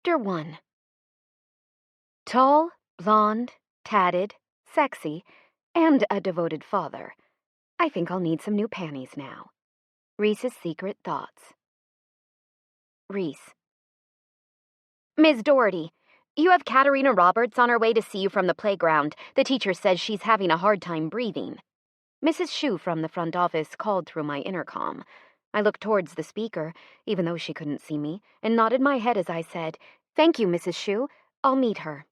Chapter 1. Tall, blonde, tatted, sexy, and a devoted father. I think I'll need some new panties now. Reese's secret thoughts. Reese. Ms. Doherty, you have Katerina Roberts on her way to see you from the playground. The teacher says she's having a hard time breathing. Mrs. Shue from the front office called through my intercom. I looked towards the speaker, even though she couldn't see me, and nodded my head as I said, "Thank you, Mrs. Shue. I'll meet her."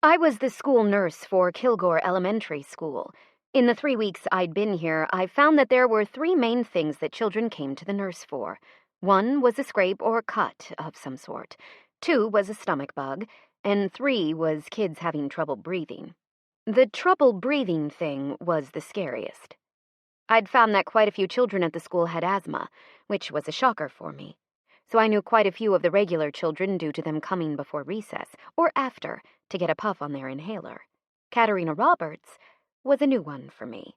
I was the school nurse for Kilgore Elementary School. In the 3 weeks I'd been here, I found that there were 3 main things that children came to the nurse for. 1 was a scrape or cut of some sort. 2 was a stomach bug. And 3 was kids having trouble breathing. The trouble breathing thing was the scariest. I'd found that quite a few children at the school had asthma, which was a shocker for me. So I knew quite a few of the regular children due to them coming before recess, or after, to get a puff on their inhaler. Katerina Roberts was a new one for me.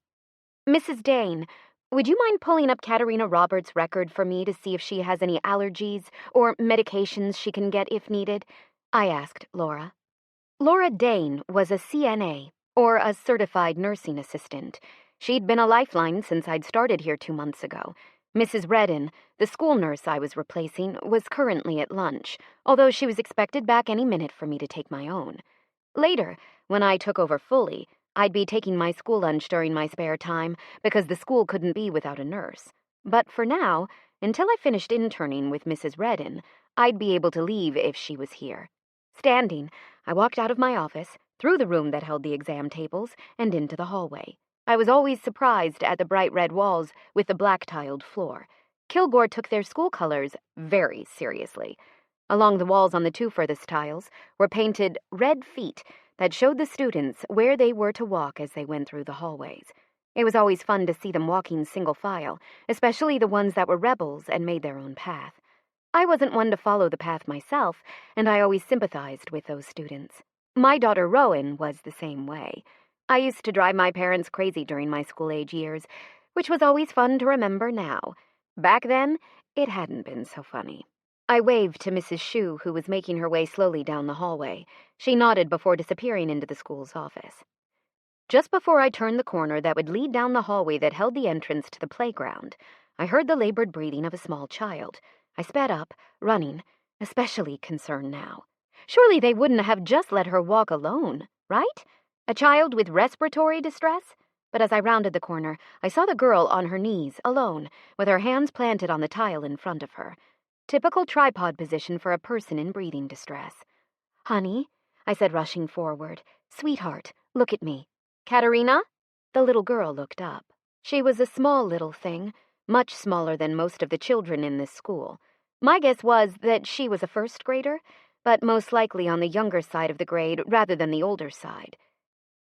Mrs. Dane, would you mind pulling up Katerina Roberts' record for me to see if she has any allergies or medications she can get if needed? I asked Laura. Laura Dane was a CNA, or a certified nursing assistant. She'd been a lifeline since I'd started here 2 months ago. Mrs. Redden, the school nurse I was replacing, was currently at lunch, although she was expected back any minute for me to take my own. Later, when I took over fully, I'd be taking my school lunch during my spare time because the school couldn't be without a nurse. But for now, until I finished interning with Mrs. Redden, I'd be able to leave if she was here. Standing, I walked out of my office, through the room that held the exam tables, and into the hallway. I was always surprised at the bright red walls with the black-tiled floor. Kilgore took their school colors very seriously. Along the walls on the 2 furthest tiles were painted red feet that showed the students where they were to walk as they went through the hallways. It was always fun to see them walking single file, especially the ones that were rebels and made their own path. I wasn't one to follow the path myself, and I always sympathized with those students. My daughter Rowan was the same way. I used to drive my parents crazy during my school-age years, which was always fun to remember now. Back then, it hadn't been so funny. I waved to Mrs. Shue, who was making her way slowly down the hallway. She nodded before disappearing into the school's office. Just before I turned the corner that would lead down the hallway that held the entrance to the playground, I heard the labored breathing of a small child. I sped up, running, especially concerned now. Surely they wouldn't have just let her walk alone, right? A child with respiratory distress? But as I rounded the corner, I saw the girl on her knees, alone, with her hands planted on the tile in front of her. Typical tripod position for a person in breathing distress. "Honey," I said, rushing forward. "Sweetheart, look at me." "Katerina?" The little girl looked up. She was a small little thing, much smaller than most of the children in this school. My guess was that she was a first grader, but most likely on the younger side of the grade rather than the older side.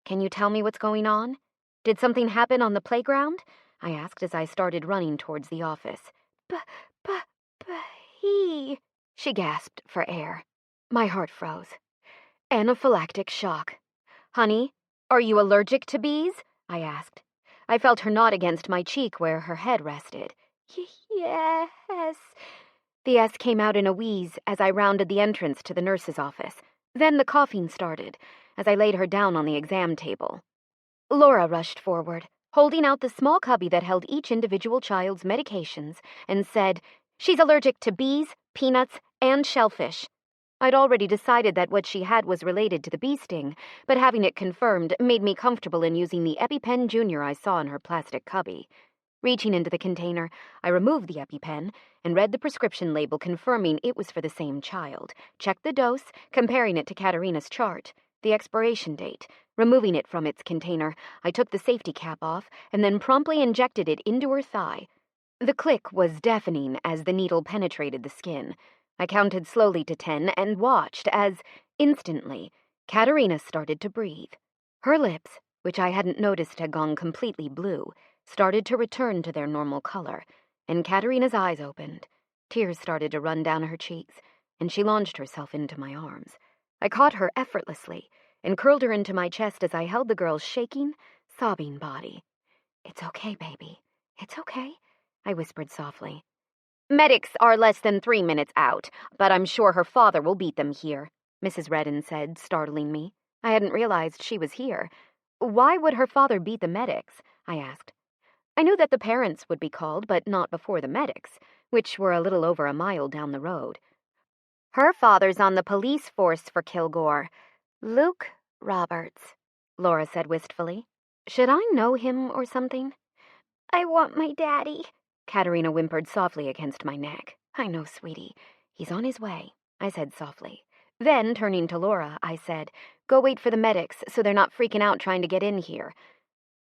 "Can you tell me what's going on? Did something happen on the playground?" I asked as I started running towards the office. He, she gasped for air. My heart froze. Anaphylactic shock. "Honey, are you allergic to bees?" I asked. I felt her nod against my cheek where her head rested. Yes. The S came out in a wheeze as I rounded the entrance to the nurse's office. Then the coughing started as I laid her down on the exam table. Laura rushed forward, holding out the small cubby that held each individual child's medications, and said, "She's allergic to bees, peanuts, and shellfish." I'd already decided that what she had was related to the bee sting, but having it confirmed made me comfortable in using the EpiPen Junior I saw in her plastic cubby. Reaching into the container, I removed the EpiPen and read the prescription label confirming it was for the same child, checked the dose, comparing it to Katerina's chart, the expiration date. Removing it from its container, I took the safety cap off and then promptly injected it into her thigh. The click was deafening as the needle penetrated the skin. I counted slowly to 10 and watched as, instantly, Katerina started to breathe. Her lips, which I hadn't noticed had gone completely blue, started to return to their normal color, and Katerina's eyes opened. Tears started to run down her cheeks, and she launched herself into my arms. I caught her effortlessly and curled her into my chest as I held the girl's shaking, sobbing body. "It's okay, baby. It's okay," I whispered softly. Medics are less than 3 minutes out, but I'm sure her father will beat them here, Mrs. Redden said, startling me. I hadn't realized she was here. Why would her father beat the medics? I asked. I knew that the parents would be called, but not before the medics, which were a little over a mile down the road. Her father's on the police force for Kilgore. Luke Roberts, Laura said wistfully. Should I know him or something? I want my daddy, Katerina whimpered softly against my neck. I know, sweetie. He's on his way, I said softly. Then, turning to Laura, I said, Go wait for the medics so they're not freaking out trying to get in here.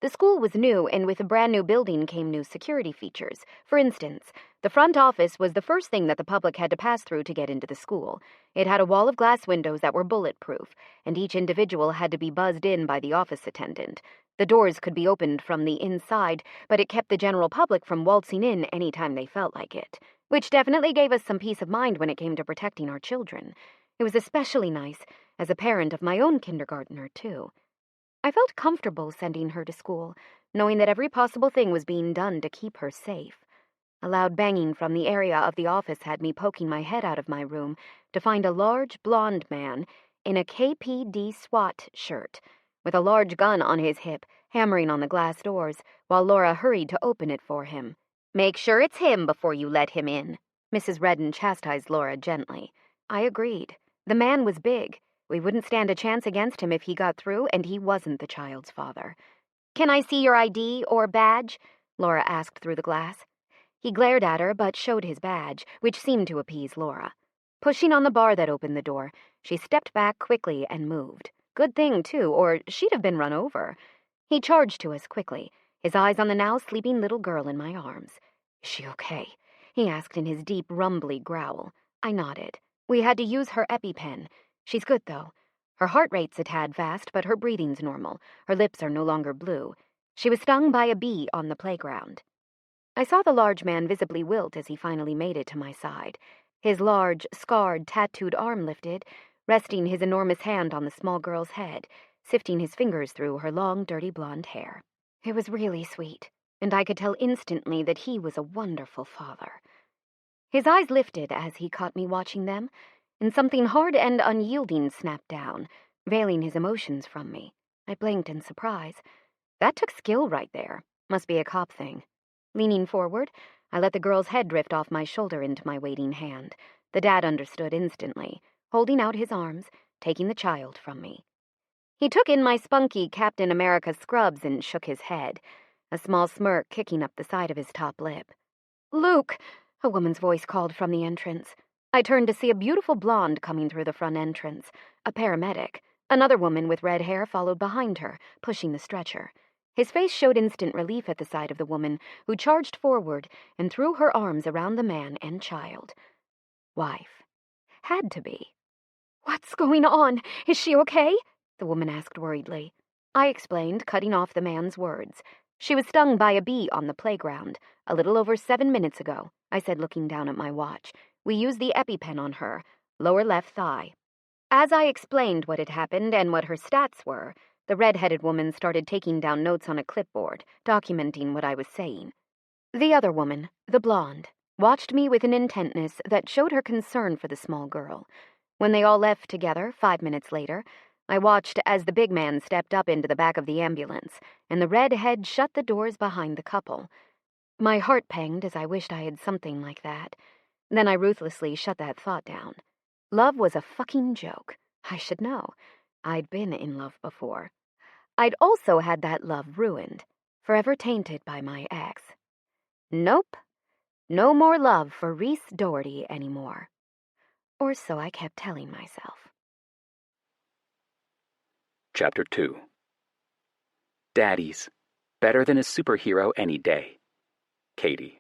The school was new, and with a brand new building came new security features. For instance, the front office was the first thing that the public had to pass through to get into the school. It had a wall of glass windows that were bulletproof, and each individual had to be buzzed in by the office attendant. The doors could be opened from the inside, but it kept the general public from waltzing in any time they felt like it, which definitely gave us some peace of mind when it came to protecting our children. It was especially nice as a parent of my own kindergartner, too. I felt comfortable sending her to school, knowing that every possible thing was being done to keep her safe. A loud banging from the area of the office had me poking my head out of my room to find a large blond man in a KPD SWAT shirt, with a large gun on his hip, hammering on the glass doors, while Laura hurried to open it for him. Make sure it's him before you let him in, Mrs. Redden chastised Laura gently. I agreed. The man was big. We wouldn't stand a chance against him if he got through, and he wasn't the child's father. Can I see your ID or badge? Laura asked through the glass. He glared at her, but showed his badge, which seemed to appease Laura. Pushing on the bar that opened the door, she stepped back quickly and moved. Good thing, too, or she'd have been run over. He charged to us quickly, his eyes on the now sleeping little girl in my arms. Is she okay? He asked in his deep, rumbly growl. I nodded. We had to use her EpiPen. She's good, though. Her heart rate's a tad fast, but her breathing's normal. Her lips are no longer blue. She was stung by a bee on the playground. I saw the large man visibly wilt as he finally made it to my side. His large, scarred, tattooed arm lifted, resting his enormous hand on the small girl's head, sifting his fingers through her long, dirty blonde hair. It was really sweet, and I could tell instantly that he was a wonderful father. His eyes lifted as he caught me watching them, and something hard and unyielding snapped down, veiling his emotions from me. I blinked in surprise. That took skill right there. Must be a cop thing. Leaning forward, I let the girl's head drift off my shoulder into my waiting hand. The dad understood instantly, holding out his arms, taking the child from me. He took in my spunky Captain America scrubs and shook his head, a small smirk kicking up the side of his top lip. Luke, a woman's voice called from the entrance. I turned to see a beautiful blonde coming through the front entrance, a paramedic. Another woman with red hair followed behind her, pushing the stretcher. His face showed instant relief at the sight of the woman, who charged forward and threw her arms around the man and child. Wife. Had to be. What's going on? Is she okay? The woman asked worriedly. I explained, cutting off the man's words. She was stung by a bee on the playground, a little over 7 minutes ago, I said, looking down at my watch. We used the EpiPen on her, lower left thigh. As I explained what had happened and what her stats were, the red-headed woman started taking down notes on a clipboard, documenting what I was saying. The other woman, the blonde, watched me with an intentness that showed her concern for the small girl. When they all left together, 5 minutes later, I watched as the big man stepped up into the back of the ambulance, and the redhead shut the doors behind the couple. My heart panged as I wished I had something like that. Then I ruthlessly shut that thought down. Love was a fucking joke. I should know. I'd been in love before. I'd also had that love ruined, forever tainted by my ex. Nope. No more love for Reese Doherty anymore. Or so I kept telling myself. Chapter 2. Daddies. Better than a superhero any day. Katie.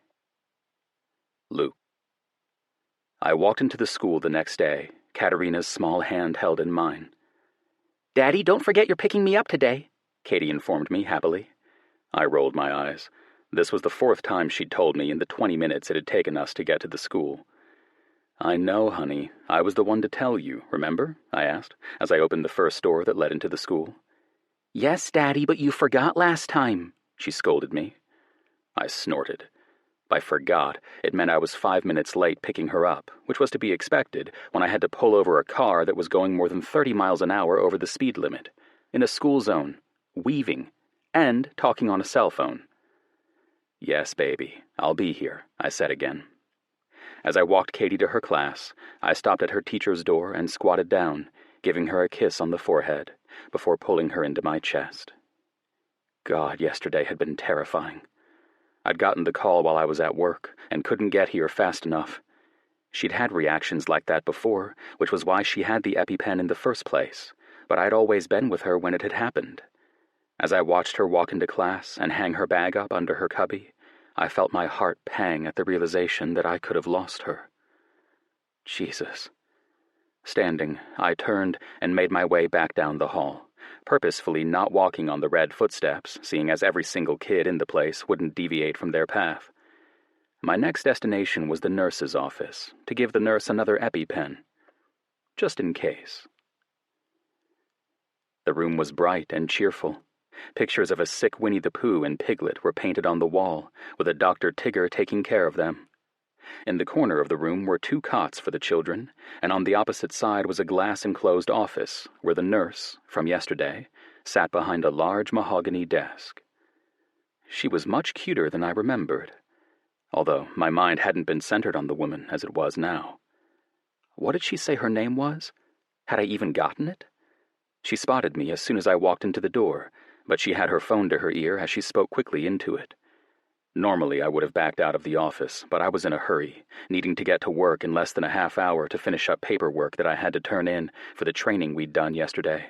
Luke. I walked into the school the next day, Katerina's small hand held in mine. Daddy, don't forget you're picking me up today, Katie informed me happily. I rolled my eyes. This was the 4th time she'd told me in the 20 minutes it had taken us to get to the school. I know, honey. I was the one to tell you, remember? I asked, as I opened the first door that led into the school. Yes, Daddy, but you forgot last time, she scolded me. I snorted. I forgot, it meant I was 5 minutes late picking her up, which was to be expected when I had to pull over a car that was going more than 30 miles an hour over the speed limit, in a school zone, weaving, and talking on a cell phone. "Yes, baby, I'll be here," I said again. As I walked Katie to her class, I stopped at her teacher's door and squatted down, giving her a kiss on the forehead, before pulling her into my chest. God, yesterday had been terrifying. I'd gotten the call while I was at work, and couldn't get here fast enough. She'd had reactions like that before, which was why she had the EpiPen in the first place, but I'd always been with her when it had happened. As I watched her walk into class and hang her bag up under her cubby, I felt my heart pang at the realization that I could have lost her. Jesus. Standing, I turned and made my way back down the hall, purposefully not walking on the red footsteps, seeing as every single kid in the place wouldn't deviate from their path. My next destination was the nurse's office, to give the nurse another EpiPen, just in case. The room was bright and cheerful. Pictures of a sick Winnie the Pooh and Piglet were painted on the wall, with a Dr. Tigger taking care of them. In the corner of the room were 2 cots for the children, and on the opposite side was a glass-enclosed office where the nurse, from yesterday, sat behind a large mahogany desk. She was much cuter than I remembered, although my mind hadn't been centered on the woman as it was now. What did she say her name was? Had I even gotten it? She spotted me as soon as I walked into the door, but she had her phone to her ear as she spoke quickly into it. Normally I would have backed out of the office, but I was in a hurry, needing to get to work in less than a half hour to finish up paperwork that I had to turn in for the training we'd done yesterday.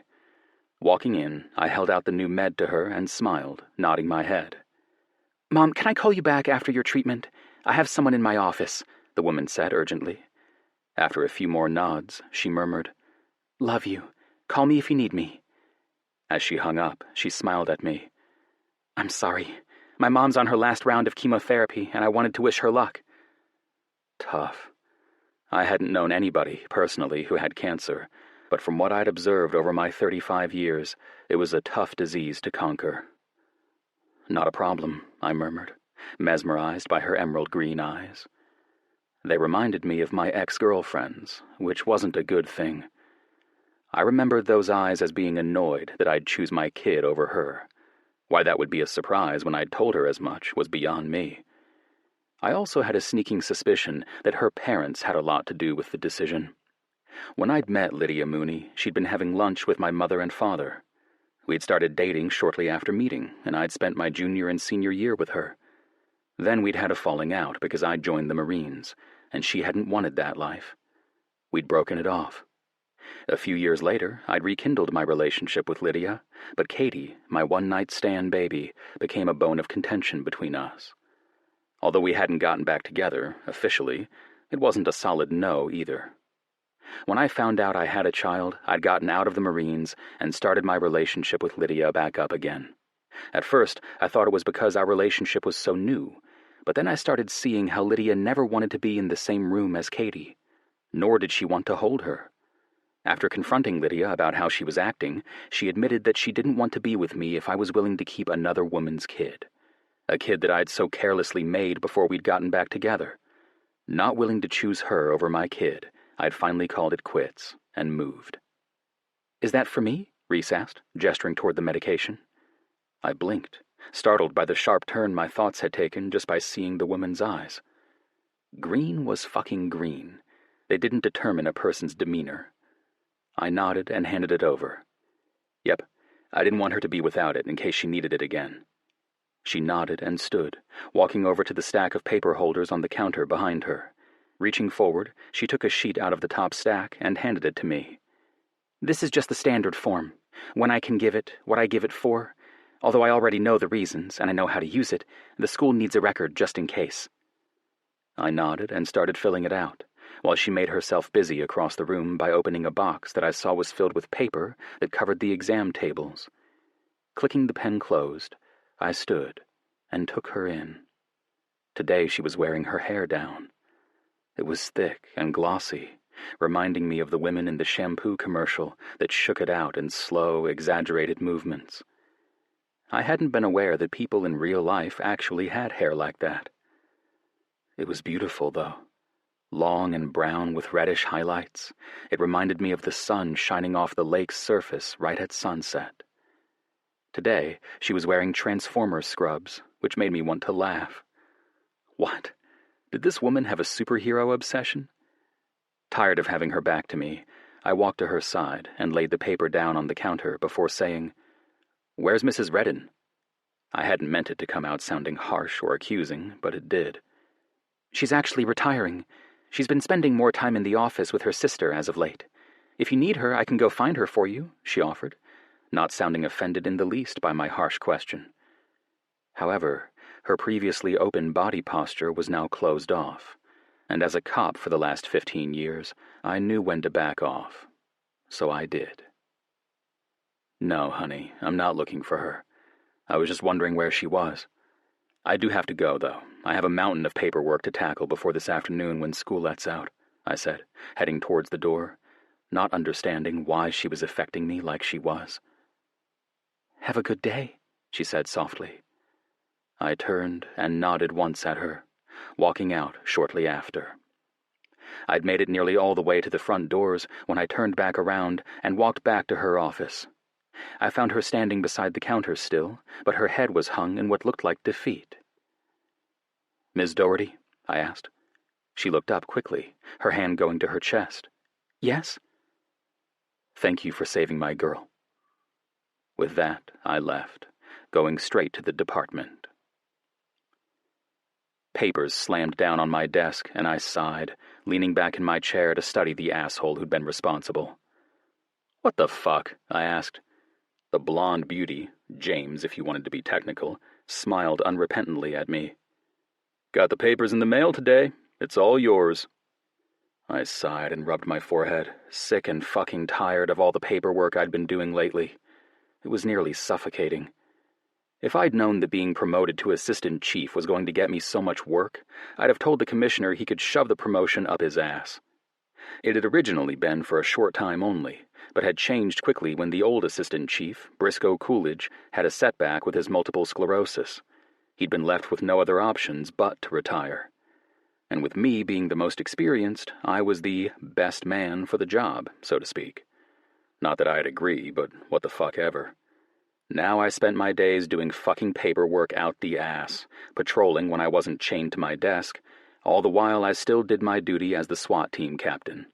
Walking in, I held out the new med to her and smiled, nodding my head. "Mom, can I call you back after your treatment? I have someone in my office," the woman said urgently. After a few more nods, she murmured, "Love you. Call me if you need me." As she hung up, she smiled at me. "I'm sorry. My mom's on her last round of chemotherapy, and I wanted to wish her luck." Tough. I hadn't known anybody, personally, who had cancer, but from what I'd observed over my 35 years, it was a tough disease to conquer. "Not a problem," I murmured, mesmerized by her emerald green eyes. They reminded me of my ex-girlfriends, which wasn't a good thing. I remembered those eyes as being annoyed that I'd choose my kid over her. Why that would be a surprise when I'd told her as much was beyond me. I also had a sneaking suspicion that her parents had a lot to do with the decision. When I'd met Lydia Mooney, she'd been having lunch with my mother and father. We'd started dating shortly after meeting, and I'd spent my junior and senior year with her. Then we'd had a falling out because I'd joined the Marines, and she hadn't wanted that life. We'd broken it off. A few years later, I'd rekindled my relationship with Lydia, but Katie, my one-night stand baby, became a bone of contention between us. Although we hadn't gotten back together, officially, it wasn't a solid no either. When I found out I had a child, I'd gotten out of the Marines and started my relationship with Lydia back up again. At first, I thought it was because our relationship was so new, but then I started seeing how Lydia never wanted to be in the same room as Katie, nor did she want to hold her. After confronting Lydia about how she was acting, she admitted that she didn't want to be with me if I was willing to keep another woman's kid. A kid that I'd so carelessly made before we'd gotten back together. Not willing to choose her over my kid, I'd finally called it quits and moved. "Is that for me?" Reese asked, gesturing toward the medication. I blinked, startled by the sharp turn my thoughts had taken just by seeing the woman's eyes. Green was fucking green. They didn't determine a person's demeanor. I nodded and handed it over. Yep, I didn't want her to be without it in case she needed it again. She nodded and stood, walking over to the stack of paper holders on the counter behind her. Reaching forward, she took a sheet out of the top stack and handed it to me. "This is just the standard form. When I can give it, what I give it for. Although I already know the reasons and I know how to use it, the school needs a record just in case." I nodded and started filling it out, while she made herself busy across the room by opening a box that I saw was filled with paper that covered the exam tables. Clicking the pen closed, I stood and took her in. Today she was wearing her hair down. It was thick and glossy, reminding me of the women in the shampoo commercial that shook it out in slow, exaggerated movements. I hadn't been aware that people in real life actually had hair like that. It was beautiful, though. Long and brown with reddish highlights, it reminded me of the sun shining off the lake's surface right at sunset. Today, she was wearing Transformers scrubs, which made me want to laugh. What? Did this woman have a superhero obsession? Tired of having her back to me, I walked to her side and laid the paper down on the counter before saying, "Where's Mrs. Redden?" I hadn't meant it to come out sounding harsh or accusing, but it did. "She's actually retiring. She's been spending more time in the office with her sister as of late. If you need her, I can go find her for you," she offered, not sounding offended in the least by my harsh question. However, her previously open body posture was now closed off, and as a cop for the last 15 years, I knew when to back off. So I did. "No, honey, I'm not looking for her. I was just wondering where she was. I do have to go, though. I have a mountain of paperwork to tackle before this afternoon when school lets out," I said, heading towards the door, not understanding why she was affecting me like she was. "Have a good day," she said softly. I turned and nodded once at her, walking out shortly after. I'd made it nearly all the way to the front doors when I turned back around and walked back to her office. I found her standing beside the counter still, but her head was hung in what looked like defeat. "Ms. Doherty?" I asked. She looked up quickly, her hand going to her chest. "Yes?" "Thank you for saving my girl." With that, I left, going straight to the department. Papers slammed down on my desk, and I sighed, leaning back in my chair to study the asshole who'd been responsible. "What the fuck?" I asked. The blonde beauty, James if you wanted to be technical, smiled unrepentantly at me. "Got the papers in the mail today. It's all yours." I sighed and rubbed my forehead, sick and fucking tired of all the paperwork I'd been doing lately. It was nearly suffocating. If I'd known that being promoted to assistant chief was going to get me so much work, I'd have told the commissioner he could shove the promotion up his ass. It had originally been for a short time only, but had changed quickly when the old assistant chief, Briscoe Coolidge, had a setback with his multiple sclerosis. He'd been left with no other options but to retire. And with me being the most experienced, I was the best man for the job, so to speak. Not that I'd agree, but what the fuck ever. Now I spent my days doing fucking paperwork out the ass, patrolling when I wasn't chained to my desk, all the while I still did my duty as the SWAT team captain.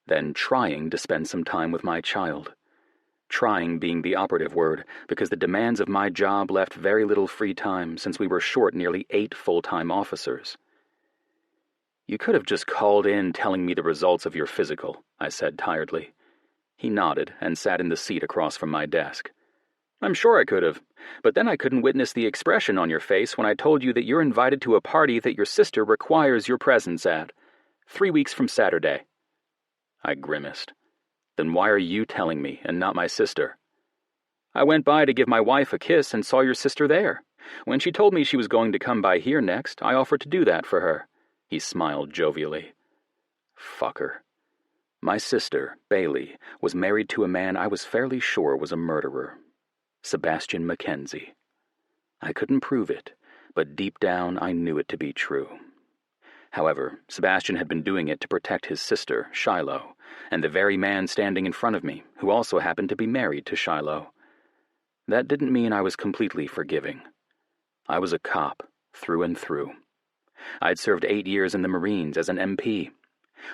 Then trying to spend some time with my child. Trying being the operative word, because the demands of my job left very little free time since we were short nearly 8 full-time officers. "You could have just called in telling me the results of your physical," I said tiredly. He nodded and sat in the seat across from my desk. "I'm sure I could have, but then I couldn't witness the expression on your face when I told you that you're invited to a party that your sister requires your presence at, 3 weeks from Saturday." I grimaced. "Then why are you telling me and not my sister?" "I went by to give my wife a kiss and saw your sister there. When she told me she was going to come by here next, I offered to do that for her." He smiled jovially. Fucker. My sister, Bailey, was married to a man I was fairly sure was a murderer. Sebastian Mackenzie. I couldn't prove it, but deep down I knew it to be true. However, Sebastian had been doing it to protect his sister, Shiloh, and the very man standing in front of me, who also happened to be married to Shiloh. That didn't mean I was completely forgiving. I was a cop, through and through. I'd served 8 years in the Marines as an MP.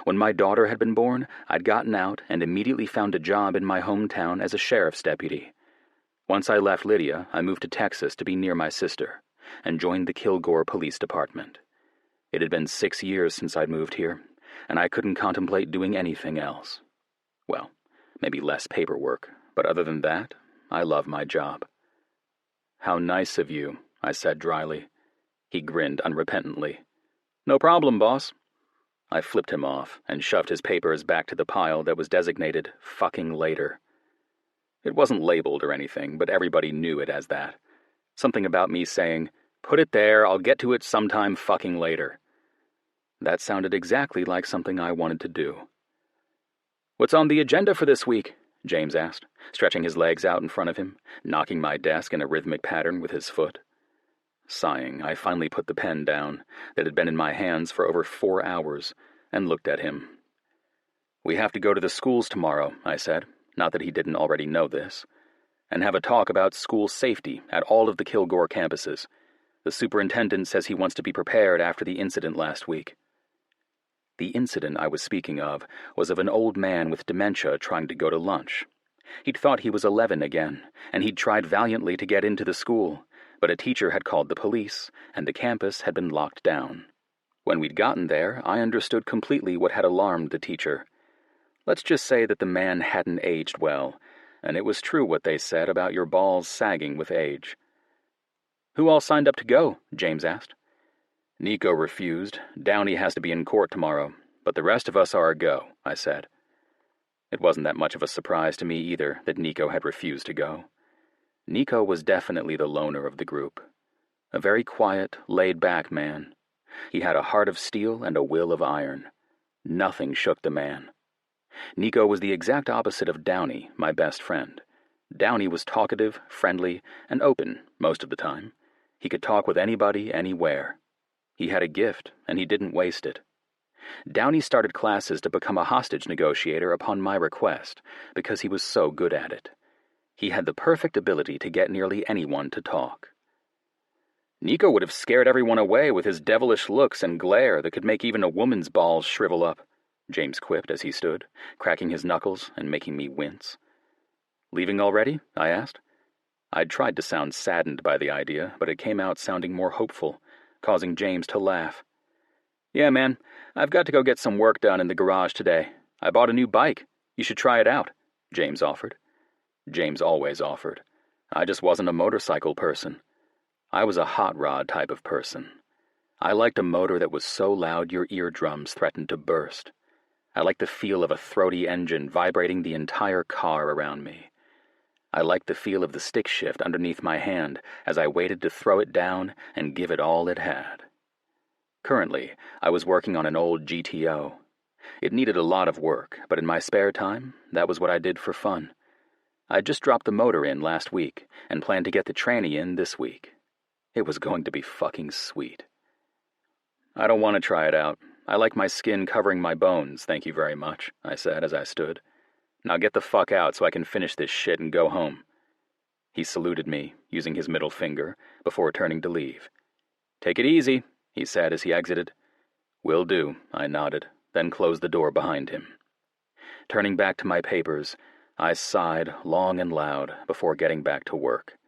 When my daughter had been born, I'd gotten out and immediately found a job in my hometown as a sheriff's deputy. Once I left Lydia, I moved to Texas to be near my sister, and joined the Kilgore Police Department. It had been 6 years since I'd moved here, and I couldn't contemplate doing anything else. Well, maybe less paperwork, but other than that, I love my job. "How nice of you," I said dryly. He grinned unrepentantly. "No problem, boss." I flipped him off and shoved his papers back to the pile that was designated fucking later. It wasn't labeled or anything, but everybody knew it as that. Something about me saying, "Put it there, I'll get to it sometime fucking later." That sounded exactly like something I wanted to do. "What's on the agenda for this week?" James asked, stretching his legs out in front of him, knocking my desk in a rhythmic pattern with his foot. Sighing, I finally put the pen down that had been in my hands for over 4 hours and looked at him. "We have to go to the schools tomorrow," I said, not that he didn't already know this, "and have a talk about school safety at all of the Kilgore campuses. The superintendent says he wants to be prepared after the incident last week." The incident I was speaking of was of an old man with dementia trying to go to lunch. He'd thought he was 11 again, and he'd tried valiantly to get into the school, but a teacher had called the police, and the campus had been locked down. When we'd gotten there, I understood completely what had alarmed the teacher. Let's just say that the man hadn't aged well, and it was true what they said about your balls sagging with age. "Who all signed up to go?" James asked. "Nico refused. Downey has to be in court tomorrow, but the rest of us are a go," I said. It wasn't that much of a surprise to me either that Nico had refused to go. Nico was definitely the loner of the group. A very quiet, laid-back man. He had a heart of steel and a will of iron. Nothing shook the man. Nico was the exact opposite of Downey, my best friend. Downey was talkative, friendly, and open most of the time. He could talk with anybody, anywhere. He had a gift, and he didn't waste it. Downey started classes to become a hostage negotiator upon my request, because he was so good at it. He had the perfect ability to get nearly anyone to talk. "Nico would have scared everyone away with his devilish looks and glare that could make even a woman's balls shrivel up," James quipped as he stood, cracking his knuckles and making me wince. "Leaving already?" I asked. I'd tried to sound saddened by the idea, but it came out sounding more hopeful, causing James to laugh. "Yeah, man, I've got to go get some work done in the garage today. I bought a new bike. You should try it out," James offered. James always offered. I just wasn't a motorcycle person. I was a hot rod type of person. I liked a motor that was so loud your eardrums threatened to burst. I liked the feel of a throaty engine vibrating the entire car around me. I liked the feel of the stick shift underneath my hand as I waited to throw it down and give it all it had. Currently, I was working on an old GTO. It needed a lot of work, but in my spare time, that was what I did for fun. I just dropped the motor in last week and planned to get the tranny in this week. It was going to be fucking sweet. "I don't want to try it out. I like my skin covering my bones, thank you very much," I said as I stood. "Now get the fuck out so I can finish this shit and go home." He saluted me, using his middle finger, before turning to leave. "Take it easy," he said as he exited. "Will do," I nodded, then closed the door behind him. Turning back to my papers, I sighed long and loud before getting back to work.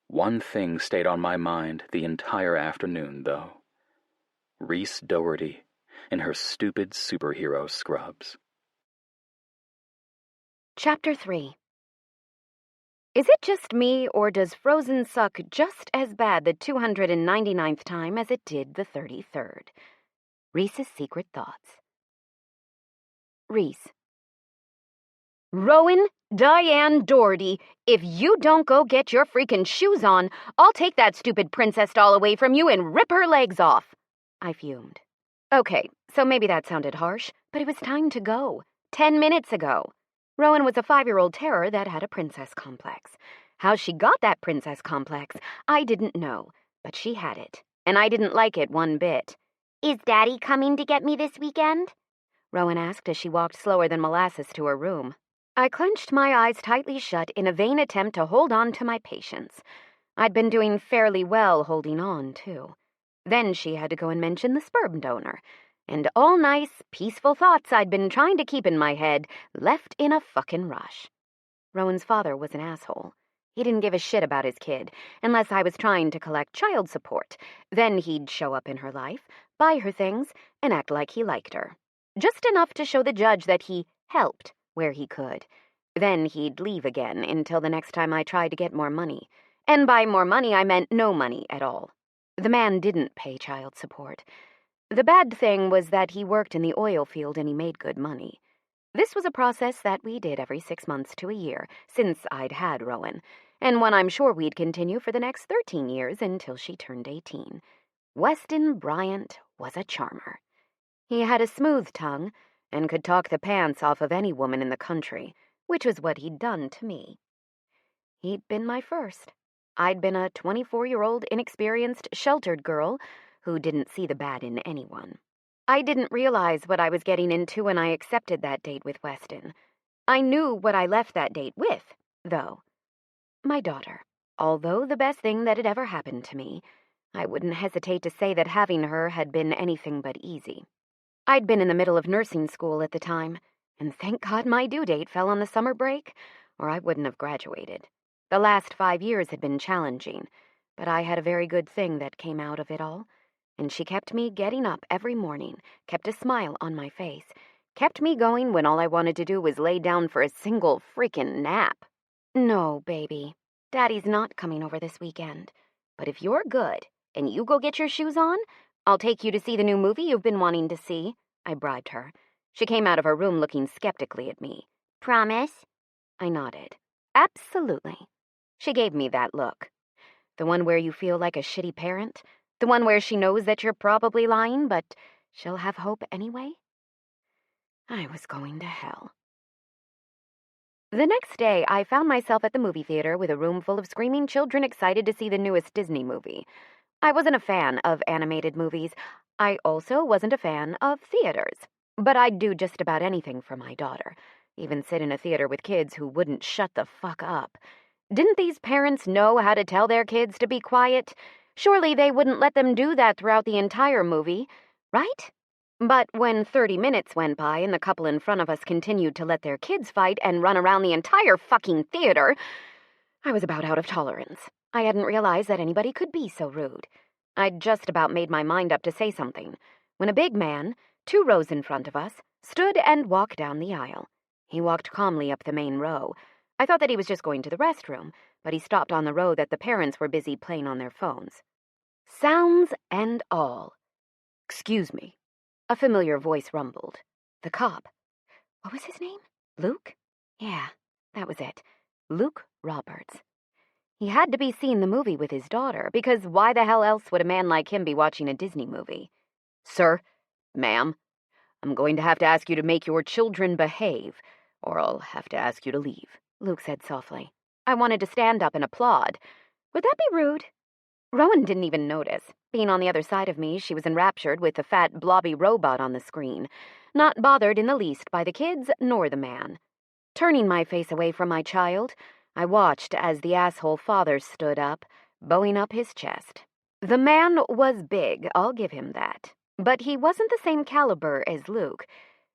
One thing stayed on my mind the entire afternoon, though. Rhys Doherty in her stupid superhero scrubs. Chapter 3. Is it just me, or does Frozen suck just as bad the 299th time as it did the 33rd? Rhys's secret thoughts. Rhys. "Rowan, Diane Doherty, if you don't go get your freaking shoes on, I'll take that stupid princess doll away from you and rip her legs off," I fumed. Okay, so maybe that sounded harsh, but it was time to go. 10 minutes ago. Rowan was a 5-year-old terror that had a princess complex. How she got that princess complex, I didn't know, but she had it, and I didn't like it one bit. "Is Daddy coming to get me this weekend?" Rowan asked as she walked slower than molasses to her room. I clenched my eyes tightly shut in a vain attempt to hold on to my patience. I'd been doing fairly well holding on, too. Then she had to go and mention the sperm donor, and all nice, peaceful thoughts I'd been trying to keep in my head left in a fucking rush. Rowan's father was an asshole. He didn't give a shit about his kid, unless I was trying to collect child support. Then he'd show up in her life, buy her things, and act like he liked her. Just enough to show the judge that he helped where he could. Then he'd leave again until the next time I tried to get more money. And by more money, I meant no money at all. The man didn't pay child support. The bad thing was that he worked in the oil field and he made good money. This was a process that we did every 6 months to a year, since I'd had Rowan, and one I'm sure we'd continue for the next 13 years until she turned 18. Weston Bryant was a charmer. He had a smooth tongue and could talk the pants off of any woman in the country, which was what he'd done to me. He'd been my first. I'd been a 24-year-old inexperienced, sheltered girl who didn't see the bad in anyone. I didn't realize what I was getting into when I accepted that date with Weston. I knew what I left that date with, though. My daughter. Although the best thing that had ever happened to me, I wouldn't hesitate to say that having her had been anything but easy. I'd been in the middle of nursing school at the time, and thank God my due date fell on the summer break, or I wouldn't have graduated. The last 5 years had been challenging, but I had a very good thing that came out of it all, and she kept me getting up every morning, kept a smile on my face, kept me going when all I wanted to do was lay down for a single freaking nap. No, baby. Daddy's not coming over this weekend. But if you're good, and you go get your shoes on, I'll take you to see the new movie you've been wanting to see, I bribed her. She came out of her room looking skeptically at me. Promise? I nodded. Absolutely. She gave me that look. The one where you feel like a shitty parent? The one where she knows that you're probably lying, but she'll have hope anyway? I was going to hell. The next day, I found myself at the movie theater with a room full of screaming children excited to see the newest Disney movie. I wasn't a fan of animated movies. I also wasn't a fan of theaters. But I'd do just about anything for my daughter, even sit in a theater with kids who wouldn't shut the fuck up. Didn't these parents know how to tell their kids to be quiet? Surely they wouldn't let them do that throughout the entire movie, right? But when 30 minutes went by and the couple in front of us continued to let their kids fight and run around the entire fucking theater, I was about out of tolerance. I hadn't realized that anybody could be so rude. I'd just about made my mind up to say something when a big man, 2 rows in front of us, stood and walked down the aisle. He walked calmly up the main row. I thought that he was just going to the restroom, but he stopped on the row that the parents were busy playing on their phones. Sounds and all. Excuse me. A familiar voice rumbled. The cop. What was his name? Luke? Yeah, that was it. Luke Roberts. He had to be seeing the movie with his daughter, because why the hell else would a man like him be watching a Disney movie? Sir, ma'am, I'm going to have to ask you to make your children behave, or I'll have to ask you to leave, Luke said softly. I wanted to stand up and applaud. Would that be rude? Rowan didn't even notice. Being on the other side of me, she was enraptured with the fat, blobby robot on the screen, not bothered in the least by the kids nor the man. Turning my face away from my child, I watched as the asshole father stood up, bowing up his chest. The man was big, I'll give him that. But he wasn't the same caliber as Luke.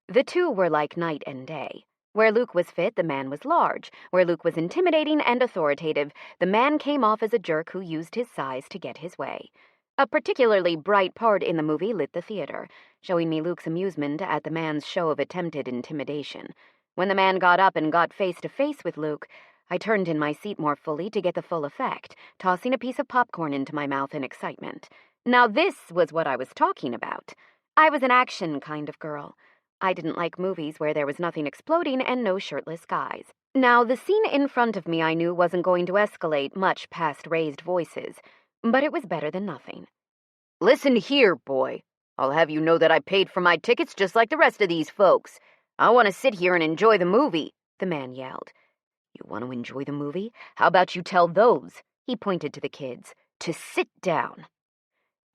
The two were like night and day. Where Luke was fit, the man was large. Where Luke was intimidating and authoritative, the man came off as a jerk who used his size to get his way. A particularly bright part in the movie lit the theater, showing me Luke's amusement at the man's show of attempted intimidation. When the man got up and got face to face with Luke, I turned in my seat more fully to get the full effect, tossing a piece of popcorn into my mouth in excitement. Now this was what I was talking about. I was an action kind of girl. I didn't like movies where there was nothing exploding and no shirtless guys. Now, the scene in front of me I knew wasn't going to escalate much past raised voices, but it was better than nothing. Listen here, boy. I'll have you know that I paid for my tickets just like the rest of these folks. I want to sit here and enjoy the movie, the man yelled. You want to enjoy the movie? How about you tell those, he pointed to the kids, to sit down.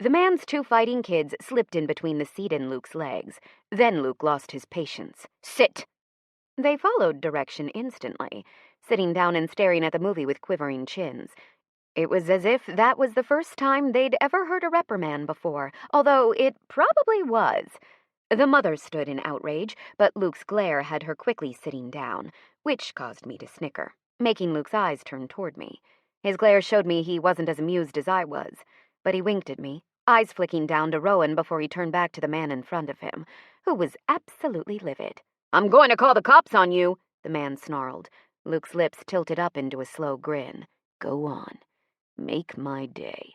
The man's 2 fighting kids slipped in between the seat and Luke's legs. Then Luke lost his patience. Sit! They followed direction instantly, sitting down and staring at the movie with quivering chins. It was as if that was the first time they'd ever heard a reprimand before, although it probably was. The mother stood in outrage, but Luke's glare had her quickly sitting down, which caused me to snicker, making Luke's eyes turn toward me. His glare showed me he wasn't as amused as I was, but he winked at me, eyes flicking down to Rowan before he turned back to the man in front of him, who was absolutely livid. I'm going to call the cops on you, the man snarled. Luke's lips tilted up into a slow grin. Go on. Make my day.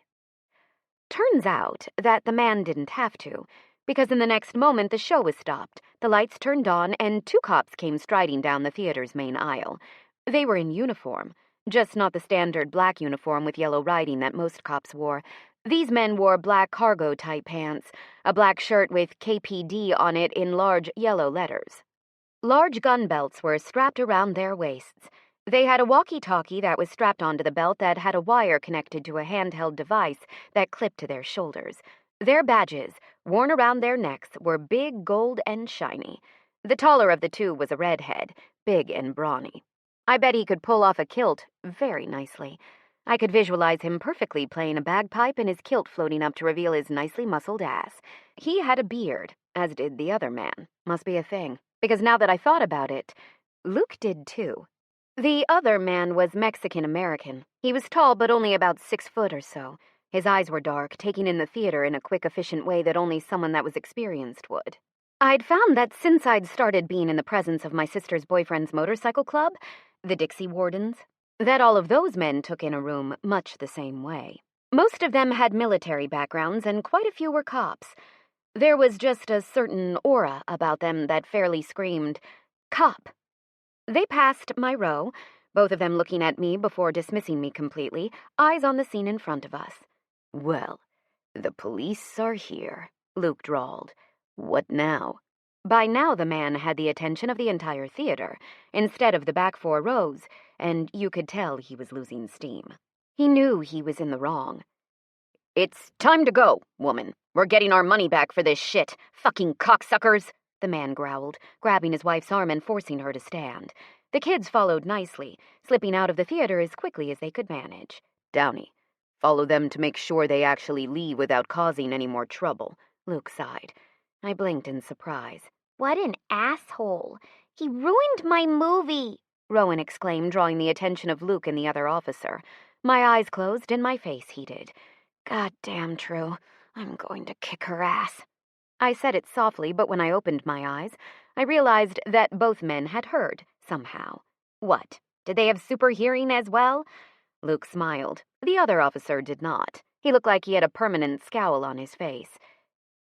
Turns out that the man didn't have to, because in the next moment the show was stopped, the lights turned on, and 2 cops came striding down the theater's main aisle. They were in uniform, just not the standard black uniform with yellow writing that most cops wore. These men wore black cargo-type pants, a black shirt with KPD on it in large yellow letters. Large gun belts were strapped around their waists. They had a walkie-talkie that was strapped onto the belt that had a wire connected to a handheld device that clipped to their shoulders. Their badges, worn around their necks, were big, gold, and shiny. The taller of the two was a redhead, big and brawny. I bet he could pull off a kilt very nicely. I could visualize him perfectly playing a bagpipe and his kilt floating up to reveal his nicely muscled ass. He had a beard, as did the other man. Must be a thing, because now that I thought about it, Luke did too. The other man was Mexican-American. He was tall, but only about 6 foot or so. His eyes were dark, taking in the theater in a quick, efficient way that only someone that was experienced would. I'd found that since I'd started being in the presence of my sister's boyfriend's motorcycle club, the Dixie Wardens, that all of those men took in a room much the same way. Most of them had military backgrounds, and quite a few were cops. There was just a certain aura about them that fairly screamed, "Cop." They passed my row, both of them looking at me before dismissing me completely, eyes on the scene in front of us. "Well, the police are here," Luke drawled. "What now?" By now the man had the attention of the entire theater, instead of the back 4 rows, and you could tell he was losing steam. He knew he was in the wrong. "It's time to go, woman. We're getting our money back for this shit. Fucking cocksuckers!" the man growled, grabbing his wife's arm and forcing her to stand. The kids followed nicely, slipping out of the theater as quickly as they could manage. "Downey, follow them to make sure they actually leave without causing any more trouble," Luke sighed. I blinked in surprise. "What an asshole! He ruined my movie!" Rowan exclaimed, drawing the attention of Luke and the other officer. My eyes closed and my face heated. "Goddamn true. I'm going to kick her ass." I said it softly, but when I opened my eyes, I realized that both men had heard, somehow. What? Did they have super hearing as well? Luke smiled. The other officer did not. He looked like he had a permanent scowl on his face.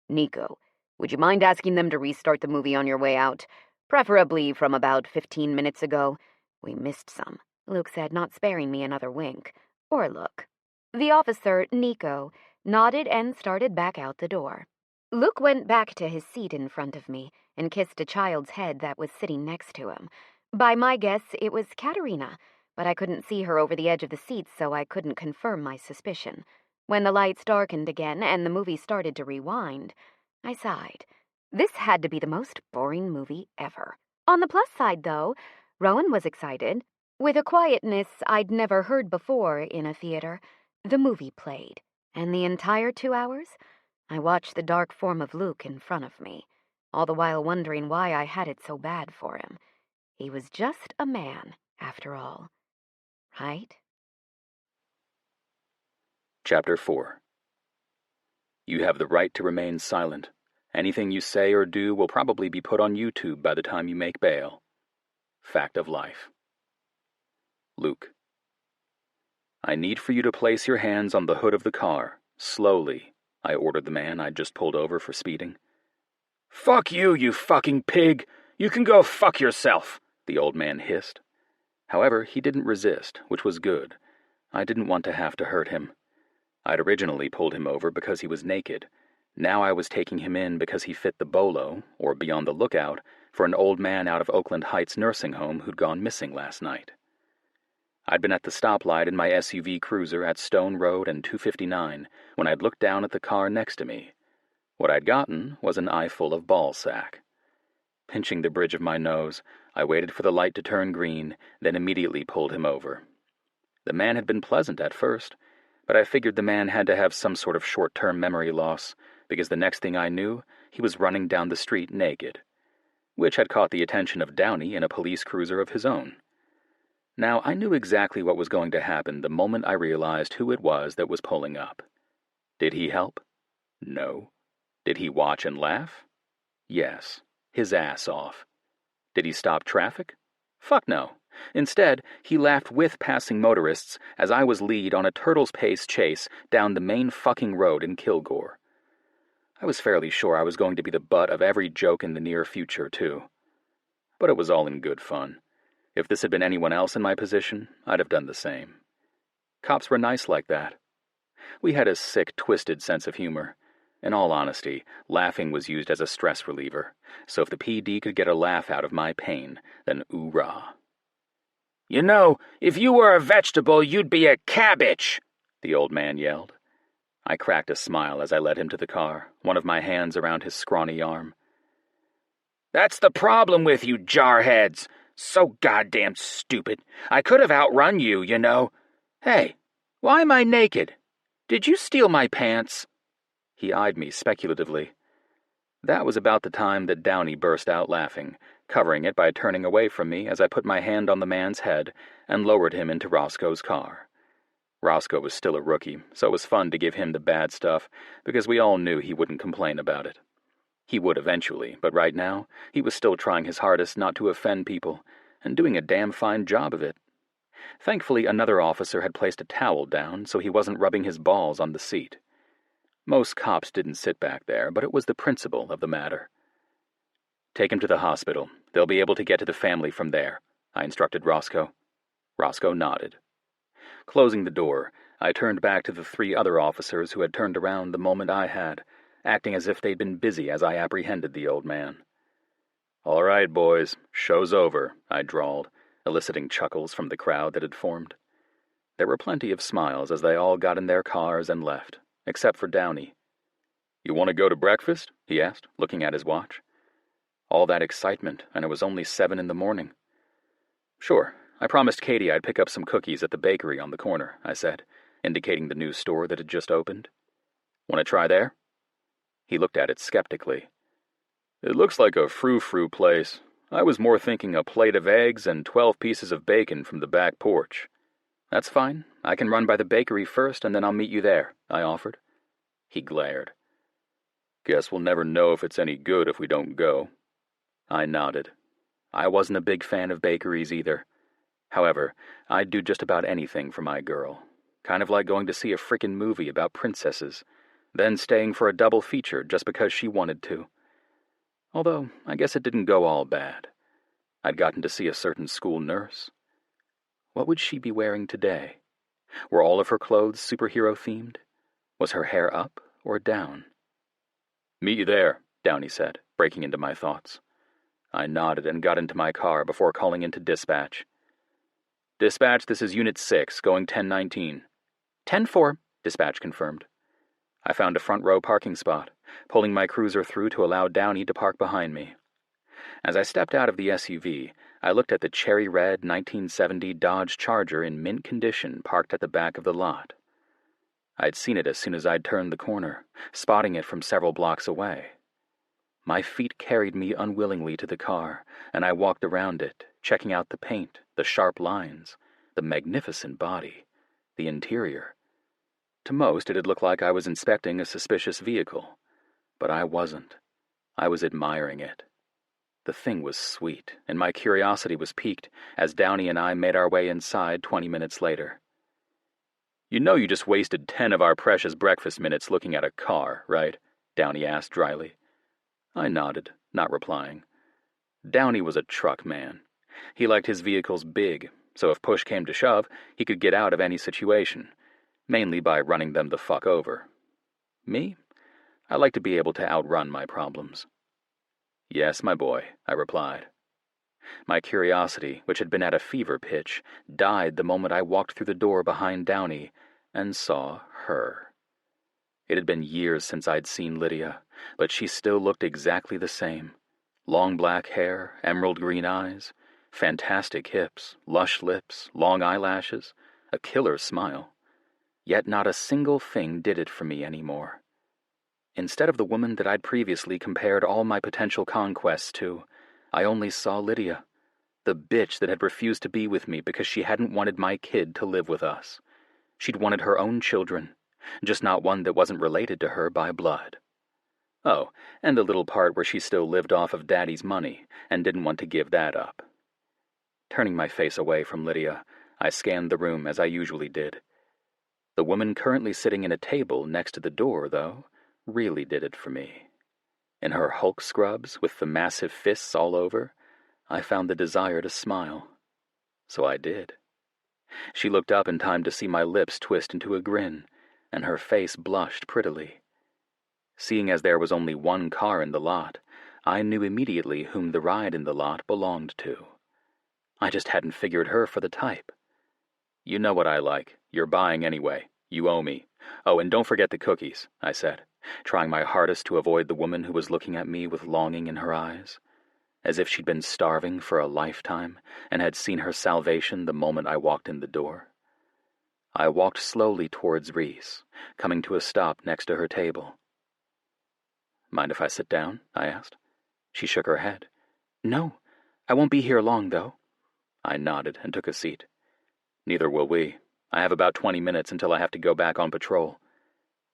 "Nico, would you mind asking them to restart the movie on your way out? Preferably from about 15 minutes ago. We missed some," Luke said, not sparing me another wink. Or look. The officer, Nico, nodded and started back out the door. Luke went back to his seat in front of me and kissed a child's head that was sitting next to him. By my guess, it was Katerina, but I couldn't see her over the edge of the seat, so I couldn't confirm my suspicion. When the lights darkened again and the movie started to rewind, I sighed. This had to be the most boring movie ever. On the plus side, though, Rowan was excited. With a quietness I'd never heard before in a theater, the movie played, and the entire 2 hours, I watched the dark form of Luke in front of me, all the while wondering why I had it so bad for him. He was just a man, after all. Right? Chapter 4. You have the right to remain silent. Anything you say or do will probably be put on YouTube by the time you make bail. Fact of life. Luke. I need for you to place your hands on the hood of the car, slowly, I ordered the man I'd just pulled over for speeding. "Fuck you, you fucking pig! You can go fuck yourself!" the old man hissed. However, he didn't resist, which was good. I didn't want to have to hurt him. I'd originally pulled him over because he was naked. Now I was taking him in because he fit the bolo, or be on the lookout, for an old man out of Oakland Heights nursing home who'd gone missing last night. I'd been at the stoplight in my SUV Cruiser at Stone Road and 259 when I'd looked down at the car next to me. What I'd gotten was an eyeful of ball sack. Pinching the bridge of my nose, I waited for the light to turn green, then immediately pulled him over. The man had been pleasant at first, but I figured the man had to have some sort of short-term memory loss, because the next thing I knew, he was running down the street naked, which had caught the attention of Downey in a police cruiser of his own. Now, I knew exactly what was going to happen the moment I realized who it was that was pulling up. Did he help? No. Did he watch and laugh? Yes, his ass off. Did he stop traffic? Fuck no. Instead, he laughed with passing motorists as I was lead on a turtle's pace chase down the main fucking road in Kilgore. I was fairly sure I was going to be the butt of every joke in the near future, too. But it was all in good fun. If this had been anyone else in my position, I'd have done the same. Cops were nice like that. We had a sick, twisted sense of humor. In all honesty, laughing was used as a stress reliever, so if the PD could get a laugh out of my pain, then oorah. "You know, if you were a vegetable, you'd be a cabbage," the old man yelled. I cracked a smile as I led him to the car, one of my hands around his scrawny arm. "That's the problem with you jarheads. So goddamn stupid. I could have outrun you, you know. Hey, why am I naked? Did you steal my pants?" He eyed me speculatively. That was about the time that Downey burst out laughing, covering it by turning away from me as I put my hand on the man's head and lowered him into Roscoe's car. Roscoe was still a rookie, so it was fun to give him the bad stuff because we all knew he wouldn't complain about it. He would eventually, but right now, he was still trying his hardest not to offend people, and doing a damn fine job of it. Thankfully, another officer had placed a towel down so he wasn't rubbing his balls on the seat. Most cops didn't sit back there, but it was the principle of the matter. "Take him to the hospital. They'll be able to get to the family from there," I instructed Roscoe. Roscoe nodded. Closing the door, I turned back to the 3 other officers who had turned around the moment I had, acting as if they'd been busy as I apprehended the old man. "All right, boys, show's over," I drawled, eliciting chuckles from the crowd that had formed. There were plenty of smiles as they all got in their cars and left, except for Downey. "You want to go to breakfast?" he asked, looking at his watch. All that excitement, and it was only 7 in the morning. "Sure, I promised Katie I'd pick up some cookies at the bakery on the corner," I said, indicating the new store that had just opened. "Want to try there?" He looked at it skeptically. "It looks like a frou-frou place. I was more thinking a plate of eggs and 12 pieces of bacon from the back porch." "That's fine. I can run by the bakery first and then I'll meet you there," I offered. He glared. "Guess we'll never know if it's any good if we don't go." I nodded. I wasn't a big fan of bakeries either. However, I'd do just about anything for my girl. Kind of like going to see a frickin' movie about princesses, then staying for a double feature just because she wanted to. Although, I guess it didn't go all bad. I'd gotten to see a certain school nurse. What would she be wearing today? Were all of her clothes superhero-themed? Was her hair up or down? "Meet you there," Downey said, breaking into my thoughts. I nodded and got into my car before calling into dispatch. "Dispatch, this is Unit 6, going 1019. 10-4, dispatch confirmed. I found a front-row parking spot, pulling my cruiser through to allow Downey to park behind me. As I stepped out of the SUV, I looked at the cherry-red 1970 Dodge Charger in mint condition parked at the back of the lot. I'd seen it as soon as I'd turned the corner, spotting it from several blocks away. My feet carried me unwillingly to the car, and I walked around it, checking out the paint, the sharp lines, the magnificent body, the interior. To most, it'd look like I was inspecting a suspicious vehicle, but I wasn't. I was admiring it. The thing was sweet, and my curiosity was piqued as Downey and I made our way inside 20 minutes later. "You know you just wasted 10 of our precious breakfast minutes looking at a car, right?" Downey asked dryly. I nodded, not replying. Downey was a truck man. He liked his vehicles big, so if push came to shove, he could get out of any situation, mainly by running them the fuck over. Me? I like to be able to outrun my problems. "Yes, my boy," I replied. My curiosity, which had been at a fever pitch, died the moment I walked through the door behind Downey and saw her. It had been years since I'd seen Lydia, but she still looked exactly the same. Long black hair, emerald green eyes, fantastic hips, lush lips, long eyelashes, a killer smile. Yet not a single thing did it for me anymore. Instead of the woman that I'd previously compared all my potential conquests to, I only saw Lydia, the bitch that had refused to be with me because she hadn't wanted my kid to live with us. She'd wanted her own children, just not one that wasn't related to her by blood. Oh, and the little part where she still lived off of Daddy's money and didn't want to give that up. Turning my face away from Lydia, I scanned the room as I usually did. The woman currently sitting at a table next to the door, though, really did it for me. In her Hulk scrubs, with the massive fists all over, I found the desire to smile. So I did. She looked up in time to see my lips twist into a grin, and her face blushed prettily. Seeing as there was only one car in the lot, I knew immediately whom the ride in the lot belonged to. I just hadn't figured her for the type. You know what I like. You're buying anyway. You owe me. Oh, and don't forget the cookies, I said, trying my hardest to avoid the woman who was looking at me with longing in her eyes, as if she'd been starving for a lifetime and had seen her salvation the moment I walked in the door. I walked slowly towards Reese, coming to a stop next to her table. Mind if I sit down? I asked. She shook her head. No, I won't be here long, though. I nodded and took a seat. Neither will we. I have about 20 minutes until I have to go back on patrol.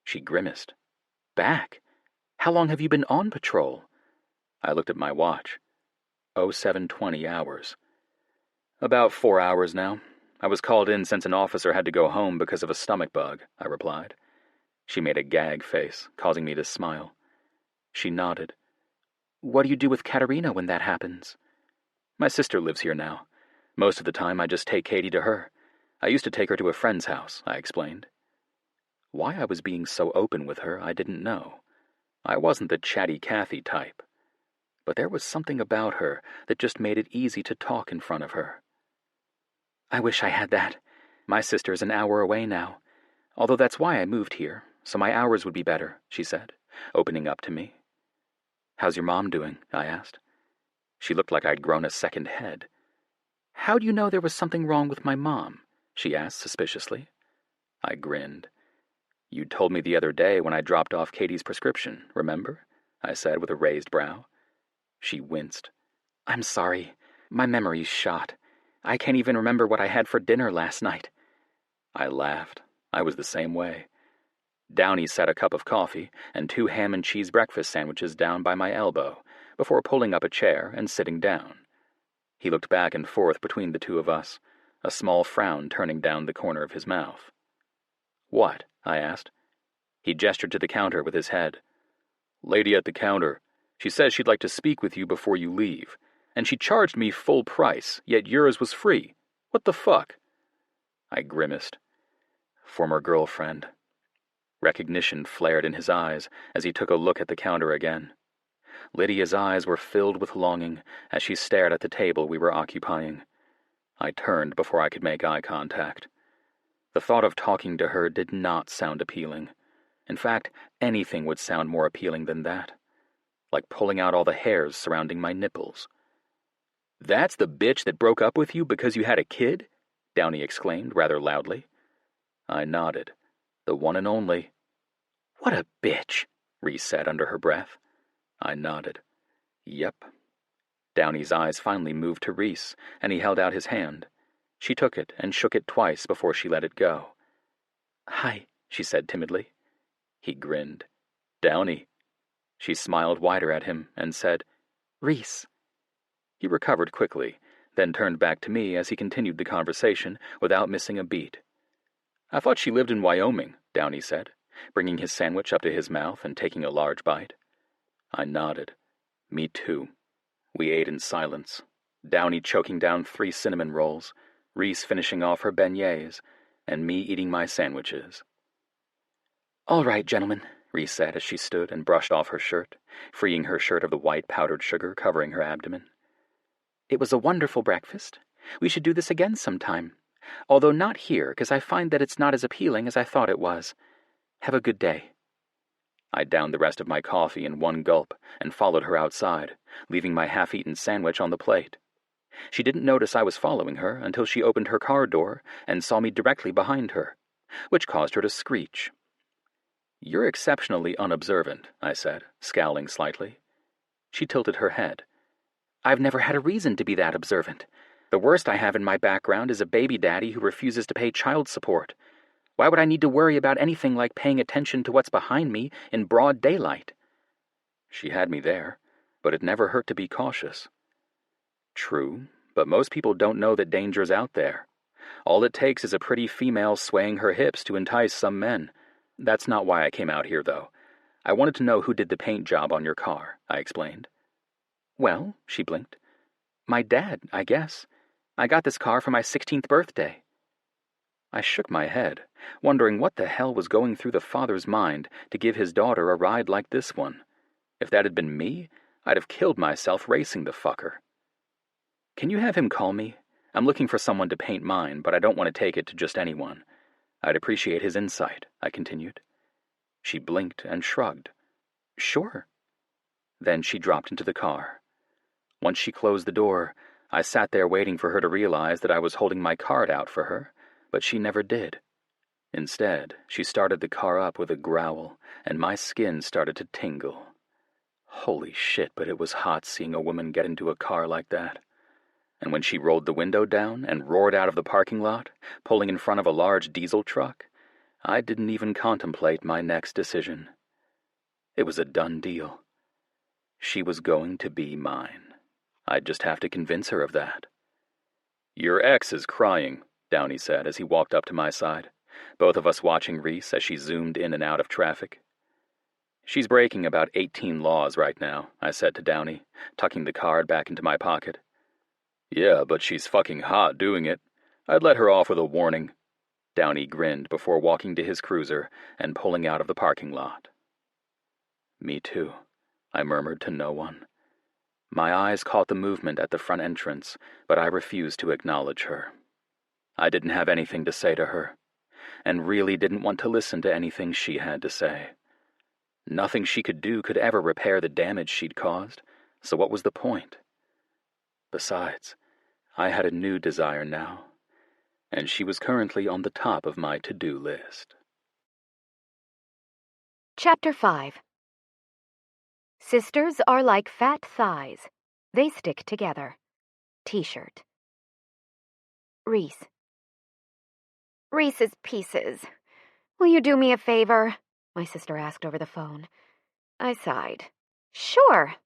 She grimaced. Back? How long have you been on patrol? I looked at my watch. 0720 hours. About 4 hours now. I was called in since an officer had to go home because of a stomach bug, I replied. She made a gag face, causing me to smile. She nodded. What do you do with Katerina when that happens? My sister lives here now. Most of the time I just take Katie to her. I used to take her to a friend's house, I explained. Why I was being so open with her, I didn't know. I wasn't the chatty Cathy type. But there was something about her that just made it easy to talk in front of her. I wish I had that. My sister's an hour away now. Although that's why I moved here, so my hours would be better, she said, opening up to me. How's your mom doing? I asked. She looked like I'd grown a second head. How do you know there was something wrong with my mom? She asked suspiciously. I grinned. You told me the other day when I dropped off Katie's prescription, remember? I said with a raised brow. She winced. I'm sorry. My memory's shot. I can't even remember what I had for dinner last night. I laughed. I was the same way. Downey set a cup of coffee and 2 ham and cheese breakfast sandwiches down by my elbow before pulling up a chair and sitting down. He looked back and forth between the two of us, a small frown turning down the corner of his mouth. What? I asked. He gestured to the counter with his head. Lady at the counter. She says she'd like to speak with you before you leave, and she charged me full price, yet yours was free. What the fuck? I grimaced. Former girlfriend. Recognition flared in his eyes as he took a look at the counter again. Lydia's eyes were filled with longing as she stared at the table we were occupying. I turned before I could make eye contact. The thought of talking to her did not sound appealing. In fact, anything would sound more appealing than that. Like pulling out all the hairs surrounding my nipples. That's the bitch that broke up with you because you had a kid? Downey exclaimed rather loudly. I nodded. The one and only. What a bitch, Reese said under her breath. I nodded. Yep. Downey's eyes finally moved to Reese, and he held out his hand. She took it and shook it twice before she let it go. Hi, she said timidly. He grinned. Downey. She smiled wider at him and said, Reese. He recovered quickly, then turned back to me as he continued the conversation without missing a beat. I thought she lived in Wyoming, Downey said, bringing his sandwich up to his mouth and taking a large bite. I nodded. Me too. We ate in silence, Downey choking down 3 cinnamon rolls, Reese finishing off her beignets, and me eating my sandwiches. All right, gentlemen, Reese said as she stood and brushed off her shirt, freeing her shirt of the white powdered sugar covering her abdomen. It was a wonderful breakfast. We should do this again sometime. Although not here, because I find that it's not as appealing as I thought it was. Have a good day. I downed the rest of my coffee in one gulp and followed her outside, leaving my half-eaten sandwich on the plate. She didn't notice I was following her until she opened her car door and saw me directly behind her, which caused her to screech. You're exceptionally unobservant, I said, scowling slightly. She tilted her head. I've never had a reason to be that observant. The worst I have in my background is a baby daddy who refuses to pay child support. Why would I need to worry about anything like paying attention to what's behind me in broad daylight? She had me there, but it never hurt to be cautious. True, but most people don't know that danger's out there. All it takes is a pretty female swaying her hips to entice some men. That's not why I came out here, though. I wanted to know who did the paint job on your car, I explained. Well, she blinked. My dad, I guess. I got this car for my 16th birthday. I shook my head, wondering what the hell was going through the father's mind to give his daughter a ride like this one. If that had been me, I'd have killed myself racing the fucker. Can you have him call me? I'm looking for someone to paint mine, but I don't want to take it to just anyone. I'd appreciate his insight," I continued. She blinked and shrugged. "Sure." Then she dropped into the car. Once she closed the door, I sat there waiting for her to realize that I was holding my card out for her, but she never did. Instead, she started the car up with a growl, and my skin started to tingle. Holy shit, but it was hot seeing a woman get into a car like that. And when she rolled the window down and roared out of the parking lot, pulling in front of a large diesel truck, I didn't even contemplate my next decision. It was a done deal. She was going to be mine. I'd just have to convince her of that. "Your ex is crying," Downey said as he walked up to my side, both of us watching Reese as she zoomed in and out of traffic. "She's breaking about 18 laws right now," I said to Downey, tucking the card back into my pocket. "Yeah, but she's fucking hot doing it. I'd let her off with a warning." Downey grinned before walking to his cruiser and pulling out of the parking lot. "Me too," I murmured to no one. My eyes caught the movement at the front entrance, but I refused to acknowledge her. I didn't have anything to say to her, and really didn't want to listen to anything she had to say. Nothing she could do could ever repair the damage she'd caused, so what was the point? Besides, I had a new desire now, and she was currently on the top of my to-do list. Chapter 5. Sisters are like fat thighs. They stick together. T-shirt. Reese. Reese's Pieces. "Will you do me a favor?" my sister asked over the phone. I sighed. "Sure.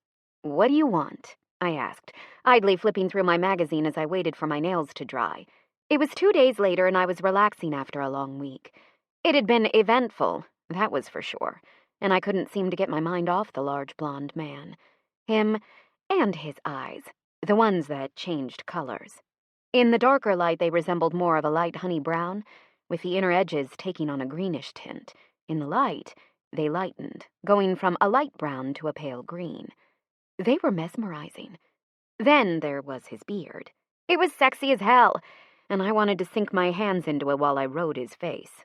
What do you want?" I asked, idly flipping through my magazine as I waited for my nails to dry. It was 2 days later and I was relaxing after a long week. It had been eventful, that was for sure, and I couldn't seem to get my mind off the large blonde man. Him and his eyes, the ones that changed colors. In the darker light they resembled more of a light honey brown, with the inner edges taking on a greenish tint. In the light, they lightened, going from a light brown to a pale green. They were mesmerizing. Then there was his beard. It was sexy as hell, and I wanted to sink my hands into it while I rode his face.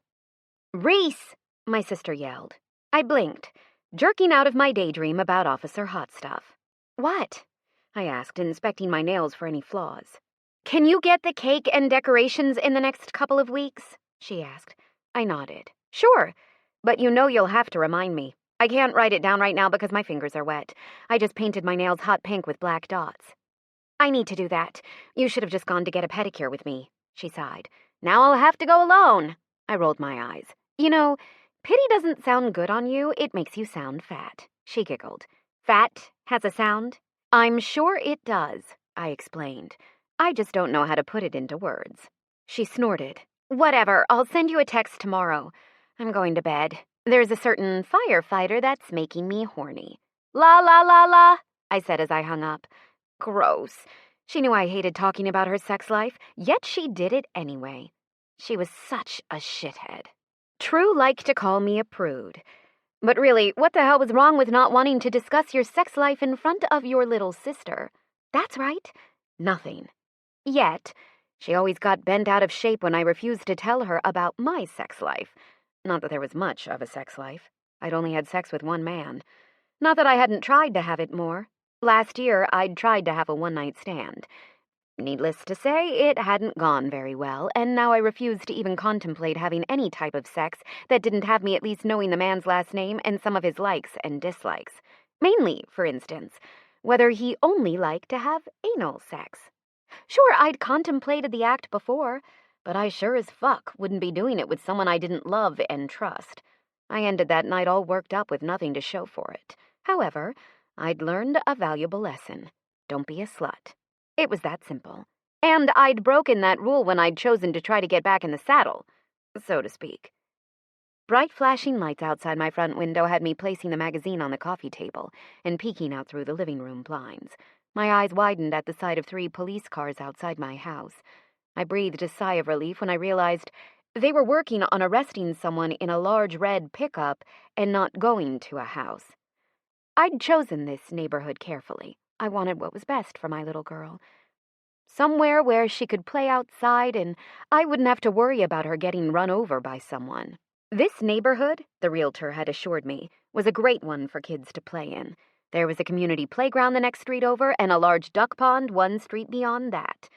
"Reese!" my sister yelled. I blinked, jerking out of my daydream about Officer Hot Stuff. "What?" I asked, inspecting my nails for any flaws. "Can you get the cake and decorations in the next couple of weeks?" she asked. I nodded. "Sure, but you know you'll have to remind me. I can't write it down right now because my fingers are wet. I just painted my nails hot pink with black dots." "I need to do that. You should have just gone to get a pedicure with me," she sighed. "Now I'll have to go alone." I rolled my eyes. "You know, pity doesn't sound good on you. It makes you sound fat." She giggled. "Fat has a sound?" "I'm sure it does," I explained. "I just don't know how to put it into words." She snorted. "Whatever, I'll send you a text tomorrow. I'm going to bed. There's a certain firefighter that's making me horny." "La la la la," I said as I hung up. Gross. She knew I hated talking about her sex life, yet she did it anyway. She was such a shithead. True liked to call me a prude. But really, what the hell was wrong with not wanting to discuss your sex life in front of your little sister? That's right. Nothing. Yet, she always got bent out of shape when I refused to tell her about my sex life. Not that there was much of a sex life. I'd only had sex with one man. Not that I hadn't tried to have it more. Last year, I'd tried to have a one-night stand. Needless to say, it hadn't gone very well, and now I refused to even contemplate having any type of sex that didn't have me at least knowing the man's last name and some of his likes and dislikes. Mainly, for instance, whether he only liked to have anal sex. Sure, I'd contemplated the act before, but I sure as fuck wouldn't be doing it with someone I didn't love and trust. I ended that night all worked up with nothing to show for it. However, I'd learned a valuable lesson. Don't be a slut. It was that simple. And I'd broken that rule when I'd chosen to try to get back in the saddle, so to speak. Bright flashing lights outside my front window had me placing the magazine on the coffee table and peeking out through the living room blinds. My eyes widened at the sight of 3 police cars outside my house. I breathed a sigh of relief when I realized they were working on arresting someone in a large red pickup and not going to a house. I'd chosen this neighborhood carefully. I wanted what was best for my little girl. Somewhere where she could play outside and I wouldn't have to worry about her getting run over by someone. This neighborhood, the realtor had assured me, was a great one for kids to play in. There was a community playground the next street over and a large duck pond one street beyond that.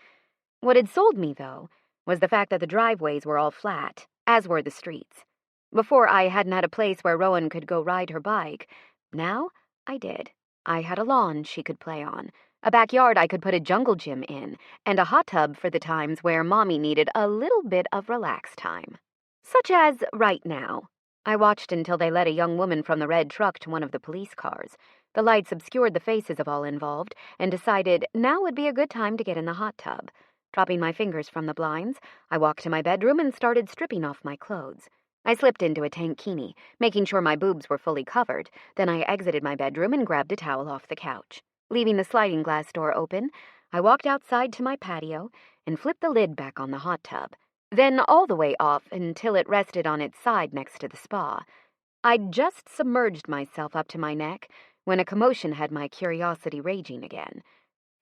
What had sold me, though, was the fact that the driveways were all flat, as were the streets. Before, I hadn't had a place where Rowan could go ride her bike. Now, I did. I had a lawn she could play on, a backyard I could put a jungle gym in, and a hot tub for the times where Mommy needed a little bit of relax time. Such as right now. I watched until they led a young woman from the red truck to one of the police cars. The lights obscured the faces of all involved, and decided now would be a good time to get in the hot tub. Dropping my fingers from the blinds, I walked to my bedroom and started stripping off my clothes. I slipped into a tankini, making sure my boobs were fully covered. Then I exited my bedroom and grabbed a towel off the couch. Leaving the sliding glass door open, I walked outside to my patio and flipped the lid back on the hot tub, then all the way off until it rested on its side next to the spa. I'd just submerged myself up to my neck when a commotion had my curiosity raging again.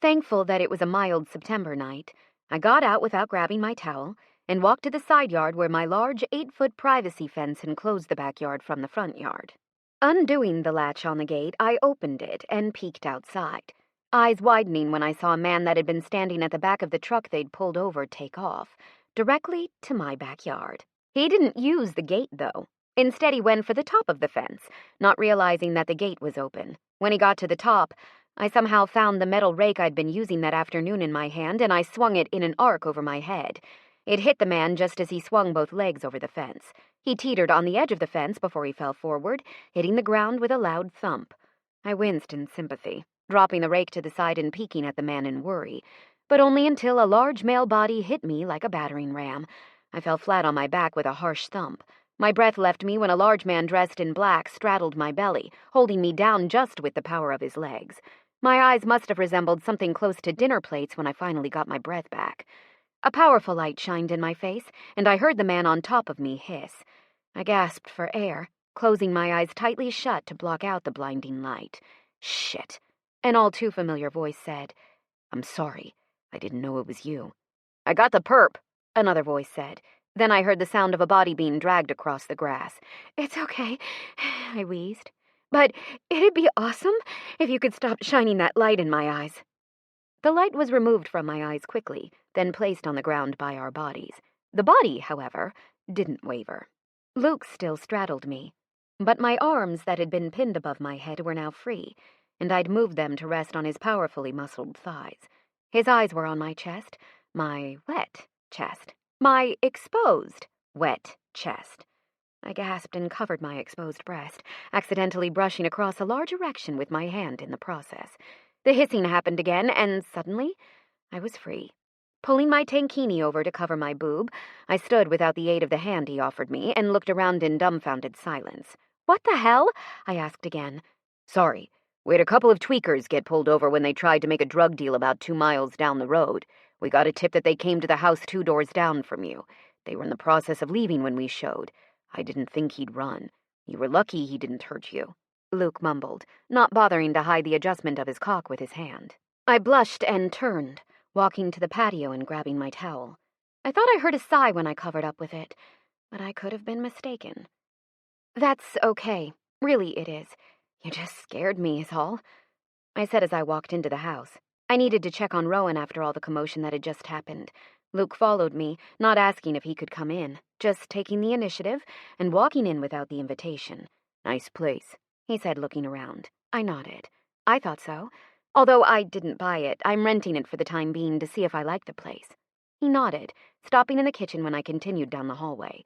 Thankful that it was a mild September night, I got out without grabbing my towel and walked to the side yard where my large 8-foot privacy fence enclosed the backyard from the front yard. Undoing the latch on the gate, I opened it and peeked outside, eyes widening when I saw a man that had been standing at the back of the truck they'd pulled over take off, directly to my backyard. He didn't use the gate, though. Instead, he went for the top of the fence, not realizing that the gate was open. When he got to the top, I somehow found the metal rake I'd been using that afternoon in my hand, and I swung it in an arc over my head. It hit the man just as he swung both legs over the fence. He teetered on the edge of the fence before he fell forward, hitting the ground with a loud thump. I winced in sympathy, dropping the rake to the side and peeking at the man in worry, but only until a large male body hit me like a battering ram. I fell flat on my back with a harsh thump. My breath left me when a large man dressed in black straddled my belly, holding me down just with the power of his legs. My eyes must have resembled something close to dinner plates when I finally got my breath back. A powerful light shined in my face, and I heard the man on top of me hiss. I gasped for air, closing my eyes tightly shut to block out the blinding light. Shit. An all too familiar voice said, "I'm sorry. I didn't know it was you." "I got the perp," another voice said. Then I heard the sound of a body being dragged across the grass. "It's okay," I wheezed. "But it'd be awesome if you could stop shining that light in my eyes." The light was removed from my eyes quickly, then placed on the ground by our bodies. The body, however, didn't waver. Luke still straddled me, but my arms that had been pinned above my head were now free, and I'd moved them to rest on his powerfully muscled thighs. His eyes were on my chest, my wet chest, my exposed, wet chest. I gasped and covered my exposed breast, accidentally brushing across a large erection with my hand in the process. The hissing happened again, and suddenly, I was free. Pulling my tankini over to cover my boob, I stood without the aid of the hand he offered me and looked around in dumbfounded silence. "What the hell?" I asked again. "Sorry. We had a couple of tweakers get pulled over when they tried to make a drug deal about 2 miles down the road. We got a tip that they came to the house 2 doors down from you. They were in the process of leaving when we showed. I didn't think he'd run. You were lucky he didn't hurt you," Luke mumbled, not bothering to hide the adjustment of his cock with his hand. I blushed and turned, walking to the patio and grabbing my towel. I thought I heard a sigh when I covered up with it, but I could have been mistaken. "That's okay. Really, it is. You just scared me, is all," I said as I walked into the house. I needed to check on Rowan after all the commotion that had just happened. Luke followed me, not asking if he could come in, just taking the initiative and walking in without the invitation. "Nice place," he said, looking around. I nodded. I thought so. Although I didn't buy it, I'm renting it for the time being to see if I like the place. He nodded, stopping in the kitchen when I continued down the hallway.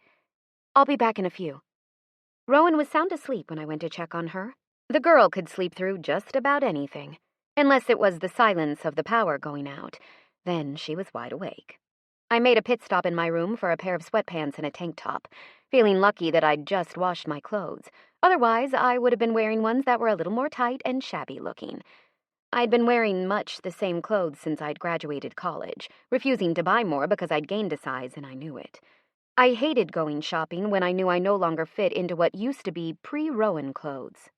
"I'll be back in a few." Rowan was sound asleep when I went to check on her. The girl could sleep through just about anything, unless it was the silence of the power going out. Then she was wide awake. I made a pit stop in my room for a pair of sweatpants and a tank top, feeling lucky that I'd just washed my clothes. Otherwise, I would have been wearing ones that were a little more tight and shabby looking. I'd been wearing much the same clothes since I'd graduated college, refusing to buy more because I'd gained a size and I knew it. I hated going shopping when I knew I no longer fit into what used to be pre-Rowan clothes.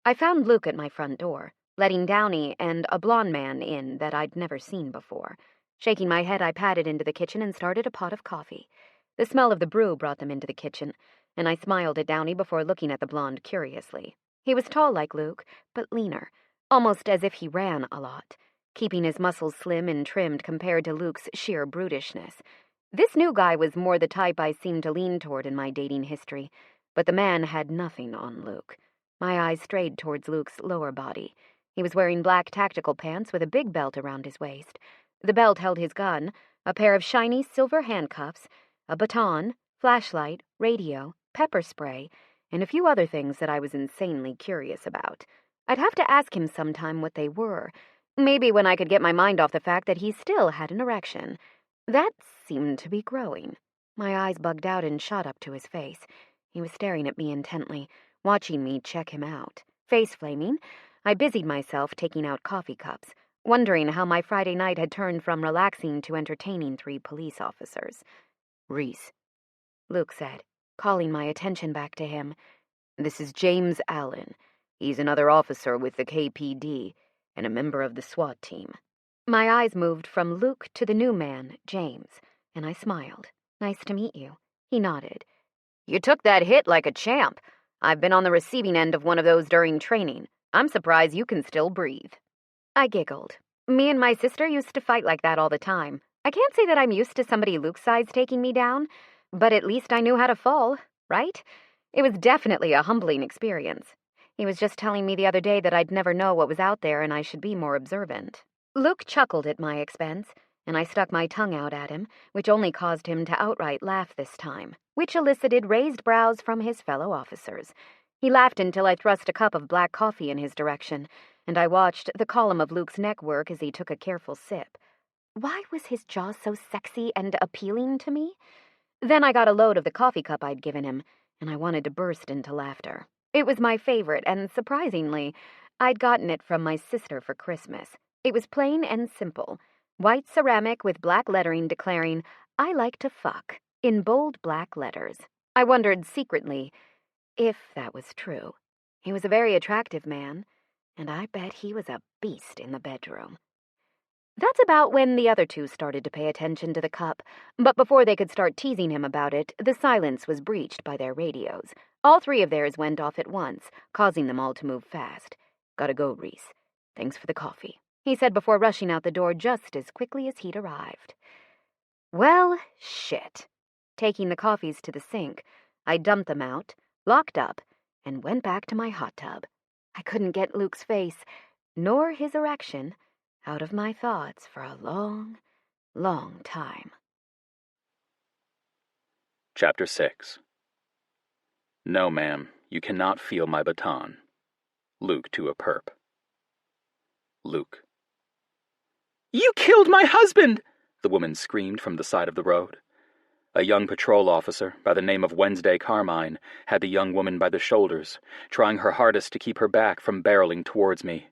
I found Luke at my front door, letting Downey and a blonde man in that I'd never seen before. Shaking my head, I padded into the kitchen and started a pot of coffee. The smell of the brew brought them into the kitchen, and I smiled at Downey before looking at the blonde curiously. He was tall like Luke, but leaner, almost as if he ran a lot, keeping his muscles slim and trimmed compared to Luke's sheer brutishness. This new guy was more the type I seemed to lean toward in my dating history, but the man had nothing on Luke. My eyes strayed towards Luke's lower body. He was wearing black tactical pants with a big belt around his waist. The belt held his gun, a pair of shiny silver handcuffs, a baton, flashlight, radio, pepper spray, and a few other things that I was insanely curious about. I'd have to ask him sometime what they were. Maybe when I could get my mind off the fact that he still had an erection. That seemed to be growing. My eyes bugged out and shot up to his face. He was staring at me intently, watching me check him out. Face flaming, I busied myself taking out coffee cups, wondering how my Friday night had turned from relaxing to entertaining 3 police officers. "Reese," Luke said, calling my attention back to him. "This is James Allen. He's another officer with the KPD and a member of the SWAT team." My eyes moved from Luke to the new man, James, and I smiled. "Nice to meet you." He nodded. "You took that hit like a champ. I've been on the receiving end of one of those during training. I'm surprised you can still breathe." I giggled. Me and my sister used to fight like that all the time. I can't say that I'm used to somebody Luke's size taking me down, but at least I knew how to fall, right? It was definitely a humbling experience. He was just telling me the other day that I'd never know what was out there and I should be more observant. Luke chuckled at my expense, and I stuck my tongue out at him, which only caused him to outright laugh this time, which elicited raised brows from his fellow officers. He laughed until I thrust a cup of black coffee in his direction, and I watched the column of Luke's neck work as he took a careful sip. Why was his jaw so sexy and appealing to me? Then I got a load of the coffee cup I'd given him, and I wanted to burst into laughter. It was my favorite, and surprisingly, I'd gotten it from my sister for Christmas. It was plain and simple. White ceramic with black lettering declaring, "I like to fuck," in bold black letters. I wondered secretly if that was true. He was a very attractive man, and I bet he was a beast in the bedroom. That's about when the other 2 started to pay attention to the cup, but before they could start teasing him about it, the silence was breached by their radios. All 3 of theirs went off at once, causing them all to move fast. "Gotta go, Reese. Thanks for the coffee," he said before rushing out the door just as quickly as he'd arrived. Well, shit. Taking the coffees to the sink, I dumped them out, locked up, and went back to my hot tub. I couldn't get Luke's face, nor his erection, out of my thoughts for a long, long time. Chapter 6. "No, ma'am, you cannot feel my baton." Luke to a perp. Luke. "You killed my husband!" the woman screamed from the side of the road. A young patrol officer by the name of Wednesday Carmine had the young woman by the shoulders, trying her hardest to keep her back from barreling towards me.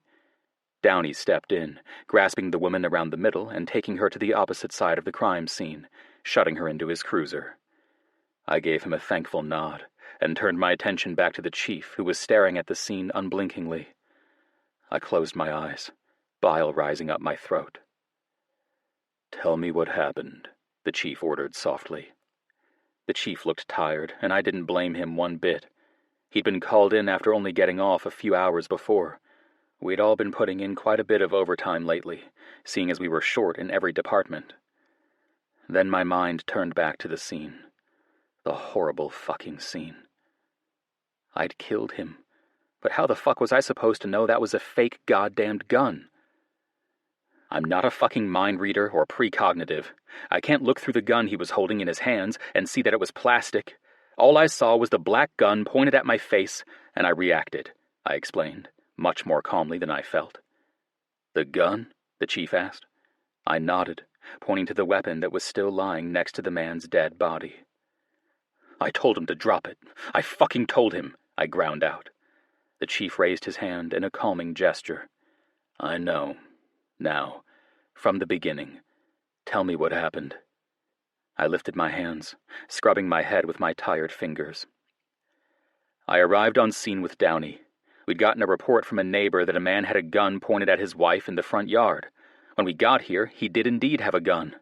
Downey stepped in, grasping the woman around the middle and taking her to the opposite side of the crime scene, shutting her into his cruiser. I gave him a thankful nod and turned my attention back to the chief, who was staring at the scene unblinkingly. I closed my eyes, bile rising up my throat. "Tell me what happened," the chief ordered softly. The chief looked tired, and I didn't blame him one bit. He'd been called in after only getting off a few hours before. We'd all been putting in quite a bit of overtime lately, seeing as we were short in every department. Then my mind turned back to the scene. The horrible fucking scene. I'd killed him, but how the fuck was I supposed to know that was a fake goddamned gun? I'm not a fucking mind reader or precognitive. I can't look through the gun he was holding in his hands and see that it was plastic. All I saw was the black gun pointed at my face, and I reacted, I explained, much more calmly than I felt. "The gun?" the chief asked. I nodded, pointing to the weapon that was still lying next to the man's dead body. "I told him to drop it. I fucking told him," I ground out. The chief raised his hand in a calming gesture. "I know. Now, from the beginning, tell me what happened." I lifted my hands, scrubbing my head with my tired fingers. I arrived on scene with Downey. We'd gotten a report from a neighbor that a man had a gun pointed at his wife in the front yard. When we got here, he did indeed have a gun.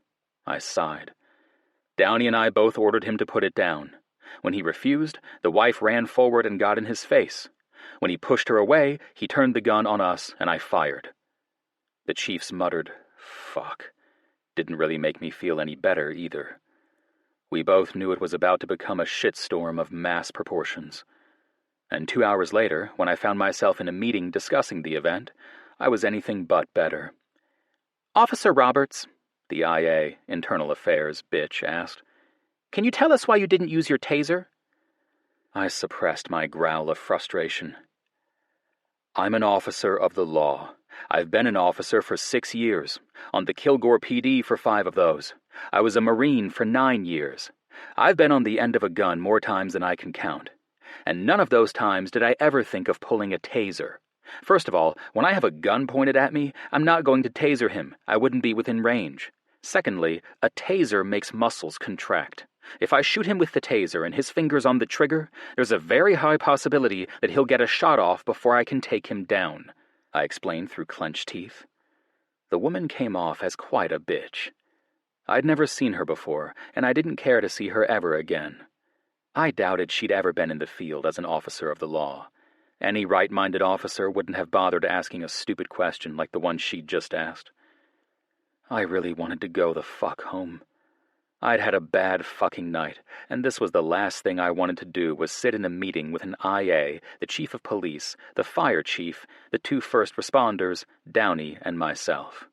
I sighed. Downey and I both ordered him to put it down. When he refused, the wife ran forward and got in his face. When he pushed her away, he turned the gun on us, and I fired. The chief's muttered, "Fuck," didn't really make me feel any better either. We both knew it was about to become a shitstorm of mass proportions. And 2 hours later, when I found myself in a meeting discussing the event, I was anything but better. "Officer Roberts," the IA, Internal Affairs, bitch asked, "can you tell us why you didn't use your taser?" I suppressed my growl of frustration. "I'm an officer of the law. I've been an officer for 6 years, on the Kilgore PD for 5 of those. I was a Marine for 9 years. I've been on the end of a gun more times than I can count. And none of those times did I ever think of pulling a taser. First of all, when I have a gun pointed at me, I'm not going to taser him. I wouldn't be within range. Secondly, a taser makes muscles contract. If I shoot him with the taser and his finger's on the trigger, there's a very high possibility that he'll get a shot off before I can take him down," I explained through clenched teeth. The woman came off as quite a bitch. I'd never seen her before, and I didn't care to see her ever again. I doubted she'd ever been in the field as an officer of the law. Any right-minded officer wouldn't have bothered asking a stupid question like the one she'd just asked. I really wanted to go the fuck home. I'd had a bad fucking night, and this was the last thing I wanted to do was sit in a meeting with an IA, the chief of police, the fire chief, the 2 first responders, Downey, and myself.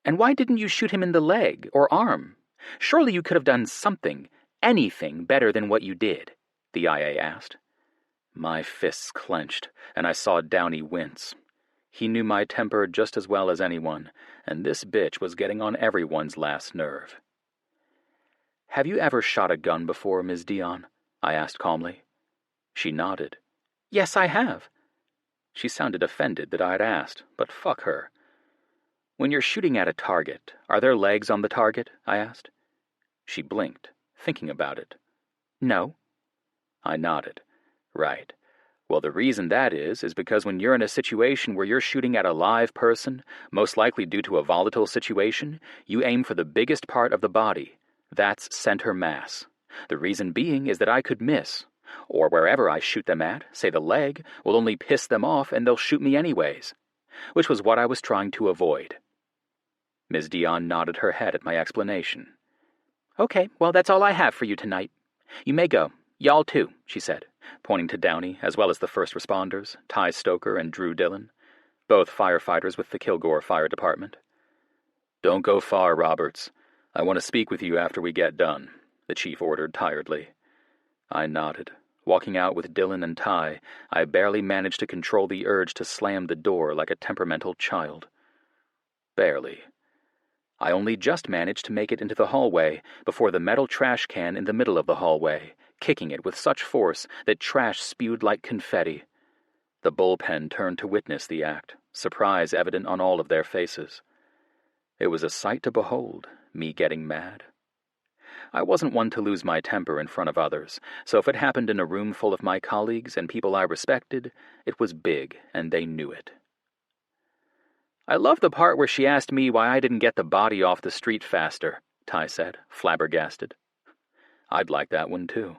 "And why didn't you shoot him in the leg or arm? Surely you could have done something, anything better than what you did," the IA asked. My fists clenched, and I saw Downey wince. He knew my temper just as well as anyone, and this bitch was getting on everyone's last nerve. "Have you ever shot a gun before, Ms. Dion?" I asked calmly. She nodded. "Yes, I have." She sounded offended that I'd asked, but fuck her. "When you're shooting at a target, are there legs on the target?" I asked. She blinked, thinking about it. "No." I nodded. "Right. Well, the reason that is because when you're in a situation where you're shooting at a live person, most likely due to a volatile situation, you aim for the biggest part of the body. That's center mass. The reason being is that I could miss. Or wherever I shoot them at, say the leg, will only piss them off and they'll shoot me anyways. Which was what I was trying to avoid." Ms. Dion nodded her head at my explanation. "Okay, well, that's all I have for you tonight. You may go. Y'all too," she said, pointing to Downey, as well as the first responders, Ty Stoker and Drew Dillon, both firefighters with the Kilgore Fire Department. "Don't go far, Roberts. I want to speak with you after we get done," the chief ordered tiredly. I nodded. Walking out with Dillon and Ty, I barely managed to control the urge to slam the door like a temperamental child. Barely. I only just managed to make it into the hallway before the metal trash can in the middle of the hallway, kicking it with such force that trash spewed like confetti. The bullpen turned to witness the act, surprise evident on all of their faces. It was a sight to behold, me getting mad. I wasn't one to lose my temper in front of others, so if it happened in a room full of my colleagues and people I respected, it was big, and they knew it. "I love the part where she asked me why I didn't get the body off the street faster," Ty said, flabbergasted. I'd like that one, too.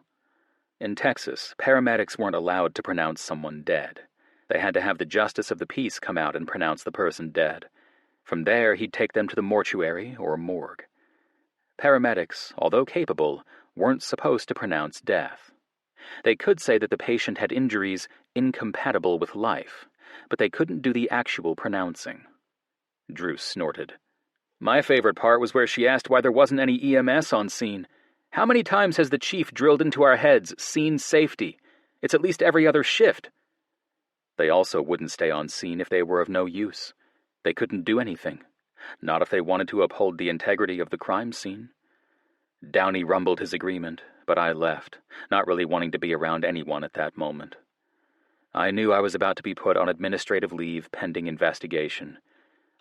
In Texas, paramedics weren't allowed to pronounce someone dead. They had to have the justice of the peace come out and pronounce the person dead. From there, he'd take them to the mortuary or morgue. Paramedics, although capable, weren't supposed to pronounce death. They could say that the patient had injuries incompatible with life, but they couldn't do the actual pronouncing. Drew snorted. "My favorite part was where she asked why there wasn't any EMS on scene. How many times has the chief drilled into our heads, scene safety? It's at least every other shift." They also wouldn't stay on scene if they were of no use. They couldn't do anything. Not if they wanted to uphold the integrity of the crime scene. Downey rumbled his agreement, but I left, not really wanting to be around anyone at that moment. I knew I was about to be put on administrative leave pending investigation.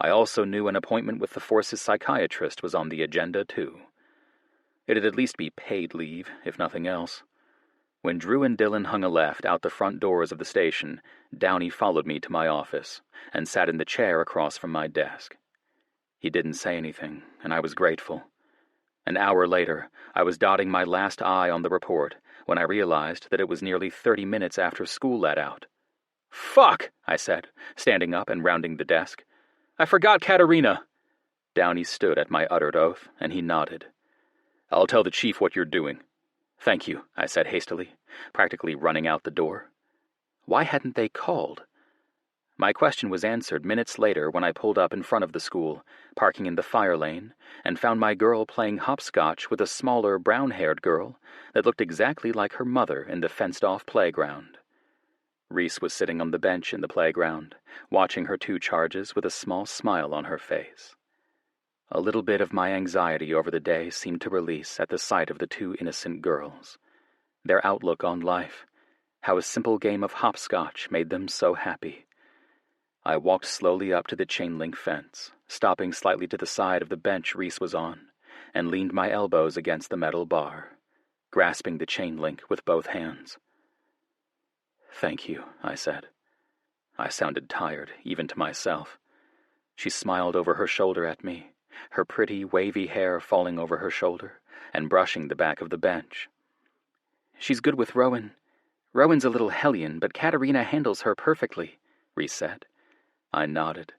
I also knew an appointment with the force's psychiatrist was on the agenda, too. It'd at least be paid leave, if nothing else. When Drew and Dillon hung a left out the front doors of the station, Downey followed me to my office and sat in the chair across from my desk. He didn't say anything, and I was grateful. An hour later, I was dotting my last I on the report when I realized that it was nearly 30 minutes after school let out. "Fuck!" I said, standing up and rounding the desk. "I forgot Katerina." Downey stood at my uttered oath, and he nodded. "I'll tell the chief what you're doing." "Thank you," I said hastily, practically running out the door. Why hadn't they called? My question was answered minutes later when I pulled up in front of the school, parking in the fire lane, and found my girl playing hopscotch with a smaller, brown-haired girl that looked exactly like her mother in the fenced-off playground. Reese was sitting on the bench in the playground, watching her 2 charges with a small smile on her face. A little bit of my anxiety over the day seemed to release at the sight of the 2 innocent girls. Their outlook on life, how a simple game of hopscotch made them so happy. I walked slowly up to the chain-link fence, stopping slightly to the side of the bench Reese was on, and leaned my elbows against the metal bar, grasping the chain-link with both hands. "Thank you," I said. I sounded tired, even to myself. She smiled over her shoulder at me, her pretty, wavy hair falling over her shoulder and brushing the back of the bench. "She's good with Rowan. Rowan's a little hellion, but Katerina handles her perfectly," Reese said. I nodded.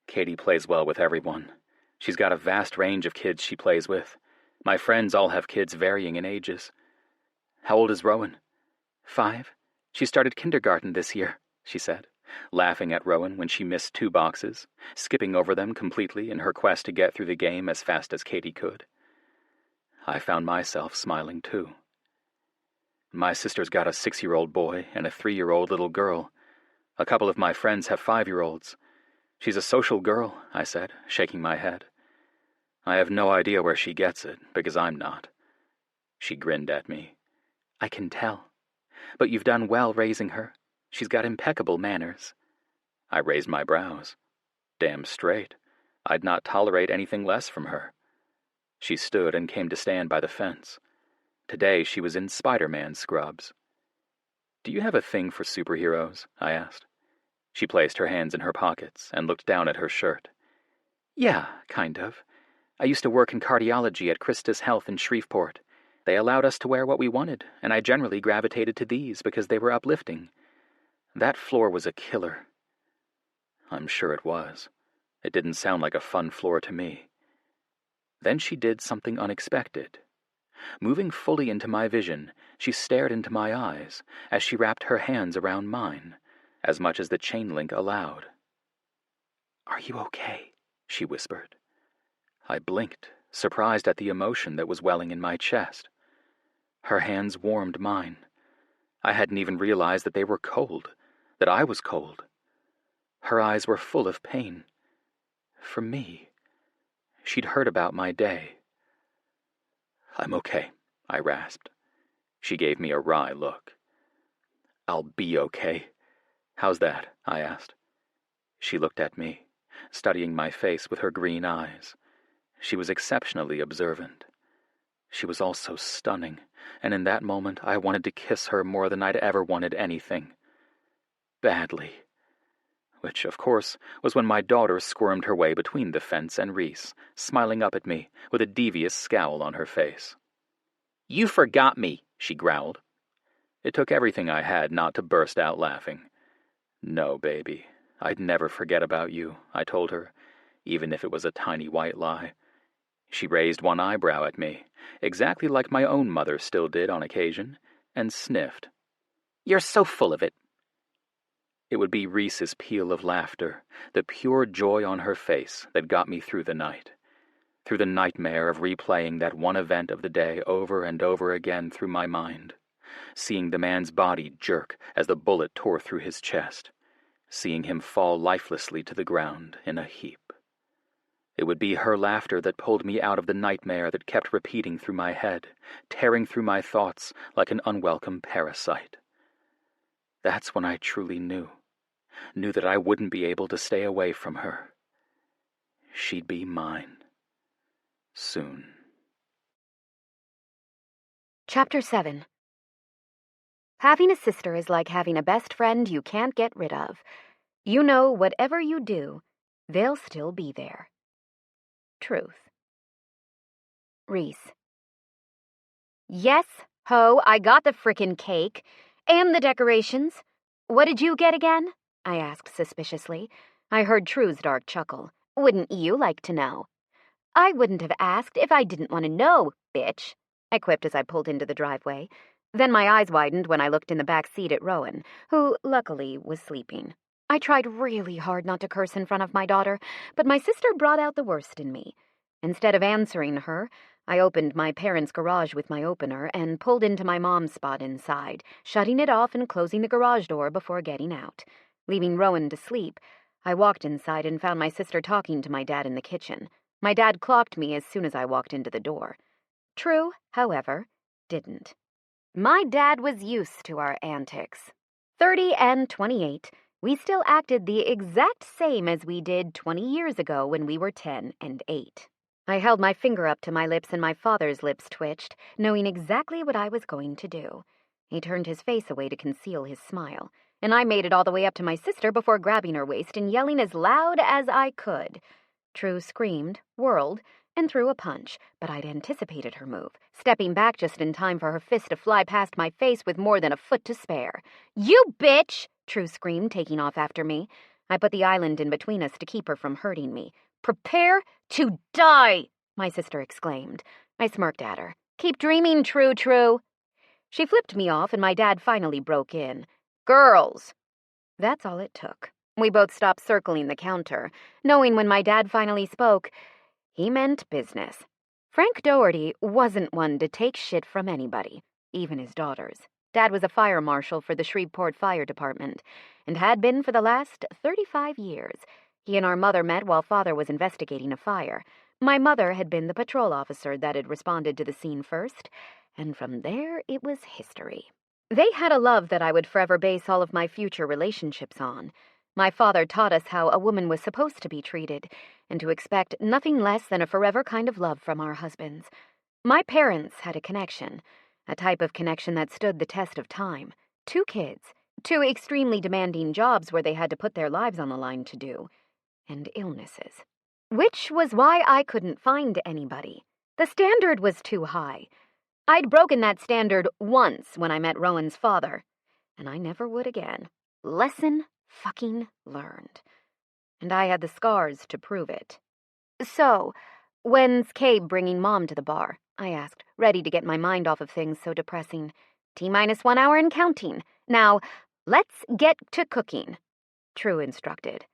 Katie plays well with everyone. She's got a vast range of kids she plays with. My friends all have kids varying in ages. "How old is Rowan?" 5. She started kindergarten this year," she said, laughing at Rowan when she missed 2 boxes, skipping over them completely in her quest to get through the game as fast as Katie could. I found myself smiling too. "My sister's got a 6-year-old boy and a 3-year-old little girl. A couple of my friends have 5-year-olds. She's a social girl," I said, shaking my head. "I have no idea where she gets it, because I'm not." She grinned at me. "I can tell. But you've done well raising her. She's got impeccable manners." I raised my brows. Damn straight. I'd not tolerate anything less from her. She stood and came to stand by the fence. Today she was in Spider-Man scrubs. "Do you have a thing for superheroes?" I asked. She placed her hands in her pockets and looked down at her shirt. "Yeah, kind of. I used to work in cardiology at Christus Health in Shreveport. They allowed us to wear what we wanted, and I generally gravitated to these because they were uplifting. That floor was a killer." I'm sure it was. It didn't sound like a fun floor to me. Then she did something unexpected. Moving fully into my vision, she stared into my eyes as she wrapped her hands around mine, as much as the chain link allowed. "Are you okay?" she whispered. I blinked, surprised at the emotion that was welling in my chest. Her hands warmed mine. I hadn't even realized that they were cold, that I was cold. Her eyes were full of pain. For me. She'd heard about my day. "I'm okay," I rasped. She gave me a wry look. "I'll be okay. How's that?" I asked. She looked at me, studying my face with her green eyes. She was exceptionally observant. She was also stunning, and in that moment I wanted to kiss her more than I'd ever wanted anything. Badly. Which, of course, was when my daughter squirmed her way between the fence and Reese, smiling up at me with a devious scowl on her face. "You forgot me," she growled. It took everything I had not to burst out laughing. "No, baby, I'd never forget about you," I told her, even if it was a tiny white lie. She raised one eyebrow at me, exactly like my own mother still did on occasion, and sniffed. "You're so full of it." It would be Reese's peal of laughter, the pure joy on her face that got me through the night. Through the nightmare of replaying that one event of the day over and over again through my mind. Seeing the man's body jerk as the bullet tore through his chest. Seeing him fall lifelessly to the ground in a heap. It would be her laughter that pulled me out of the nightmare that kept repeating through my head, tearing through my thoughts like an unwelcome parasite. That's when I truly knew that I wouldn't be able to stay away from her. She'd be mine. Soon. Chapter 7. Having a sister is like having a best friend you can't get rid of. You know, whatever you do, they'll still be there. Truth. Reese. Yes, ho, I got the frickin' cake. And the decorations. What did you get again? I asked suspiciously. I heard True's dark chuckle. Wouldn't you like to know? I wouldn't have asked if I didn't want to know, bitch, I quipped as I pulled into the driveway. Then my eyes widened when I looked in the back seat at Rowan, who, luckily, was sleeping. I tried really hard not to curse in front of my daughter, but my sister brought out the worst in me. Instead of answering her, I opened my parents' garage with my opener and pulled into my mom's spot inside, shutting it off and closing the garage door before getting out. Leaving Rowan to sleep, I walked inside and found my sister talking to my dad in the kitchen. My dad clocked me as soon as I walked into the door. True, however, didn't. My dad was used to our antics. 30 and 28, we still acted the exact same as we did 20 years ago when we were 10 and 8. I held my finger up to my lips and my father's lips twitched, knowing exactly what I was going to do. He turned his face away to conceal his smile, and I made it all the way up to my sister before grabbing her waist and yelling as loud as I could. True screamed, whirled, and threw a punch, but I'd anticipated her move, stepping back just in time for her fist to fly past my face with more than a foot to spare. You bitch! True screamed, taking off after me. I put the island in between us to keep her from hurting me. Prepare to die, my sister exclaimed. I smirked at her. Keep dreaming, True. She flipped me off, and my dad finally broke in. Girls! That's all it took. We both stopped circling the counter, knowing when my dad finally spoke, he meant business. Frank Doherty wasn't one to take shit from anybody, even his daughters. Dad was a fire marshal for the Shreveport Fire Department, and had been for the last 35 years. He and our mother met while Father was investigating a fire. My mother had been the patrol officer that had responded to the scene first, and from there it was history. They had a love that I would forever base all of my future relationships on. My father taught us how a woman was supposed to be treated, and to expect nothing less than a forever kind of love from our husbands. My parents had a connection, a type of connection that stood the test of time. 2 kids, 2 extremely demanding jobs where they had to put their lives on the line to do, and illnesses. Which was why I couldn't find anybody. The standard was too high. I'd broken that standard once when I met Rowan's father, and I never would again. Lesson fucking learned. And I had the scars to prove it. So, when's Cabe bringing Mom to the bar? I asked, ready to get my mind off of things so depressing. T-1 hour and counting. Now, let's get to cooking, True instructed.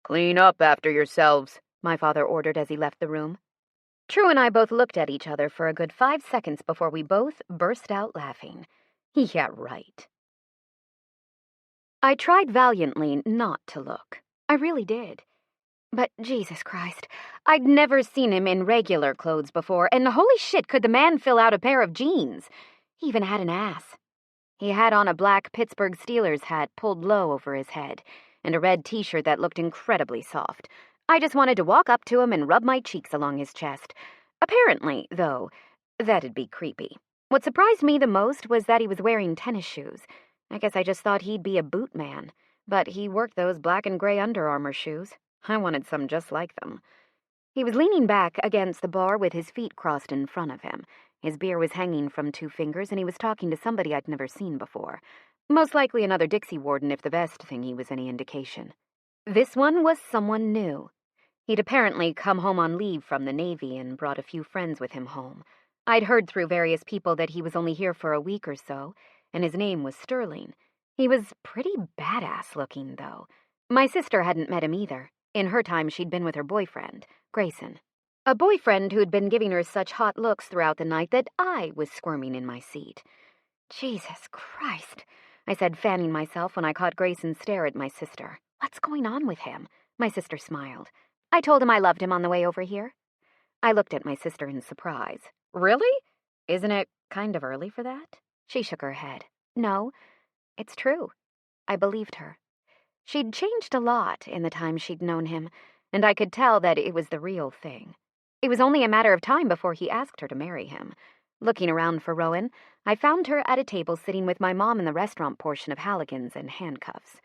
Clean up after yourselves, my father ordered as he left the room. True and I both looked at each other for a good 5 seconds before we both burst out laughing. Yeah, right. I tried valiantly not to look. I really did. But Jesus Christ, I'd never seen him in regular clothes before, and holy shit, could the man fill out a pair of jeans. He even had an ass. He had on a black Pittsburgh Steelers hat pulled low over his head, and a red t-shirt that looked incredibly soft. I just wanted to walk up to him and rub my cheeks along his chest. Apparently, though, that'd be creepy. What surprised me the most was that he was wearing tennis shoes. I guess I just thought he'd be a boot man, but he worked those black and gray Under Armour shoes. I wanted some just like them. He was leaning back against the bar with his feet crossed in front of him. His beer was hanging from 2 fingers, and he was talking to somebody I'd never seen before. Most likely another Dixie warden if the vest thingy was any indication. This one was someone new. He'd apparently come home on leave from the Navy and brought a few friends with him home. I'd heard through various people that he was only here for a week or so, and his name was Sterling. He was pretty badass looking, though. My sister hadn't met him either. In her time, she'd been with her boyfriend, Grayson. A boyfriend who'd been giving her such hot looks throughout the night that I was squirming in my seat. Jesus Christ, I said, fanning myself when I caught Grayson stare at my sister. What's going on with him? My sister smiled. I told him I loved him on the way over here. I looked at my sister in surprise. Really? Isn't it kind of early for that? She shook her head. No, it's true. I believed her. She'd changed a lot in the time she'd known him, and I could tell that it was the real thing. It was only a matter of time before he asked her to marry him. Looking around for Rowan, I found her at a table sitting with my mom in the restaurant portion of Halligan's in handcuffs.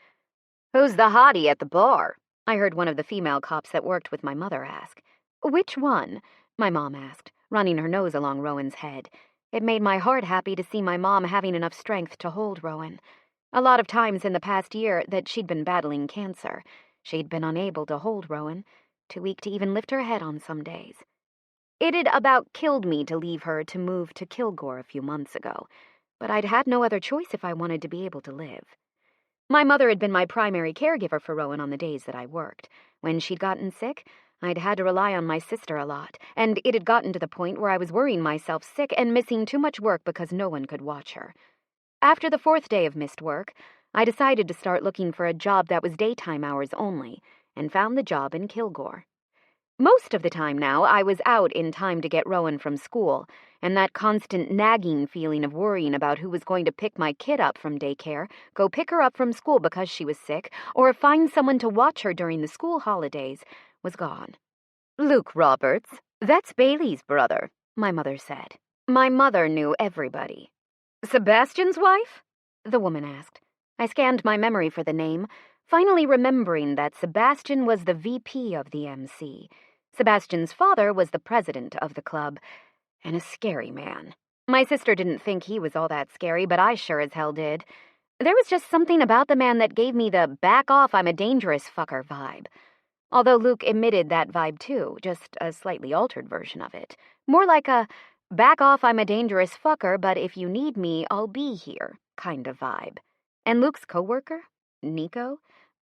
Who's the hottie at the bar? I heard one of the female cops that worked with my mother ask. Which one? My mom asked, running her nose along Rowan's head. It made my heart happy to see my mom having enough strength to hold Rowan. A lot of times in the past year that she'd been battling cancer, she'd been unable to hold Rowan, too weak to even lift her head on some days. It'd about killed me to leave her to move to Kilgore a few months ago, but I'd had no other choice if I wanted to be able to live. My mother had been my primary caregiver for Rowan on the days that I worked. When she'd gotten sick, I'd had to rely on my sister a lot, and it had gotten to the point where I was worrying myself sick and missing too much work because no one could watch her. After the 4th day of missed work, I decided to start looking for a job that was daytime hours only, and found the job in Kilgore. Most of the time now, I was out in time to get Rowan from school, and that constant nagging feeling of worrying about who was going to pick my kid up from daycare, go pick her up from school because she was sick, or find someone to watch her during the school holidays, was gone. Luke Roberts, that's Bailey's brother, my mother said. My mother knew everybody. Sebastian's wife? The woman asked. I scanned my memory for the name, finally remembering that Sebastian was the VP of the MC. Sebastian's father was the president of the club, and a scary man. My sister didn't think he was all that scary, but I sure as hell did. There was just something about the man that gave me the back off I'm a dangerous fucker vibe. Although Luke emitted that vibe too, just a slightly altered version of it. More like a back off I'm a dangerous fucker, but if you need me, I'll be here kind of vibe. And Luke's coworker, Nico,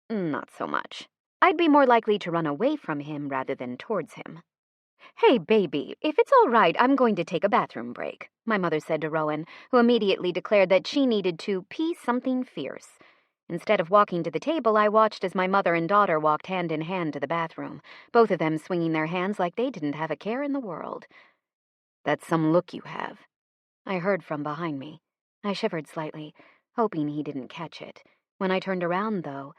not so much. I'd be more likely to run away from him rather than towards him. Hey, baby, if it's all right, I'm going to take a bathroom break, my mother said to Rowan, who immediately declared that she needed to pee something fierce. Instead of walking to the table, I watched as my mother and daughter walked hand in hand to the bathroom, both of them swinging their hands like they didn't have a care in the world. That's some look you have, I heard from behind me. I shivered slightly, hoping he didn't catch it. When I turned around, though,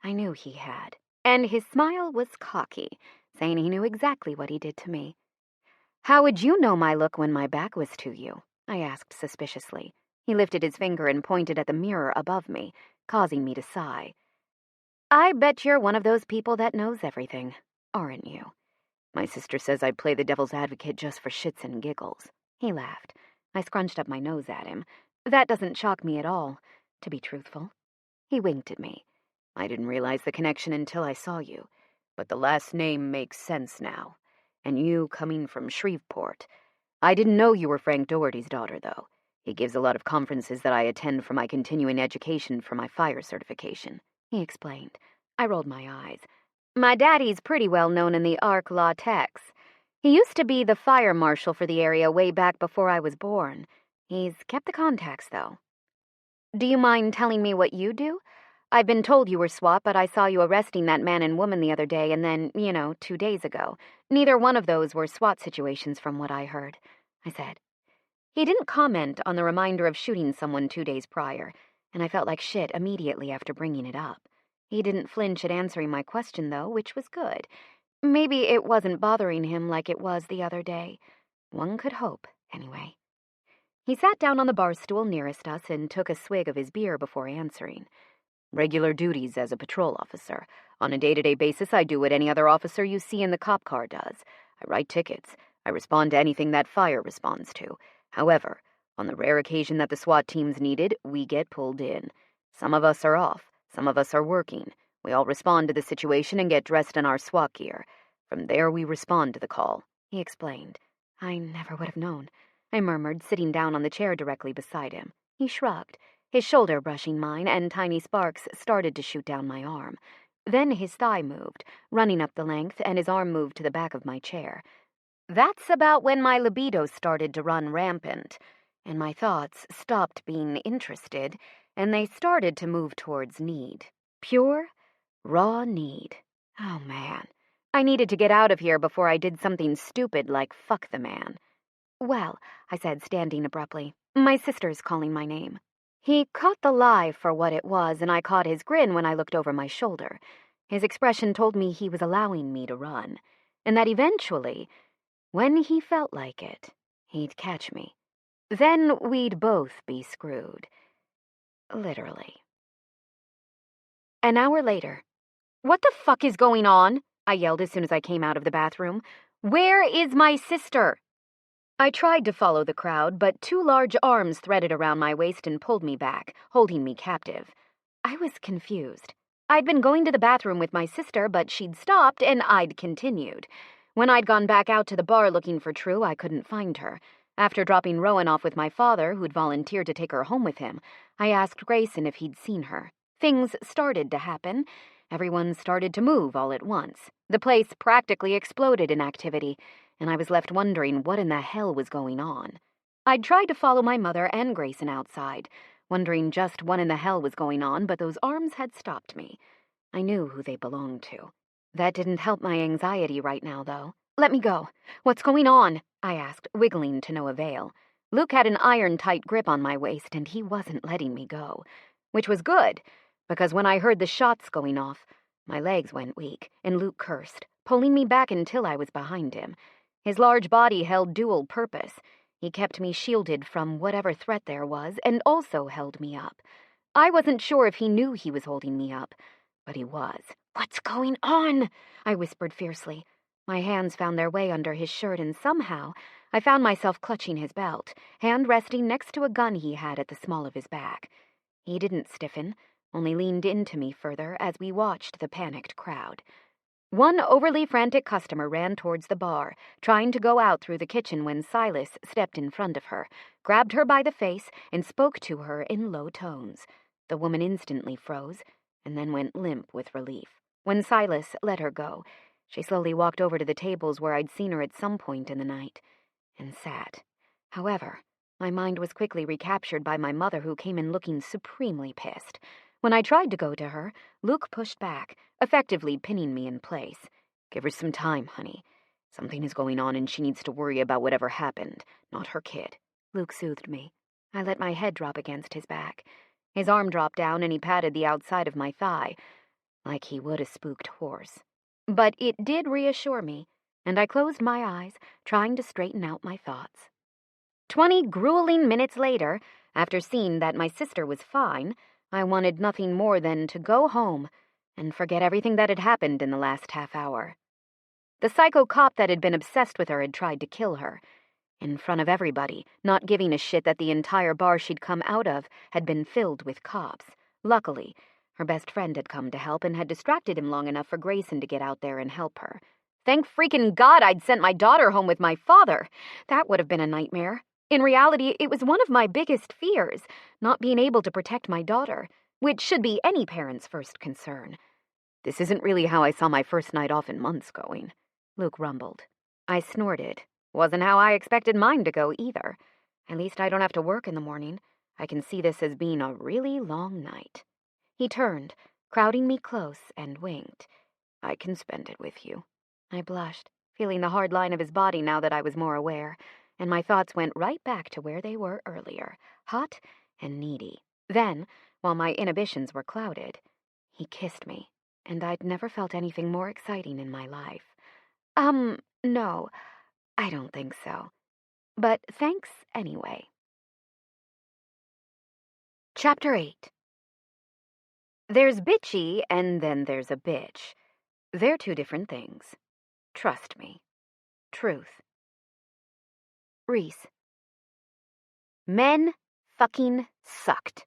I knew he had. And his smile was cocky, saying he knew exactly what he did to me. How would you know my look when my back was to you? I asked suspiciously. He lifted his finger and pointed at the mirror above me, causing me to sigh. I bet you're one of those people that knows everything, aren't you? My sister says I play the devil's advocate just for shits and giggles. He laughed. I scrunched up my nose at him. That doesn't shock me at all, to be truthful. He winked at me. I didn't realize the connection until I saw you, but the last name makes sense now. And you coming from Shreveport. I didn't know you were Frank Doherty's daughter, though. He gives a lot of conferences that I attend for my continuing education for my fire certification, he explained. I rolled my eyes. My daddy's pretty well known in the Arc Law Techs. He used to be the fire marshal for the area way back before I was born. He's kept the contacts, though. Do you mind telling me what you do? I've been told you were SWAT, but I saw you arresting that man and woman the other day and then, 2 days ago. Neither one of those were SWAT situations from what I heard, I said. He didn't comment on the reminder of shooting someone 2 days prior, and I felt like shit immediately after bringing it up. He didn't flinch at answering my question, though, which was good. Maybe it wasn't bothering him like it was the other day. One could hope, anyway. He sat down on the bar stool nearest us and took a swig of his beer before answering. Regular duties as a patrol officer. On a day-to-day basis, I do what any other officer you see in the cop car does. I write tickets. I respond to anything that fire responds to. However, on the rare occasion that the SWAT team's needed, we get pulled in. Some of us are off. Some of us are working. We all respond to the situation and get dressed in our SWAT gear. From there, we respond to the call, he explained. I never would have known, I murmured, sitting down on the chair directly beside him. He shrugged, his shoulder brushing mine, and tiny sparks started to shoot down my arm. Then his thigh moved, running up the length, and his arm moved to the back of my chair. That's about when my libido started to run rampant, and my thoughts stopped being interested, and they started to move towards need. Pure, raw need. Oh, man. I needed to get out of here before I did something stupid like fuck the man. Well, I said, standing abruptly, my sister's calling my name. He caught the lie for what it was, and I caught his grin when I looked over my shoulder. His expression told me he was allowing me to run, and that eventually, when he felt like it, he'd catch me. Then we'd both be screwed. Literally. An hour later. What the fuck is going on? I yelled as soon as I came out of the bathroom. Where is my sister? I tried to follow the crowd, but two large arms threaded around my waist and pulled me back, holding me captive. I was confused. I'd been going to the bathroom with my sister, but she'd stopped and I'd continued. When I'd gone back out to the bar looking for True, I couldn't find her. After dropping Rowan off with my father, who'd volunteered to take her home with him, I asked Grayson if he'd seen her. Things started to happen. Everyone started to move all at once. The place practically exploded in activity, and I was left wondering what in the hell was going on. I'd tried to follow my mother and Grayson outside, wondering just what in the hell was going on, but those arms had stopped me. I knew who they belonged to. That didn't help my anxiety right now, though. Let me go. What's going on? I asked, wiggling to no avail. Luke had an iron-tight grip on my waist, and he wasn't letting me go. Which was good, because when I heard the shots going off, my legs went weak, and Luke cursed, pulling me back until I was behind him. His large body held dual purpose. He kept me shielded from whatever threat there was, and also held me up. I wasn't sure if he knew he was holding me up, but he was. "What's going on?" I whispered fiercely. My hands found their way under his shirt, and somehow I found myself clutching his belt, hand resting next to a gun he had at the small of his back. He didn't stiffen, only leaned into me further as we watched the panicked crowd. One overly frantic customer ran towards the bar, trying to go out through the kitchen when Silas stepped in front of her, grabbed her by the face, and spoke to her in low tones. The woman instantly froze, and then went limp with relief. When Silas let her go, she slowly walked over to the tables where I'd seen her at some point in the night, and sat. However, my mind was quickly recaptured by my mother, who came in looking supremely pissed. When I tried to go to her, Luke pushed back, effectively pinning me in place. "Give her some time, honey. Something is going on and she needs to worry about whatever happened, not her kid." Luke soothed me. I let my head drop against his back. His arm dropped down and he patted the outside of my thigh, like he would a spooked horse. But it did reassure me, and I closed my eyes, trying to straighten out my thoughts. 20 grueling minutes later, after seeing that my sister was fine, I wanted nothing more than to go home and forget everything that had happened in the last half hour. The psycho cop that had been obsessed with her had tried to kill her. In front of everybody, not giving a shit that the entire bar she'd come out of had been filled with cops. Luckily, her best friend had come to help and had distracted him long enough for Grayson to get out there and help her. Thank freaking God I'd sent my daughter home with my father. That would have been a nightmare. In reality, it was one of my biggest fears, not being able to protect my daughter, which should be any parent's first concern. "This isn't really how I saw my first night off in months going," Luke rumbled. I snorted. Wasn't how I expected mine to go either. At least I don't have to work in the morning. I can see this as being a really long night. He turned, crowding me close, and winked. "I can spend it with you." I blushed, feeling the hard line of his body now that I was more aware, and my thoughts went right back to where they were earlier, hot and needy. Then, while my inhibitions were clouded, he kissed me, and I'd never felt anything more exciting in my life. No, I don't think so. But thanks anyway. Chapter 8. There's bitchy, and then there's a bitch. They're two different things. Trust me. Truth. Reese. Men fucking sucked.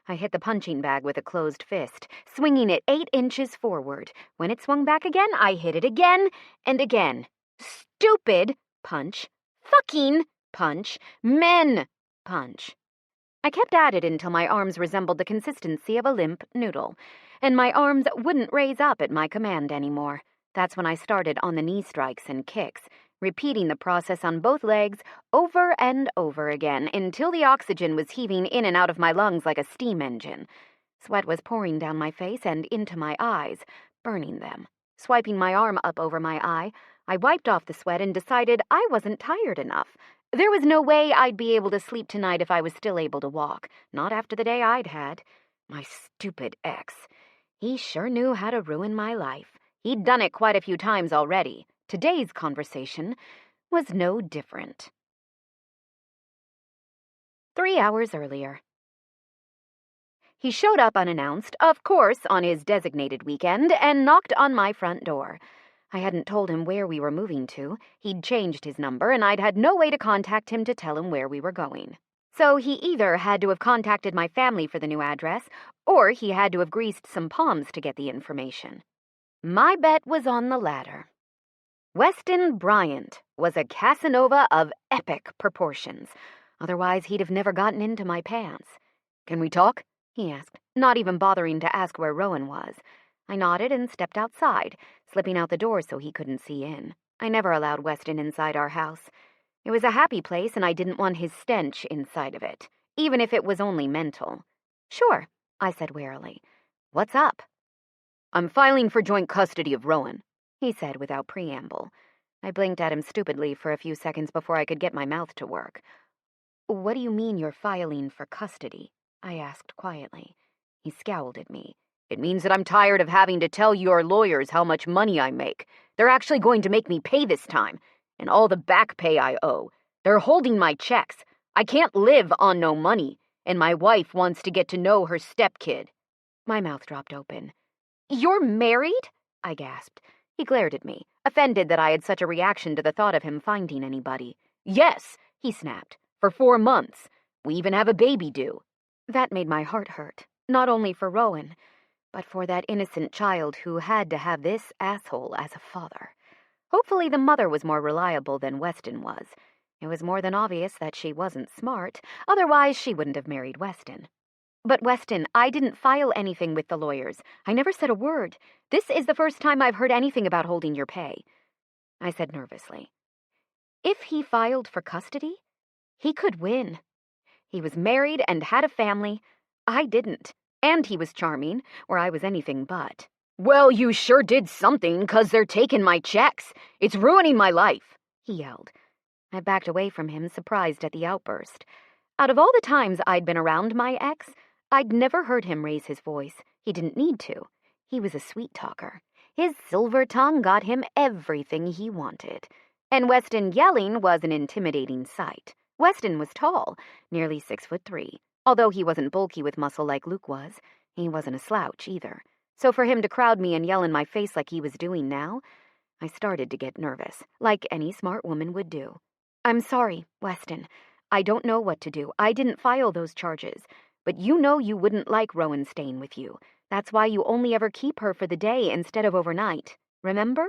I hit the punching bag with a closed fist, swinging it 8 inches forward. When it swung back again, I hit it again and again. Stupid punch. Fucking punch. Men punch. I kept at it until my arms resembled the consistency of a limp noodle, and my arms wouldn't raise up at my command anymore. That's when I started on the knee strikes and kicks, repeating the process on both legs over and over again until the oxygen was heaving in and out of my lungs like a steam engine. Sweat was pouring down my face and into my eyes, burning them. Swiping my arm up over my eye, I wiped off the sweat and decided I wasn't tired enough. There was no way I'd be able to sleep tonight if I was still able to walk, not after the day I'd had. My stupid ex. He sure knew how to ruin my life. He'd done it quite a few times already. Today's conversation was no different. 3 hours earlier. He showed up unannounced, of course, on his designated weekend, and knocked on my front door. I hadn't told him where we were moving to. He'd changed his number, and I'd had no way to contact him to tell him where we were going. So he either had to have contacted my family for the new address, or he had to have greased some palms to get the information. My bet was on the latter. Weston Bryant was a Casanova of epic proportions. Otherwise, he'd have never gotten into my pants. "Can we talk?" he asked, not even bothering to ask where Rowan was. I nodded and stepped outside, slipping out the door so he couldn't see in. I never allowed Weston inside our house. It was a happy place, and I didn't want his stench inside of it, even if it was only mental. "Sure," I said wearily. "What's up?" "I'm filing for joint custody of Rowan," he said without preamble. I blinked at him stupidly for a few seconds before I could get my mouth to work. "What do you mean you're filing for custody?" I asked quietly. He scowled at me. "It means that I'm tired of having to tell your lawyers how much money I make. They're actually going to make me pay this time, and all the back pay I owe. They're holding my checks. I can't live on no money, and my wife wants to get to know her stepkid." My mouth dropped open. "You're married?" I gasped. He glared at me, offended that I had such a reaction to the thought of him finding anybody. "Yes," he snapped, "for 4 months. We even have a baby due." That made my heart hurt, not only for Rowan, but for that innocent child who had to have this asshole as a father. Hopefully the mother was more reliable than Weston was. It was more than obvious that she wasn't smart, otherwise she wouldn't have married Weston. "But Weston, I didn't file anything with the lawyers. I never said a word. This is the first time I've heard anything about holding your pay," I said nervously. If he filed for custody, he could win. He was married and had a family. I didn't. And he was charming, where I was anything but. "Well, you sure did something, 'cause they're taking my checks. It's ruining my life," he yelled. I backed away from him, surprised at the outburst. Out of all the times I'd been around my ex, I'd never heard him raise his voice. He didn't need to. He was a sweet talker. His silver tongue got him everything he wanted. And Weston yelling was an intimidating sight. Weston was tall, nearly 6'3". Although he wasn't bulky with muscle like Luke was, he wasn't a slouch either. So for him to crowd me and yell in my face like he was doing now, I started to get nervous, like any smart woman would do. "I'm sorry, Weston. I don't know what to do. I didn't file those charges. But you know you wouldn't like Rowan staying with you. That's why you only ever keep her for the day instead of overnight. Remember?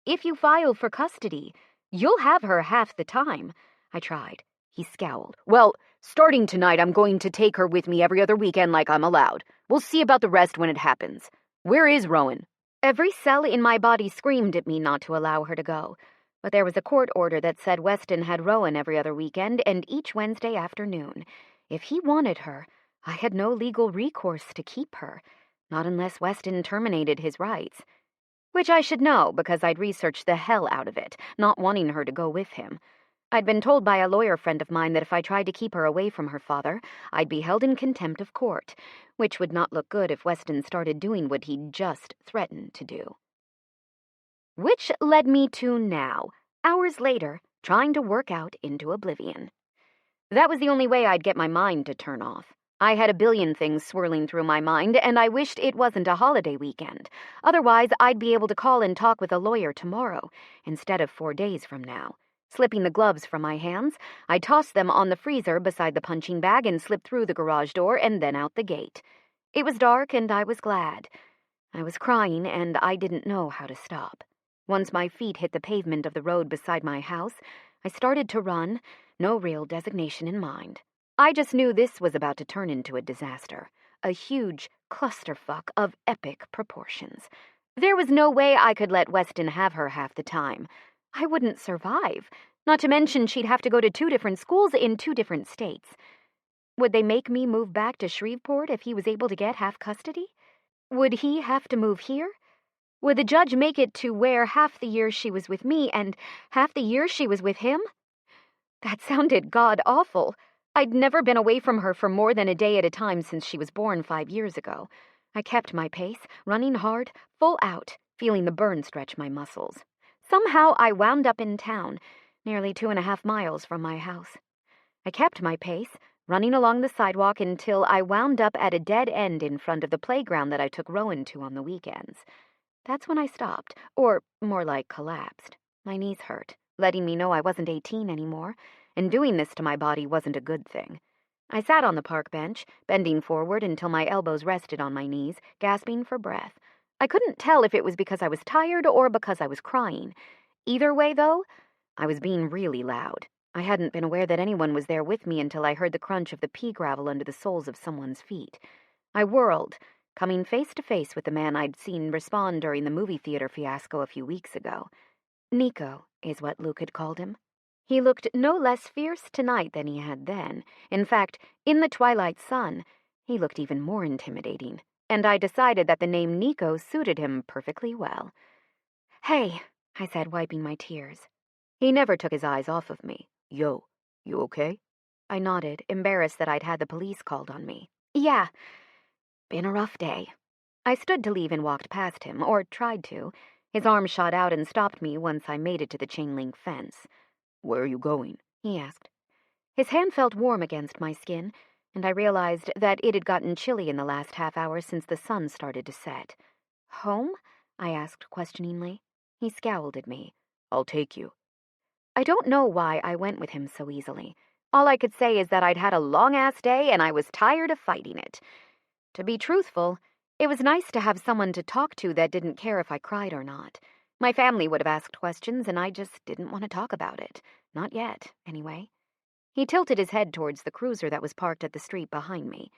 If you file for custody, you'll have her half the time." I tried. He scowled. "Well, starting tonight, I'm going to take her with me every other weekend like I'm allowed. We'll see about the rest when it happens. Where is Rowan?" Every cell in my body screamed at me not to allow her to go. But there was a court order that said Weston had Rowan every other weekend and each Wednesday afternoon. If he wanted her, I had no legal recourse to keep her, not unless Weston terminated his rights. Which I should know, because I'd researched the hell out of it, not wanting her to go with him. I'd been told by a lawyer friend of mine that if I tried to keep her away from her father, I'd be held in contempt of court, which would not look good if Weston started doing what he'd just threatened to do. Which led me to now, hours later, trying to work out into oblivion. That was the only way I'd get my mind to turn off. I had a billion things swirling through my mind, and I wished it wasn't a holiday weekend. Otherwise, I'd be able to call and talk with a lawyer tomorrow, instead of 4 days from now. Slipping the gloves from my hands, I tossed them on the freezer beside the punching bag and slipped through the garage door and then out the gate. It was dark, and I was glad. I was crying, and I didn't know how to stop. Once my feet hit the pavement of the road beside my house, I started to run, no real designation in mind. I just knew this was about to turn into a disaster, a huge clusterfuck of epic proportions. There was no way I could let Weston have her half the time. I wouldn't survive, not to mention she'd have to go to 2 different schools in 2 different states. Would they make me move back to Shreveport if he was able to get half custody? Would he have to move here? Would the judge make it to where half the year she was with me and half the year she was with him? That sounded god-awful. I'd never been away from her for more than a day at a time since she was born 5 years ago. I kept my pace, running hard, full out, feeling the burn stretch my muscles. Somehow I wound up in town, nearly 2.5 miles from my house. I kept my pace, running along the sidewalk until I wound up at a dead end in front of the playground that I took Rowan to on the weekends. That's when I stopped, or more like collapsed. My knees hurt, letting me know I wasn't 18 anymore, and doing this to my body wasn't a good thing. I sat on the park bench, bending forward until my elbows rested on my knees, gasping for breath. I couldn't tell if it was because I was tired or because I was crying. Either way, though, I was being really loud. I hadn't been aware that anyone was there with me until I heard the crunch of the pea gravel under the soles of someone's feet. I whirled, coming face to face with the man I'd seen respond during the movie theater fiasco a few weeks ago. Nico is what Luke had called him. He looked no less fierce tonight than he had then. In fact, in the twilight sun, he looked even more intimidating, and I decided that the name Nico suited him perfectly well. "Hey," I said, wiping my tears. He never took his eyes off of me. "Yo, you okay?" I nodded, embarrassed that I'd had the police called on me. "Yeah, been a rough day." I stood to leave and walked past him, or tried to. His arm shot out and stopped me once I made it to the chain-link fence. "Where are you going?" he asked. His hand felt warm against my skin, and I realized that it had gotten chilly in the last half hour since the sun started to set. "Home?" I asked questioningly. He scowled at me. "I'll take you." I don't know why I went with him so easily. All I could say is that I'd had a long-ass day and I was tired of fighting it. To be truthful, it was nice to have someone to talk to that didn't care if I cried or not. My family would have asked questions, and I just didn't want to talk about it. Not yet, anyway. He tilted his head towards the cruiser that was parked at the street behind me,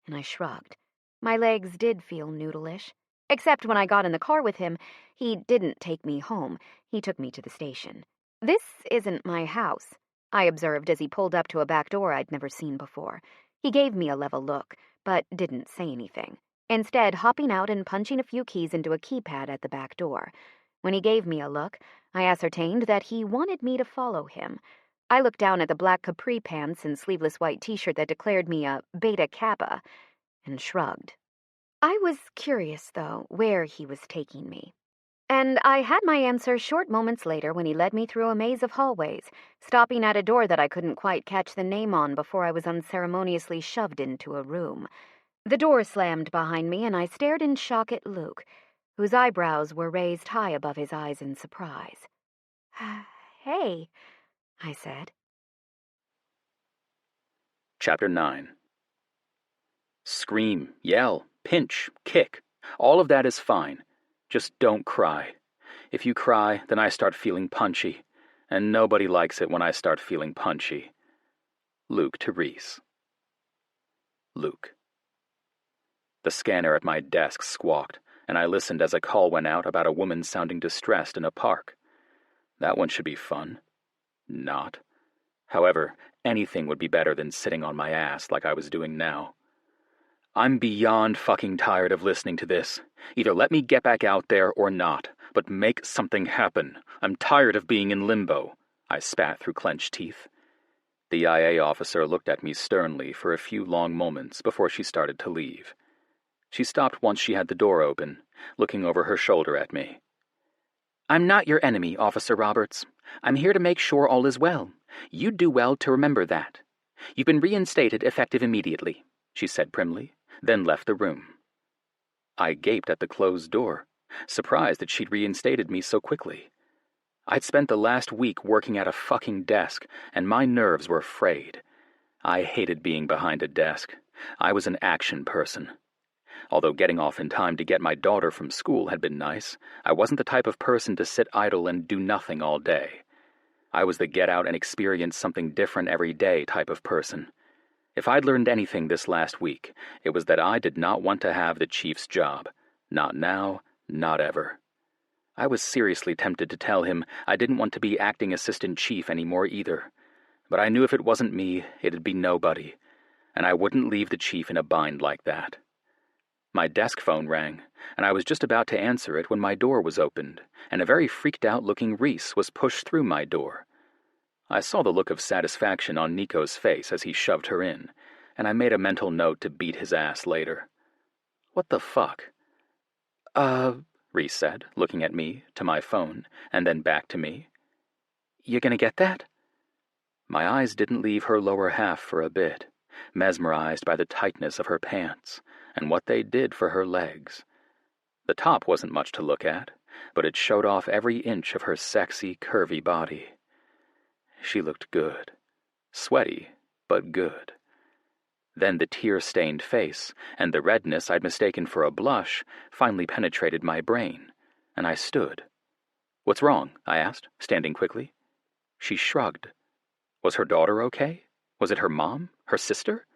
and I shrugged. My legs did feel noodle-ish. Except when I got in the car with him, he didn't take me home. He took me to the station. "This isn't my house," I observed as he pulled up to a back door I'd never seen before. He gave me a level look, but didn't say anything, instead hopping out and punching a few keys into a keypad at the back door. When he gave me a look, I ascertained that he wanted me to follow him. I looked down at the black capri pants and sleeveless white t-shirt that declared me a Beta Kappa, and shrugged. I was curious, though, where he was taking me. And I had my answer short moments later when he led me through a maze of hallways, stopping at a door that I couldn't quite catch the name on before I was unceremoniously shoved into a room. The door slammed behind me, and I stared in shock at Luke, whose eyebrows were raised high above his eyes in surprise. "Hey," I said. Chapter 9. Scream, yell, pinch, kick. All of that is fine. Just don't cry. If you cry, then I start feeling punchy, and nobody likes it when I start feeling punchy. Luke to Reese. Luke. The scanner at my desk squawked, and I listened as a call went out about a woman sounding distressed in a park. That one should be fun. Not. However, anything would be better than sitting on my ass like I was doing now. I'm beyond fucking tired of listening to this. Either let me get back out there or not, but make something happen. I'm tired of being in limbo. I spat through clenched teeth. The IA officer looked at me sternly for a few long moments before she started to leave. She stopped once she had the door open, looking over her shoulder at me. "I'm not your enemy, Officer Roberts. I'm here to make sure all is well. You'd do well to remember that. You've been reinstated effective immediately," she said primly, then left the room. I gaped at the closed door, surprised that she'd reinstated me so quickly. I'd spent the last week working at a fucking desk, and my nerves were frayed. I hated being behind a desk. I was an action person. Although getting off in time to get my daughter from school had been nice, I wasn't the type of person to sit idle and do nothing all day. I was the get out and experience something different every day type of person. If I'd learned anything this last week, it was that I did not want to have the chief's job. Not now, not ever. I was seriously tempted to tell him I didn't want to be acting assistant chief anymore either. But I knew if it wasn't me, it'd be nobody, and I wouldn't leave the chief in a bind like that. My desk phone rang, and I was just about to answer it when my door was opened, and a very freaked-out-looking Reese was pushed through my door. I saw the look of satisfaction on Nico's face as he shoved her in, and I made a mental note to beat his ass later. "What the fuck?" Reese said, looking at me, to my phone, and then back to me. "You gonna get that?" My eyes didn't leave her lower half for a bit, mesmerized by the tightness of her pants and what they did for her legs. The top wasn't much to look at, but it showed off every inch of her sexy, curvy body. She looked good. Sweaty, but good. Then the tear-stained face and the redness I'd mistaken for a blush finally penetrated my brain, and I stood. "What's wrong?" I asked, standing quickly. She shrugged. Was her daughter okay? Was it her mom? Her sister?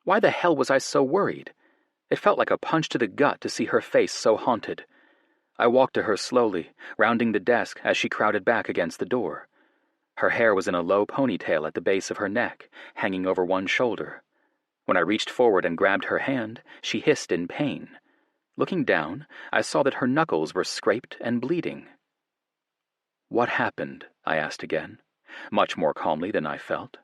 Why the hell was I so worried? It felt like a punch to the gut to see her face so haunted. I walked to her slowly, rounding the desk as she crowded back against the door. Her hair was in a low ponytail at the base of her neck, hanging over one shoulder. When I reached forward and grabbed her hand, she hissed in pain. Looking down, I saw that her knuckles were scraped and bleeding. "What happened?" I asked again, much more calmly than I felt.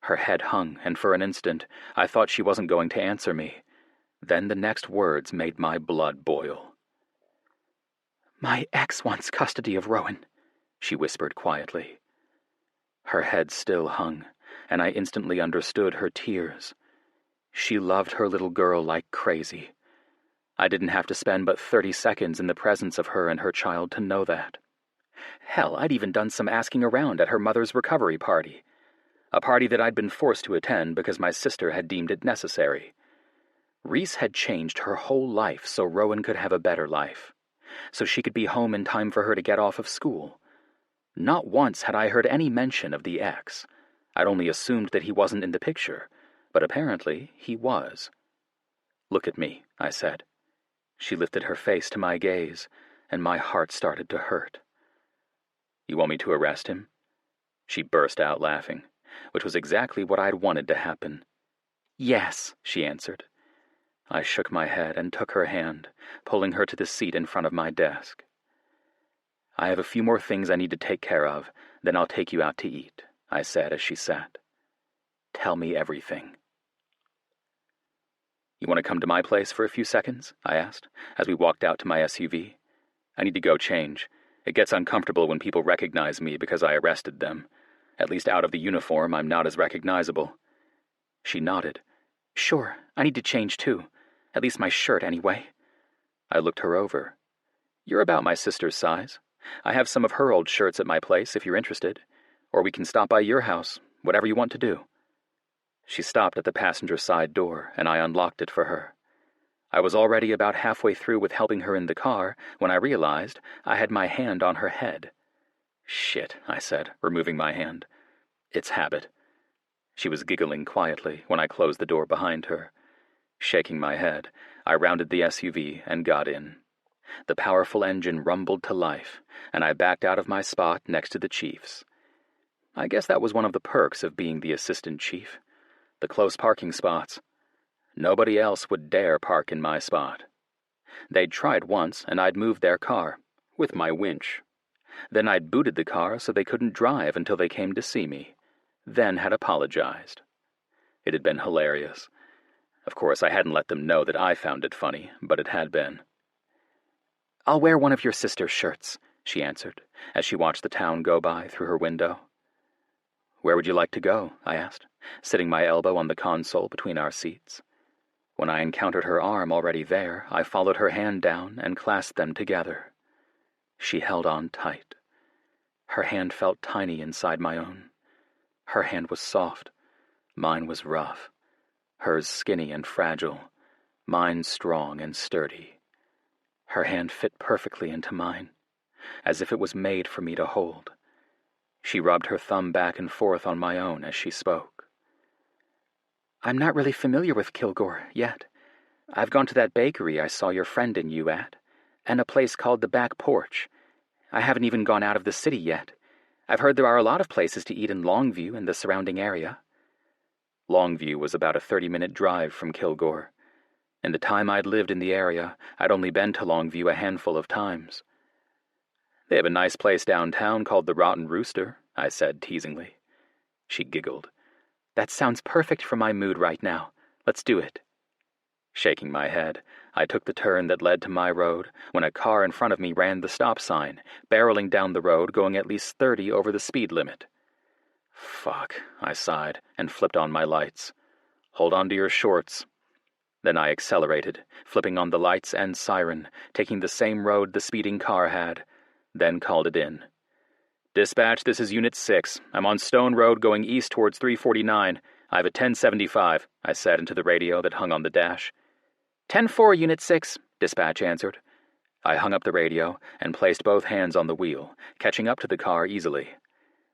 Her head hung, and for an instant, I thought she wasn't going to answer me. Then the next words made my blood boil. "My ex wants custody of Rowan," she whispered quietly. Her head still hung, and I instantly understood her tears. She loved her little girl like crazy. I didn't have to spend but 30 seconds in the presence of her and her child to know that. Hell, I'd even done some asking around at her mother's recovery party. A party that I'd been forced to attend because my sister had deemed it necessary. Reese had changed her whole life so Rowan could have a better life, so she could be home in time for her to get off of school. Not once had I heard any mention of the ex. I'd only assumed that he wasn't in the picture, but apparently he was. "Look at me," I said. She lifted her face to my gaze, and my heart started to hurt. "You want me to arrest him?" She burst out laughing, which was exactly what I'd wanted to happen. "Yes," she answered. I shook my head and took her hand, pulling her to the seat in front of my desk. "I have a few more things I need to take care of, then I'll take you out to eat," I said as she sat. "Tell me everything." "You want to come to my place for a few seconds?" I asked, as we walked out to my SUV. "I need to go change. It gets uncomfortable when people recognize me because I arrested them. At least out of the uniform, I'm not as recognizable." She nodded. "Sure, I need to change too. At least my shirt, anyway." I looked her over. "You're about my sister's size. I have some of her old shirts at my place if you're interested. Or we can stop by your house, whatever you want to do." She stopped at the passenger side door, and I unlocked it for her. I was already about halfway through with helping her in the car when I realized I had my hand on her head. "Shit," I said, removing my hand. "It's habit." She was giggling quietly when I closed the door behind her. Shaking my head, I rounded the SUV and got in. The powerful engine rumbled to life, and I backed out of my spot next to the chief's. I guess that was one of the perks of being the assistant chief. The close parking spots. Nobody else would dare park in my spot. They'd tried once, and I'd moved their car, with my winch. Then I'd booted the car so they couldn't drive until they came to see me, then had apologized. It had been hilarious. Of course, I hadn't let them know that I found it funny, but it had been. "I'll wear one of your sister's shirts," she answered, as she watched the town go by through her window. "Where would you like to go?" I asked, sitting my elbow on the console between our seats. When I encountered her arm already there, I followed her hand down and clasped them together. She held on tight. Her hand felt tiny inside my own. Her hand was soft. Mine was rough. Hers skinny and fragile. Mine strong and sturdy. Her hand fit perfectly into mine, as if it was made for me to hold. She rubbed her thumb back and forth on my own as she spoke. "I'm not really familiar with Kilgore yet. I've gone to that bakery I saw your friend and you at, and a place called the Back Porch. I haven't even gone out of the city yet. I've heard there are a lot of places to eat in Longview and the surrounding area." Longview was about a 30-minute drive from Kilgore. In the time I'd lived in the area, I'd only been to Longview a handful of times. "They have a nice place downtown called the Rotten Rooster," I said teasingly. She giggled. "That sounds perfect for my mood right now. Let's do it." Shaking my head, I took the turn that led to my road when a car in front of me ran the stop sign, barreling down the road going at least 30 over the speed limit. "Fuck," I sighed and flipped on my lights. "Hold on to your shorts." Then I accelerated, flipping on the lights and siren, taking the same road the speeding car had, then called it in. "Dispatch, this is Unit 6. I'm on Stone Road going east towards 349. I have a 1075, I said into the radio that hung on the dash. 10-4, Unit 6, dispatch answered. I hung up the radio and placed both hands on the wheel, catching up to the car easily.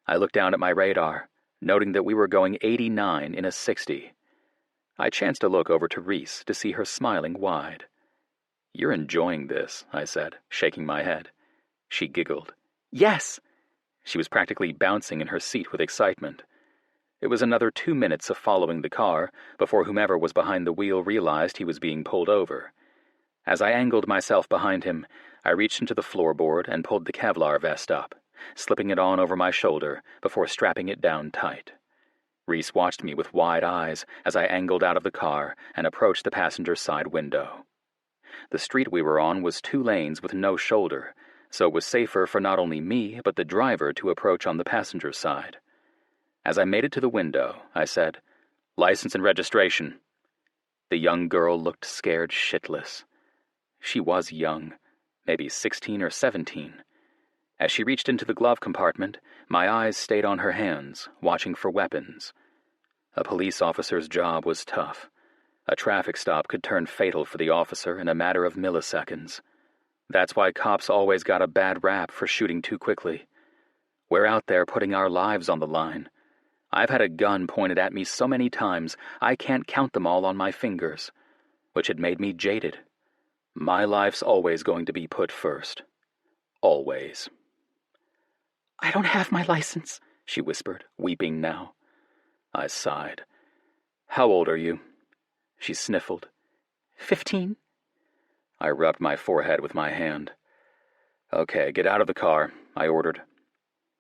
I looked down at my radar, noting that we were going 89 in a 60. I chanced to look over to Reese to see her smiling wide. "You're enjoying this," I said, shaking my head. She giggled. "Yes!" She was practically bouncing in her seat with excitement. It was another 2 minutes of following the car before whomever was behind the wheel realized he was being pulled over. As I angled myself behind him, I reached into the floorboard and pulled the Kevlar vest up, slipping it on over my shoulder before strapping it down tight. Reese watched me with wide eyes as I angled out of the car and approached the passenger side window. The street we were on was 2 lanes with no shoulder, so it was safer for not only me but the driver to approach on the passenger side. As I made it to the window, I said, "License and registration." The young girl looked scared shitless. She was young, maybe 16 or 17. As she reached into the glove compartment, my eyes stayed on her hands, watching for weapons. A police officer's job was tough. A traffic stop could turn fatal for the officer in a matter of milliseconds. That's why cops always got a bad rap for shooting too quickly. We're out there putting our lives on the line. I've had a gun pointed at me so many times I can't count them all on my fingers, which had made me jaded. My life's always going to be put first. Always. "I don't have my license," she whispered, weeping now. I sighed. "How old are you?" She sniffled. 15. I rubbed my forehead with my hand. "Okay, get out of the car," I ordered.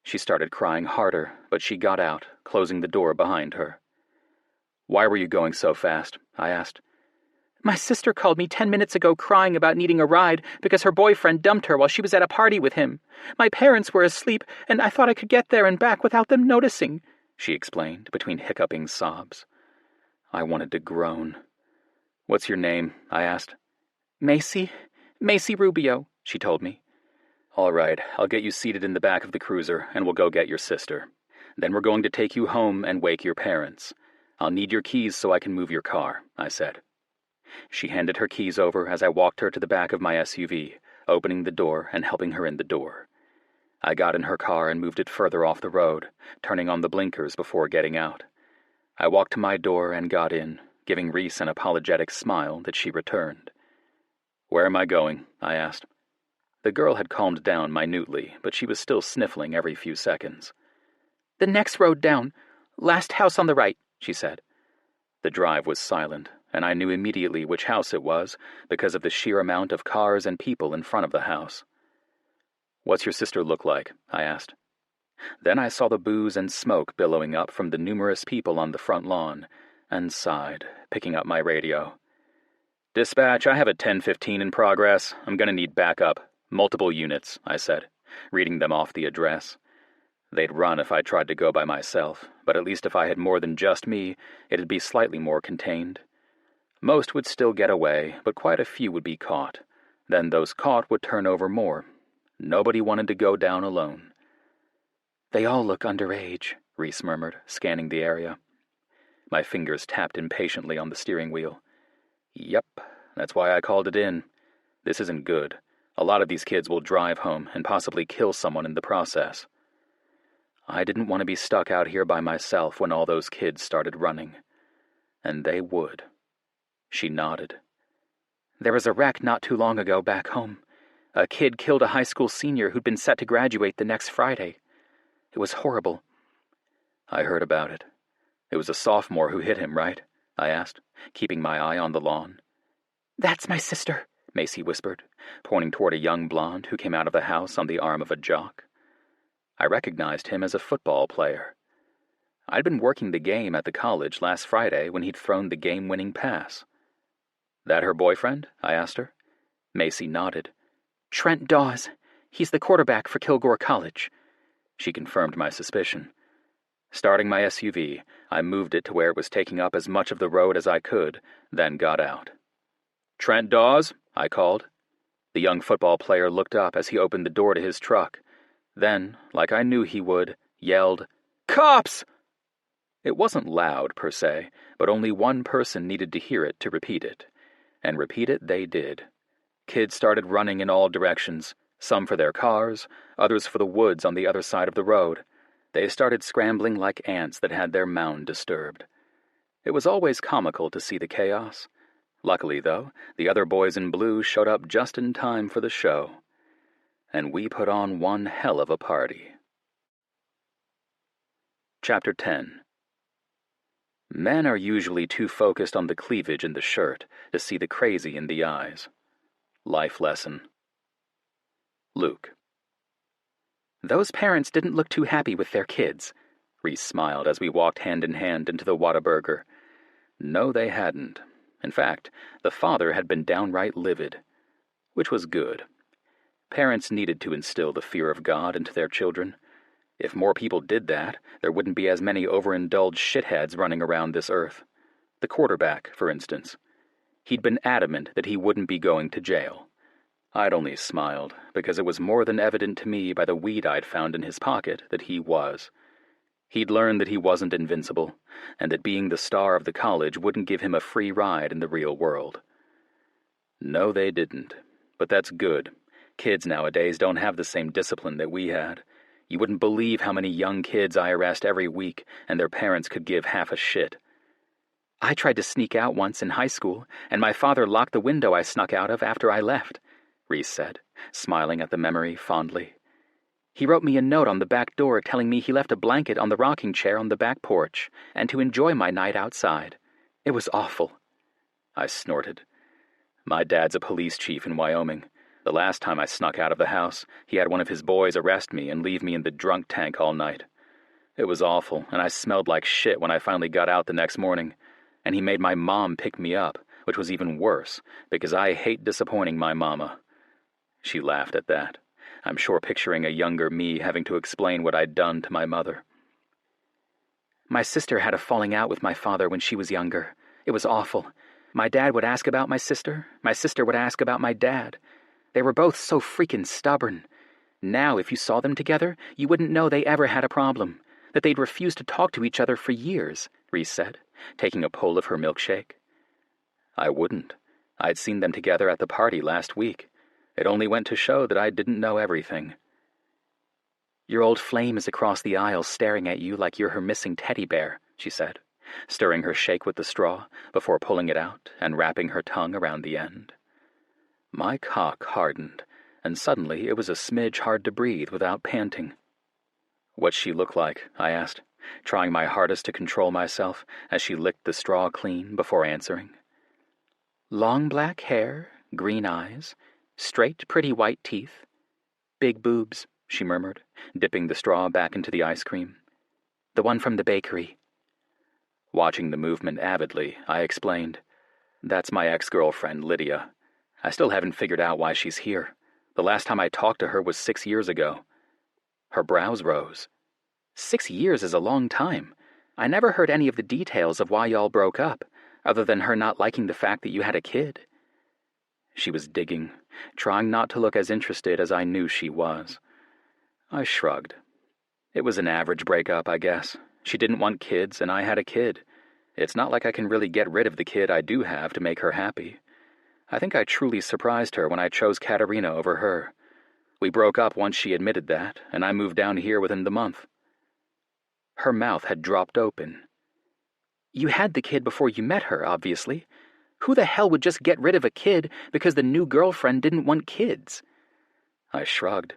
She started crying harder, but she got out, closing the door behind her. "Why were you going so fast?" I asked. "My sister called me 10 minutes ago crying about needing a ride because her boyfriend dumped her while she was at a party with him. My parents were asleep, and I thought I could get there and back without them noticing," she explained between hiccuping sobs. I wanted to groan. "What's your name?" I asked. Macy Rubio," she told me. "All right, I'll get you seated in the back of the cruiser, and we'll go get your sister. Then we're going to take you home and wake your parents. I'll need your keys so I can move your car," I said. She handed her keys over as I walked her to the back of my SUV, opening the door and helping her in the door. I got in her car and moved it further off the road, turning on the blinkers before getting out. I walked to my door and got in, giving Reese an apologetic smile that she returned. "Where am I going?" I asked. The girl had calmed down minutely, but she was still sniffling every few seconds. "The next road down. Last house on the right," she said. The drive was silent, and I knew immediately which house it was because of the sheer amount of cars and people in front of the house. "What's your sister look like?" I asked. Then I saw the booze and smoke billowing up from the numerous people on the front lawn, and sighed, picking up my radio. "Dispatch, I have a 1015 in progress. I'm going to need backup. Multiple units," I said, reading them off the address. They'd run if I tried to go by myself, but at least if I had more than just me, it'd be slightly more contained. Most would still get away, but quite a few would be caught. Then those caught would turn over more. Nobody wanted to go down alone. "They all look underage," Reese murmured, scanning the area. My fingers tapped impatiently on the steering wheel. "Yep, that's why I called it in. This isn't good. A lot of these kids will drive home and possibly kill someone in the process." I didn't want to be stuck out here by myself when all those kids started running. And they would. She nodded. "There was a wreck not too long ago back home. A kid killed a high school senior who'd been set to graduate the next Friday. It was horrible." I heard about it. It was a sophomore who hit him, right? I asked, keeping my eye on the lawn. "That's my sister," Macy whispered, pointing toward a young blonde who came out of the house on the arm of a jock. I recognized him as a football player. I'd been working the game at the college last Friday when he'd thrown the game-winning pass. "That her boyfriend?" I asked her. Macy nodded. "Trent Dawes. He's the quarterback for Kilgore College." She confirmed my suspicion. Starting my SUV, I moved it to where it was taking up as much of the road as I could, then got out. "Trent Dawes?" I called. The young football player looked up as he opened the door to his truck. Then, like I knew he would, yelled, "Cops!" It wasn't loud, per se, but only one person needed to hear it to repeat it. And repeat it they did. Kids started running in all directions, some for their cars, others for the woods on the other side of the road. They started scrambling like ants that had their mound disturbed. It was always comical to see the chaos. Luckily, though, the other boys in blue showed up just in time for the show. And we put on one hell of a party. Chapter 10. Men are usually too focused on the cleavage in the shirt to see the crazy in the eyes. Life lesson. Luke. "Those parents didn't look too happy with their kids," Reese smiled as we walked hand in hand into the Whataburger. No, they hadn't. In fact, the father had been downright livid. Which was good. Parents needed to instill the fear of God into their children. If more people did that, there wouldn't be as many overindulged shitheads running around this earth. The quarterback, for instance. He'd been adamant that he wouldn't be going to jail. I'd only smiled, because it was more than evident to me by the weed I'd found in his pocket that he was. He'd learned that he wasn't invincible, and that being the star of the college wouldn't give him a free ride in the real world. No, they didn't. But that's good. Kids nowadays don't have the same discipline that we had. You wouldn't believe how many young kids I arrest every week, and their parents could give half a shit. "I tried to sneak out once in high school, and my father locked the window I snuck out of after I left," Reese said, smiling at the memory fondly. "He wrote me a note on the back door telling me he left a blanket on the rocking chair on the back porch, and to enjoy my night outside. It was awful." I snorted. My dad's a police chief in Wyoming. The last time I snuck out of the house, he had one of his boys arrest me and leave me in the drunk tank all night. It was awful, and I smelled like shit when I finally got out the next morning, and he made my mom pick me up, which was even worse, because I hate disappointing my mama. She laughed at that. I'm sure picturing a younger me having to explain what I'd done to my mother. "My sister had a falling out with my father when she was younger. It was awful. My dad would ask about my sister would ask about my dad. They were both so freaking stubborn. Now, if you saw them together, you wouldn't know they ever had a problem, that they'd refuse to talk to each other for years," Reese said, taking a pull of her milkshake. I wouldn't. I'd seen them together at the party last week. It only went to show that I didn't know everything. "Your old flame is across the aisle staring at you like you're her missing teddy bear," she said, stirring her shake with the straw before pulling it out and wrapping her tongue around the end. My cock hardened, and suddenly it was a smidge hard to breathe without panting. "What's she look like?" I asked, trying my hardest to control myself as she licked the straw clean before answering. "Long black hair, green eyes, straight pretty white teeth. Big boobs," she murmured, dipping the straw back into the ice cream. "The one from the bakery." Watching the movement avidly, I explained, "That's my ex-girlfriend, Lydia. I still haven't figured out why she's here. The last time I talked to her was 6 years ago." Her brows rose. 6 years is a long time. I never heard any of the details of why y'all broke up, other than her not liking the fact that you had a kid." She was digging, trying not to look as interested as I knew she was. I shrugged. It was an average breakup, I guess. She didn't want kids, and I had a kid. It's not like I can really get rid of the kid I do have to make her happy. I think I truly surprised her when I chose Katerina over her. We broke up once she admitted that, and I moved down here within the month. Her mouth had dropped open. "You had the kid before you met her, obviously. Who the hell would just get rid of a kid because the new girlfriend didn't want kids?" I shrugged.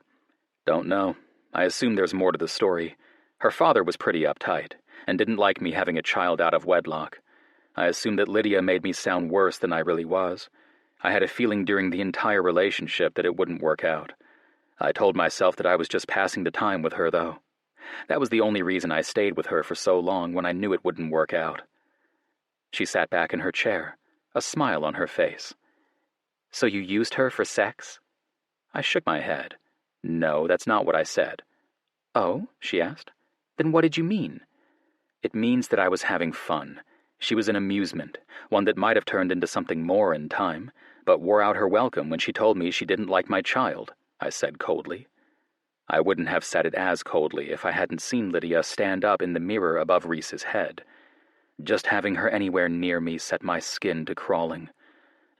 "Don't know. I assume there's more to the story. Her father was pretty uptight, and didn't like me having a child out of wedlock. I assumed that Lydia made me sound worse than I really was. I had a feeling during the entire relationship that it wouldn't work out. I told myself that I was just passing the time with her, though. That was the only reason I stayed with her for so long when I knew it wouldn't work out." She sat back in her chair, a smile on her face. "So you used her for sex?" I shook my head. "No, that's not what I said." "Oh?" she asked. "Then what did you mean?" It means that I was having fun. She was an amusement, one that might have turned into something more in time, but wore out her welcome when she told me she didn't like my child, I said coldly. I wouldn't have said it as coldly if I hadn't seen Lydia stand up in the mirror above Reese's head. Just having her anywhere near me set my skin to crawling,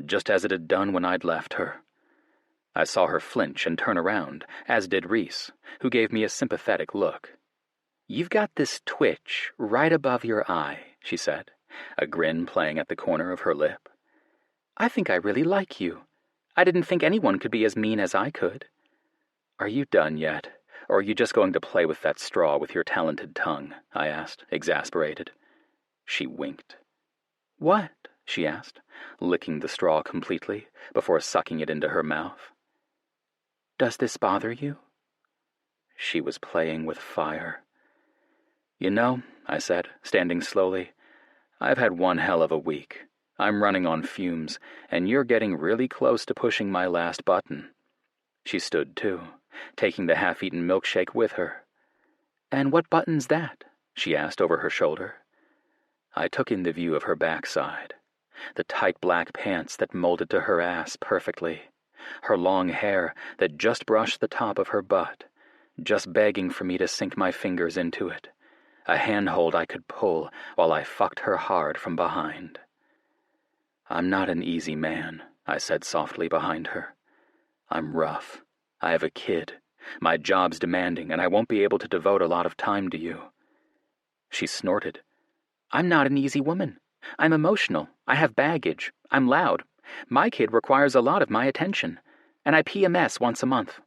just as it had done when I'd left her. I saw her flinch and turn around, as did Reese, who gave me a sympathetic look. "You've got this twitch right above your eye," she said, a grin playing at the corner of her lip. "I think I really like you. I didn't think anyone could be as mean as I could." "Are you done yet, or are you just going to play with that straw with your talented tongue?" I asked, exasperated. She winked. "What?" she asked, licking the straw completely before sucking it into her mouth. "Does this bother you?" She was playing with fire. "You know," I said, standing slowly, "I've had one hell of a week. I'm running on fumes, and you're getting really close to pushing my last button." She stood too, taking the half-eaten milkshake with her. "And what button's that?" she asked over her shoulder. I took in the view of her backside, the tight black pants that molded to her ass perfectly, her long hair that just brushed the top of her butt, just begging for me to sink my fingers into it, a handhold I could pull while I fucked her hard from behind. "I'm not an easy man," I said softly behind her. "I'm rough. I have a kid. My job's demanding, and I won't be able to devote a lot of time to you." She snorted. "I'm not an easy woman. I'm emotional. I have baggage. I'm loud. My kid requires a lot of my attention, and I PMS once a month."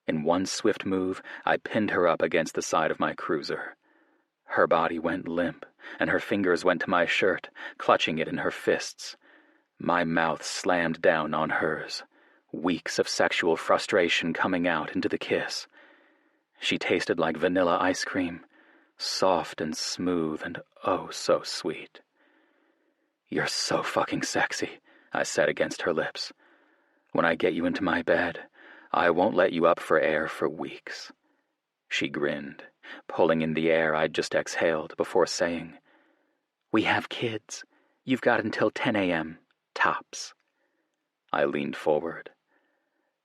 In one swift move, I pinned her up against the side of my cruiser. Her body went limp, and her fingers went to my shirt, clutching it in her fists. My mouth slammed down on hers, weeks of sexual frustration coming out into the kiss. She tasted like vanilla ice cream, soft and smooth and oh so sweet. "You're so fucking sexy," I said against her lips. "When I get you into my bed, I won't let you up for air for weeks." She grinned, pulling in the air I'd just exhaled before saying, "We have kids. You've got until 10 a.m., tops." I leaned forward.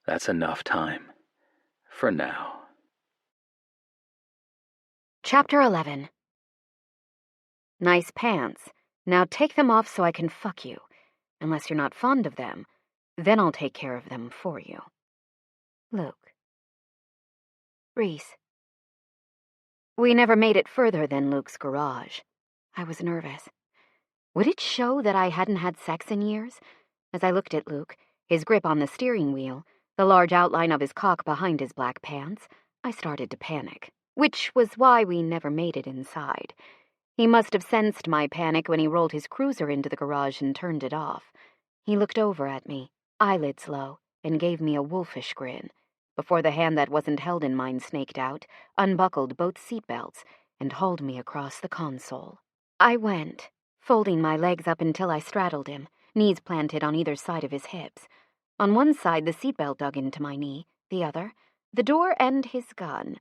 "That's enough time. For now." Chapter 11. Nice pants. Now take them off so I can fuck you. Unless you're not fond of them, then I'll take care of them for you. Luke. Reese. We never made it further than Luke's garage. I was nervous. Would it show that I hadn't had sex in years? As I looked at Luke, his grip on the steering wheel, the large outline of his cock behind his black pants, I started to panic, which was why we never made it inside. He must have sensed my panic when he rolled his cruiser into the garage and turned it off. He looked over at me, eyelids low, and gave me a wolfish grin, before the hand that wasn't held in mine snaked out, unbuckled both seatbelts, and hauled me across the console. I went, folding my legs up until I straddled him, knees planted on either side of his hips. On one side, the seatbelt dug into my knee, the other, the door and his gun.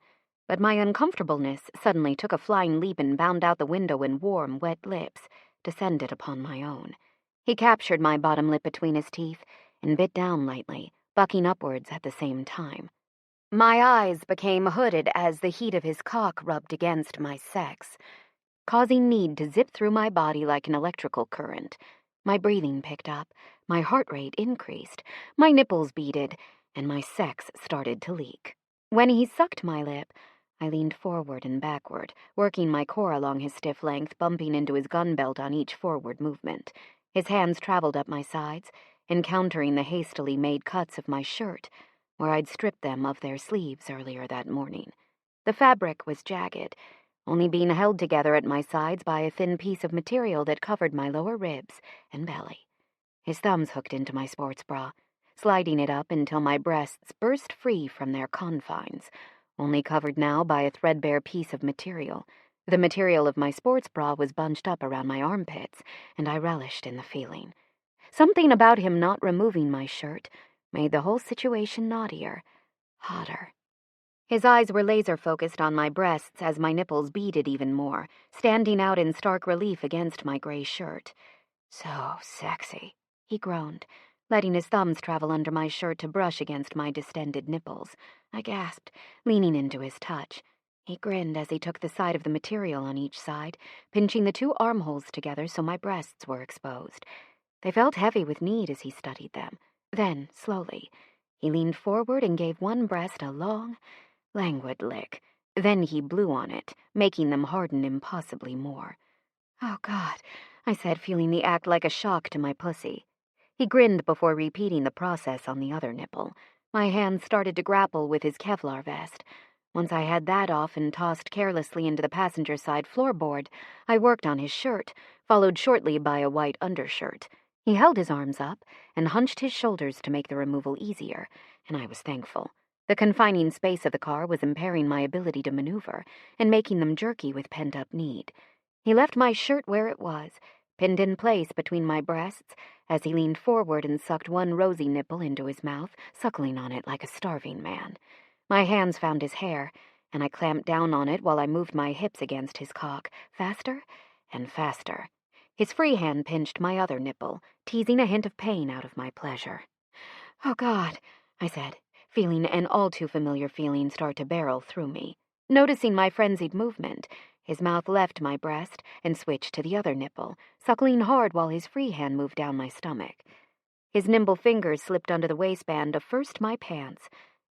But my uncomfortableness suddenly took a flying leap and bounded out the window in warm, wet lips, descended upon my own. He captured my bottom lip between his teeth and bit down lightly, bucking upwards at the same time. My eyes became hooded as the heat of his cock rubbed against my sex, causing need to zip through my body like an electrical current. My breathing picked up, my heart rate increased, my nipples beaded, and my sex started to leak. When he sucked my lip, I leaned forward and backward, working my core along his stiff length, bumping into his gun belt on each forward movement. His hands traveled up my sides, encountering the hastily made cuts of my shirt, where I'd stripped them of their sleeves earlier that morning. The fabric was jagged, only being held together at my sides by a thin piece of material that covered my lower ribs and belly. His thumbs hooked into my sports bra, sliding it up until my breasts burst free from their confines, only covered now by a threadbare piece of material. The material of my sports bra was bunched up around my armpits, and I relished in the feeling. Something about him not removing my shirt made the whole situation naughtier, hotter. His eyes were laser-focused on my breasts as my nipples beaded even more, standing out in stark relief against my gray shirt. "So sexy," he groaned, letting his thumbs travel under my shirt to brush against my distended nipples. I gasped, leaning into his touch. He grinned as he took the side of the material on each side, pinching the two armholes together so my breasts were exposed. They felt heavy with need as he studied them. Then, slowly, he leaned forward and gave one breast a long, languid lick. Then he blew on it, making them harden impossibly more. "Oh, God," I said, feeling the act like a shock to my pussy. He grinned before repeating the process on the other nipple. My hands started to grapple with his Kevlar vest. Once I had that off and tossed carelessly into the passenger side floorboard, I worked on his shirt, followed shortly by a white undershirt. He held his arms up and hunched his shoulders to make the removal easier, and I was thankful. The confining space of the car was impairing my ability to maneuver and making them jerky with pent-up need. He left my shirt where it was, pinned in place between my breasts, as he leaned forward and sucked one rosy nipple into his mouth, suckling on it like a starving man. My hands found his hair, and I clamped down on it while I moved my hips against his cock, faster and faster. His free hand pinched my other nipple, teasing a hint of pain out of my pleasure. "Oh, God," I said, feeling an all-too-familiar feeling start to barrel through me. Noticing my frenzied movement, his mouth left my breast and switched to the other nipple, suckling hard while his free hand moved down my stomach. His nimble fingers slipped under the waistband of first my pants,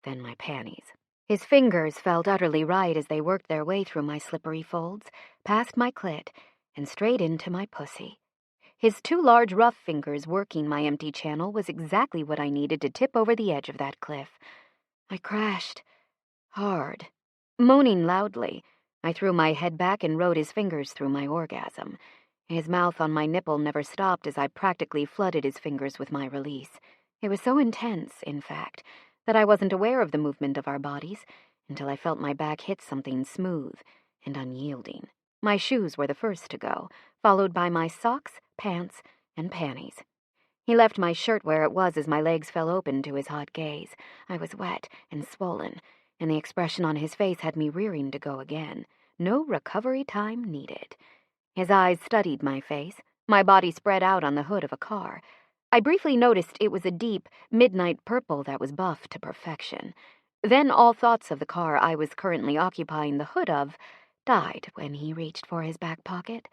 then my panties. His fingers felt utterly right as they worked their way through my slippery folds, past my clit, and straight into my pussy. His two large rough fingers working my empty channel was exactly what I needed to tip over the edge of that cliff. I crashed. Hard. Moaning loudly, I threw my head back and rode his fingers through my orgasm. His mouth on my nipple never stopped as I practically flooded his fingers with my release. It was so intense, in fact, that I wasn't aware of the movement of our bodies until I felt my back hit something smooth and unyielding. My shoes were the first to go, followed by my socks, pants, and panties. He left my shirt where it was as my legs fell open to his hot gaze. I was wet and swollen, and the expression on his face had me rearing to go again. No recovery time needed. His eyes studied my face, my body spread out on the hood of a car. I briefly noticed it was a deep, midnight purple that was buffed to perfection. Then all thoughts of the car I was currently occupying the hood of died when he reached for his back pocket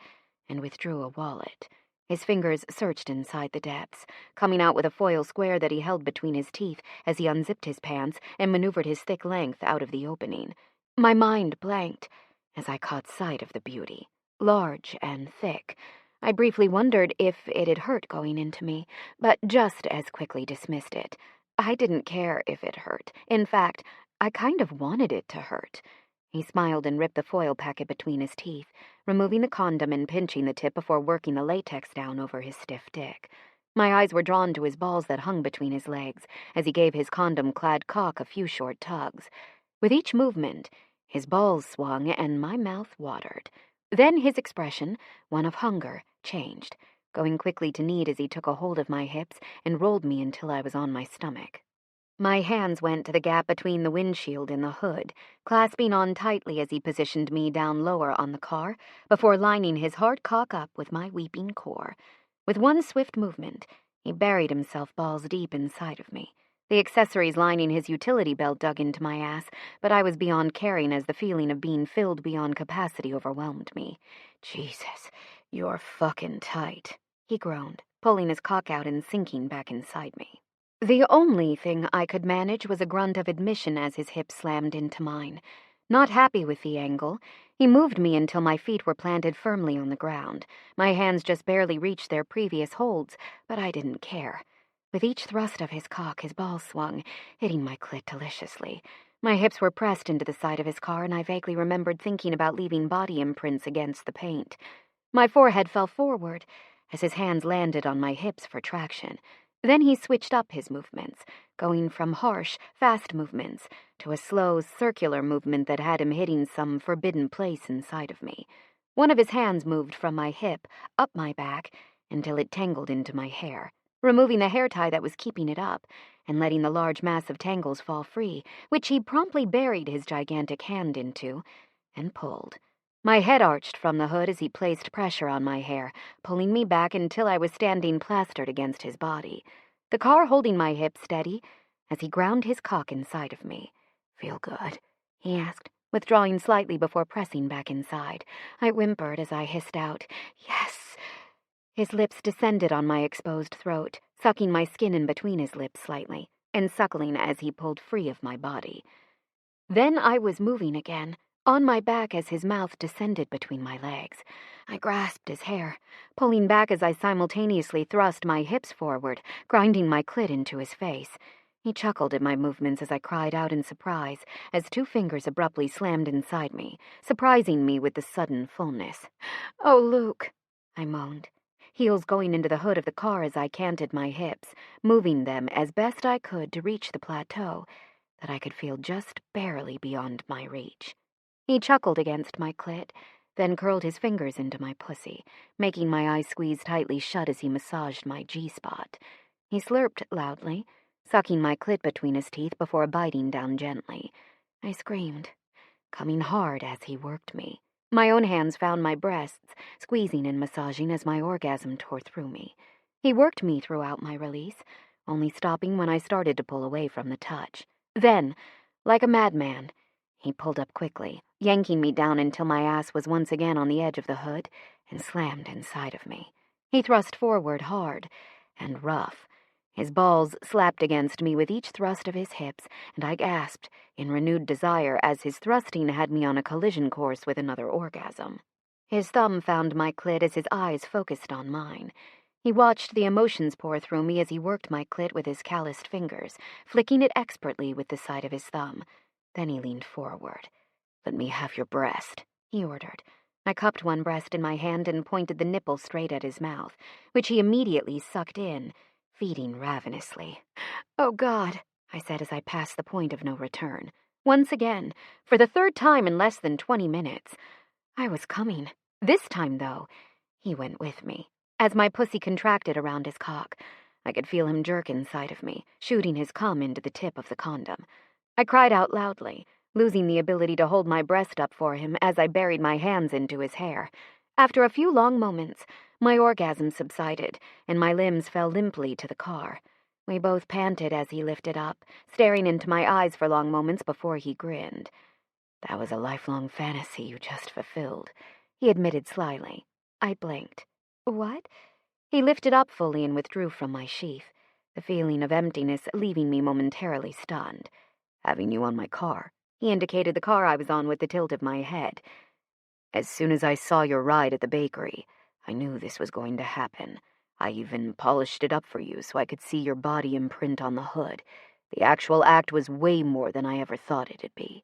and withdrew a wallet. His fingers searched inside the depths, coming out with a foil square that he held between his teeth as he unzipped his pants and maneuvered his thick length out of the opening. My mind blanked as I caught sight of the beauty, large and thick. I briefly wondered if it had hurt going into me, but just as quickly dismissed it. I didn't care if it hurt. In fact, I kind of wanted it to hurt. He smiled and ripped the foil packet between his teeth, removing the condom and pinching the tip before working the latex down over his stiff dick. My eyes were drawn to his balls that hung between his legs as he gave his condom-clad cock a few short tugs. With each movement, his balls swung and my mouth watered. Then his expression, one of hunger, changed, going quickly to need as he took a hold of my hips and rolled me until I was on my stomach. My hands went to the gap between the windshield and the hood, clasping on tightly as he positioned me down lower on the car before lining his hard cock up with my weeping core. With one swift movement, he buried himself balls deep inside of me. The accessories lining his utility belt dug into my ass, but I was beyond caring as the feeling of being filled beyond capacity overwhelmed me. "Jesus, you're fucking tight," he groaned, pulling his cock out and sinking back inside me. The only thing I could manage was a grunt of admission as his hip slammed into mine. Not happy with the angle, he moved me until my feet were planted firmly on the ground. My hands just barely reached their previous holds, but I didn't care. With each thrust of his cock, his balls swung, hitting my clit deliciously. My hips were pressed into the side of his car, and I vaguely remembered thinking about leaving body imprints against the paint. My forehead fell forward as his hands landed on my hips for traction. Then he switched up his movements, going from harsh, fast movements to a slow, circular movement that had him hitting some forbidden place inside of me. One of his hands moved from my hip, up my back, until it tangled into my hair, removing the hair tie that was keeping it up, and letting the large mass of tangles fall free, which he promptly buried his gigantic hand into, and pulled. My head arched from the hood as he placed pressure on my hair, pulling me back until I was standing plastered against his body, the car holding my hips steady as he ground his cock inside of me. "Feel good?" he asked, withdrawing slightly before pressing back inside. I whimpered as I hissed out, "Yes." His lips descended on my exposed throat, sucking my skin in between his lips slightly, and suckling as he pulled free of my body. Then I was moving again, on my back as his mouth descended between my legs. I grasped his hair, pulling back as I simultaneously thrust my hips forward, grinding my clit into his face. He chuckled at my movements as I cried out in surprise, as 2 fingers abruptly slammed inside me, surprising me with the sudden fullness. "Oh, Luke," I moaned, heels going into the hood of the car as I canted my hips, moving them as best I could to reach the plateau that I could feel just barely beyond my reach. He chuckled against my clit, then curled his fingers into my pussy, making my eyes squeeze tightly shut as he massaged my G-spot. He slurped loudly, sucking my clit between his teeth before biting down gently. I screamed, coming hard as he worked me. My own hands found my breasts, squeezing and massaging as my orgasm tore through me. He worked me throughout my release, only stopping when I started to pull away from the touch. Then, like a madman, he pulled up quickly, yanking me down until my ass was once again on the edge of the hood and slammed inside of me. He thrust forward hard and rough. His balls slapped against me with each thrust of his hips, and I gasped in renewed desire as his thrusting had me on a collision course with another orgasm. His thumb found my clit as his eyes focused on mine. He watched the emotions pour through me as he worked my clit with his calloused fingers, flicking it expertly with the side of his thumb. Then he leaned forward. "Let me have your breast," he ordered. I cupped one breast in my hand and pointed the nipple straight at his mouth, which he immediately sucked in, feeding ravenously. "Oh, God," I said as I passed the point of no return. Once again, for the 3rd time in less than 20 minutes. I was coming. This time, though, he went with me. As my pussy contracted around his cock, I could feel him jerk inside of me, shooting his cum into the tip of the condom. I cried out loudly, losing the ability to hold my breast up for him as I buried my hands into his hair. After a few long moments, my orgasm subsided, and my limbs fell limply to the car. We both panted as he lifted up, staring into my eyes for long moments before he grinned. "That was a lifelong fantasy you just fulfilled," he admitted slyly. I blinked. "What?" He lifted up fully and withdrew from my sheath, the feeling of emptiness leaving me momentarily stunned. "Having you on my car." He indicated the car I was on with the tilt of my head. "As soon as I saw your ride at the bakery, I knew this was going to happen. I even polished it up for you so I could see your body imprint on the hood. The actual act was way more than I ever thought it'd be.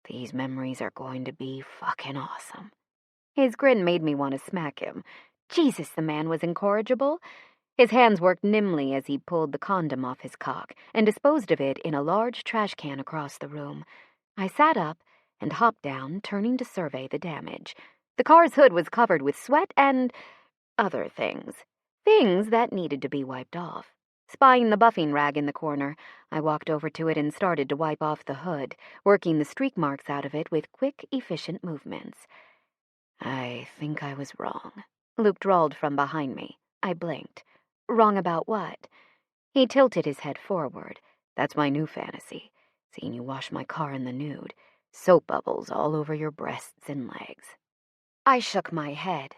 These memories are going to be fucking awesome." His grin made me want to smack him. Jesus, the man was incorrigible. His hands worked nimbly as he pulled the condom off his cock and disposed of it in a large trash can across the room. I sat up and hopped down, turning to survey the damage. The car's hood was covered with sweat and other things. Things that needed to be wiped off. Spying the buffing rag in the corner, I walked over to it and started to wipe off the hood, working the streak marks out of it with quick, efficient movements. "I think I was wrong," Luke drawled from behind me. I blinked. "Wrong about what?" He tilted his head forward. "That's my new fantasy, seeing you wash my car in the nude. Soap bubbles all over your breasts and legs." I shook my head.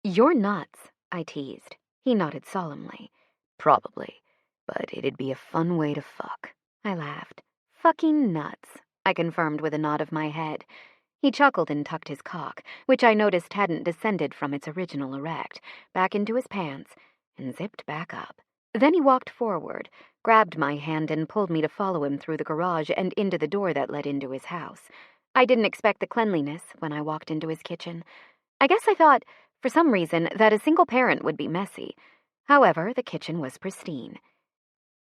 "You're nuts," I teased. He nodded solemnly. "Probably, but it'd be a fun way to fuck." I laughed. "Fucking nuts," I confirmed with a nod of my head. He chuckled and tucked his cock, which I noticed hadn't descended from its original erect, back into his pants, and zipped back up. Then he walked forward, grabbed my hand and pulled me to follow him through the garage and into the door that led into his house. I didn't expect the cleanliness when I walked into his kitchen. I guess I thought, for some reason, that a single parent would be messy. However, the kitchen was pristine.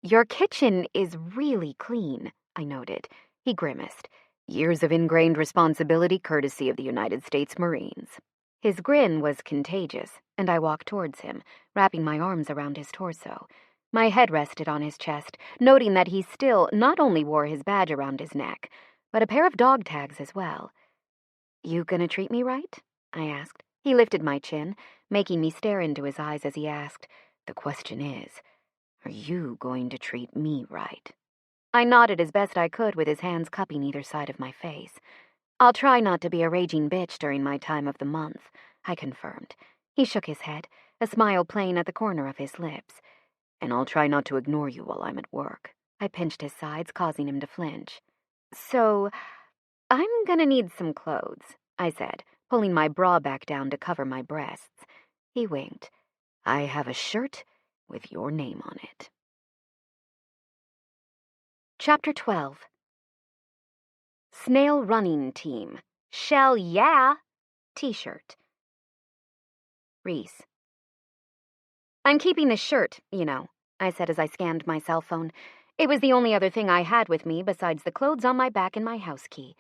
"Your kitchen is really clean," I noted. He grimaced. "Years of ingrained responsibility courtesy of the United States Marines." His grin was contagious, and I walked towards him, wrapping my arms around his torso. My head rested on his chest, noting that he still not only wore his badge around his neck, but a pair of dog tags as well. "You gonna treat me right?" I asked. He lifted my chin, making me stare into his eyes as he asked, "The question is, are you going to treat me right?" I nodded as best I could with his hands cupping either side of my face. "I'll try not to be a raging bitch during my time of the month," I confirmed. He shook his head, a smile playing at the corner of his lips. "And I'll try not to ignore you while I'm at work." I pinched his sides, causing him to flinch. "So, I'm gonna need some clothes," I said, pulling my bra back down to cover my breasts. He winked. "I have a shirt with your name on it." Chapter 12. Snail Running Team. Shell yeah! T-shirt. Reese. "I'm keeping this shirt, you know," I said as I scanned my cell phone. It was the only other thing I had with me besides the clothes on my back and my house key.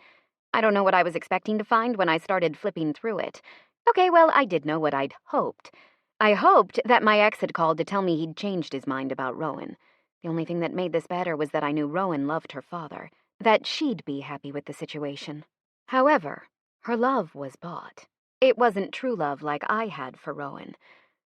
I don't know what I was expecting to find when I started flipping through it. Okay, well, I did know what I'd hoped. I hoped that my ex had called to tell me he'd changed his mind about Rowan. The only thing that made this better was that I knew Rowan loved her father, that she'd be happy with the situation. However, her love was bought. It wasn't true love like I had for Rowan.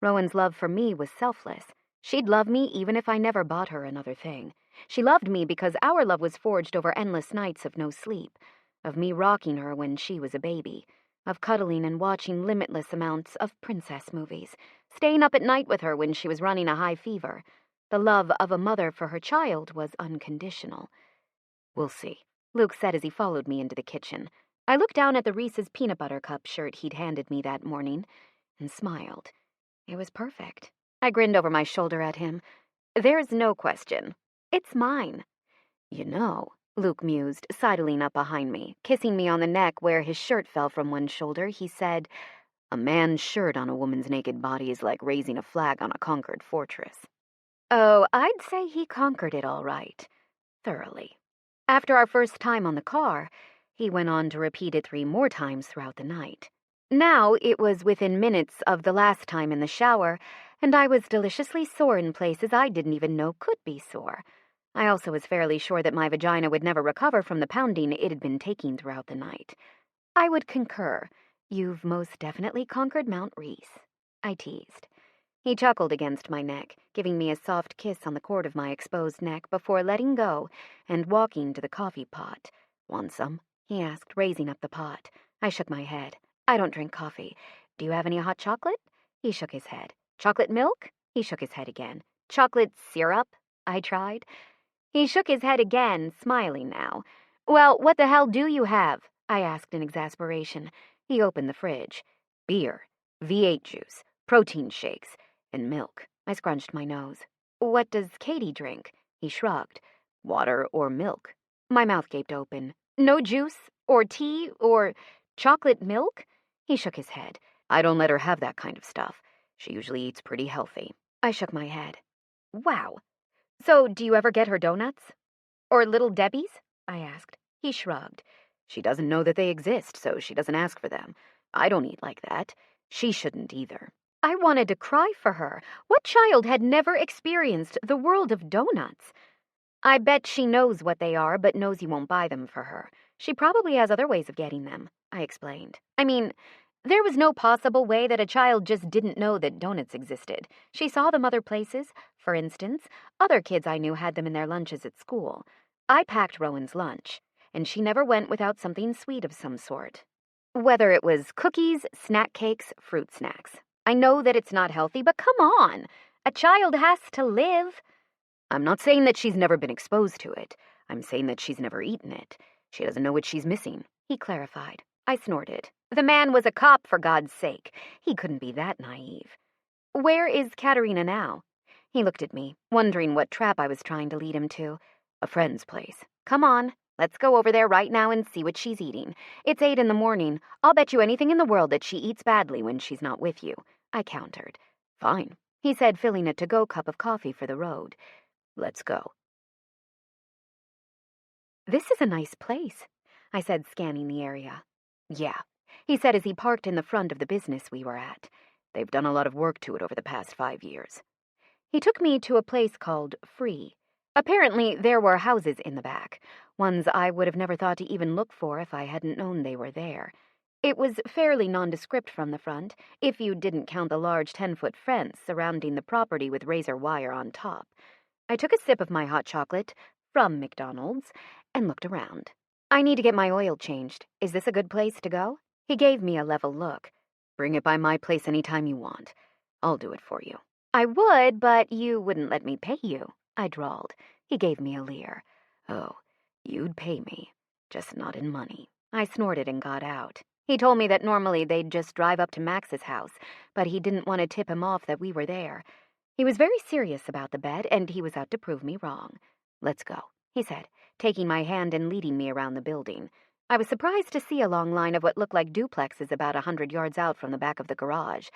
Rowan's love for me was selfless. She'd love me even if I never bought her another thing. She loved me because our love was forged over endless nights of no sleep, of me rocking her when she was a baby, of cuddling and watching limitless amounts of princess movies, staying up at night with her when she was running a high fever. The love of a mother for her child was unconditional. "We'll see," Luke said as he followed me into the kitchen. I looked down at the Reese's peanut butter cup shirt he'd handed me that morning and smiled. It was perfect. I grinned over my shoulder at him. "There's no question. It's mine." "You know," Luke mused, sidling up behind me, kissing me on the neck where his shirt fell from one shoulder, he said, "A man's shirt on a woman's naked body is like raising a flag on a conquered fortress." Oh, I'd say he conquered it all right. Thoroughly. After our first time on the car, he went on to repeat it 3 more times throughout the night. Now it was within minutes of the last time in the shower, and I was deliciously sore in places I didn't even know could be sore. I also was fairly sure that my vagina would never recover from the pounding it had been taking throughout the night. I would concur. You've most definitely conquered Mount Reese, I teased. He chuckled against my neck, giving me a soft kiss on the cord of my exposed neck before letting go and walking to the coffee pot. "Want some?" he asked, raising up the pot. I shook my head. "I don't drink coffee. Do you have any hot chocolate?" He shook his head. "Chocolate milk?" He shook his head again. "Chocolate syrup?" I tried. He shook his head again, smiling now. "Well, what the hell do you have?" I asked in exasperation. He opened the fridge. "Beer, V8 juice, protein shakes, and milk." I scrunched my nose. "What does Katie drink?" He shrugged. "Water or milk." My mouth gaped open. "No juice, or tea, or chocolate milk?" He shook his head. "I don't let her have that kind of stuff. She usually eats pretty healthy." I shook my head. "Wow. So do you ever get her donuts? Or Little Debbie's?" I asked. He shrugged. "She doesn't know that they exist, so she doesn't ask for them. I don't eat like that. She shouldn't either." I wanted to cry for her. What child had never experienced the world of donuts? "I bet she knows what they are, but knows you won't buy them for her. She probably has other ways of getting them," I explained. I mean, there was no possible way that a child just didn't know that donuts existed. She saw them other places. For instance, other kids I knew had them in their lunches at school. I packed Rowan's lunch, and she never went without something sweet of some sort. Whether it was cookies, snack cakes, fruit snacks. I know that it's not healthy, but come on. A child has to live. "I'm not saying that she's never been exposed to it. I'm saying that she's never eaten it. She doesn't know what she's missing," he clarified. I snorted. The man was a cop, for God's sake. He couldn't be that naive. "Where is Katerina now?" He looked at me, wondering what trap I was trying to lead him to. "A friend's place." "Come on. Let's go over there right now and see what she's eating. It's 8 in the morning. I'll bet you anything in the world that she eats badly when she's not with you," I countered. "Fine," he said, filling a to-go cup of coffee for the road. "Let's go." "This is a nice place," I said, scanning the area. "Yeah," he said as he parked in the front of the business we were at. "They've done a lot of work to it over the past 5 years." He took me to a place called Free. Apparently, there were houses in the back, ones I would have never thought to even look for if I hadn't known they were there. It was fairly nondescript from the front, if you didn't count the large 10-foot fence surrounding the property with razor wire on top. I took a sip of my hot chocolate from McDonald's and looked around. I need to get my oil changed. Is this a good place to go? He gave me a level look. Bring it by my place anytime you want. I'll do it for you. I would, but you wouldn't let me pay you, I drawled. He gave me a leer. Oh, you'd pay me, just not in money. I snorted and got out. He told me that normally they'd just drive up to Max's house, but he didn't want to tip him off that we were there. He was very serious about the bet, and he was out to prove me wrong. Let's go, he said, taking my hand and leading me around the building. I was surprised to see a long line of what looked like duplexes about 100 yards out from the back of the garage.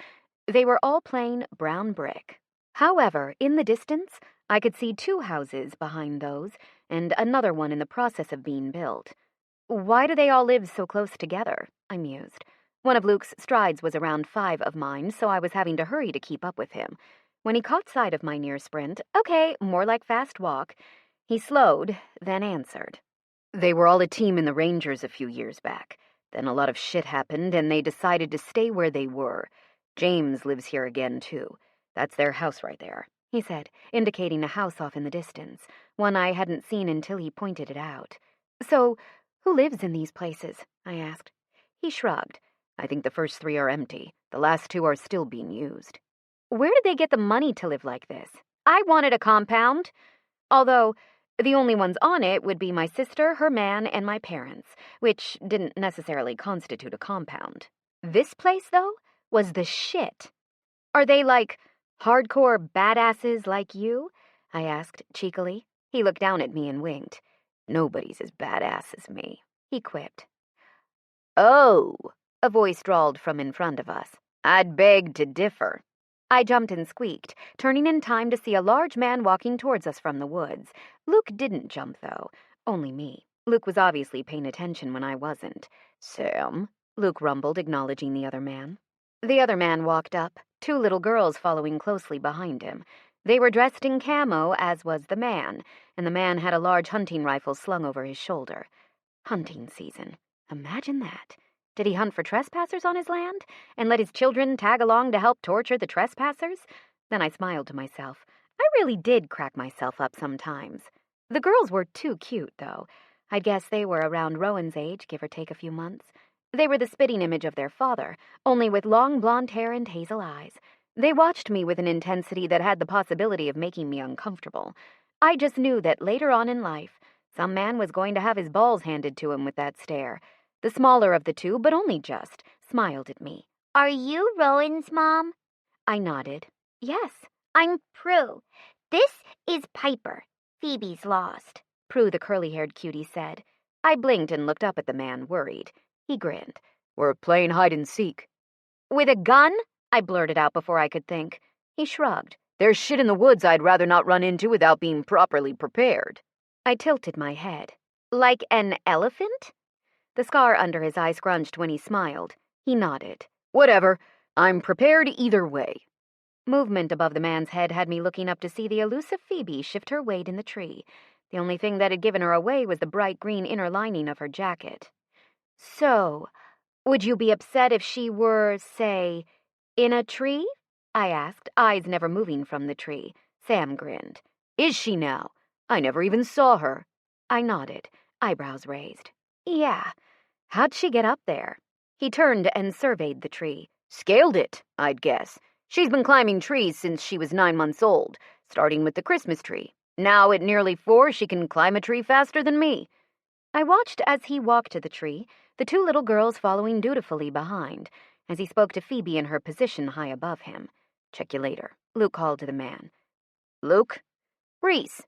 They were all plain brown brick. However, in the distance, I could see 2 houses behind those, and another one in the process of being built. Why do they all live so close together? I mused. One of Luke's strides was around 5 of mine, so I was having to hurry to keep up with him. When he caught sight of my near sprint, okay, more like fast walk, he slowed, then answered. They were all a team in the Rangers a few years back. Then a lot of shit happened, and they decided to stay where they were. James lives here again, too. That's their house right there, he said, indicating a house off in the distance, one I hadn't seen until he pointed it out. So, who lives in these places? I asked. He shrugged. I think the first 3 are empty. The last 2 are still being used. Where did they get the money to live like this? I wanted a compound. Although, the only ones on it would be my sister, her man, and my parents, which didn't necessarily constitute a compound. This place, though, was the shit. Are they like hardcore badasses like you? I asked cheekily. He looked down at me and winked. Nobody's as badass as me, he quipped. Oh, a voice drawled from in front of us. I'd beg to differ. I jumped and squeaked, turning in time to see a large man walking towards us from the woods. Luke didn't jump, though. Only me. Luke was obviously paying attention when I wasn't. Sam, Luke rumbled, acknowledging the other man. The other man walked up, 2 little girls following closely behind him. They were dressed in camo, as was the man, and the man had a large hunting rifle slung over his shoulder. Hunting season. Imagine that. Did he hunt for trespassers on his land, and let his children tag along to help torture the trespassers? Then I smiled to myself. I really did crack myself up sometimes. The girls were too cute, though. I'd guess they were around Rowan's age, give or take a few months. They were the spitting image of their father, only with long blonde hair and hazel eyes. They watched me with an intensity that had the possibility of making me uncomfortable. I just knew that later on in life, some man was going to have his balls handed to him with that stare. The smaller of the 2, but only just, smiled at me. Are you Rowan's mom? I nodded. Yes. I'm Prue. This is Piper. Phoebe's lost, Prue the curly-haired cutie said. I blinked and looked up at the man, worried. He grinned. We're playing hide-and-seek. With a gun? I blurted out before I could think. He shrugged. There's shit in the woods I'd rather not run into without being properly prepared. I tilted my head. Like an elephant? The scar under his eye scrunched when he smiled. He nodded. Whatever. I'm prepared either way. Movement above the man's head had me looking up to see the elusive Phoebe shift her weight in the tree. The only thing that had given her away was the bright green inner lining of her jacket. So, would you be upset if she were, say, in a tree? I asked, eyes never moving from the tree. Sam grinned. Is she now? I never even saw her. I nodded, eyebrows raised. Yeah. How'd she get up there? He turned and surveyed the tree. Scaled it, I'd guess. She's been climbing trees since she was 9 months old, starting with the Christmas tree. Now at nearly 4, she can climb a tree faster than me. I watched as he walked to the tree, the 2 little girls following dutifully behind, as he spoke to Phoebe in her position high above him. Check you later, Luke called to the man. Luke? Reese.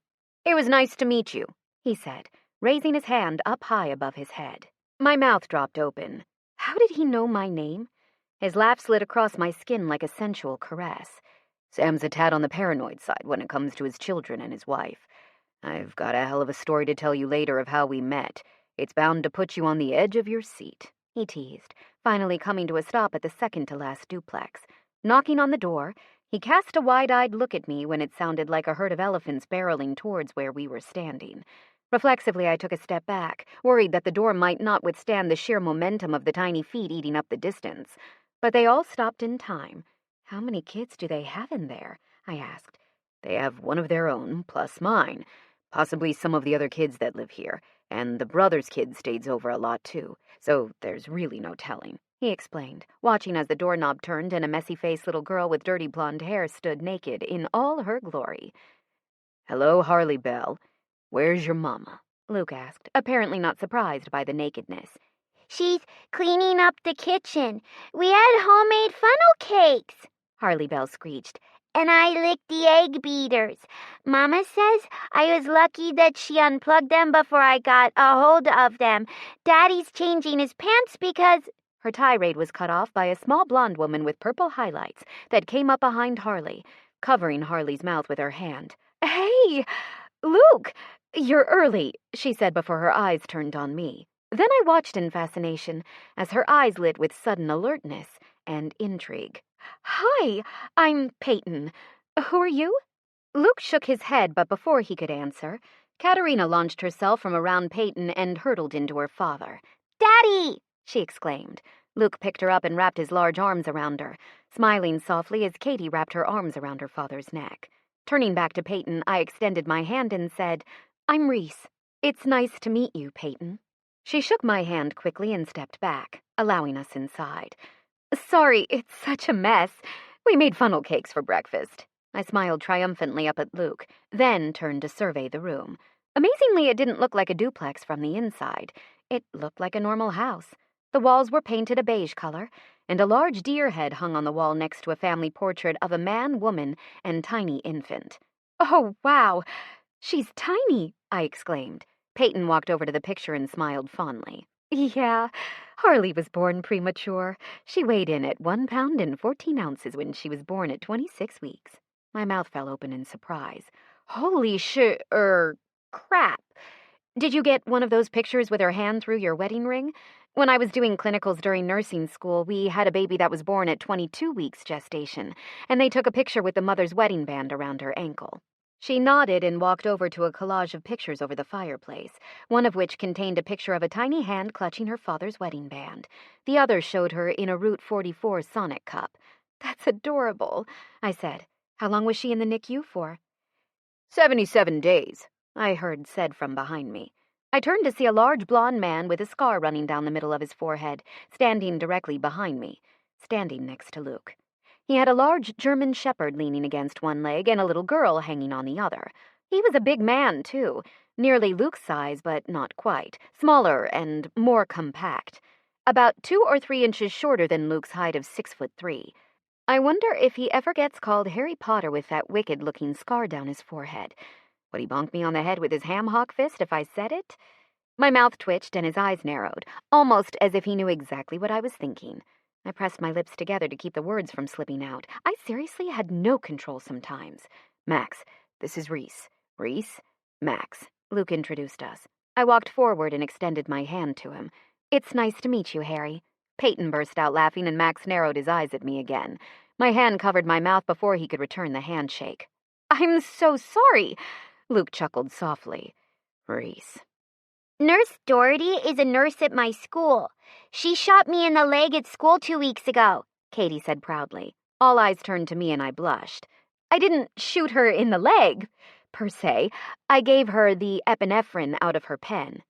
It was nice to meet you, he said, raising his hand up high above his head. My mouth dropped open. How did he know my name? His laugh slid across my skin like a sensual caress. Sam's a tad on the paranoid side when it comes to his children and his wife. I've got a hell of a story to tell you later of how we met. It's bound to put you on the edge of your seat, he teased, finally coming to a stop at the second-to-last duplex. Knocking on the door, He cast a wide-eyed look at me when it sounded like a herd of elephants barreling towards where we were standing. Reflexively, I took a step back, worried that the door might not withstand the sheer momentum of the tiny feet eating up the distance. But they all stopped in time. "How many kids do they have in there?" I asked. "They have one of their own, plus mine. Possibly some of the other kids that live here. And the brother's kid stays over a lot, too. So there's really no telling," he explained, watching as the doorknob turned and a messy-faced little girl with dirty blonde hair stood naked in all her glory. "Hello, Harley Bell. Where's your mama?" Luke asked, apparently not surprised by the nakedness. "She's cleaning up the kitchen. We had homemade funnel cakes," Harley Bell screeched. "And I licked the egg beaters. Mama says I was lucky that she unplugged them before I got a hold of them. Daddy's changing his pants because—" Her tirade was cut off by a small blonde woman with purple highlights that came up behind Harley, covering Harley's mouth with her hand. "Hey, Luke, you're early," she said before her eyes turned on me. Then I watched in fascination as her eyes lit with sudden alertness and intrigue. "Hi, I'm Peyton. Who are you?" Luke shook his head, but before he could answer, Katerina launched herself from around Peyton and hurtled into her father. "Daddy!" she exclaimed. Luke picked her up and wrapped his large arms around her, smiling softly as Katie wrapped her arms around her father's neck. Turning back to Peyton, I extended my hand and said, "I'm Reese. It's nice to meet you, Peyton." She shook my hand quickly and stepped back, allowing us inside. "Sorry, it's such a mess. We made funnel cakes for breakfast." I smiled triumphantly up at Luke, then turned to survey the room. Amazingly, it didn't look like a duplex from the inside. It looked like a normal house. The walls were painted a beige color, and a large deer head hung on the wall next to a family portrait of a man, woman, and tiny infant. "Oh, wow! She's tiny!" I exclaimed. Peyton walked over to the picture and smiled fondly. "Yeah, Harley was born premature. She weighed in at 1 pound and 14 ounces when she was born at 26 weeks. My mouth fell open in surprise. "Holy crap. Did you get one of those pictures with her hand through your wedding ring? When I was doing clinicals during nursing school, we had a baby that was born at 22 weeks gestation, and they took a picture with the mother's wedding band around her ankle." She nodded and walked over to a collage of pictures over the fireplace, one of which contained a picture of a tiny hand clutching her father's wedding band. The other showed her in a Route 44 Sonic cup. "That's adorable," I said. "How long was she in the NICU for?" 77 days, I heard said from behind me. I turned to see a large blond man with a scar running down the middle of his forehead, standing directly behind me, standing next to Luke. He had a large German shepherd leaning against one leg and a little girl hanging on the other. He was a big man, too, nearly Luke's size, but not quite, smaller and more compact, about 2 or 3 inches shorter than Luke's height of 6'3". I wonder if he ever gets called Harry Potter with that wicked-looking scar down his forehead. Would he bonk me on the head with his ham-hock fist if I said it? My mouth twitched and his eyes narrowed, almost as if he knew exactly what I was thinking. I pressed my lips together to keep the words from slipping out. I seriously had no control sometimes. "Max, this is Reese. Reese, Max," Luke introduced us. I walked forward and extended my hand to him. "It's nice to meet you, Harry." Peyton burst out laughing and Max narrowed his eyes at me again. My hand covered my mouth before he could return the handshake. "I'm so sorry," Luke chuckled softly. "Reese." "Nurse Doherty is a nurse at my school. She shot me in the leg at school 2 weeks ago," Katie said proudly. All eyes turned to me and I blushed. "I didn't shoot her in the leg, per se. I gave her the epinephrine out of her pen."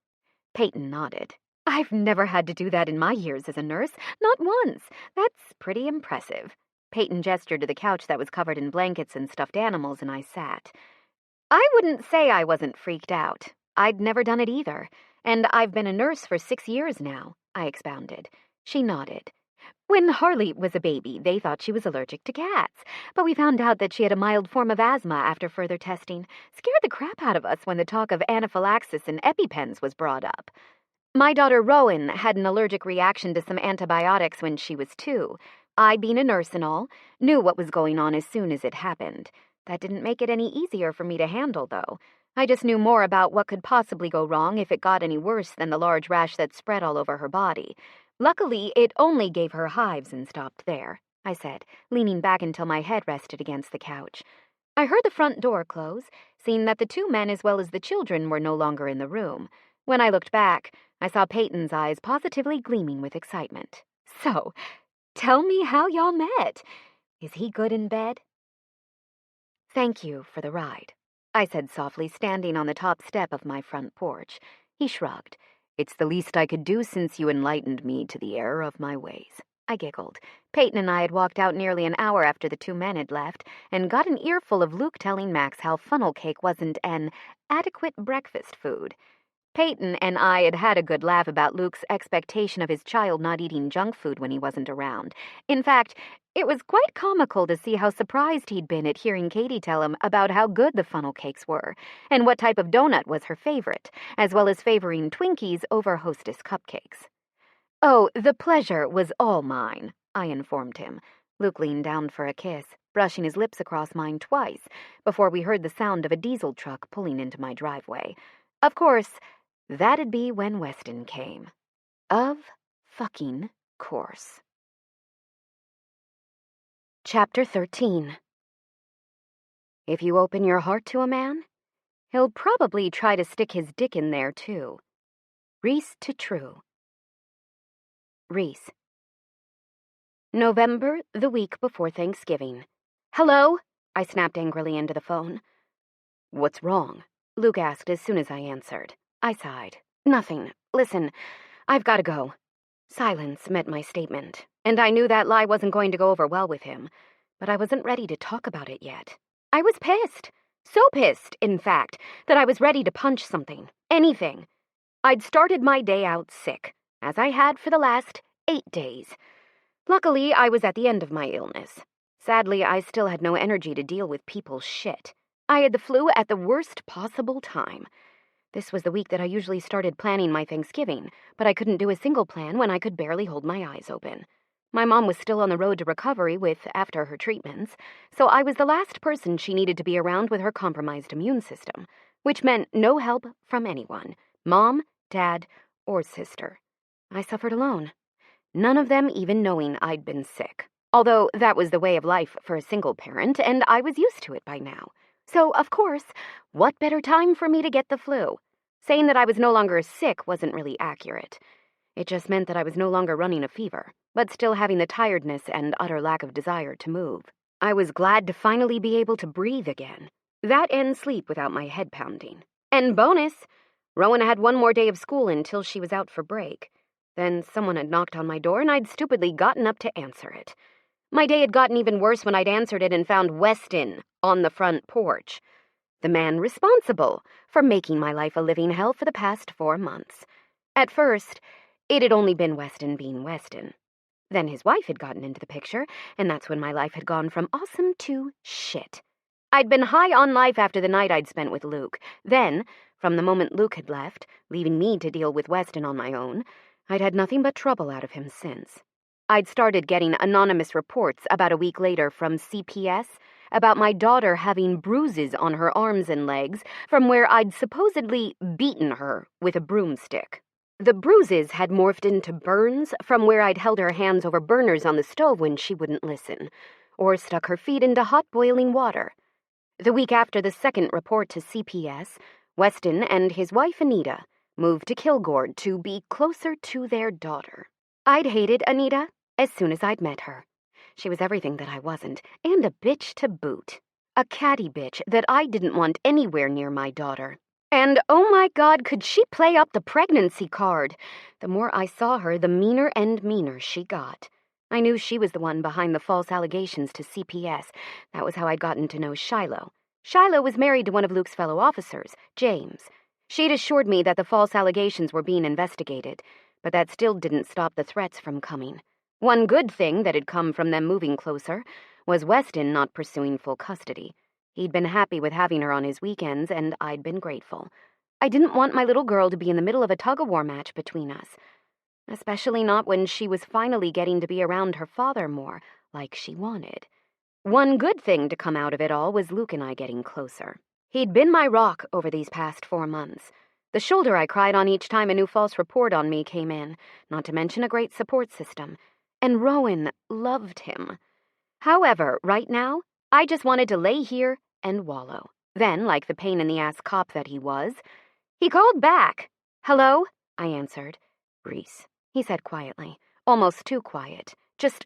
Peyton nodded. "I've never had to do that in my years as a nurse, not once. That's pretty impressive." Peyton gestured to the couch that was covered in blankets and stuffed animals, and I sat. I wouldn't say I wasn't freaked out. I'd never done it either, and I've been a nurse for 6 years now, I expounded. She nodded. "When Harley was a baby, they thought she was allergic to cats, but we found out that she had a mild form of asthma after further testing. Scared the crap out of us when the talk of anaphylaxis and EpiPens was brought up. My daughter Rowan had an allergic reaction to some antibiotics when she was 2. I, being a nurse and all, knew what was going on as soon as it happened. That didn't make it any easier for me to handle, though. I just knew more about what could possibly go wrong if it got any worse than the large rash that spread all over her body. Luckily, it only gave her hives and stopped there. I said, leaning back until my head rested against the couch. I heard the front door close, seeing that the two men as well as the children were no longer in the room. When I looked back, I saw Peyton's eyes positively gleaming with excitement. So, tell me how y'all met. Is he good in bed? Thank you for the ride, I said softly, standing on the top step of my front porch. He shrugged. It's the least I could do since you enlightened me to the error of my ways. I giggled. Peyton and I had walked out nearly an hour after the two men had left and got an earful of Luke telling Max how funnel cake wasn't an adequate breakfast food. Peyton and I had had a good laugh about Luke's expectation of his child not eating junk food when he wasn't around. In fact, it was quite comical to see how surprised he'd been at hearing Katie tell him about how good the funnel cakes were and what type of donut was her favorite, as well as favoring Twinkies over Hostess cupcakes. Oh, the pleasure was all mine, I informed him. Luke leaned down for a kiss, brushing his lips across mine twice before we heard the sound of a diesel truck pulling into my driveway. Of course, that'd be when Weston came. Of fucking course. Chapter 13. If you open your heart to a man, he'll probably try to stick his dick in there too. Reese to True. Reese. November, the week before Thanksgiving. Hello? I snapped angrily into the phone. What's wrong? Luke asked as soon as I answered. I sighed. Nothing. Listen, I've got to go. Silence met my statement, and I knew that lie wasn't going to go over well with him, but I wasn't ready to talk about it yet. I was pissed. So pissed, in fact, that I was ready to punch something. Anything. I'd started my day out sick, as I had for the last 8 days. Luckily, I was at the end of my illness. Sadly, I still had no energy to deal with people's shit. I had the flu at the worst possible time. This was the week that I usually started planning my Thanksgiving, but I couldn't do a single plan when I could barely hold my eyes open. My mom was still on the road to recovery after her treatments, so I was the last person she needed to be around with her compromised immune system, which meant no help from anyone, mom, dad, or sister. I suffered alone, none of them even knowing I'd been sick, although that was the way of life for a single parent, and I was used to it by now. So, of course, what better time for me to get the flu? Saying that I was no longer sick wasn't really accurate. It just meant that I was no longer running a fever, but still having the tiredness and utter lack of desire to move. I was glad to finally be able to breathe again. That and sleep without my head pounding. And bonus, Rowan had one more day of school until she was out for break. Then someone had knocked on my door and I'd stupidly gotten up to answer it. My day had gotten even worse when I'd answered it and found Weston on the front porch. The man responsible for making my life a living hell for the past 4 months. At first, it had only been Weston being Weston. Then his wife had gotten into the picture, and that's when my life had gone from awesome to shit. I'd been high on life after the night I'd spent with Luke. Then, from the moment Luke had left, leaving me to deal with Weston on my own, I'd had nothing but trouble out of him since. I'd started getting anonymous reports about a week later from CPS about my daughter having bruises on her arms and legs from where I'd supposedly beaten her with a broomstick. The bruises had morphed into burns from where I'd held her hands over burners on the stove when she wouldn't listen, or stuck her feet into hot boiling water. The week after the second report to CPS, Weston and his wife Anita moved to Kilgore to be closer to their daughter. I'd hated Anita as soon as I'd met her. She was everything that I wasn't, and a bitch to boot. A catty bitch that I didn't want anywhere near my daughter. And, oh my God, could she play up the pregnancy card? The more I saw her, the meaner and meaner she got. I knew she was the one behind the false allegations to CPS. That was how I'd gotten to know Shiloh. Shiloh was married to one of Luke's fellow officers, James. She'd assured me that the false allegations were being investigated, but that still didn't stop the threats from coming. One good thing that had come from them moving closer was Weston not pursuing full custody. He'd been happy with having her on his weekends, and I'd been grateful. I didn't want my little girl to be in the middle of a tug-of-war match between us, especially not when she was finally getting to be around her father more, like she wanted. One good thing to come out of it all was Luke and I getting closer. He'd been my rock over these past 4 months. The shoulder I cried on each time a new false report on me came in, not to mention a great support system. And Rowan loved him. However, right now, I just wanted to lay here and wallow. Then, like the pain-in-the-ass cop that he was, he called back. "Hello?" I answered. "Reese," he said quietly, almost too quiet. "Just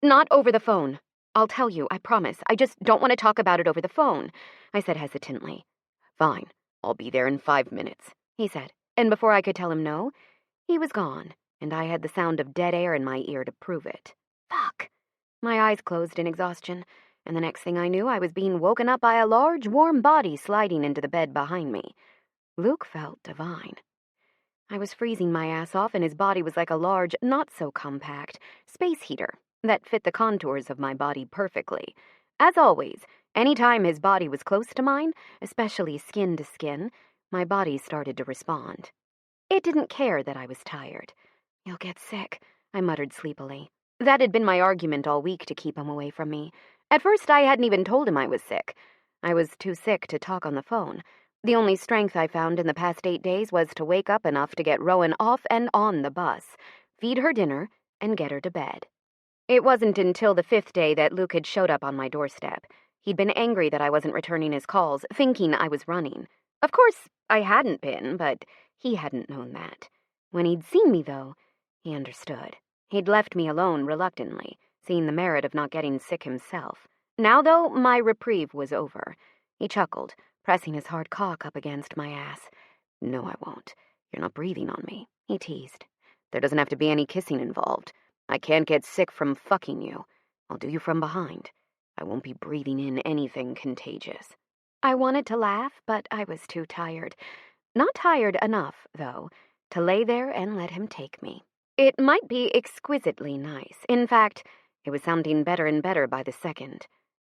not over the phone. I'll tell you, I promise. I just don't want to talk about it over the phone," I said hesitantly. "Fine, I'll be there in 5 minutes," he said, and before I could tell him no, he was gone, and I had the sound of dead air in my ear to prove it. Fuck. My eyes closed in exhaustion, and the next thing I knew, I was being woken up by a large, warm body sliding into the bed behind me. Luke felt divine. I was freezing my ass off, and his body was like a large, not-so-compact space heater that fit the contours of my body perfectly. As always, any time his body was close to mine, especially skin to skin, my body started to respond. It didn't care that I was tired. "You'll get sick," I muttered sleepily. That had been my argument all week to keep him away from me. At first, I hadn't even told him I was sick. I was too sick to talk on the phone. The only strength I found in the past 8 days was to wake up enough to get Rowan off and on the bus, feed her dinner, and get her to bed. It wasn't until the 5th day that Luke had showed up on my doorstep. He'd been angry that I wasn't returning his calls, thinking I was running. Of course, I hadn't been, but he hadn't known that. When he'd seen me, though, he understood. He'd left me alone reluctantly, seeing the merit of not getting sick himself. Now, though, my reprieve was over. He chuckled, pressing his hard cock up against my ass. "No, I won't. You're not breathing on me," he teased. "There doesn't have to be any kissing involved. I can't get sick from fucking you. I'll do you from behind. I won't be breathing in anything contagious." I wanted to laugh, but I was too tired. Not tired enough, though, to lay there and let him take me. It might be exquisitely nice. In fact, it was sounding better and better by the second.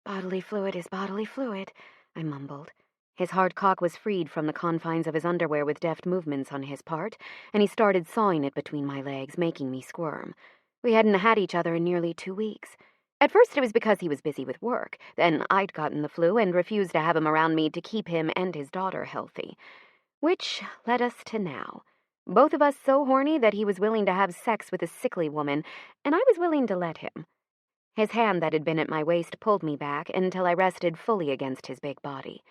"Bodily fluid is bodily fluid," I mumbled. His hard cock was freed from the confines of his underwear with deft movements on his part, and he started sawing it between my legs, making me squirm. We hadn't had each other in nearly 2 weeks. At first it was because he was busy with work. Then I'd gotten the flu and refused to have him around me to keep him and his daughter healthy. Which led us to now. Both of us so horny that he was willing to have sex with a sickly woman, and I was willing to let him. His hand that had been at my waist pulled me back until I rested fully against his big body.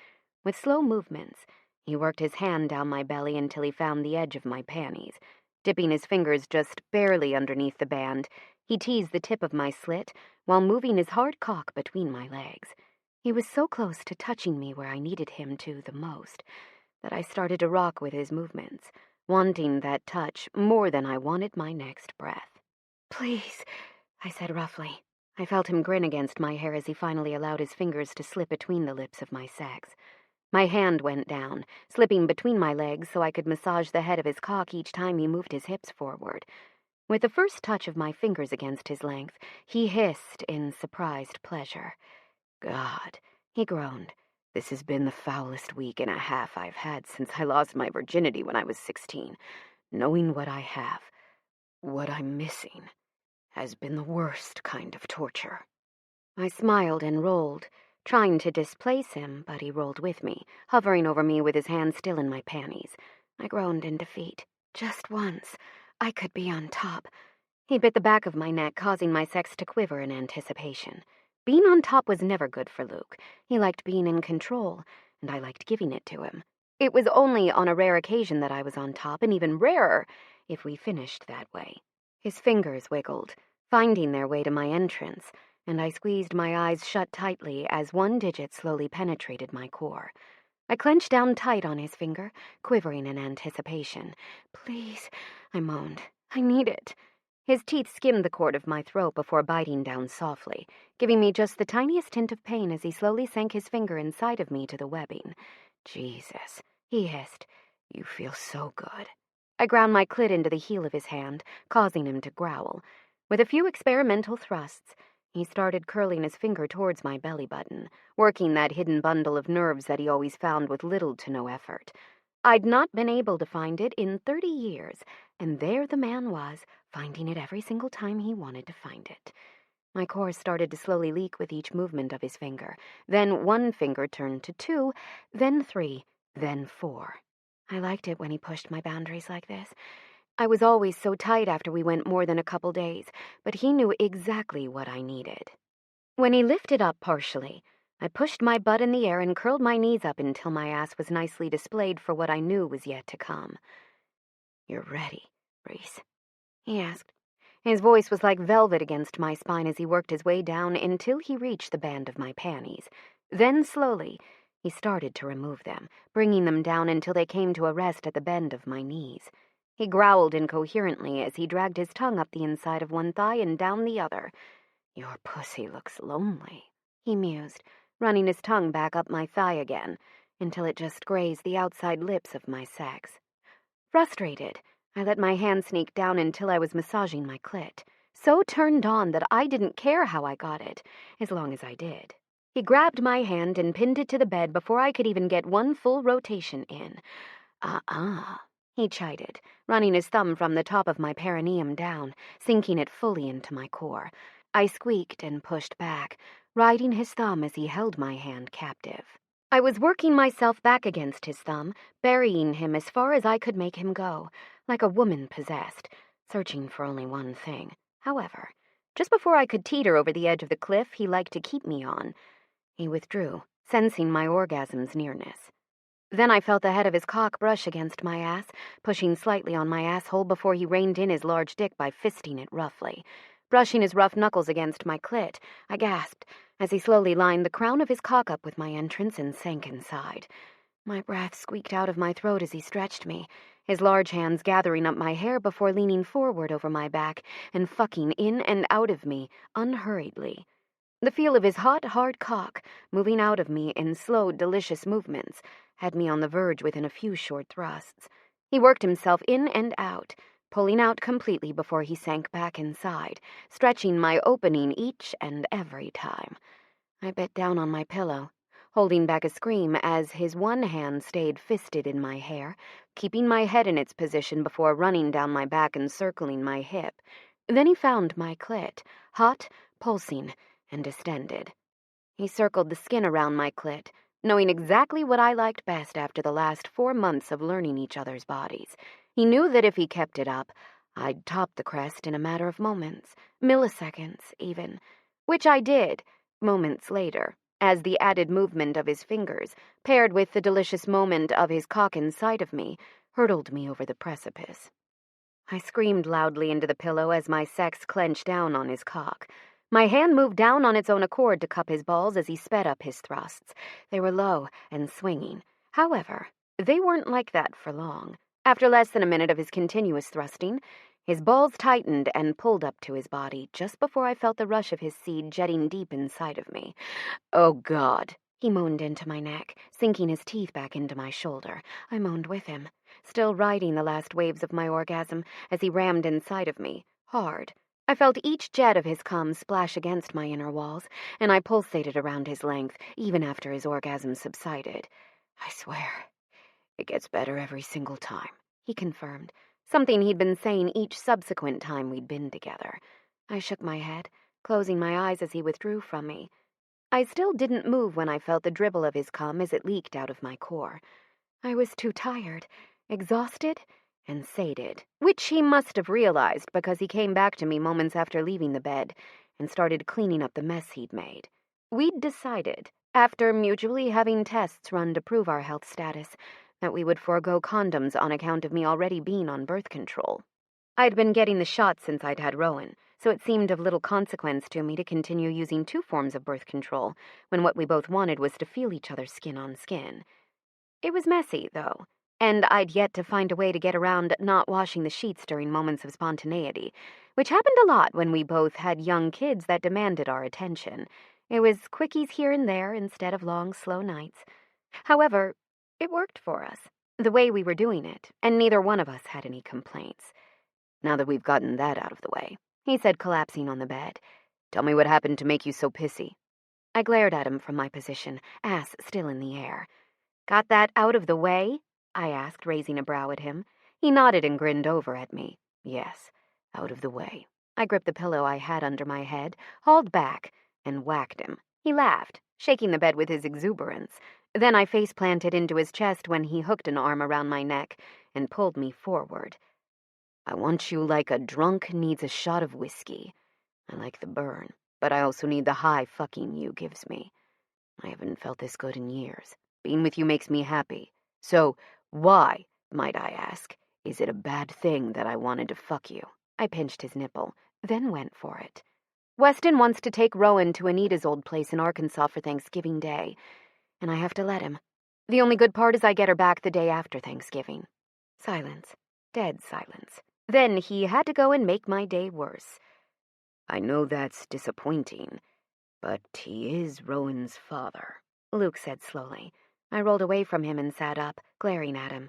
With slow movements, he worked his hand down my belly until he found the edge of my panties. Dipping his fingers just barely underneath the band, he teased the tip of my slit while moving his hard cock between my legs. He was so close to touching me where I needed him to the most that I started to rock with his movements, wanting that touch more than I wanted my next breath. "Please," I said roughly. I felt him grin against my hair as he finally allowed his fingers to slip between the lips of my sex. My hand went down, slipping between my legs so I could massage the head of his cock each time he moved his hips forward. With the first touch of my fingers against his length, he hissed in surprised pleasure. "God," he groaned. "This has been the foulest week and a half I've had since I lost my virginity when I was 16. Knowing what I have, what I'm missing, has been the worst kind of torture." I smiled and rolled, trying to displace him, but he rolled with me, hovering over me with his hand still in my panties. I groaned in defeat. Just once, I could be on top. He bit the back of my neck, causing my sex to quiver in anticipation. Being on top was never good for Luke. He liked being in control, and I liked giving it to him. It was only on a rare occasion that I was on top, and even rarer if we finished that way. His fingers wiggled, finding their way to my entrance, and I squeezed my eyes shut tightly as one digit slowly penetrated my core. I clenched down tight on his finger, quivering in anticipation. "Please," I moaned. "I need it." His teeth skimmed the cord of my throat before biting down softly, giving me just the tiniest hint of pain as he slowly sank his finger inside of me to the webbing. "Jesus," he hissed. "You feel so good." I ground my clit into the heel of his hand, causing him to growl. With a few experimental thrusts, he started curling his finger towards my belly button, working that hidden bundle of nerves that he always found with little to no effort. I'd not been able to find it in 30 years, and there the man was, finding it every single time he wanted to find it. My core started to slowly leak with each movement of his finger. Then one finger turned to 2, then 3, then 4. I liked it when he pushed my boundaries like this. I was always so tight after we went more than a couple days, but he knew exactly what I needed. When he lifted up partially, I pushed my butt in the air and curled my knees up until my ass was nicely displayed for what I knew was yet to come. "You're ready, Reese?" he asked. His voice was like velvet against my spine as he worked his way down until he reached the band of my panties. Then, slowly, he started to remove them, bringing them down until they came to a rest at the bend of my knees. He growled incoherently as he dragged his tongue up the inside of one thigh and down the other. "Your pussy looks lonely," he mused, running his tongue back up my thigh again, until it just grazed the outside lips of my sex. Frustrated, I let my hand sneak down until I was massaging my clit, so turned on that I didn't care how I got it, as long as I did. He grabbed my hand and pinned it to the bed before I could even get one full rotation in. He chided, running his thumb from the top of my perineum down, sinking it fully into my core. I squeaked and pushed back, riding his thumb as he held my hand captive. I was working myself back against his thumb, burying him as far as I could make him go, like a woman possessed, searching for only one thing. However, just before I could teeter over the edge of the cliff he liked to keep me on, he withdrew, sensing my orgasm's nearness. Then I felt the head of his cock brush against my ass, pushing slightly on my asshole before he reined in his large dick by fisting it roughly. Brushing his rough knuckles against my clit, I gasped as he slowly lined the crown of his cock up with my entrance and sank inside. My breath squeaked out of my throat as he stretched me, his large hands gathering up my hair before leaning forward over my back and fucking in and out of me unhurriedly. The feel of his hot, hard cock moving out of me in slow, delicious movements had me on the verge within a few short thrusts. He worked himself in and out, pulling out completely before he sank back inside, stretching my opening each and every time. I bit down on my pillow, holding back a scream as his one hand stayed fisted in my hair, keeping my head in its position before running down my back and circling my hip. Then he found my clit, hot, pulsing, and distended. He circled the skin around my clit, knowing exactly what I liked best after the last 4 months of learning each other's bodies. He knew that if he kept it up, I'd top the crest in a matter of moments, milliseconds even, which I did, moments later, as the added movement of his fingers, paired with the delicious moment of his cock inside of me, hurtled me over the precipice. I screamed loudly into the pillow as my sex clenched down on his cock. My hand moved down on its own accord to cup his balls as he sped up his thrusts. They were low and swinging. However, they weren't like that for long. After less than a minute of his continuous thrusting, his balls tightened and pulled up to his body just before I felt the rush of his seed jetting deep inside of me. "Oh, God," he moaned into my neck, sinking his teeth back into my shoulder. I moaned with him, still riding the last waves of my orgasm as he rammed inside of me, hard. I felt each jet of his cum splash against my inner walls, and I pulsated around his length, even after his orgasm subsided. "I swear, it gets better every single time," he confirmed, something he'd been saying each subsequent time we'd been together. I shook my head, closing my eyes as he withdrew from me. I still didn't move when I felt the dribble of his cum as it leaked out of my core. I was too tired, exhausted, and sated, which he must have realized because he came back to me moments after leaving the bed and started cleaning up the mess he'd made. We'd decided, after mutually having tests run to prove our health status, that we would forego condoms on account of me already being on birth control. I'd been getting the shots since I'd had Rowan, so it seemed of little consequence to me to continue using 2 forms of birth control when what we both wanted was to feel each other skin on skin. It was messy, though, and I'd yet to find a way to get around not washing the sheets during moments of spontaneity, which happened a lot when we both had young kids that demanded our attention. It was quickies here and there instead of long, slow nights. However, it worked for us, the way we were doing it, and neither one of us had any complaints. "Now that we've gotten that out of the way," he said, collapsing on the bed, "tell me what happened to make you so pissy." I glared at him from my position, ass still in the air. "Got that out of the way?" I asked, raising a brow at him. He nodded and grinned over at me. "Yes, out of the way." I gripped the pillow I had under my head, hauled back, and whacked him. He laughed, shaking the bed with his exuberance. Then I face-planted into his chest when he hooked an arm around my neck and pulled me forward. "I want you like a drunk needs a shot of whiskey. I like the burn, but I also need the high fucking you gives me. I haven't felt this good in years. Being with you makes me happy. So, why, might I ask, is it a bad thing that I wanted to fuck you? I pinched his nipple, then went for it. Weston wants to take Rowan to Anita's old place in Arkansas for Thanksgiving Day, and I have to let him. The only good part is I get her back the day after Thanksgiving. Silence. Dead silence. Then he had to go and make my day worse. I know that's disappointing, but he is Rowan's father, Luke said slowly. I rolled away from him and sat up, glaring at him.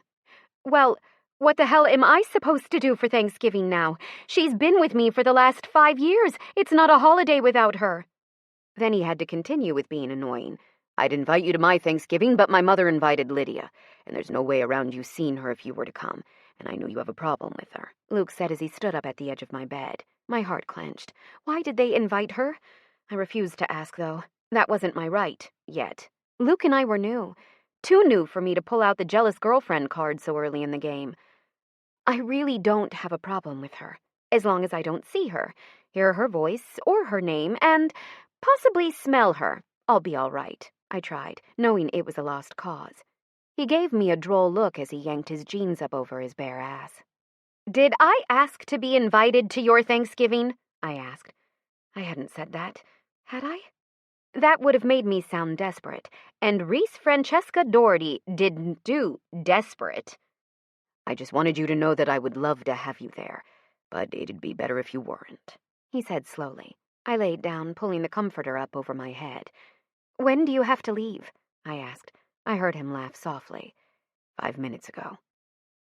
Well, what the hell am I supposed to do for Thanksgiving now? She's been with me for the last 5 years. It's not a holiday without her. Then he had to continue with being annoying. I'd invite you to my Thanksgiving, but my mother invited Lydia, and there's no way around you seeing her if you were to come, and I know you have a problem with her, Luke said as he stood up at the edge of my bed. My heart clenched. Why did they invite her? I refused to ask, though. That wasn't my right, yet. Luke and I were new. Too new for me to pull out the jealous girlfriend card so early in the game. I really don't have a problem with her, as long as I don't see her, hear her voice or her name, and possibly smell her. I'll be all right. I tried, knowing it was a lost cause. He gave me a droll look as he yanked his jeans up over his bare ass. Did I ask to be invited to your Thanksgiving? I asked. I hadn't said that, had I? That would have made me sound desperate, and Reese Francesca Doherty didn't do desperate. I just wanted you to know that I would love to have you there, but it'd be better if you weren't, he said slowly. I laid down, pulling the comforter up over my head. When do you have to leave? I asked. I heard him laugh softly. 5 minutes ago.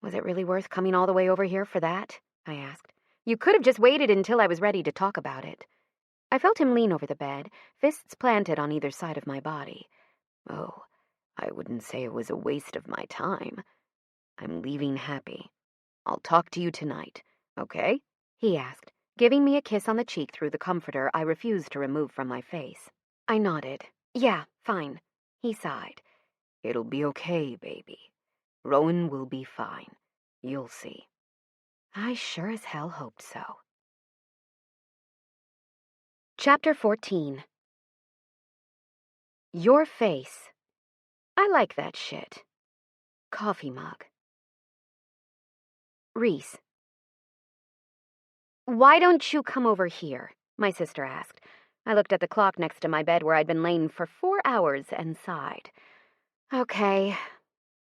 Was it really worth coming all the way over here for that? I asked. You could have just waited until I was ready to talk about it. I felt him lean over the bed, fists planted on either side of my body. Oh, I wouldn't say it was a waste of my time. I'm leaving happy. I'll talk to you tonight, okay? He asked, giving me a kiss on the cheek through the comforter I refused to remove from my face. I nodded. Yeah, fine. He sighed. It'll be okay, baby. Rowan will be fine. You'll see. I sure as hell hoped so. Chapter 14. Your face. I like that shit. Coffee mug. Reese. Why don't you come over here? My sister asked. I looked at the clock next to my bed where I'd been laying for 4 hours and sighed. Okay.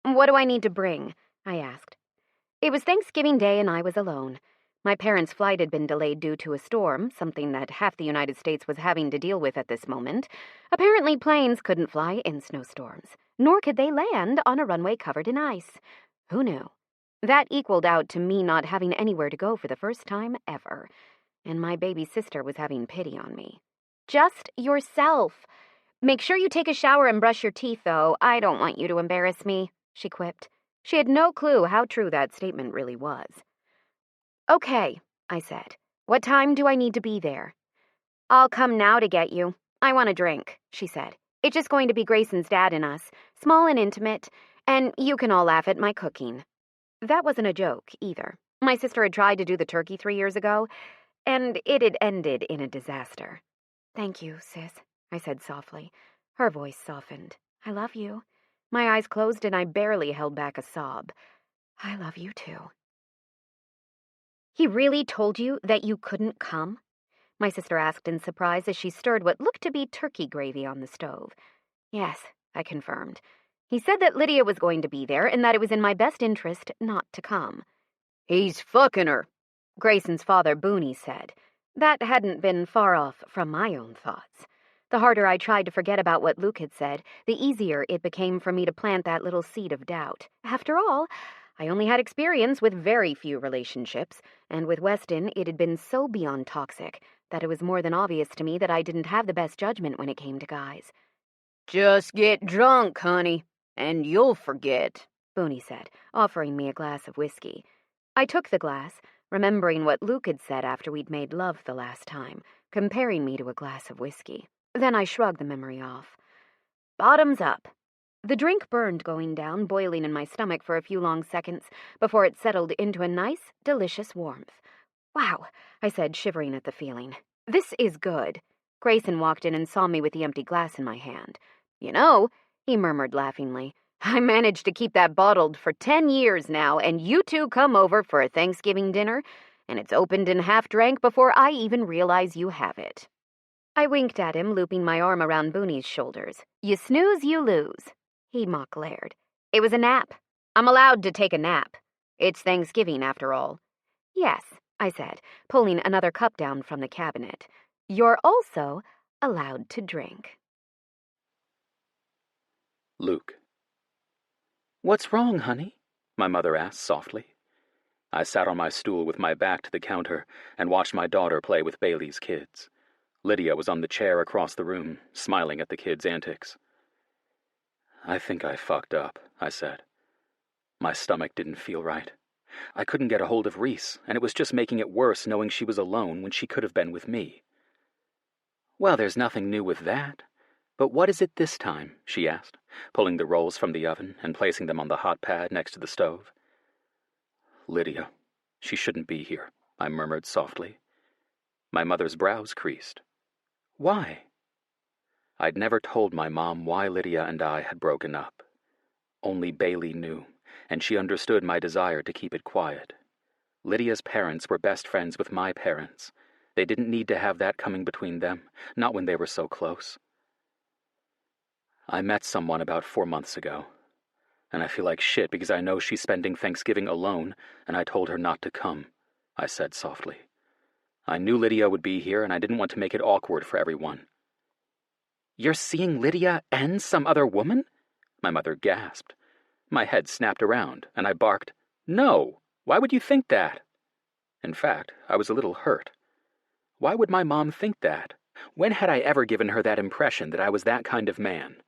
What do I need to bring? I asked. It was Thanksgiving Day and I was alone. My parents' flight had been delayed due to a storm, something that half the United States was having to deal with at this moment. Apparently planes couldn't fly in snowstorms, nor could they land on a runway covered in ice. Who knew? That equaled out to me not having anywhere to go for the first time ever, and my baby sister was having pity on me. Just yourself. Make sure you take a shower and brush your teeth, though. I don't want you to embarrass me, she quipped. She had no clue how true that statement really was. Okay, I said. What time do I need to be there? I'll come now to get you. I want a drink, she said. It's just going to be Grayson's dad and us, small and intimate, and you can all laugh at my cooking. That wasn't a joke, either. My sister had tried to do the turkey 3 years ago, and it had ended in a disaster. Thank you, sis, I said softly. Her voice softened. I love you. My eyes closed and I barely held back a sob. I love you too. He really told you that you couldn't come? My sister asked in surprise as she stirred what looked to be turkey gravy on the stove. Yes, I confirmed. He said that Lydia was going to be there and that it was in my best interest not to come. He's fucking her, Grayson's father, Booney, said. That hadn't been far off from my own thoughts. The harder I tried to forget about what Luke had said, the easier it became for me to plant that little seed of doubt. After all, I only had experience with very few relationships, and with Weston it had been so beyond toxic that it was more than obvious to me that I didn't have the best judgment when it came to guys. Just get drunk, honey, and you'll forget, Booney said, offering me a glass of whiskey. I took the glass, remembering what Luke had said after we'd made love the last time, comparing me to a glass of whiskey. Then I shrugged the memory off. Bottoms up. The drink burned going down, boiling in my stomach for a few long seconds before it settled into a nice, delicious warmth. Wow, I said, shivering at the feeling. This is good. Grayson walked in and saw me with the empty glass in my hand. "You know," he murmured laughingly, "I managed to keep that bottled for 10 years now, and you two come over for a Thanksgiving dinner, and it's opened and half drank before I even realize you have it." I winked at him, looping my arm around Booney's shoulders. "You snooze, you lose," he mock-glared. "It was a nap. I'm allowed to take a nap. It's Thanksgiving, after all." "Yes," I said, pulling another cup down from the cabinet. "You're also allowed to drink." Luke. "What's wrong, honey?" my mother asked softly. I sat on my stool with my back to the counter and watched my daughter play with Bailey's kids. Lydia was on the chair across the room, smiling at the kids' antics. "I think I fucked up," I said. My stomach didn't feel right. I couldn't get a hold of Reese, and it was just making it worse knowing she was alone when she could have been with me. "Well, there's nothing new with that. But what is it this time?" she asked, pulling the rolls from the oven and placing them on the hot pad next to the stove. "Lydia, she shouldn't be here," I murmured softly. My mother's brows creased. "Why?" I'd never told my mom why Lydia and I had broken up. Only Bailey knew, and she understood my desire to keep it quiet. Lydia's parents were best friends with my parents. They didn't need to have that coming between them, not when they were so close. "I met someone about 4 months ago, and I feel like shit because I know she's spending Thanksgiving alone, and I told her not to come," I said softly. "I knew Lydia would be here, and I didn't want to make it awkward for everyone." "You're seeing Lydia and some other woman?" my mother gasped. My head snapped around, and I barked, "No! Why would you think that?" In fact, I was a little hurt. Why would my mom think that? When had I ever given her that impression that I was that kind of man?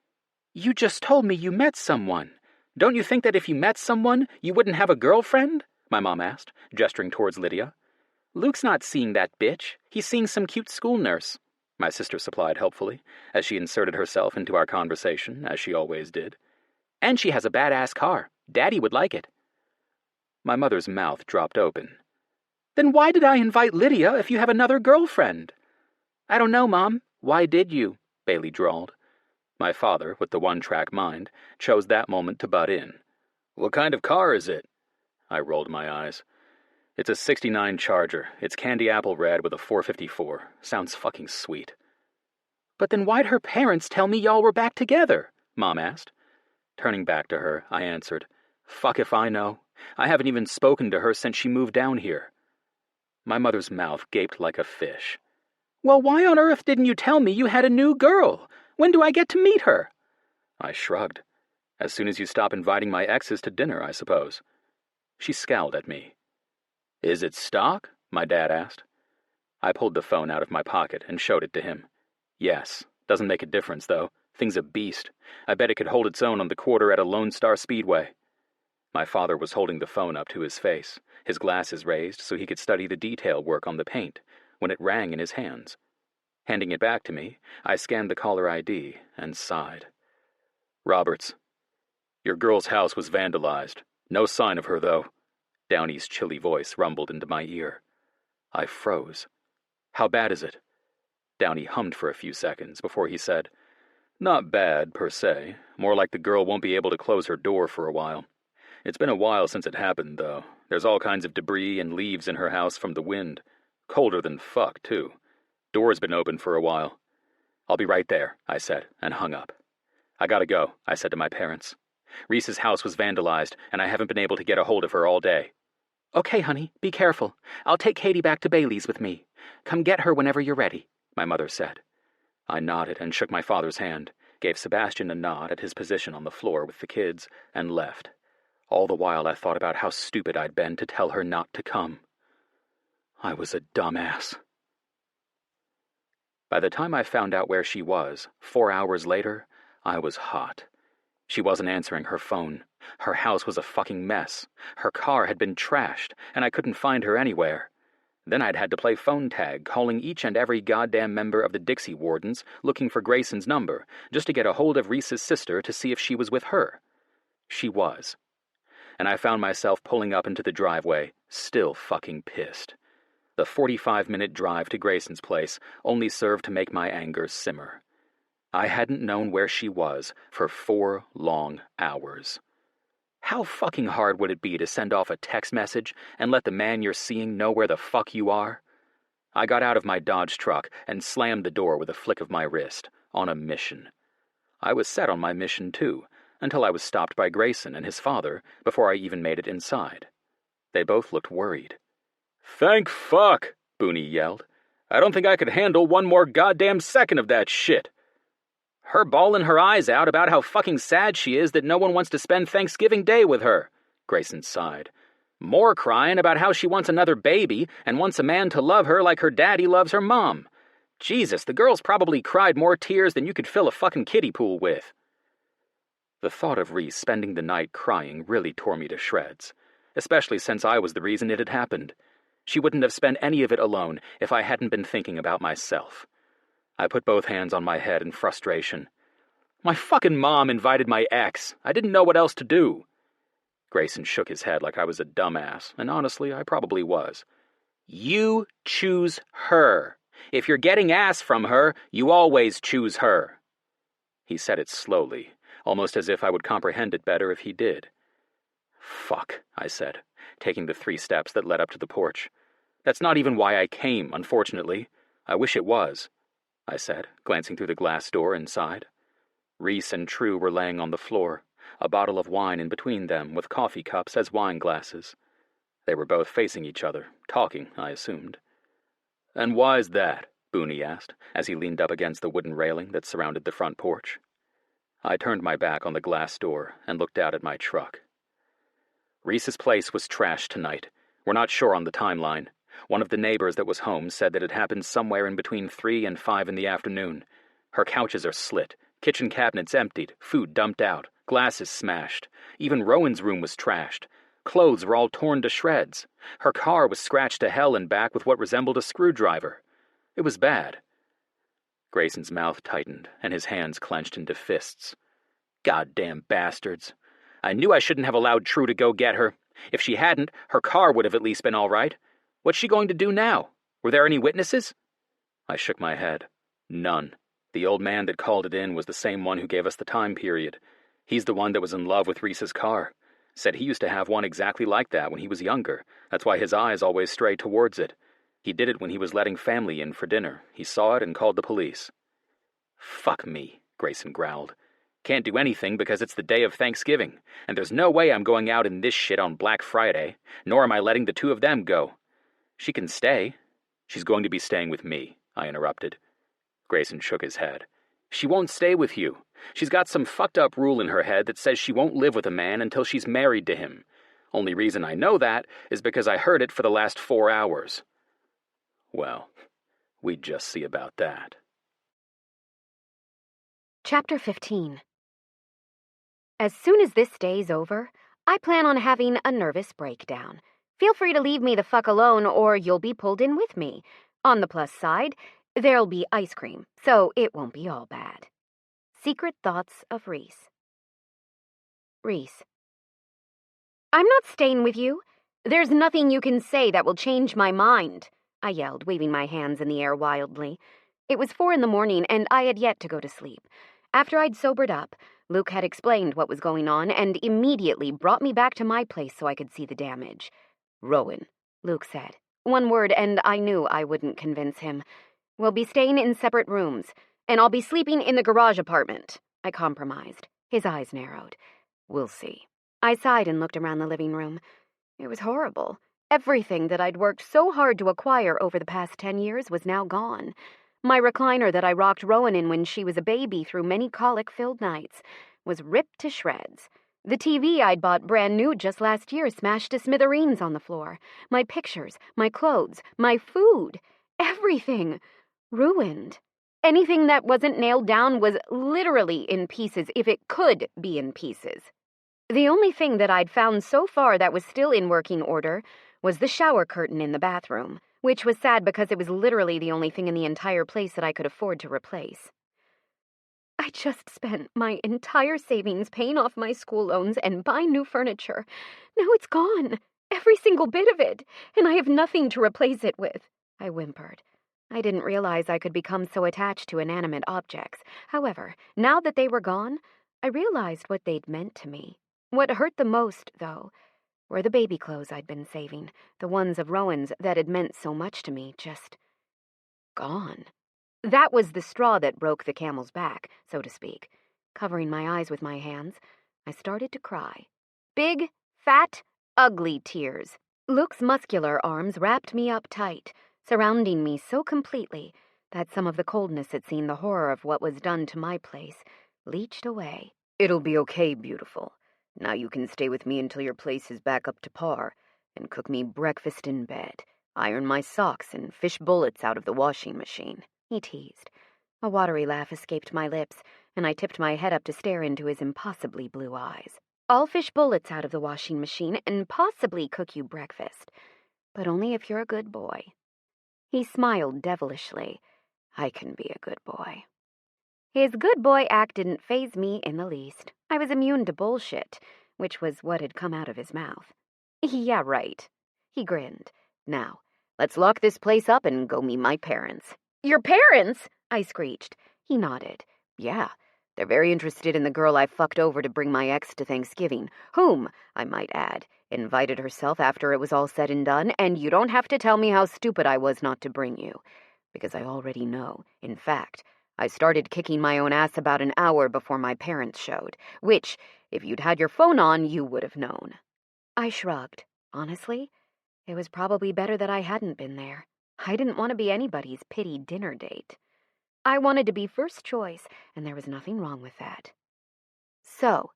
"You just told me you met someone. Don't you think that if you met someone, you wouldn't have a girlfriend?" my mom asked, gesturing towards Lydia. "Luke's not seeing that bitch. He's seeing some cute school nurse," my sister supplied helpfully, as she inserted herself into our conversation, as she always did. "And she has a badass car. Daddy would like it." My mother's mouth dropped open. "Then why did I invite Lydia if you have another girlfriend?" "I don't know, Mom. Why did you?" Bailey drawled. My father, with the one-track mind, chose that moment to butt in. "What kind of car is it?" I rolled my eyes. "It's a '69 Charger. It's candy apple red with a 454. Sounds fucking sweet." "But then why'd her parents tell me y'all were back together?" Mom asked. Turning back to her, I answered, "Fuck if I know. I haven't even spoken to her since she moved down here." My mother's mouth gaped like a fish. "Well, why on earth didn't you tell me you had a new girl? When do I get to meet her?" I shrugged. "As soon as you stop inviting my exes to dinner, I suppose." She scowled at me. "Is it stock?" my dad asked. I pulled the phone out of my pocket and showed it to him. "Yes. Doesn't make a difference, though. Thing's a beast. I bet it could hold its own on the quarter at a Lone Star Speedway." My father was holding the phone up to his face, his glasses raised so he could study the detail work on the paint, when it rang in his hands. Handing it back to me, I scanned the caller ID and sighed. "Roberts. Your girl's house was vandalized. No sign of her, though." Downey's chilly voice rumbled into my ear. I froze. "How bad is it?" Downey hummed for a few seconds before he said, "Not bad, per se. More like the girl won't be able to close her door for a while. It's been a while since it happened, though. There's all kinds of debris and leaves in her house from the wind. Colder than fuck, too. Door's been open for a while." "I'll be right there," I said, and hung up. "I gotta go," I said to my parents. "Reese's house was vandalized, and I haven't been able to get a hold of her all day." "Okay, honey, be careful. I'll take Katie back to Bailey's with me. Come get her whenever you're ready," my mother said. I nodded and shook my father's hand, gave Sebastian a nod at his position on the floor with the kids, and left. All the while I thought about how stupid I'd been to tell her not to come. I was a dumbass. By the time I found out where she was, 4 hours later, I was hot. She wasn't answering her phone. Her house was a fucking mess. Her car had been trashed, and I couldn't find her anywhere. Then I'd had to play phone tag, calling each and every goddamn member of the Dixie Wardens, looking for Grayson's number, just to get a hold of Reese's sister to see if she was with her. She was. And I found myself pulling up into the driveway, still fucking pissed. The 45-minute drive to Grayson's place only served to make my anger simmer. I hadn't known where she was for 4 long hours. How fucking hard would it be to send off a text message and let the man you're seeing know where the fuck you are? I got out of my Dodge truck and slammed the door with a flick of my wrist, on a mission. I was set on my mission, too, until I was stopped by Grayson and his father before I even made it inside. They both looked worried. "Thank fuck," Booney yelled. "I don't think I could handle one more goddamn second of that shit." "Her bawling her eyes out about how fucking sad she is that no one wants to spend Thanksgiving Day with her," Grayson sighed. "More crying about how she wants another baby and wants a man to love her like her daddy loves her mom. Jesus, the girl's probably cried more tears than you could fill a fucking kiddie pool with." The thought of Reese spending the night crying really tore me to shreds, especially since I was the reason it had happened. She wouldn't have spent any of it alone if I hadn't been thinking about myself. I put both hands on my head in frustration. "My fucking mom invited my ex. I didn't know what else to do." Grayson shook his head like I was a dumbass, and honestly, I probably was. "You choose her. If you're getting ass from her, you always choose her." He said it slowly, almost as if I would comprehend it better if he did. "Fuck," I said, taking the 3 steps that led up to the porch. "That's not even why I came, unfortunately. I wish it was," I said, glancing through the glass door inside. Reese and True were laying on the floor, a bottle of wine in between them with coffee cups as wine glasses. They were both facing each other, talking, I assumed. "And why's that?" Booney asked, as he leaned up against the wooden railing that surrounded the front porch. I turned my back on the glass door and looked out at my truck. Reese's place was trashed tonight. We're not sure on the timeline. One of the neighbors that was home said that it happened somewhere in between 3 and 5 in the afternoon. Her couches are slit, kitchen cabinets emptied, food dumped out, glasses smashed. Even Rowan's room was trashed. Clothes were all torn to shreds. Her car was scratched to hell and back with what resembled a screwdriver. It was bad. Grayson's mouth tightened, and his hands clenched into fists. "Goddamn bastards. I knew I shouldn't have allowed True to go get her. If she hadn't, her car would have at least been all right. What's she going to do now? Were there any witnesses?" I shook my head. None. The old man that called it in was the same one who gave us the time period. He's the one that was in love with Reese's car. Said he used to have one exactly like that when he was younger. That's why his eyes always strayed towards it. He did it when he was letting family in for dinner. He saw it and called the police. "Fuck me," Grayson growled. "Can't do anything because it's the day of Thanksgiving, and there's no way I'm going out in this shit on Black Friday, nor am I letting the 2 of them go. She can stay." "She's going to be staying with me," I interrupted. Grayson shook his head. "She won't stay with you. She's got some fucked up rule in her head that says she won't live with a man until she's married to him. Only reason I know that is because I heard it for the last 4 hours. Well, we'd just see about that. Chapter 15. As soon as this day's over, I plan on having a nervous breakdown. Feel free to leave me the fuck alone, or you'll be pulled in with me. On the plus side, there'll be ice cream, so it won't be all bad. Secret Thoughts of Reese. Reese. I'm not staying with you. There's nothing you can say that will change my mind, I yelled, waving my hands in the air wildly. It was 4 a.m, and I had yet to go to sleep. After I'd sobered up, Luke had explained what was going on and immediately brought me back to my place so I could see the damage. "Rowan," Luke said. One word, and I knew I wouldn't convince him. "We'll be staying in separate rooms, and I'll be sleeping in the garage apartment," I compromised. His eyes narrowed. "We'll see." I sighed and looked around the living room. It was horrible. Everything that I'd worked so hard to acquire over the past 10 years was now gone. My recliner that I rocked Rowan in when she was a baby through many colic-filled nights was ripped to shreds. The TV I'd bought brand new just last year smashed to smithereens on the floor. My pictures, my clothes, my food, everything ruined. Anything that wasn't nailed down was literally in pieces if it could be in pieces. The only thing that I'd found so far that was still in working order was the shower curtain in the bathroom, which was sad because it was literally the only thing in the entire place that I could afford to replace. I just spent my entire savings paying off my school loans and buying new furniture. Now it's gone, Every single bit of it, and I have nothing to replace it with, I whimpered. I didn't realize I could become so attached to inanimate objects. However, now that they were gone, I realized what they'd meant to me. What hurt the most, though, were the baby clothes I'd been saving, the ones of Rowan's that had meant so much to me, just gone. That was the straw that broke the camel's back, so to speak. Covering my eyes with my hands, I started to cry. Big, fat, ugly tears. Luke's muscular arms wrapped me up tight, surrounding me so completely that some of the coldness at seeing the horror of what was done to my place leached away. "It'll be okay, beautiful. Now you can stay with me until your place is back up to par, and cook me breakfast in bed, iron my socks, and fish bullets out of the washing machine," he teased. A watery laugh escaped my lips, and I tipped my head up to stare into his impossibly blue eyes. "I'll fish bullets out of the washing machine and possibly cook you breakfast, but only if you're a good boy." He smiled devilishly. I can be a good boy. His good boy act didn't faze me in the least. I was immune to bullshit, which was what had come out of his mouth. "Yeah, right." He grinned. "Now, let's lock this place up and go meet my parents." "Your parents?" I screeched. He nodded. "Yeah. They're very interested in the girl I fucked over to bring my ex to Thanksgiving, whom, I might add, invited herself after it was all said and done, and you don't have to tell me how stupid I was not to bring you, because I already know. In fact, I started kicking my own ass about an hour before my parents showed, which, if you'd had your phone on, you would have known." I shrugged. Honestly, it was probably better that I hadn't been there. I didn't want to be anybody's pity dinner date. I wanted to be first choice, and there was nothing wrong with that. "So,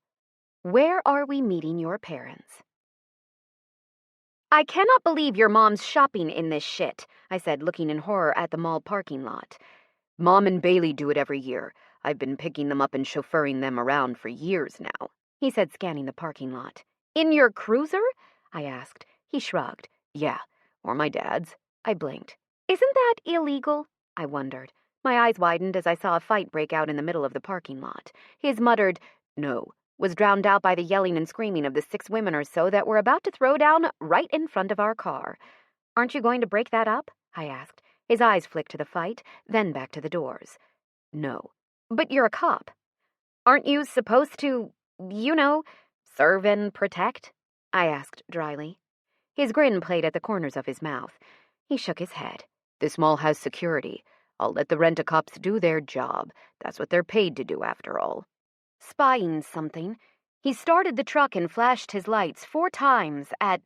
where are we meeting your parents?" "I cannot believe your mom's shopping in this shit," I said, looking in horror at the mall parking lot. "Mom and Bailey do it every year. I've been picking them up and chauffeuring them around for years now," he said, scanning the parking lot. "In your cruiser?" I asked. He shrugged. "Yeah, or my dad's." I blinked. "Isn't that illegal?" I wondered. My eyes widened as I saw a fight break out in the middle of the parking lot. His muttered, "No," was drowned out by the yelling and screaming of the 6 women or so that were about to throw down right in front of our car. "Aren't you going to break that up?" I asked. His eyes flicked to the fight, then back to the doors. "No." "But you're a cop. Aren't you supposed to, serve and protect?" I asked dryly. His grin played at the corners of his mouth. He shook his head. "This mall has security. I'll let the rent-a-cops do their job. That's what they're paid to do, after all." Spying something, he started the truck and flashed his lights 4 times at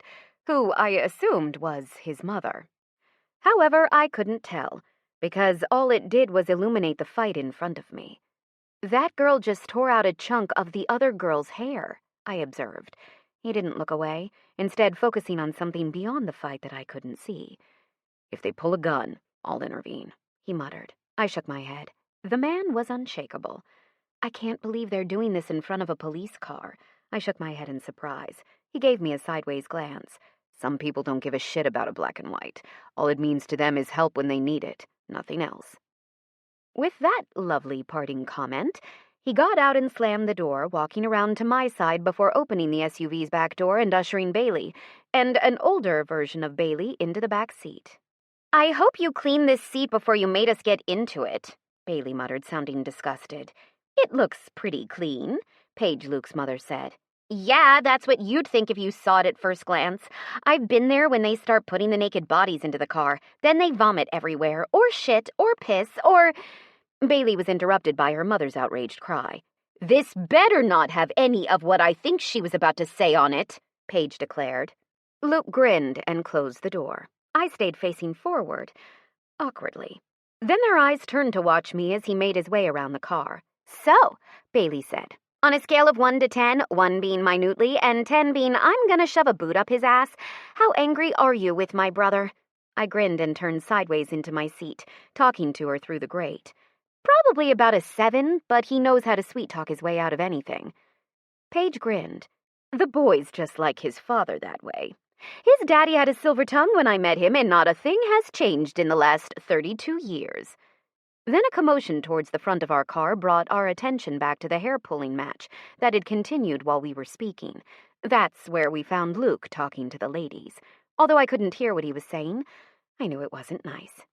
who I assumed was his mother. However, I couldn't tell, because all it did was illuminate the fight in front of me. "That girl just tore out a chunk of the other girl's hair," I observed. He didn't look away, instead focusing on something beyond the fight that I couldn't see. "If they pull a gun, I'll intervene," he muttered. I shook my head. The man was unshakable. "I can't believe they're doing this in front of a police car." I shook my head in surprise. He gave me a sideways glance. "Some people don't give a shit about a black and white. All it means to them is help when they need it, nothing else." With that lovely parting comment, he got out and slammed the door, walking around to my side before opening the SUV's back door and ushering Bailey, and an older version of Bailey, into the back seat. "I hope you cleaned this seat before you made us get into it," Bailey muttered, sounding disgusted. "It looks pretty clean," Paige, Luke's mother, said. "Yeah, that's what you'd think if you saw it at first glance. I've been there when they start putting the naked bodies into the car. Then they vomit everywhere, or shit, or piss, or—" Bailey was interrupted by her mother's outraged cry. "This better not have any of what I think she was about to say on it," Paige declared. Luke grinned and closed the door. I stayed facing forward, awkwardly. Then their eyes turned to watch me as he made his way around the car. "So," Bailey said, "on a scale of 1 to 10, 1 being minutely and 10 being I'm gonna shove a boot up his ass, how angry are you with my brother?" I grinned and turned sideways into my seat, talking to her through the grate. "Probably about a 7, but he knows how to sweet-talk his way out of anything." Paige grinned. "The boy's just like his father that way. His daddy had a silver tongue when I met him, and not a thing has changed in the last 32 years. Then a commotion towards the front of our car brought our attention back to the hair-pulling match that had continued while we were speaking. That's where we found Luke talking to the ladies. Although I couldn't hear what he was saying, I knew it wasn't nice.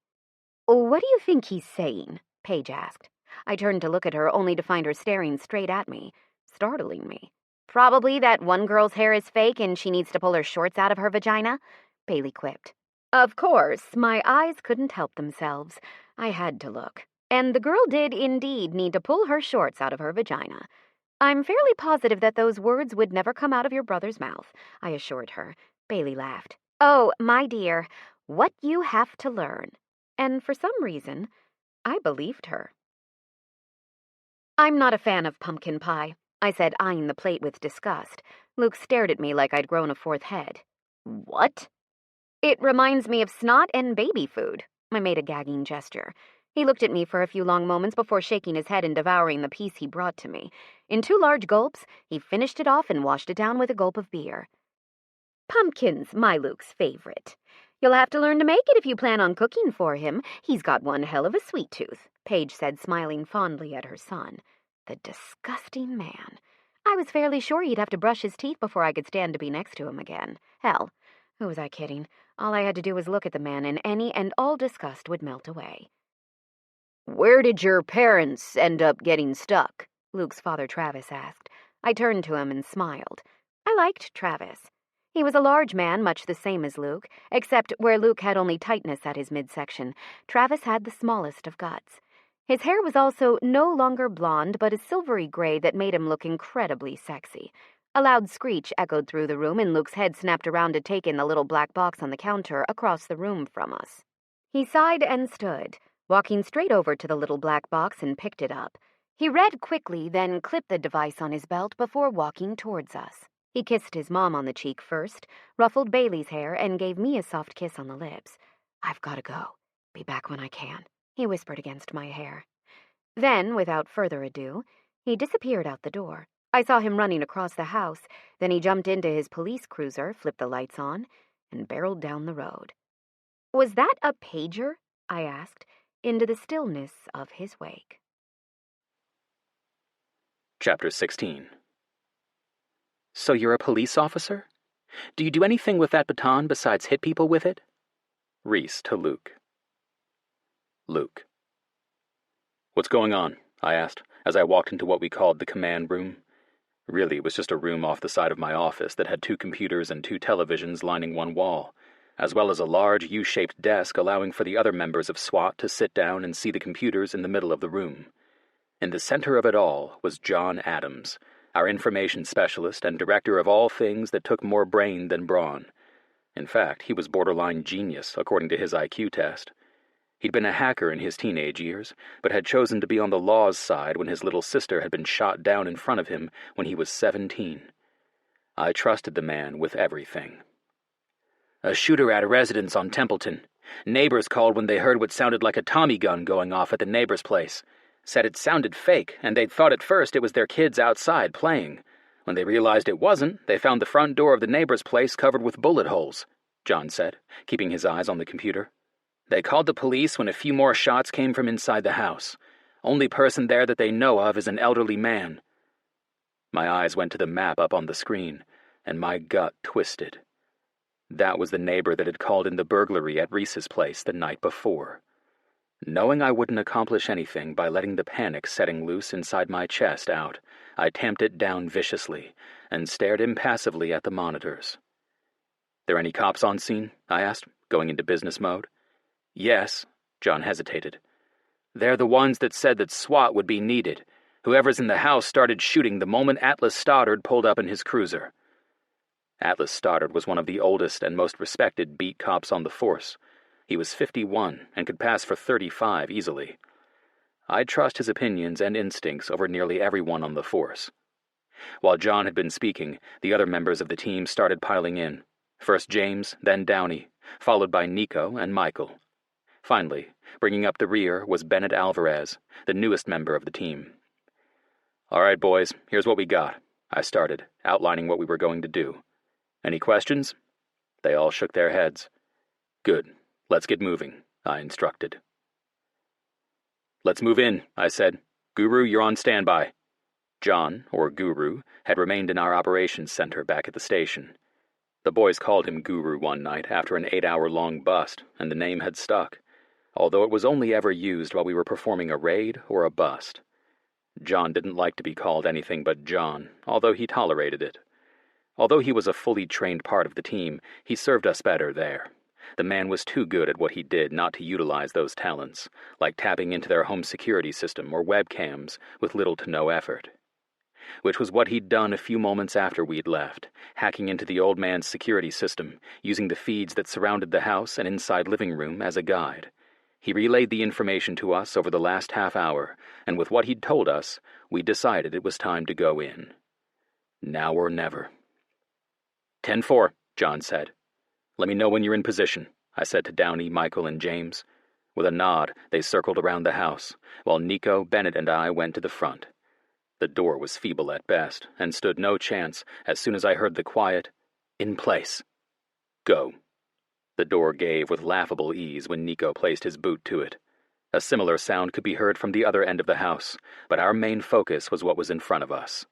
"What do you think he's saying?" Paige asked. I turned to look at her, only to find her staring straight at me, startling me. "Probably that one girl's hair is fake and she needs to pull her shorts out of her vagina," Bailey quipped. Of course, my eyes couldn't help themselves. I had to look. And the girl did indeed need to pull her shorts out of her vagina. "I'm fairly positive that those words would never come out of your brother's mouth," I assured her. Bailey laughed. "Oh, my dear, what you have to learn." And for some reason, I believed her. "I'm not a fan of pumpkin pie," I said, eyeing the plate with disgust. Luke stared at me like I'd grown a fourth head. "What?" "It reminds me of snot and baby food." I made a gagging gesture. He looked at me for a few long moments before shaking his head and devouring the piece he brought to me. In 2 large gulps, he finished it off and washed it down with a gulp of beer. "Pumpkin's my Luke's favorite. You'll have to learn to make it if you plan on cooking for him. He's got one hell of a sweet tooth," Paige said, smiling fondly at her son. The disgusting man. I was fairly sure he'd have to brush his teeth before I could stand to be next to him again. Hell, who was I kidding? All I had to do was look at the man, and any and all disgust would melt away. "Where did your parents end up getting stuck?" Luke's father Travis asked. I turned to him and smiled. I liked Travis. He was a large man, much the same as Luke, except where Luke had only tightness at his midsection, Travis had the smallest of guts. His hair was also no longer blonde, but a silvery gray that made him look incredibly sexy. A loud screech echoed through the room, and Luke's head snapped around to take in the little black box on the counter across the room from us. He sighed and stood, walking straight over to the little black box, and picked it up. He read quickly, then clipped the device on his belt before walking towards us. He kissed his mom on the cheek first, ruffled Bailey's hair, and gave me a soft kiss on the lips. "I've got to go. Be back when I can," he whispered against my hair. Then, without further ado, he disappeared out the door. I saw him running across the house, then he jumped into his police cruiser, flipped the lights on, and barreled down the road. "Was that a pager?" I asked, into the stillness of his wake. Chapter 16. "So you're a police officer? Do you do anything with that baton besides hit people with it?" Reese to Luke. Luke. "What's going on?" I asked, as I walked into what we called the command room. Really, it was just a room off the side of my office that had 2 computers and 2 televisions lining one wall, as well as a large U-shaped desk allowing for the other members of SWAT to sit down and see the computers in the middle of the room. In the center of it all was John Adams, our information specialist and director of all things that took more brain than brawn. In fact, he was borderline genius, according to his IQ test. He'd been a hacker in his teenage years, but had chosen to be on the law's side when his little sister had been shot down in front of him when he was 17. I trusted the man with everything. "A shooter at a residence on Templeton. Neighbors called when they heard what sounded like a Tommy gun going off at the neighbor's place. Said it sounded fake, and they'd thought at first it was their kids outside playing. When they realized it wasn't, they found the front door of the neighbor's place covered with bullet holes," John said, keeping his eyes on the computer. "They called the police when a few more shots came from inside the house. Only person there that they know of is an elderly man." My eyes went to the map up on the screen, and my gut twisted. That was the neighbor that had called in the burglary at Reese's place the night before. Knowing I wouldn't accomplish anything by letting the panic setting loose inside my chest out, I tamped it down viciously and stared impassively at the monitors. "There any cops on scene?" I asked, going into business mode. "Yes," John hesitated. "They're the ones that said that SWAT would be needed. Whoever's in the house started shooting the moment Atlas Stoddard pulled up in his cruiser." Atlas Stoddard was one of the oldest and most respected beat cops on the force. He was 51 and could pass for 35 easily. I'd trust his opinions and instincts over nearly everyone on the force. While John had been speaking, the other members of the team started piling in. First James, then Downey, followed by Nico and Michael. Finally, bringing up the rear was Bennett Alvarez, the newest member of the team. "All right, boys, here's what we got," I started, outlining what we were going to do. "Any questions?" They all shook their heads. "Good. Let's get moving," I instructed. "Let's move in," I said. "Guru, you're on standby." John, or Guru, had remained in our operations center back at the station. The boys called him Guru one night after an 8-hour-long bust, and the name had stuck, although it was only ever used while we were performing a raid or a bust. John didn't like to be called anything but John, although he tolerated it. Although he was a fully trained part of the team, he served us better there. The man was too good at what he did not to utilize those talents, like tapping into their home security system or webcams with little to no effort. Which was what he'd done a few moments after we'd left, hacking into the old man's security system, using the feeds that surrounded the house and inside living room as a guide. He relayed the information to us over the last half hour, and with what he'd told us, we decided it was time to go in. Now or never. 10-4, John said. Let me know when you're in position, I said to Downey, Michael, and James. With a nod, they circled around the house, while Nico, Bennett, and I went to the front. The door was feeble at best, and stood no chance as soon as I heard the quiet, "In place. Go." The door gave with laughable ease when Nico placed his boot to it. A similar sound could be heard from the other end of the house, but our main focus was what was in front of us.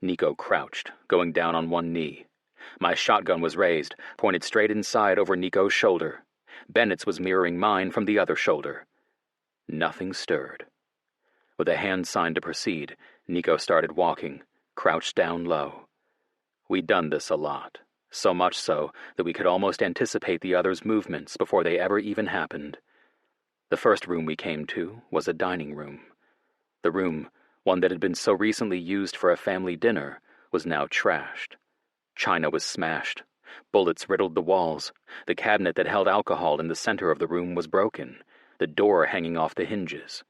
Nico crouched, going down on one knee. My shotgun was raised, pointed straight inside over Nico's shoulder. Bennett's was mirroring mine from the other shoulder. Nothing stirred. With a hand sign to proceed, Nico started walking, crouched down low. We'd done this a lot, so much so that we could almost anticipate the others' movements before they ever even happened. The first room we came to was a dining room. The room, one that had been so recently used for a family dinner, was now trashed. China was smashed. Bullets riddled the walls. The cabinet that held alcohol in the center of the room was broken, the door hanging off the hinges.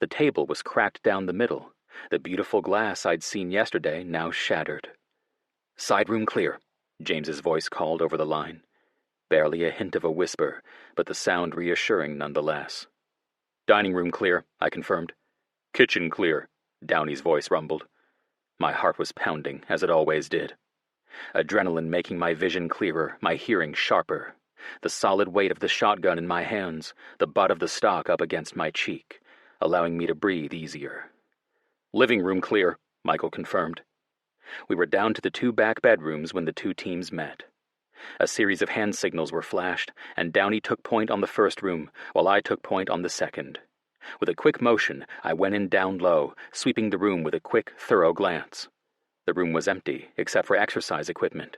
The table was cracked down the middle, the beautiful glass I'd seen yesterday now shattered. "Side room clear," James's voice called over the line. Barely a hint of a whisper, but the sound reassuring nonetheless. "Dining room clear," I confirmed. "Kitchen clear," Downey's voice rumbled. My heart was pounding, as it always did. Adrenaline making my vision clearer, my hearing sharper. The solid weight of the shotgun in my hands, the butt of the stock up against my cheek, allowing me to breathe easier. "Living room clear," Michael confirmed. We were down to the 2 back bedrooms when the 2 teams met. A series of hand signals were flashed, and Downey took point on the first room, while I took point on the second. With a quick motion, I went in down low, sweeping the room with a quick, thorough glance. The room was empty, except for exercise equipment.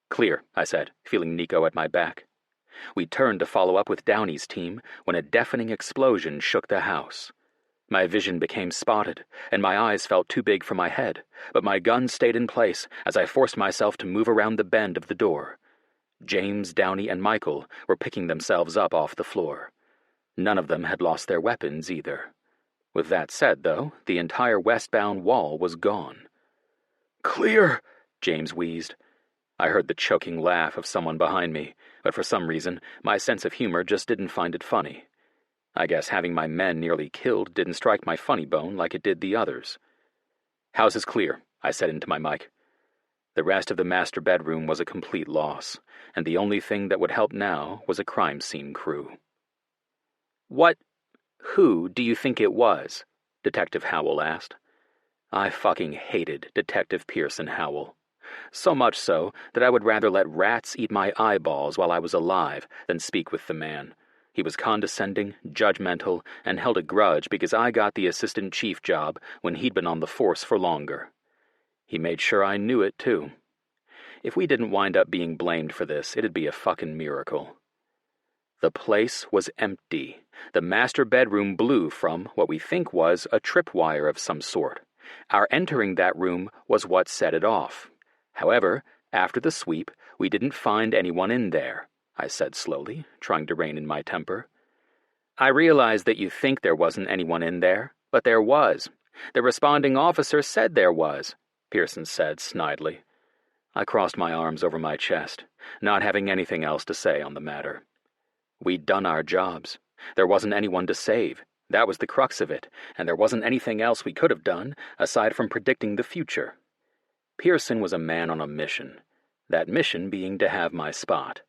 "Clear," I said, feeling Nico at my back. We turned to follow up with Downey's team when a deafening explosion shook the house. My vision became spotted, and my eyes felt too big for my head, but my gun stayed in place as I forced myself to move around the bend of the door. James, Downey, and Michael were picking themselves up off the floor. None of them had lost their weapons either. With that said, though, the entire westbound wall was gone. "Clear," James wheezed. I heard the choking laugh of someone behind me, but for some reason, my sense of humor just didn't find it funny. I guess having my men nearly killed didn't strike my funny bone like it did the others. "House is clear," I said into my mic. The rest of the master bedroom was a complete loss, and the only thing that would help now was a crime scene crew. Who do you think it was?" Detective Howell asked. I fucking hated Detective Pearson Howell. So much so that I would rather let rats eat my eyeballs while I was alive than speak with the man. He was condescending, judgmental, and held a grudge because I got the assistant chief job when he'd been on the force for longer. He made sure I knew it, too. If we didn't wind up being blamed for this, it'd be a fucking miracle. The place was empty. The master bedroom blew from what we think was a tripwire of some sort. Our entering that room was what set it off. However, after the sweep, we didn't find anyone in there, I said slowly, trying to rein in my temper. "I realize that you think there wasn't anyone in there, but there was. The responding officer said there was," Pearson said snidely. I crossed my arms over my chest, not having anything else to say on the matter. We'd done our jobs. There wasn't anyone to save. That was the crux of it, and there wasn't anything else we could have done aside from predicting the future. Pearson was a man on a mission, that mission being to have my spot.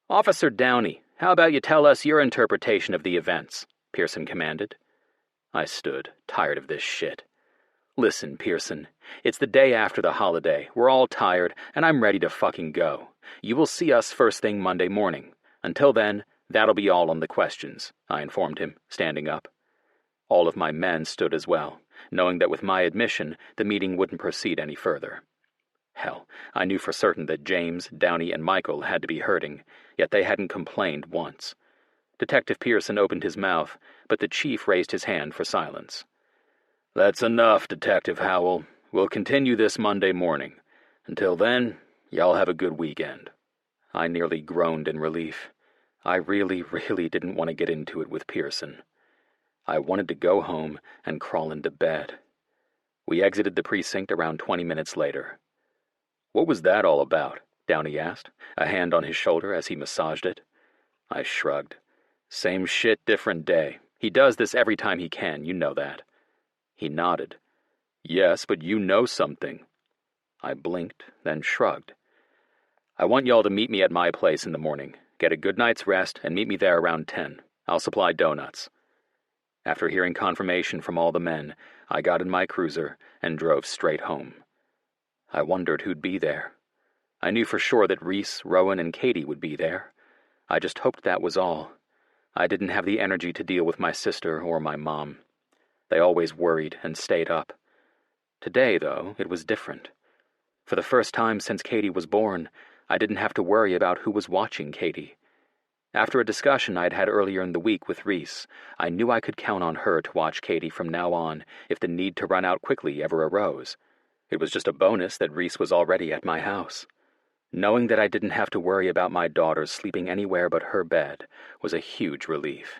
"Officer Downey, how about you tell us your interpretation of the events?" Pearson commanded. I stood, tired of this shit. Listen, Pearson, it's the day after the holiday. We're all tired, and I'm ready to fucking go. You will see us first thing Monday morning. Until then, that'll be all on the questions, I informed him, standing up. All of my men stood as well, knowing that with my admission, the meeting wouldn't proceed any further. Hell, I knew for certain that James, Downey, and Michael had to be hurting, yet they hadn't complained once. Detective Pearson opened his mouth, but the chief raised his hand for silence. That's enough, Detective Howell. We'll continue this Monday morning. Until then, y'all have a good weekend. I nearly groaned in relief. I really didn't want to get into it with Pearson. I wanted to go home and crawl into bed. We exited the precinct around 20 minutes later. What was that all about? Downey asked, a hand on his shoulder as he massaged it. I shrugged. Same shit, different day. He does this every time he can, you know that. He nodded. Yes, but you know something. I blinked, then shrugged. I want y'all to meet me at my place in the morning. Get a good night's rest and meet me there around 10. I'll supply donuts. After hearing confirmation from all the men, I got in my cruiser and drove straight home. I wondered who'd be there. I knew for sure that Reese, Rowan, and Katie would be there. I just hoped that was all. I didn't have the energy to deal with my sister or my mom. They always worried and stayed up. Today, though, it was different. For the first time since Katie was born, I didn't have to worry about who was watching Katie. After a discussion I'd had earlier in the week with Reese, I knew I could count on her to watch Katie from now on if the need to run out quickly ever arose. It was just a bonus that Reese was already at my house. Knowing that I didn't have to worry about my daughters sleeping anywhere but her bed was a huge relief.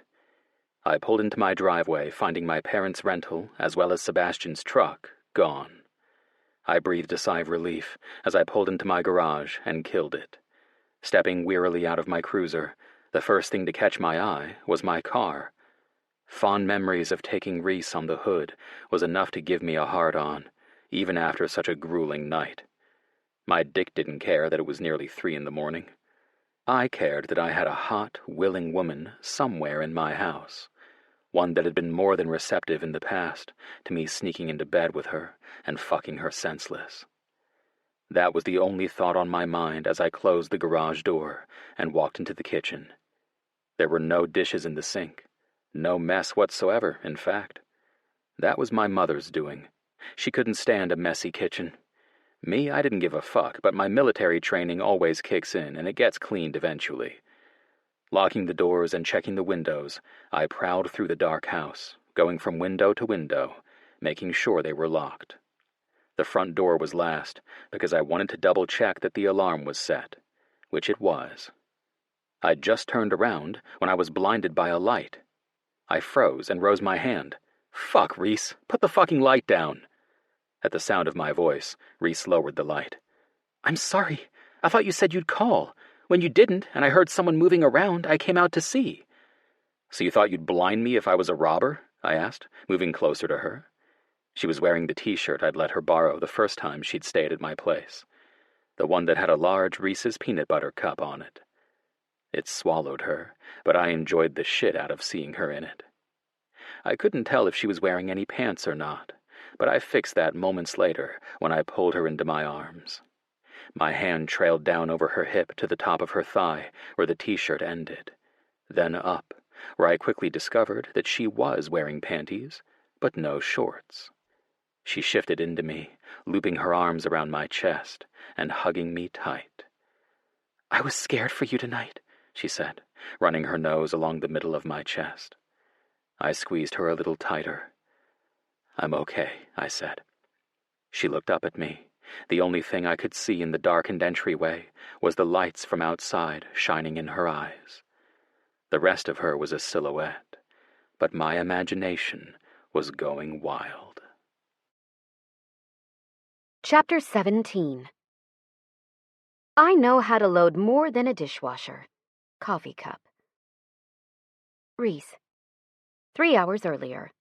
I pulled into my driveway, finding my parents' rental, as well as Sebastian's truck, gone. I breathed a sigh of relief as I pulled into my garage and killed it. Stepping wearily out of my cruiser, the first thing to catch my eye was my car. Fond memories of taking Reese on the hood was enough to give me a hard-on, even after such a grueling night. My dick didn't care that it was nearly 3 a.m. I cared that I had a hot, willing woman somewhere in my house. One that had been more than receptive in the past to me sneaking into bed with her and fucking her senseless. That was the only thought on my mind as I closed the garage door and walked into the kitchen. There were no dishes in the sink. No mess whatsoever, in fact. That was my mother's doing. She couldn't stand a messy kitchen. Me, I didn't give a fuck, but my military training always kicks in and it gets cleaned eventually. Locking the doors and checking the windows, I prowled through the dark house, going from window to window, making sure they were locked. The front door was last, because I wanted to double-check that the alarm was set, which it was. I'd just turned around when I was blinded by a light. I froze and rose my hand. Fuck, Reese, put the fucking light down. At the sound of my voice, Reese lowered the light. I'm sorry. I thought you said you'd call. When you didn't, and I heard someone moving around, I came out to see. So you thought you'd blind me if I was a robber? I asked, moving closer to her. She was wearing the t-shirt I'd let her borrow the first time she'd stayed at my place. The one that had a large Reese's peanut butter cup on it. It swallowed her, but I enjoyed the shit out of seeing her in it. I couldn't tell if she was wearing any pants or not, but I fixed that moments later when I pulled her into my arms. My hand trailed down over her hip to the top of her thigh, where the t-shirt ended, then up, where I quickly discovered that she was wearing panties, but no shorts. She shifted into me, looping her arms around my chest and hugging me tight. I was scared for you tonight, she said, running her nose along the middle of my chest. I squeezed her a little tighter. I'm okay, I said. She looked up at me. The only thing I could see in the darkened entryway was the lights from outside shining in her eyes. The rest of her was a silhouette, but my imagination was going wild. Chapter 17. I know how to load more than a dishwasher. Coffee cup. Reese. 3 hours earlier.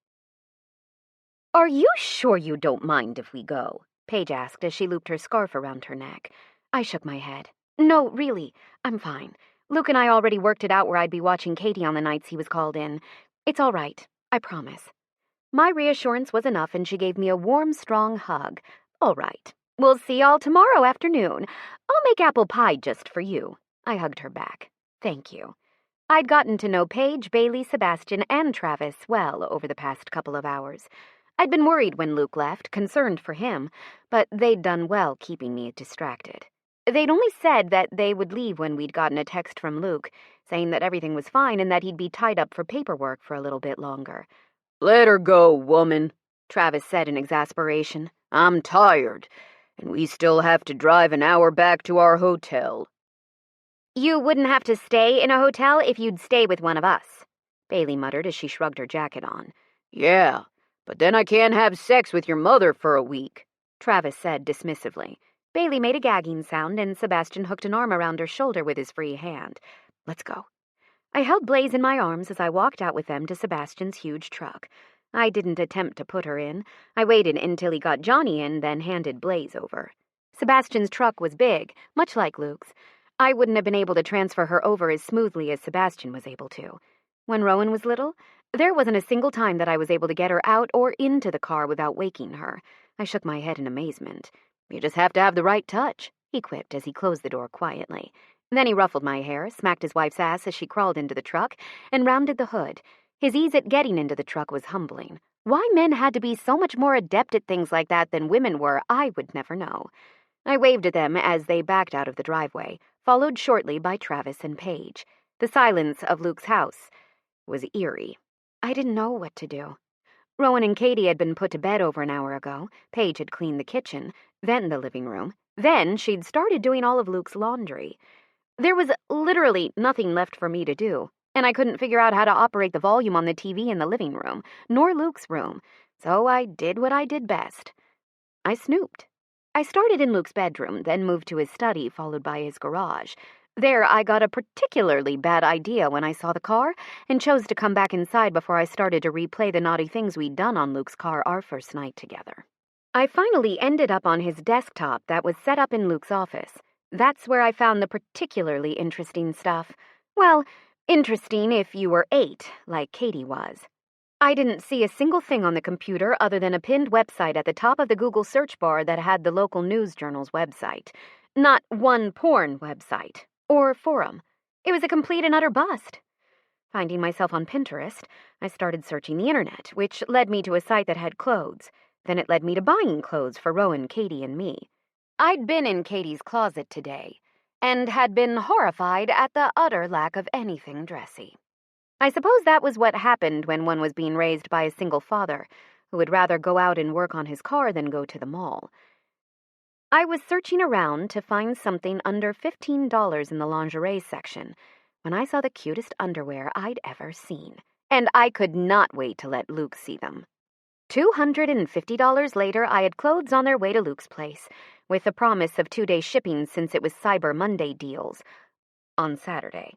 Are you sure you don't mind if we go? Paige asked as she looped her scarf around her neck. I shook my head. No, really, I'm fine. Luke and I already worked it out where I'd be watching Katie on the nights he was called in. It's all right, I promise. My reassurance was enough, and she gave me a warm, strong hug. All right. We'll see y'all tomorrow afternoon. I'll make apple pie just for you. I hugged her back. Thank you. I'd gotten to know Paige, Bailey, Sebastian, and Travis well over the past couple of hours. I'd been worried when Luke left, concerned for him, but they'd done well keeping me distracted. They'd only said that they would leave when we'd gotten a text from Luke, saying that everything was fine and that he'd be tied up for paperwork for a little bit longer. "Let her go, woman," Travis said in exasperation. "I'm tired, and we still have to drive an hour back to our hotel." You wouldn't have to stay in a hotel if you'd stay with one of us, Bailey muttered as she shrugged her jacket on. "Yeah, but then I can't have sex with your mother for a week," Travis said dismissively. Bailey made a gagging sound, and Sebastian hooked an arm around her shoulder with his free hand. Let's go. I held Blaze in my arms as I walked out with them to Sebastian's huge truck. I didn't attempt to put her in. I waited until he got Johnny in, then handed Blaze over. Sebastian's truck was big, much like Luke's. I wouldn't have been able to transfer her over as smoothly as Sebastian was able to. When Rowan was little, there wasn't a single time that I was able to get her out or into the car without waking her. I shook my head in amazement. "You just have to have the right touch," he quipped as he closed the door quietly. Then he ruffled my hair, smacked his wife's ass as she crawled into the truck, and rounded the hood. His ease at getting into the truck was humbling. Why men had to be so much more adept at things like that than women were, I would never know. I waved at them as they backed out of the driveway, followed shortly by Travis and Paige. The silence of Luke's house was eerie. I didn't know what to do. Rowan and Katie had been put to bed over an hour ago. Paige had cleaned the kitchen, then the living room. Then she'd started doing all of Luke's laundry. There was literally nothing left for me to do, and I couldn't figure out how to operate the volume on the TV in the living room, nor Luke's room, so I did what I did best. I snooped. I started in Luke's bedroom, then moved to his study, followed by his garage. There, I got a particularly bad idea when I saw the car, and chose to come back inside before I started to replay the naughty things we'd done on Luke's car our first night together. I finally ended up on his desktop that was set up in Luke's office. That's where I found the particularly interesting stuff. Well, interesting if you were 8, like Katie was. I didn't see a single thing on the computer other than a pinned website at the top of the Google search bar that had the local news journal's website. Not one porn website. Or forum. It was a complete and utter bust. Finding myself on Pinterest, I started searching the internet, which led me to a site that had clothes. Then it led me to buying clothes for Rowan, Katie, and me. I'd been in Katie's closet today, and had been horrified at the utter lack of anything dressy. I suppose that was what happened when one was being raised by a single father, who would rather go out and work on his car than go to the mall. I was searching around to find something under $15 in the lingerie section when I saw the cutest underwear I'd ever seen, and I could not wait to let Luke see them. $250 later, I had clothes on their way to Luke's place, with the promise of 2-day shipping since it was Cyber Monday deals on Saturday.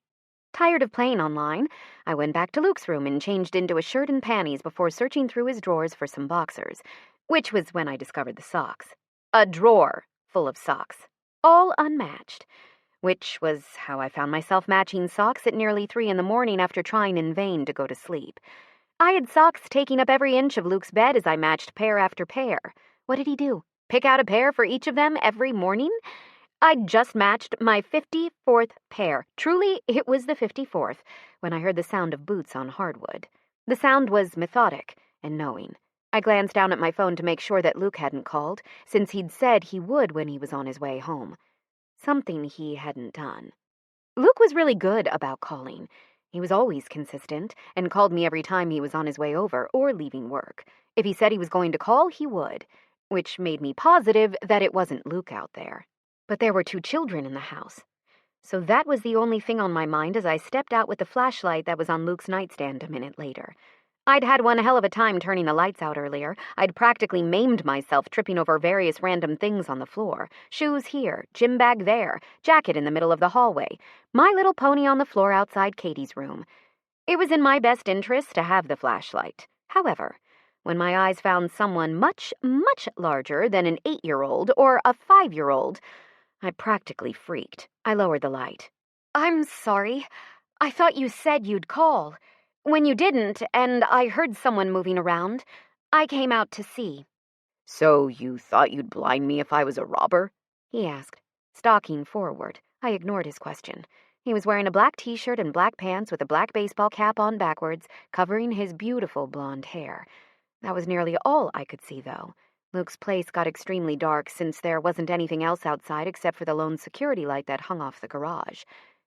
Tired of playing online, I went back to Luke's room and changed into a shirt and panties before searching through his drawers for some boxers, which was when I discovered the socks. A drawer full of socks, all unmatched, which was how I found myself matching socks at nearly 3 a.m. after trying in vain to go to sleep. I had socks taking up every inch of Luke's bed as I matched pair after pair. What did he do? Pick out a pair for each of them every morning? I'd just matched my 54th pair. Truly, it was the 54th, when I heard the sound of boots on hardwood. The sound was methodic and knowing. I glanced down at my phone to make sure that Luke hadn't called, since he'd said he would when he was on his way home. Something he hadn't done. Luke was really good about calling. He was always consistent, and called me every time he was on his way over or leaving work. If he said he was going to call, he would, which made me positive that it wasn't Luke out there. But there were 2 children in the house. So that was the only thing on my mind as I stepped out with the flashlight that was on Luke's nightstand a minute later. I'd had one hell of a time turning the lights out earlier. I'd practically maimed myself tripping over various random things on the floor. Shoes here, gym bag there, jacket in the middle of the hallway, My Little Pony on the floor outside Katie's room. It was in my best interest to have the flashlight. However, when my eyes found someone much, much larger than an 8-year-old or a 5-year-old, I practically freaked. I lowered the light. "I'm sorry. I thought you said you'd call. When you didn't, and I heard someone moving around, I came out to see. So you thought you'd blind me if I was a robber? He asked, stalking forward. I ignored his question. He was wearing a black t-shirt and black pants with a black baseball cap on backwards, covering his beautiful blonde hair. That was nearly all I could see, though. Luke's place got extremely dark since there wasn't anything else outside except for the lone security light that hung off the garage.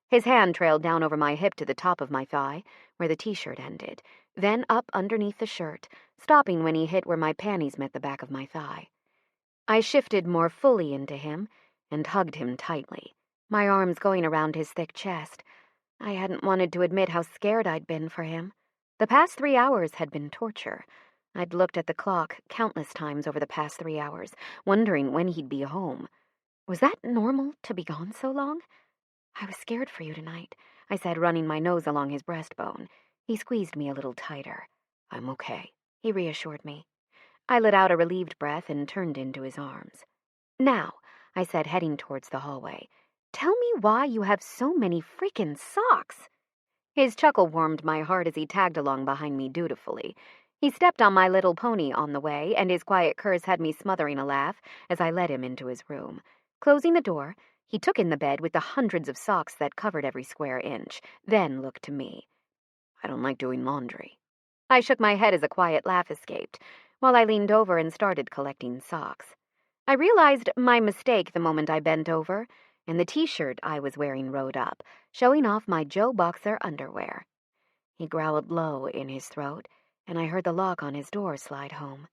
His hand trailed down over my hip to the top of my thigh, where the t-shirt ended, then up underneath the shirt, stopping when he hit where my panties met the back of my thigh. I shifted more fully into him and hugged him tightly, my arms going around his thick chest. I hadn't wanted to admit how scared I'd been for him. The past 3 hours had been torture. I'd looked at the clock countless times over the past 3 hours, wondering when he'd be home. Was that normal to be gone so long? I was scared for you tonight, I said, running my nose along his breastbone. He squeezed me a little tighter. I'm okay, he reassured me. I let out a relieved breath and turned into his arms. Now, I said, heading towards the hallway, tell me why you have so many freaking socks. His chuckle warmed my heart as he tagged along behind me dutifully. He stepped on my little pony on the way, and his quiet curse had me smothering a laugh as I led him into his room. Closing the door, he took in the bed with the hundreds of socks that covered every square inch, then looked to me. I don't like doing laundry. I shook my head as a quiet laugh escaped, while I leaned over and started collecting socks. I realized my mistake the moment I bent over, and the t-shirt I was wearing rode up, showing off my Joe Boxer underwear. He growled low in his throat, and I heard the lock on his door slide home.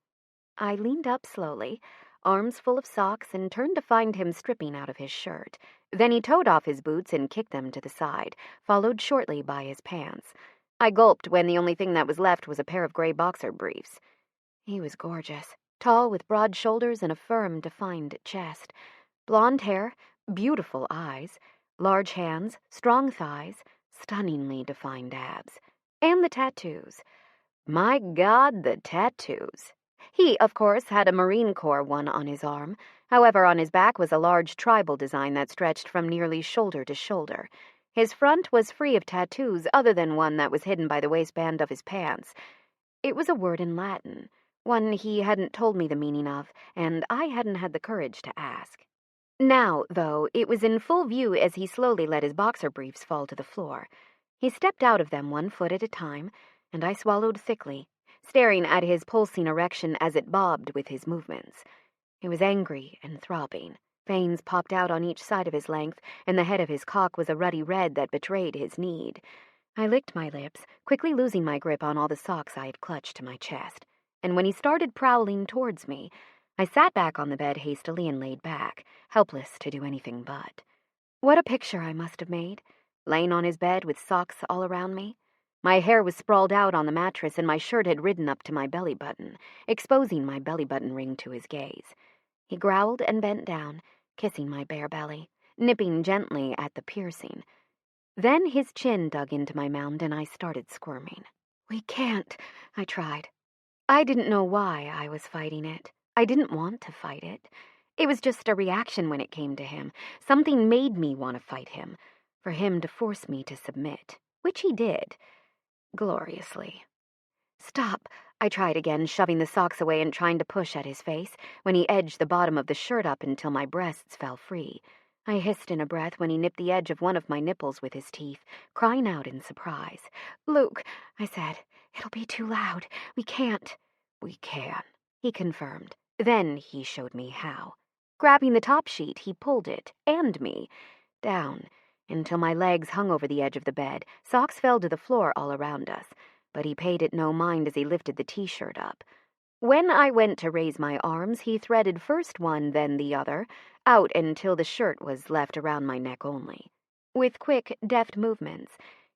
I leaned up slowly, arms full of socks, and turned to find him stripping out of his shirt. Then he toed off his boots and kicked them to the side, followed shortly by his pants. I gulped when the only thing that was left was a pair of gray boxer briefs. He was gorgeous, tall with broad shoulders and a firm, defined chest. Blonde hair, beautiful eyes, large hands, strong thighs, stunningly defined abs. And the tattoos. My God, the tattoos. He, of course, had a Marine Corps one on his arm. However, on his back was a large tribal design that stretched from nearly shoulder to shoulder. His front was free of tattoos other than one that was hidden by the waistband of his pants. It was a word in Latin, one he hadn't told me the meaning of, and I hadn't had the courage to ask. Now, though, it was in full view as he slowly let his boxer briefs fall to the floor. He stepped out of them 1 foot at a time, and I swallowed thickly, staring at his pulsing erection as it bobbed with his movements. It was angry and throbbing. Veins popped out on each side of his length, and the head of his cock was a ruddy red that betrayed his need. I licked my lips, quickly losing my grip on all the socks I had clutched to my chest. And when he started prowling towards me, I sat back on the bed hastily and laid back, helpless to do anything but. What a picture I must have made, laying on his bed with socks all around me. My hair was sprawled out on the mattress, and my shirt had ridden up to my belly button, exposing my belly button ring to his gaze. He growled and bent down, kissing my bare belly, nipping gently at the piercing. Then his chin dug into my mound, and I started squirming. We can't, I tried. I didn't know why I was fighting it. I didn't want to fight it. It was just a reaction when it came to him. Something made me want to fight him, for him to force me to submit, which he did, gloriously. Stop, I tried again, shoving the socks away and trying to push at his face, when he edged the bottom of the shirt up until my breasts fell free. I hissed in a breath when he nipped the edge of one of my nipples with his teeth, crying out in surprise. Luke, I said, it'll be too loud. We can't. We can, he confirmed. Then he showed me how. Grabbing the top sheet, he pulled it, and me, down, until my legs hung over the edge of the bed. Socks fell to the floor all around us, but he paid it no mind as he lifted the t-shirt up. When I went to raise my arms, he threaded first one, then the other, out until the shirt was left around my neck only. With quick, deft movements,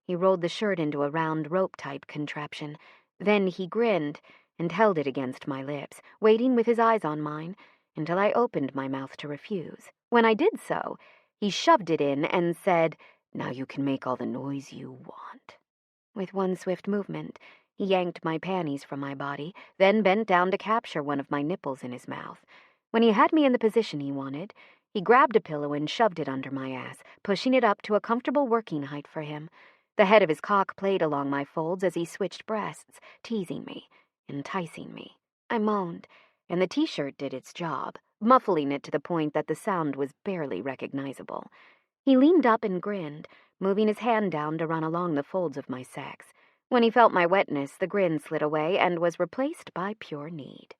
he rolled the shirt into a round rope-type contraption. Then he grinned and held it against my lips, waiting with his eyes on mine, until I opened my mouth to refuse. When I did so, he shoved it in and said, "Now you can make all the noise you want." With one swift movement, he yanked my panties from my body, then bent down to capture one of my nipples in his mouth. When he had me in the position he wanted, he grabbed a pillow and shoved it under my ass, pushing it up to a comfortable working height for him. The head of his cock played along my folds as he switched breasts, teasing me, enticing me. I moaned, and the t-shirt did its job, muffling it to the point that the sound was barely recognizable. He leaned up and grinned, moving his hand down to run along the folds of my sex. When he felt my wetness, the grin slid away and was replaced by pure need.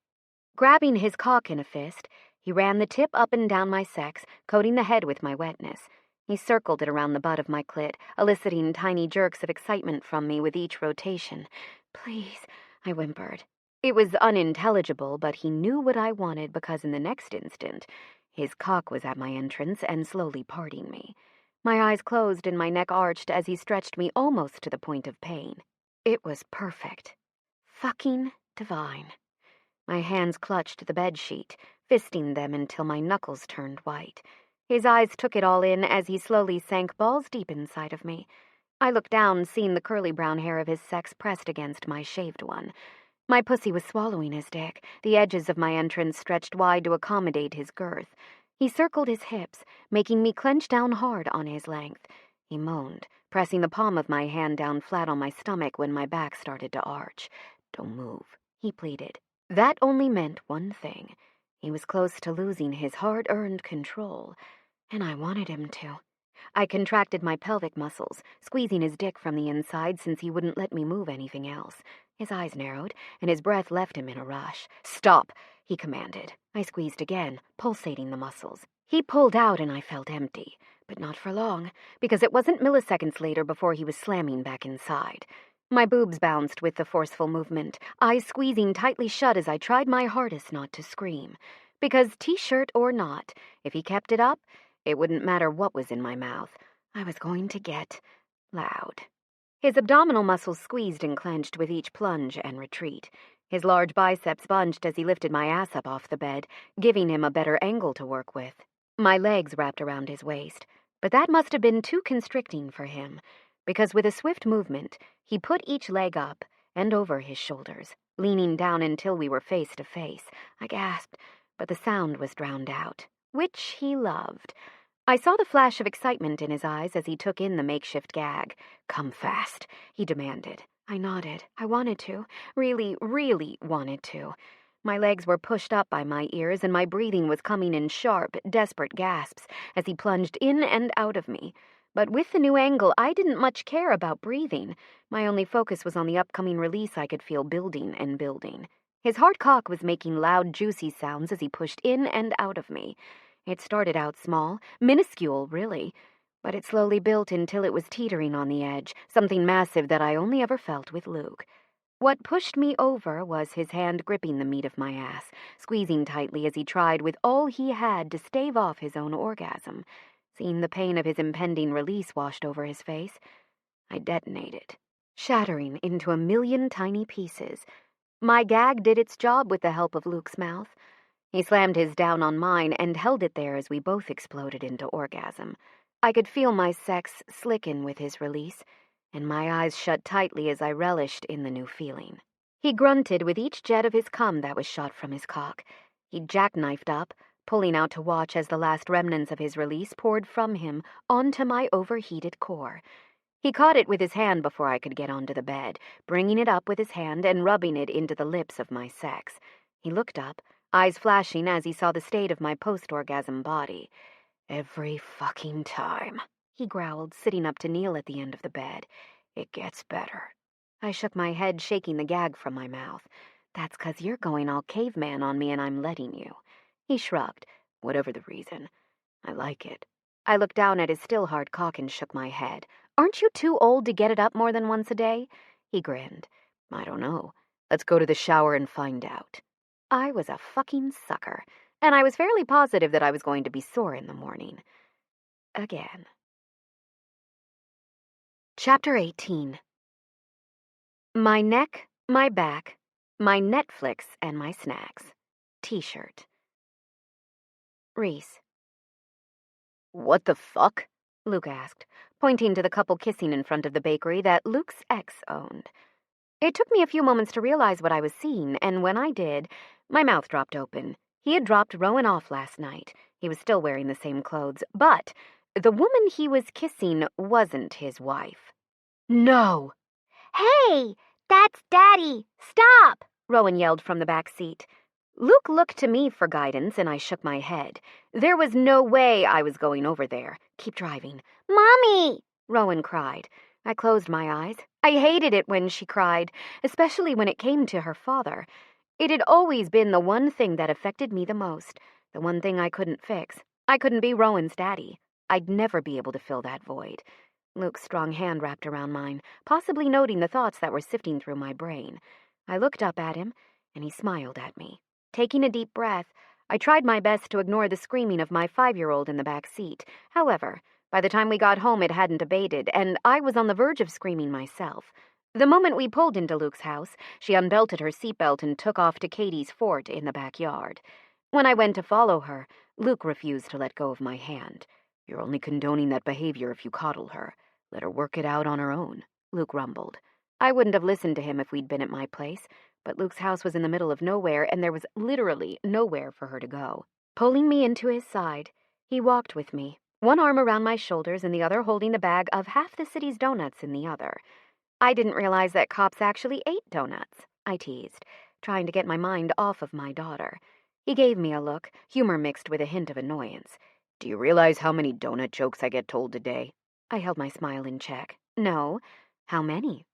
Grabbing his cock in a fist, he ran the tip up and down my sex, coating the head with my wetness. He circled it around the butt of my clit, eliciting tiny jerks of excitement from me with each rotation. "Please," I whimpered. It was unintelligible, but he knew what I wanted because in the next instant, his cock was at my entrance and slowly parting me. My eyes closed and my neck arched as he stretched me almost to the point of pain. It was perfect. Fucking divine. My hands clutched the bedsheet, fisting them until my knuckles turned white. His eyes took it all in as he slowly sank balls deep inside of me. I looked down, seeing the curly brown hair of his sex pressed against my shaved one. My pussy was swallowing his dick, the edges of my entrance stretched wide to accommodate his girth. He circled his hips, making me clench down hard on his length. He moaned, pressing the palm of my hand down flat on my stomach when my back started to arch. "Don't move," he pleaded. That only meant one thing. He was close to losing his hard-earned control, and I wanted him to. I contracted my pelvic muscles, squeezing his dick from the inside since he wouldn't let me move anything else. His eyes narrowed, and his breath left him in a rush. "Stop," he commanded. I squeezed again, pulsating the muscles. He pulled out and I felt empty, but not for long, because it wasn't milliseconds later before he was slamming back inside. My boobs bounced with the forceful movement, eyes squeezing tightly shut as I tried my hardest not to scream. Because t-shirt or not, if he kept it up, it wouldn't matter what was in my mouth. I was going to get loud. His abdominal muscles squeezed and clenched with each plunge and retreat. His large biceps bunched as he lifted my ass up off the bed, giving him a better angle to work with. My legs wrapped around his waist, but that must have been too constricting for him, because with a swift movement, he put each leg up and over his shoulders, leaning down until we were face to face. I gasped, but the sound was drowned out, which he loved. I saw the flash of excitement in his eyes as he took in the makeshift gag. "Come fast," he demanded. I nodded. I wanted to. Really, really wanted to. My legs were pushed up by my ears, and my breathing was coming in sharp, desperate gasps as he plunged in and out of me. But with the new angle, I didn't much care about breathing. My only focus was on the upcoming release I could feel building and building. His hard cock was making loud, juicy sounds as he pushed in and out of me. It started out small, minuscule, really, but it slowly built until it was teetering on the edge, something massive that I only ever felt with Luke. What pushed me over was his hand gripping the meat of my ass, squeezing tightly as he tried with all he had to stave off his own orgasm. Seeing the pain of his impending release washed over his face, I detonated, shattering into a million tiny pieces. My gag did its job with the help of Luke's mouth. He slammed his down on mine and held it there as we both exploded into orgasm. I could feel my sex slicken with his release, and my eyes shut tightly as I relished in the new feeling. He grunted with each jet of his cum that was shot from his cock. He jackknifed up, pulling out to watch as the last remnants of his release poured from him onto my overheated core. He caught it with his hand before I could get onto the bed, bringing it up with his hand and rubbing it into the lips of my sex. He looked up, eyes flashing as he saw the state of my post-orgasm body. "Every fucking time," he growled, sitting up to kneel at the end of the bed. "It gets better." I shook my head, shaking the gag from my mouth. "That's 'cause you're going all caveman on me and I'm letting you." He shrugged. "Whatever the reason, I like it." I looked down at his still hard cock and shook my head. "Aren't you too old to get it up more than once a day?" He grinned. "I don't know. Let's go to the shower and find out." I was a fucking sucker, and I was fairly positive that I was going to be sore in the morning. Again. Chapter 18. My neck, my back, my Netflix, and my snacks. T-shirt. Reese. "What the fuck?" Luke asked, pointing to the couple kissing in front of the bakery that Luke's ex owned. It took me a few moments to realize what I was seeing, and when I did, my mouth dropped open. He had dropped Rowan off last night. He was still wearing the same clothes, but the woman he was kissing wasn't his wife. No! Hey, that's Daddy. Stop! Rowan yelled from the back seat. Luke looked to me for guidance, and I shook my head. There was no way I was going over there. Keep driving. Mommy! Rowan cried. I closed my eyes. I hated it when she cried, especially when it came to her father. It had always been the one thing that affected me the most, the one thing I couldn't fix. I couldn't be Rowan's daddy. I'd never be able to fill that void. Luke's strong hand wrapped around mine, possibly noting the thoughts that were sifting through my brain. I looked up at him, and he smiled at me. Taking a deep breath, I tried my best to ignore the screaming of my 5-year-old in the back seat. However, by the time we got home, it hadn't abated, and I was on the verge of screaming myself. The moment we pulled into Luke's house, she unbelted her seatbelt and took off to Katie's fort in the backyard. When I went to follow her, Luke refused to let go of my hand. You're only condoning that behavior if you coddle her. Let her work it out on her own, Luke rumbled. I wouldn't have listened to him if we'd been at my place, but Luke's house was in the middle of nowhere, and there was literally nowhere for her to go. Pulling me into his side, he walked with me, one arm around my shoulders and the other holding the bag of half the city's donuts in the other. I didn't realize that cops actually ate donuts, I teased, trying to get my mind off of my daughter. He gave me a look, humor mixed with a hint of annoyance. Do you realize how many donut jokes I get told a day? I held my smile in check. No. How many?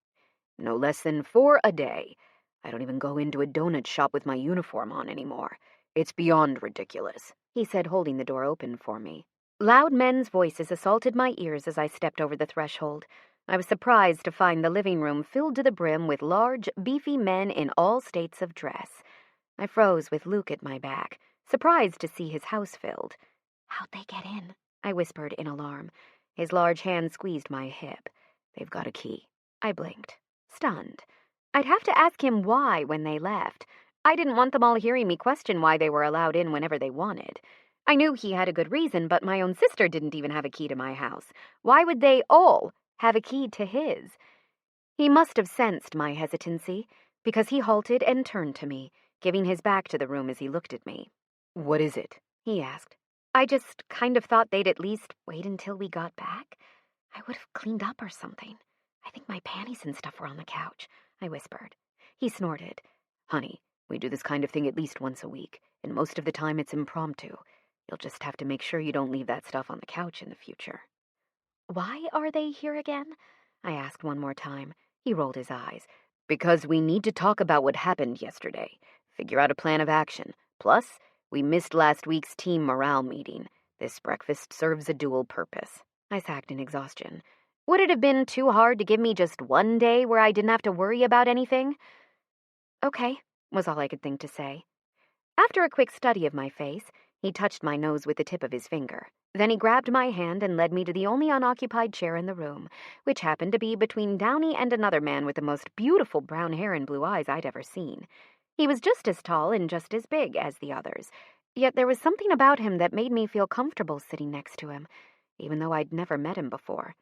No less than 4 a day. I don't even go into a donut shop with my uniform on anymore. It's beyond ridiculous, he said, holding the door open for me. Loud men's voices assaulted my ears as I stepped over the threshold. I was surprised to find the living room filled to the brim with large, beefy men in all states of dress. I froze with Luke at my back, surprised to see his house filled. How'd they get in? I whispered in alarm. His large hand squeezed my hip. They've got a key. I blinked, stunned. I'd have to ask him why when they left. I didn't want them all hearing me question why they were allowed in whenever they wanted. I knew he had a good reason, but my own sister didn't even have a key to my house. Why would they all have a key to his? He must have sensed my hesitancy, because he halted and turned to me, giving his back to the room as he looked at me. What is it? He asked. I just kind of thought they'd at least wait until we got back. I would have cleaned up or something. I think my panties and stuff were on the couch, I whispered. He snorted. Honey, we do this kind of thing at least once a week, and most of the time it's impromptu. You'll just have to make sure you don't leave that stuff on the couch in the future. Why are they here again? I asked one more time. He rolled his eyes. Because we need to talk about what happened yesterday. Figure out a plan of action. Plus, we missed last week's team morale meeting. This breakfast serves a dual purpose. I sagged in exhaustion. Would it have been too hard to give me just one day where I didn't have to worry about anything? Okay, was all I could think to say. After a quick study of my face, he touched my nose with the tip of his finger. Then he grabbed my hand and led me to the only unoccupied chair in the room, which happened to be between Downey and another man with the most beautiful brown hair and blue eyes I'd ever seen. He was just as tall and just as big as the others, yet there was something about him that made me feel comfortable sitting next to him, even though I'd never met him before.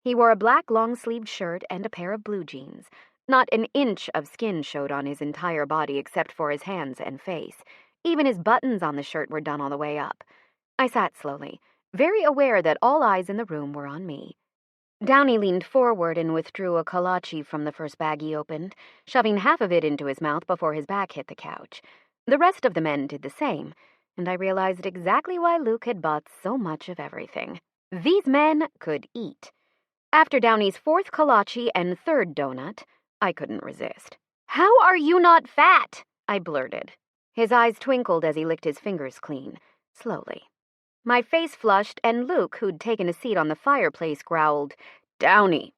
He wore a black long-sleeved shirt and a pair of blue jeans. Not an inch of skin showed on his entire body except for his hands and face. Even his buttons on the shirt were done all the way up. I sat slowly, very aware that all eyes in the room were on me. Downey leaned forward and withdrew a kolache from the first bag he opened, shoving half of it into his mouth before his back hit the couch. The rest of the men did the same, and I realized exactly why Luke had bought so much of everything. These men could eat. After Downey's fourth kolache and third donut, I couldn't resist. How are you not fat? I blurted. His eyes twinkled as he licked his fingers clean, slowly. My face flushed, and Luke, who'd taken a seat on the fireplace, growled, Downey.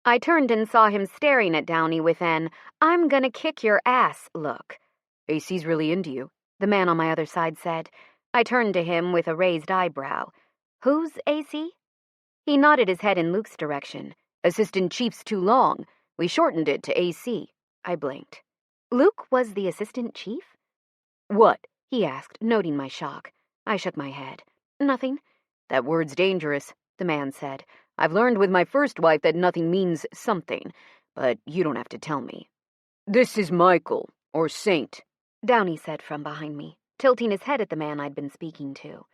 I turned and saw him staring at Downey with an, I'm gonna kick your ass look. AC's really into you, the man on my other side said. I turned to him with a raised eyebrow. Who's AC? He nodded his head in Luke's direction. Assistant Chief's too long. We shortened it to AC. I blinked. Luke was the assistant chief? What? He asked, noting my shock. I shook my head. Nothing. That word's dangerous, the man said. I've learned with my first wife that nothing means something, but you don't have to tell me. This is Michael, or Saint, Downey said from behind me, tilting his head at the man I'd been speaking to.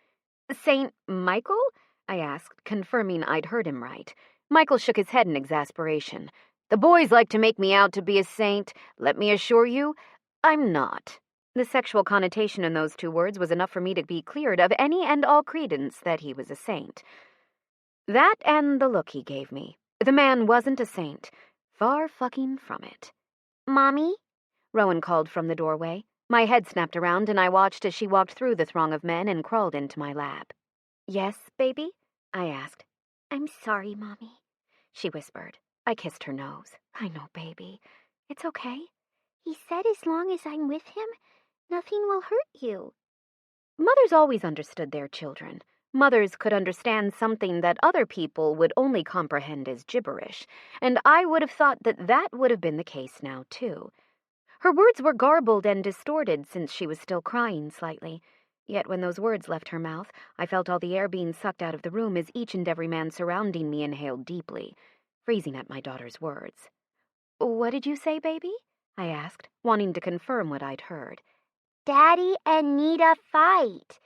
Saint Michael? I asked, confirming I'd heard him right. Michael shook his head in exasperation. The boys like to make me out to be a saint. Let me assure you, I'm not. The sexual connotation in those two words was enough for me to be cleared of any and all credence that he was a saint. That and the look he gave me. The man wasn't a saint. Far fucking from it. Mommy? Rowan called from the doorway. My head snapped around and I watched as she walked through the throng of men and crawled into my lap. Yes, baby? I asked. I'm sorry, Mommy, she whispered. I kissed her nose. I know, baby. It's okay. He said as long as I'm with him, nothing will hurt you. Mothers always understood their children. Mothers could understand something that other people would only comprehend as gibberish, and I would have thought that that would have been the case now, too. Her words were garbled and distorted since she was still crying slightly. Yet when those words left her mouth, I felt all the air being sucked out of the room as each and every man surrounding me inhaled deeply, freezing at my daughter's words. What did you say, baby? I asked, wanting to confirm what I'd heard. Daddy and Nita fight.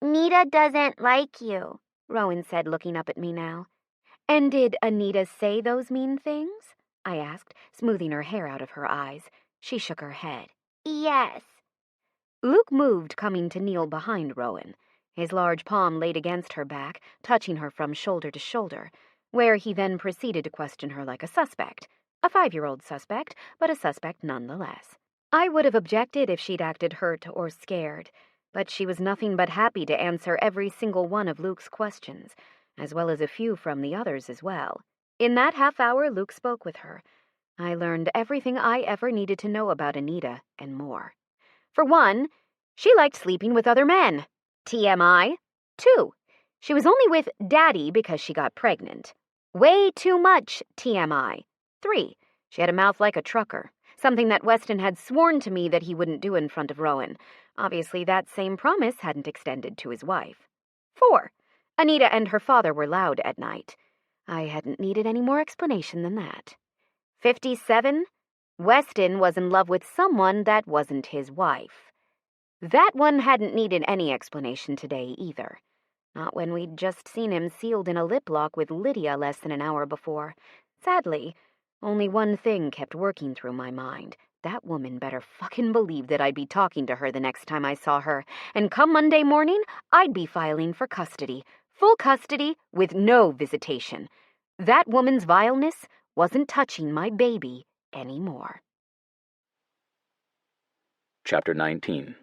Nita doesn't like you, Rowan said, looking up at me now. And did Anita say those mean things? I asked, smoothing her hair out of her eyes. She shook her head. Yes. Luke moved, coming to kneel behind Rowan, his large palm laid against her back, touching her from shoulder to shoulder, where he then proceeded to question her like a suspect. A 5-year-old suspect, but a suspect nonetheless. I would have objected if she'd acted hurt or scared, but she was nothing but happy to answer every single one of Luke's questions, as well as a few from the others as well. In that half hour Luke spoke with her. I learned everything I ever needed to know about Anita and more. For one, she liked sleeping with other men. TMI. 2, she was only with Daddy because she got pregnant. Way too much TMI. 3, she had a mouth like a trucker, something that Weston had sworn to me that he wouldn't do in front of Rowan. Obviously, that same promise hadn't extended to his wife. 4, Anita and her father were loud at night. I hadn't needed any more explanation than that. 57, Weston was in love with someone that wasn't his wife. That one hadn't needed any explanation today either. Not when we'd just seen him sealed in a lip lock with Lydia less than an hour before. Sadly, only one thing kept working through my mind. That woman better fucking believe that I'd be talking to her the next time I saw her, and come Monday morning, I'd be filing for custody. Full custody with no visitation. That woman's vileness wasn't touching my baby anymore. Chapter 19.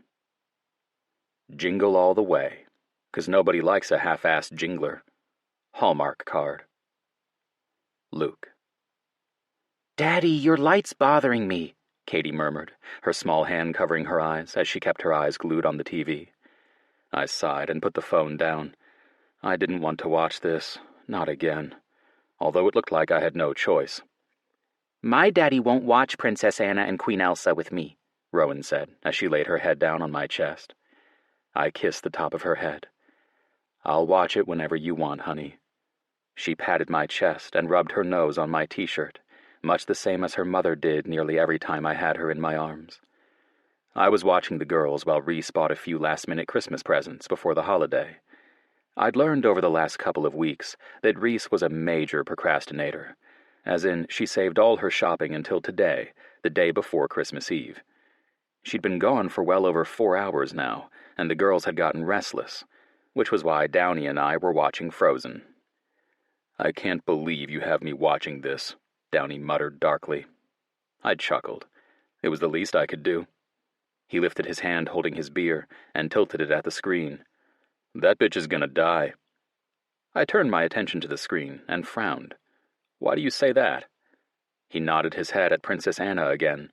Jingle all the way, 'cause nobody likes a half-assed jingler. Hallmark card. Luke. "Daddy, your light's bothering me," Katie murmured, her small hand covering her eyes as she kept her eyes glued on the TV. I sighed and put the phone down. I didn't want to watch this, not again, although it looked like I had no choice. "My daddy won't watch Princess Anna and Queen Elsa with me," Rowan said as she laid her head down on my chest. I kissed the top of her head. "I'll watch it whenever you want, honey." She patted my chest and rubbed her nose on my t-shirt, much the same as her mother did nearly every time I had her in my arms. I was watching the girls while Reese bought a few last-minute Christmas presents before the holiday. I'd learned over the last couple of weeks that Reese was a major procrastinator, as in she saved all her shopping until today, the day before Christmas Eve. She'd been gone for well over 4 hours now, and the girls had gotten restless, which was why Downey and I were watching Frozen. "I can't believe you have me watching this," Downey muttered darkly. I chuckled. It was the least I could do. He lifted his hand holding his beer and tilted it at the screen. "That bitch is gonna die." I turned my attention to the screen and frowned. "Why do you say that?" He nodded his head at Princess Anna again.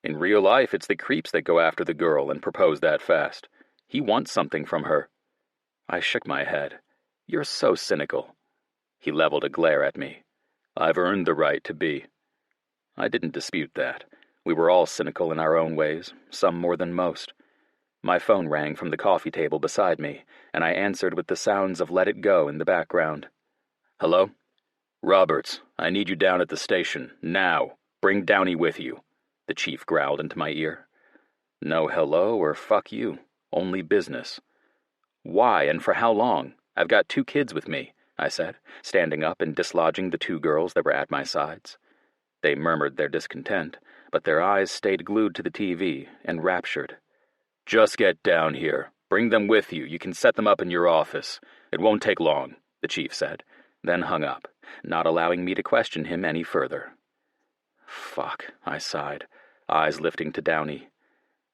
"In real life, it's the creeps that go after the girl and propose that fast. He wants something from her." I shook my head. "You're so cynical." He leveled a glare at me. "I've earned the right to be." I didn't dispute that. We were all cynical in our own ways, some more than most. My phone rang from the coffee table beside me, and I answered with the sounds of Let It Go in the background. "Hello? Roberts, I need you down at the station, now. Bring Downey with you," the chief growled into my ear. "No hello or fuck you, only business." "Why and for how long? I've got 2 kids with me," I said, standing up and dislodging the 2 girls that were at my sides. They murmured their discontent, but their eyes stayed glued to the TV, enraptured. "Just get down here. Bring them with you. You can set them up in your office. It won't take long," the chief said, then hung up, not allowing me to question him any further. "Fuck," I sighed, eyes lifting to Downey.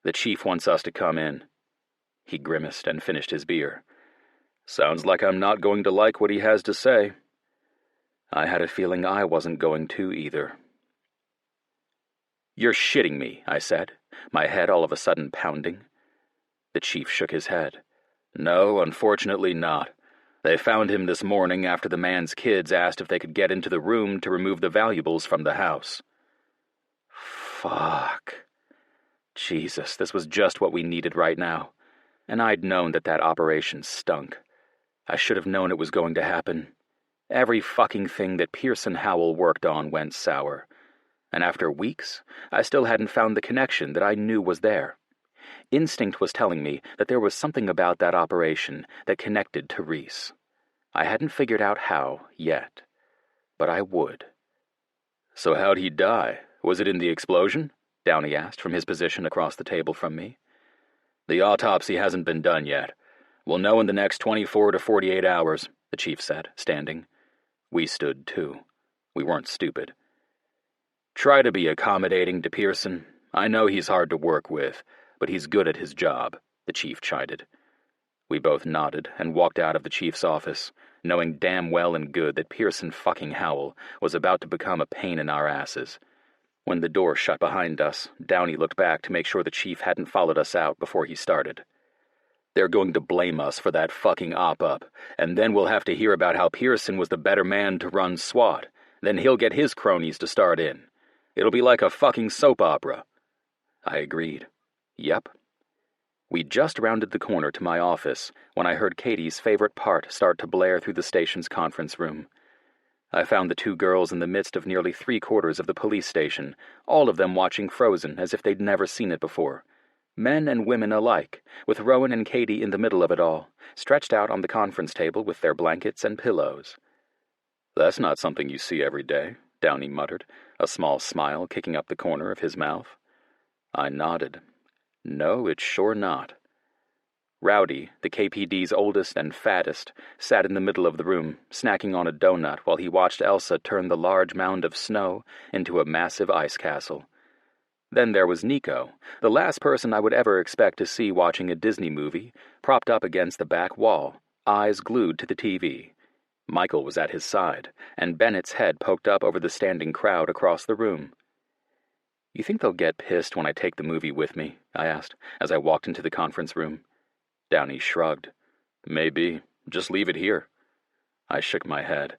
"The chief wants us to come in." He grimaced and finished his beer. "Sounds like I'm not going to like what he has to say." I had a feeling I wasn't going to either. "You're shitting me," I said, my head all of a sudden pounding. The chief shook his head. "No, unfortunately not. They found him this morning after the man's kids asked if they could get into the room to remove the valuables from the house." Fuck. Jesus, this was just what we needed right now. And I'd known that operation stunk. I should have known it was going to happen. Every fucking thing that Pearson Howell worked on went sour. And after weeks, I still hadn't found the connection that I knew was there. Instinct was telling me that there was something about that operation that connected to Reese. I hadn't figured out how yet, but I would. "So how'd he die? Was it in the explosion?" Downey asked from his position across the table from me. "The autopsy hasn't been done yet. We'll know in the next 24 to 48 hours, the chief said, standing. We stood too. We weren't stupid. "Try to be accommodating to Pearson. I know he's hard to work with, but he's good at his job," the chief chided. We both nodded and walked out of the chief's office, knowing damn well and good that Pearson fucking Howell was about to become a pain in our asses. When the door shut behind us, Downey looked back to make sure the chief hadn't followed us out before he started. "They're going to blame us for that fucking op-up, and then we'll have to hear about how Pearson was the better man to run SWAT. Then he'll get his cronies to start in. It'll be like a fucking soap opera." I agreed. Yep. We just rounded the corner to my office when I heard Katie's favorite part start to blare through the station's conference room. I found the two girls in the midst of nearly 3/4 of the police station, all of them watching Frozen as if they'd never seen it before. Men and women alike, with Rowan and Katie in the middle of it all, stretched out on the conference table with their blankets and pillows. "That's not something you see every day," Downey muttered, a small smile kicking up the corner of his mouth. I nodded. No, it's sure not. Rowdy, the KPD's oldest and fattest, sat in the middle of the room, snacking on a donut while he watched Elsa turn the large mound of snow into a massive ice castle. Then there was Nico, the last person I would ever expect to see watching a Disney movie, propped up against the back wall, eyes glued to the TV. Michael was at his side, and Bennett's head poked up over the standing crowd across the room. "You think they'll get pissed when I take the movie with me?" I asked, as I walked into the conference room. Downey shrugged. "Maybe. Just leave it here." I shook my head.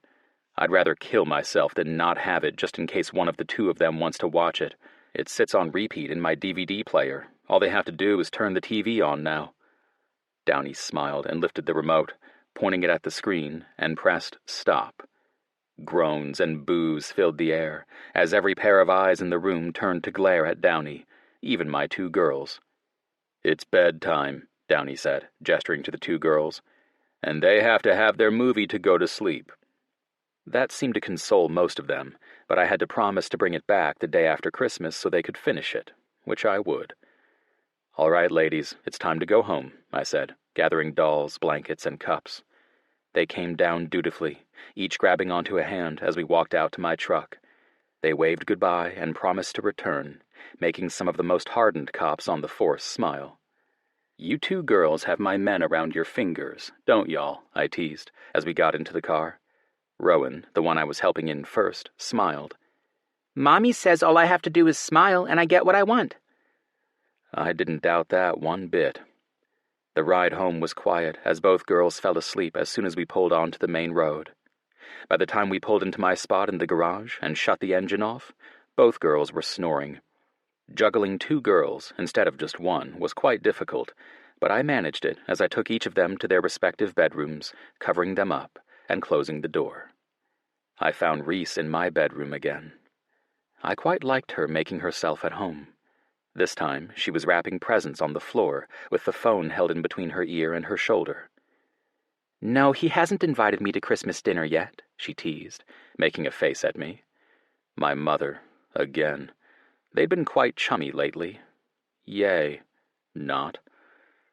I'd rather kill myself than not have it just in case one of the two of them wants to watch it. It sits on repeat in my DVD player. All they have to do is turn the TV on now. Downey smiled and lifted the remote, pointing it at the screen, and pressed stop. Groans and boos filled the air, as every pair of eyes in the room turned to glare at Downey, even my two girls. "It's bedtime," Downey said, gesturing to the two girls, "and they have to have their movie to go to sleep." That seemed to console most of them, but I had to promise to bring it back the day after Christmas so they could finish it, which I would. "All right, ladies, it's time to go home," I said, gathering dolls, blankets, and cups. They came down dutifully, each grabbing onto a hand as we walked out to my truck. They waved goodbye and promised to return, making some of the most hardened cops on the force smile. "You two girls have my men around your fingers, don't y'all?" I teased, as we got into the car. Rowan, the one I was helping in first, smiled. "Mommy says all I have to do is smile and I get what I want." I didn't doubt that one bit. The ride home was quiet as both girls fell asleep as soon as we pulled onto the main road. By the time we pulled into my spot in the garage and shut the engine off, both girls were snoring. Juggling two girls instead of just one was quite difficult, but I managed it as I took each of them to their respective bedrooms, covering them up and closing the door. I found Reese in my bedroom again. I quite liked her making herself at home. This time, she was wrapping presents on the floor, with the phone held in between her ear and her shoulder. "No, he hasn't invited me to Christmas dinner yet," she teased, making a face at me. My mother, again. They'd been quite chummy lately. Yay. Not.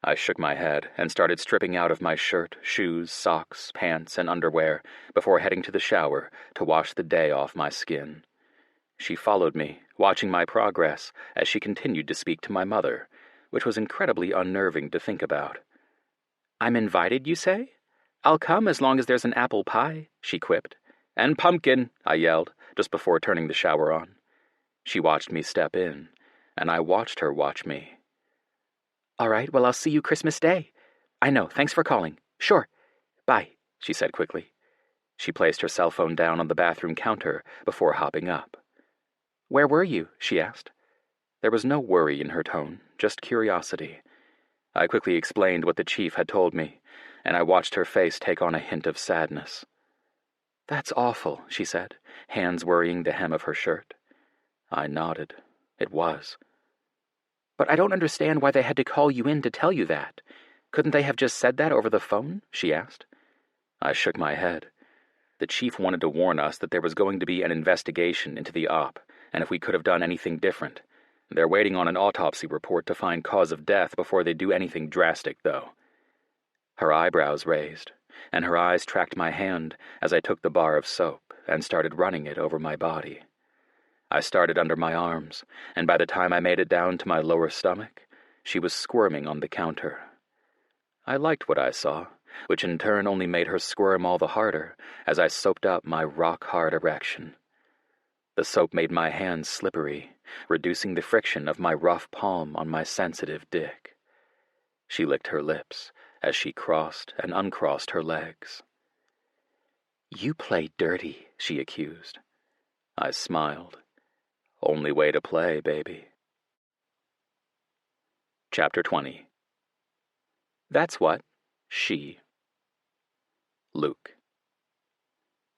I shook my head and started stripping out of my shirt, shoes, socks, pants, and underwear before heading to the shower to wash the day off my skin. She followed me, watching my progress as she continued to speak to my mother, which was incredibly unnerving to think about. "I'm invited, you say? I'll come as long as there's an apple pie," she quipped. "And pumpkin," I yelled, just before turning the shower on. She watched me step in, and I watched her watch me. "All right, well, I'll see you Christmas Day. I know, thanks for calling. Sure. Bye," she said quickly. She placed her cell phone down on the bathroom counter before hopping up. "Where were you?" she asked. There was no worry in her tone, just curiosity. I quickly explained what the chief had told me, and I watched her face take on a hint of sadness. "That's awful," she said, hands worrying the hem of her shirt. I nodded. It was. "But I don't understand why they had to call you in to tell you that. Couldn't they have just said that over the phone?" she asked. I shook my head. The chief wanted to warn us that there was going to be an investigation into the op, and if we could have done anything different. They're waiting on an autopsy report to find cause of death before they do anything drastic, though. Her eyebrows raised, and her eyes tracked my hand as I took the bar of soap and started running it over my body. I started under my arms, and by the time I made it down to my lower stomach, she was squirming on the counter. I liked what I saw, which in turn only made her squirm all the harder as I soaped up my rock-hard erection. The soap made my hands slippery, reducing the friction of my rough palm on my sensitive dick. She licked her lips as she crossed and uncrossed her legs. "You play dirty," she accused. I smiled. "Only way to play, baby." Chapter 20. That's what. She. Luke.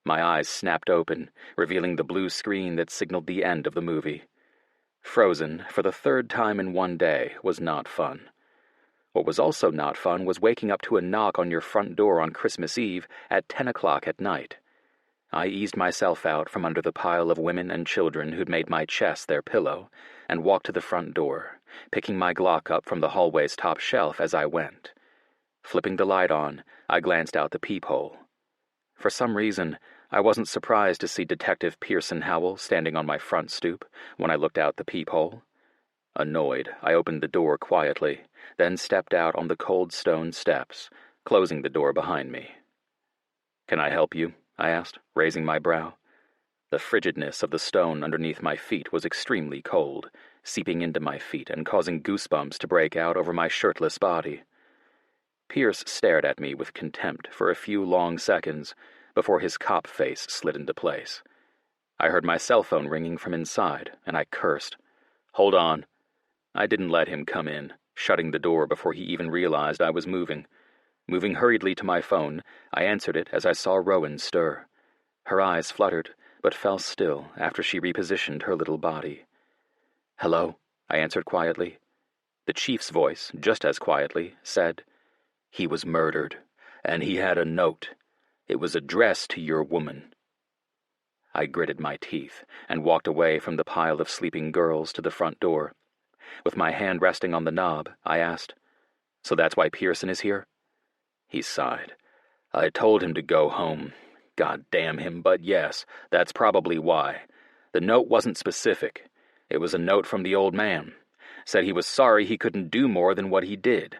My eyes snapped open, revealing the blue screen that signaled the end of the movie. Frozen, for the third time in one day, was not fun. What was also not fun was waking up to a knock on your front door on Christmas Eve at 10 o'clock at night. I eased myself out from under the pile of women and children who'd made my chest their pillow and walked to the front door, picking my Glock up from the hallway's top shelf as I went. Flipping the light on, I glanced out the peephole. For some reason, I wasn't surprised to see Detective Pearson Howell standing on my front stoop when I looked out the peephole. Annoyed, I opened the door quietly, then stepped out on the cold stone steps, closing the door behind me. "Can I help you?" I asked, raising my brow. The frigidness of the stone underneath my feet was extremely cold, seeping into my feet and causing goosebumps to break out over my shirtless body. Pierce stared at me with contempt for a few long seconds before his cop face slid into place. I heard my cell phone ringing from inside, and I cursed. "Hold on." I didn't let him come in, shutting the door before he even realized I was moving. Moving hurriedly to my phone, I answered it as I saw Rowan stir. Her eyes fluttered, but fell still after she repositioned her little body. "Hello," I answered quietly. The chief's voice, just as quietly, said, "He was murdered, and he had a note. It was addressed to your woman." I gritted my teeth and walked away from the pile of sleeping girls to the front door. With my hand resting on the knob, I asked, "So that's why Pearson is here?" He sighed. "I told him to go home. God damn him, but yes, that's probably why. The note wasn't specific. It was a note from the old man. Said he was sorry he couldn't do more than what he did.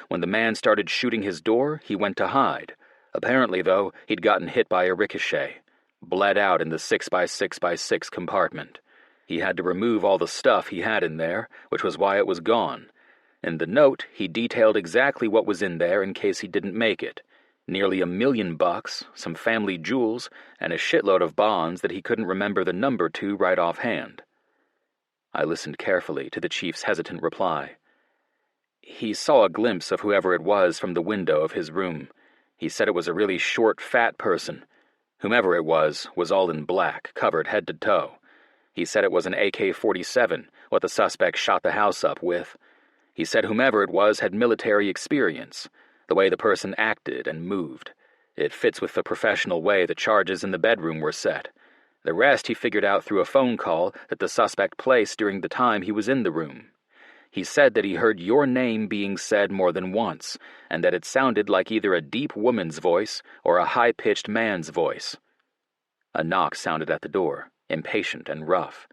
When the man started shooting his door, he went to hide. Apparently, though, he'd gotten hit by a ricochet. Bled out in the 6x6x6 compartment. He had to remove all the stuff he had in there, which was why it was gone. In the note, he detailed exactly what was in there in case he didn't make it. Nearly $1 million, some family jewels, and a shitload of bonds that he couldn't remember the number to right offhand." I listened carefully to the chief's hesitant reply. "He saw a glimpse of whoever it was from the window of his room. He said it was a really short, fat person. Whomever it was all in black, covered head to toe. He said it was an AK-47, what the suspect shot the house up with. He said whomever it was had military experience, the way the person acted and moved. It fits with the professional way the charges in the bedroom were set. The rest he figured out through a phone call that the suspect placed during the time he was in the room. He said that he heard your name being said more than once, and that it sounded like either a deep woman's voice or a high-pitched man's voice. A knock sounded at the door, impatient and rough.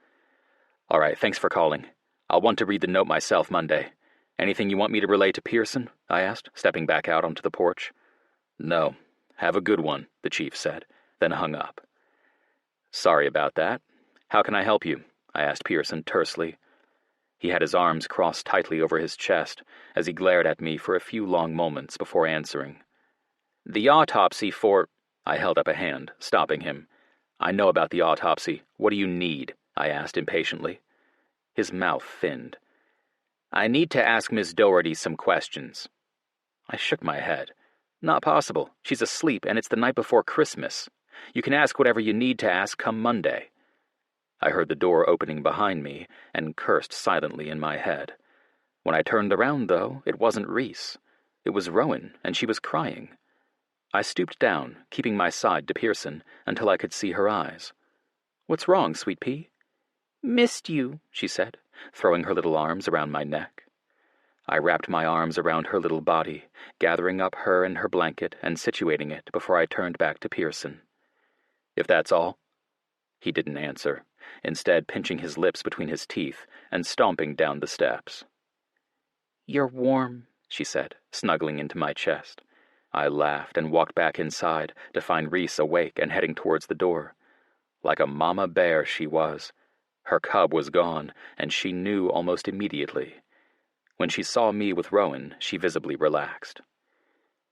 "All right, thanks for calling. I'll want to read the note myself Monday. Anything you want me to relay to Pearson?" I asked, stepping back out onto the porch. "No. Have a good one," the chief said, then hung up. "Sorry about that. How can I help you?" I asked Pearson tersely. He had his arms crossed tightly over his chest as he glared at me for a few long moments before answering. "The autopsy for—" I held up a hand, stopping him. "I know about the autopsy. What do you need?" I asked impatiently. His mouth thinned. "I need to ask Miss Doherty some questions." I shook my head. "Not possible. She's asleep, and it's the night before Christmas. You can ask whatever you need to ask come Monday." I heard the door opening behind me and cursed silently in my head. When I turned around, though, it wasn't Reese. It was Rowan, and she was crying. I stooped down, keeping my side to Pearson, until I could see her eyes. "What's wrong, Sweet Pea?" "Missed you," she said, throwing her little arms around my neck. I wrapped my arms around her little body, gathering up her and her blanket and situating it before I turned back to Pearson. "If that's all?" He didn't answer, instead pinching his lips between his teeth and stomping down the steps. "You're warm," she said, snuggling into my chest. I laughed and walked back inside to find Reese awake and heading towards the door. Like a mama bear she was. Her cub was gone, and she knew almost immediately. When she saw me with Rowan, she visibly relaxed.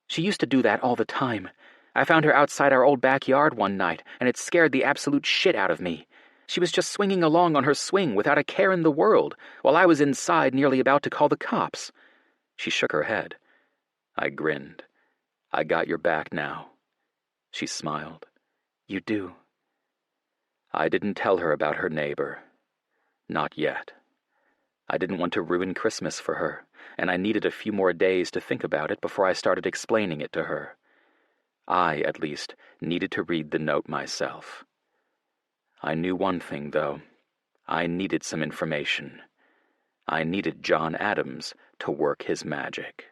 "She used to do that all the time. I found her outside our old backyard one night, and it scared the absolute shit out of me. She was just swinging along on her swing without a care in the world, while I was inside nearly about to call the cops." She shook her head. I grinned. "I got your back now." She smiled. "You do." I didn't tell her about her neighbor. Not yet. I didn't want to ruin Christmas for her, and I needed a few more days to think about it before I started explaining it to her. I, at least, needed to read the note myself. I knew one thing, though. I needed some information. I needed John Adams to work his magic.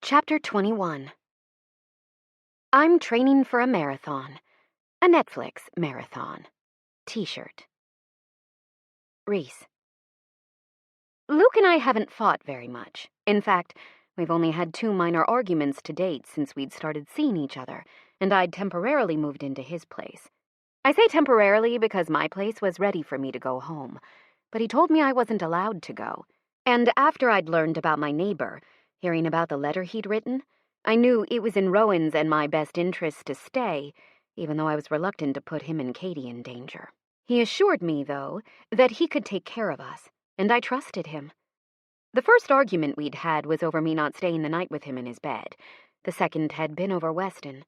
Chapter 21. I'm training for a marathon. A Netflix marathon. T-shirt. Reese. Luke and I haven't fought very much. In fact, we've only had 2 minor arguments to date since we'd started seeing each other, and I'd temporarily moved into his place. I say temporarily because my place was ready for me to go home, but he told me I wasn't allowed to go. And after I'd learned about my neighbor, hearing about the letter he'd written, I knew it was in Rowan's and my best interest to stay, even though I was reluctant to put him and Katie in danger. He assured me, though, that he could take care of us, and I trusted him. The first argument we'd had was over me not staying the night with him in his bed. The second had been over Weston.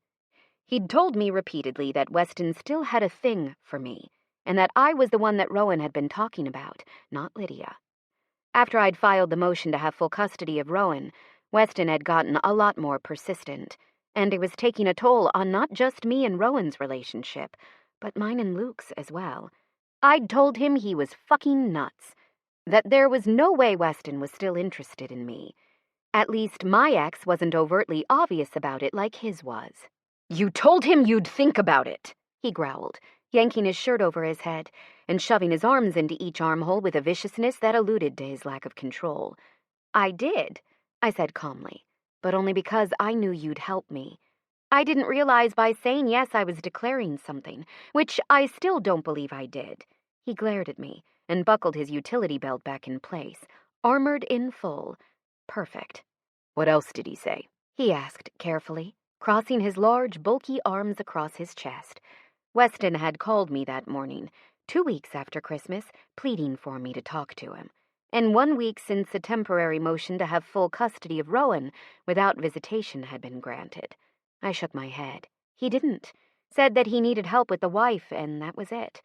He'd told me repeatedly that Weston still had a thing for me, and that I was the one that Rowan had been talking about, not Lydia. After I'd filed the motion to have full custody of Rowan, Weston had gotten a lot more persistent, and it was taking a toll on not just me and Rowan's relationship, but mine and Luke's as well. I'd told him he was fucking nuts, that there was no way Weston was still interested in me. At least my ex wasn't overtly obvious about it like his was. "You told him you'd think about it," he growled, yanking his shirt over his head and shoving his arms into each armhole with a viciousness that alluded to his lack of control. "I did," I said calmly, "but only because I knew you'd help me. I didn't realize by saying yes I was declaring something, which I still don't believe I did." He glared at me and buckled his utility belt back in place, armored in full. Perfect. "What else did he say?" he asked carefully, crossing his large, bulky arms across his chest. Weston had called me that morning, 2 weeks after Christmas, pleading for me to talk to him, and 1 week since a temporary motion to have full custody of Rowan without visitation had been granted. I shook my head. He didn't. Said that he needed help with the wife, and that was it.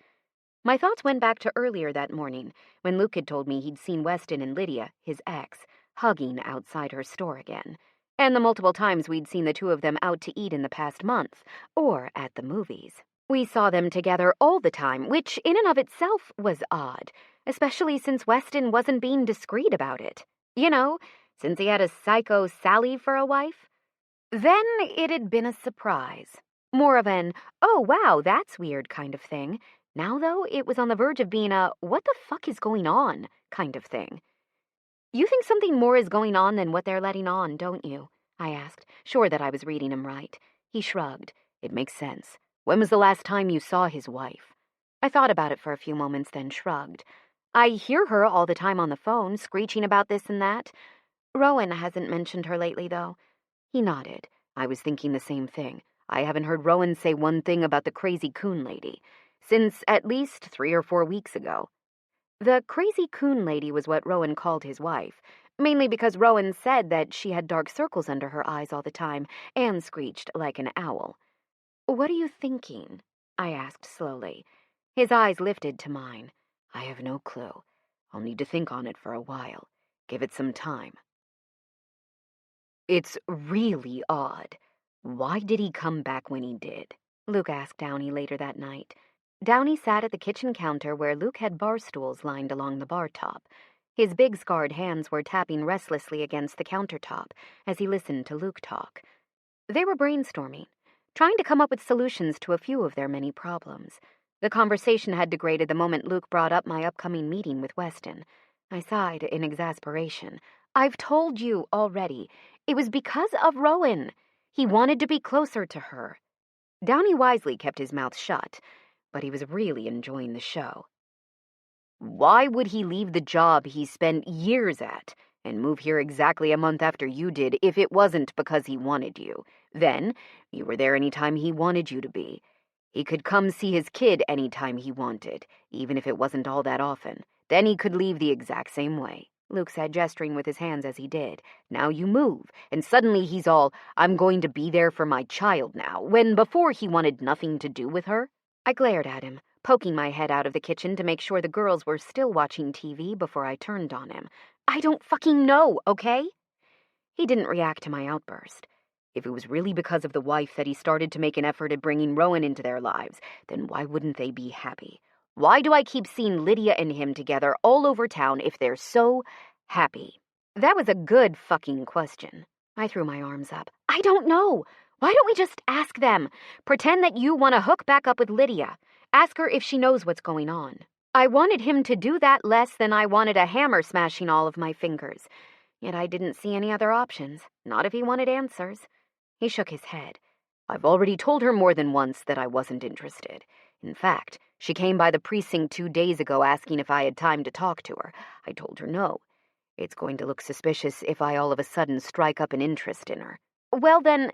My thoughts went back to earlier that morning, when Luke had told me he'd seen Weston and Lydia, his ex, hugging outside her store again, and the multiple times we'd seen the 2 of them out to eat in the past month, or at the movies. We saw them together all the time, which in and of itself was odd, especially since Weston wasn't being discreet about it. You know, since he had a psycho Sally for a wife. Then it had been a surprise. More of an, oh wow, that's weird kind of thing. Now, though, it was on the verge of being a, what the fuck is going on kind of thing. You think something more is going on than what they're letting on, don't you? I asked, sure that I was reading him right. He shrugged. It makes sense. When was the last time you saw his wife? I thought about it for a few moments, then shrugged. I hear her all the time on the phone, screeching about this and that. Rowan hasn't mentioned her lately, though. He nodded. I was thinking the same thing. I haven't heard Rowan say one thing about the crazy coon lady, since at least 3 or 4 weeks ago. The crazy coon lady was what Rowan called his wife, mainly because Rowan said that she had dark circles under her eyes all the time and screeched like an owl. What are you thinking? I asked slowly. His eyes lifted to mine. I have no clue. I'll need to think on it for a while. Give it some time. It's really odd. Why did he come back when he did? Luke asked Downey later that night. Downey sat at the kitchen counter where Luke had bar stools lined along the bar top. His big scarred hands were tapping restlessly against the countertop as he listened to Luke talk. They were brainstorming, trying to come up with solutions to a few of their many problems. The conversation had degraded the moment Luke brought up my upcoming meeting with Weston. I sighed in exasperation. I've told you already. It was because of Rowan. He wanted to be closer to her. Downey wisely kept his mouth shut, but he was really enjoying the show. Why would he leave the job he spent years at and move here exactly a month after you did if it wasn't because he wanted you? Then, you were there any time he wanted you to be. He could come see his kid any time he wanted, even if it wasn't all that often. Then he could leave the exact same way, Luke said, gesturing with his hands as he did. Now you move, and suddenly he's all, I'm going to be there for my child now, when before he wanted nothing to do with her. I glared at him, poking my head out of the kitchen to make sure the girls were still watching TV before I turned on him. I don't fucking know, okay? He didn't react to my outburst. If it was really because of the wife that he started to make an effort at bringing Rowan into their lives, then why wouldn't they be happy? Why do I keep seeing Lydia and him together all over town if they're so happy? That was a good fucking question. I threw my arms up. I don't know. Why don't we just ask them? Pretend that you want to hook back up with Lydia. Ask her if she knows what's going on. I wanted him to do that less than I wanted a hammer smashing all of my fingers. Yet I didn't see any other options, not if he wanted answers. He shook his head. I've already told her more than once that I wasn't interested. In fact, she came by the precinct 2 days ago asking if I had time to talk to her. I told her no. It's going to look suspicious if I all of a sudden strike up an interest in her. Well then,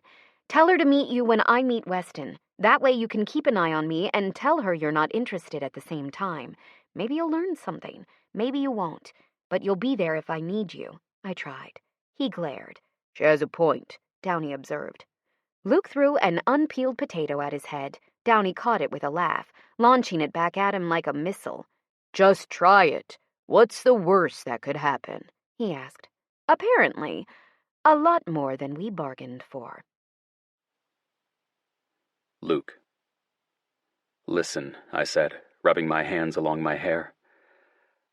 tell her to meet you when I meet Weston. That way you can keep an eye on me and tell her you're not interested at the same time. Maybe you'll learn something. Maybe you won't. But you'll be there if I need you. I tried. He glared. She has a point, Downey observed. Luke threw an unpeeled potato at his head. Downey caught it with a laugh, launching it back at him like a missile. Just try it. What's the worst that could happen? He asked. Apparently, a lot more than we bargained for. Luke. Listen, I said, rubbing my hands along my hair.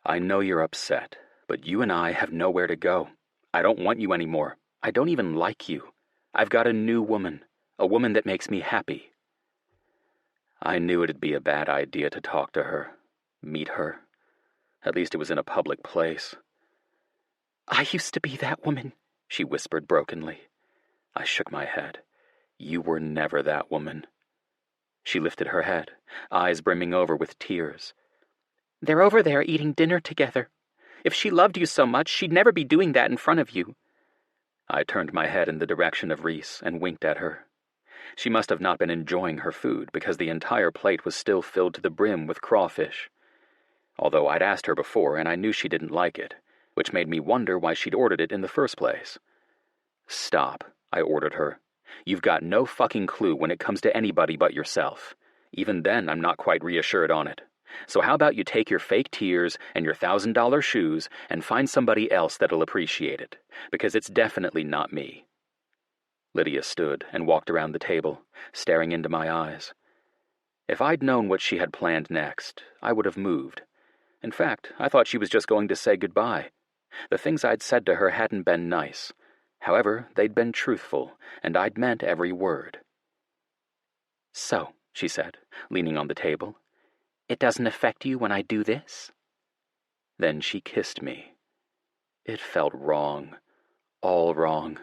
I know you're upset, but you and I have nowhere to go. I don't want you anymore. I don't even like you. I've got a new woman, a woman that makes me happy. I knew it'd be a bad idea to talk to her, meet her. At least it was in a public place. I used to be that woman, she whispered brokenly. I shook my head. You were never that woman. She lifted her head, eyes brimming over with tears. They're over there eating dinner together. If she loved you so much, she'd never be doing that in front of you. I turned my head in the direction of Reese and winked at her. She must have not been enjoying her food because the entire plate was still filled to the brim with crawfish. Although I'd asked her before and I knew she didn't like it, which made me wonder why she'd ordered it in the first place. Stop, I ordered her. You've got no fucking clue when it comes to anybody but yourself. Even then, I'm not quite reassured on it. So how about you take your fake tears and your $1,000 shoes and find somebody else that'll appreciate it, because it's definitely not me. Lydia stood and walked around the table, staring into my eyes. If I'd known what she had planned next, I would have moved. In fact, I thought she was just going to say goodbye. The things I'd said to her hadn't been nice. However, they'd been truthful, and I'd meant every word. "So," she said, leaning on the table, "it doesn't affect you when I do this?" Then she kissed me. It felt wrong, all wrong,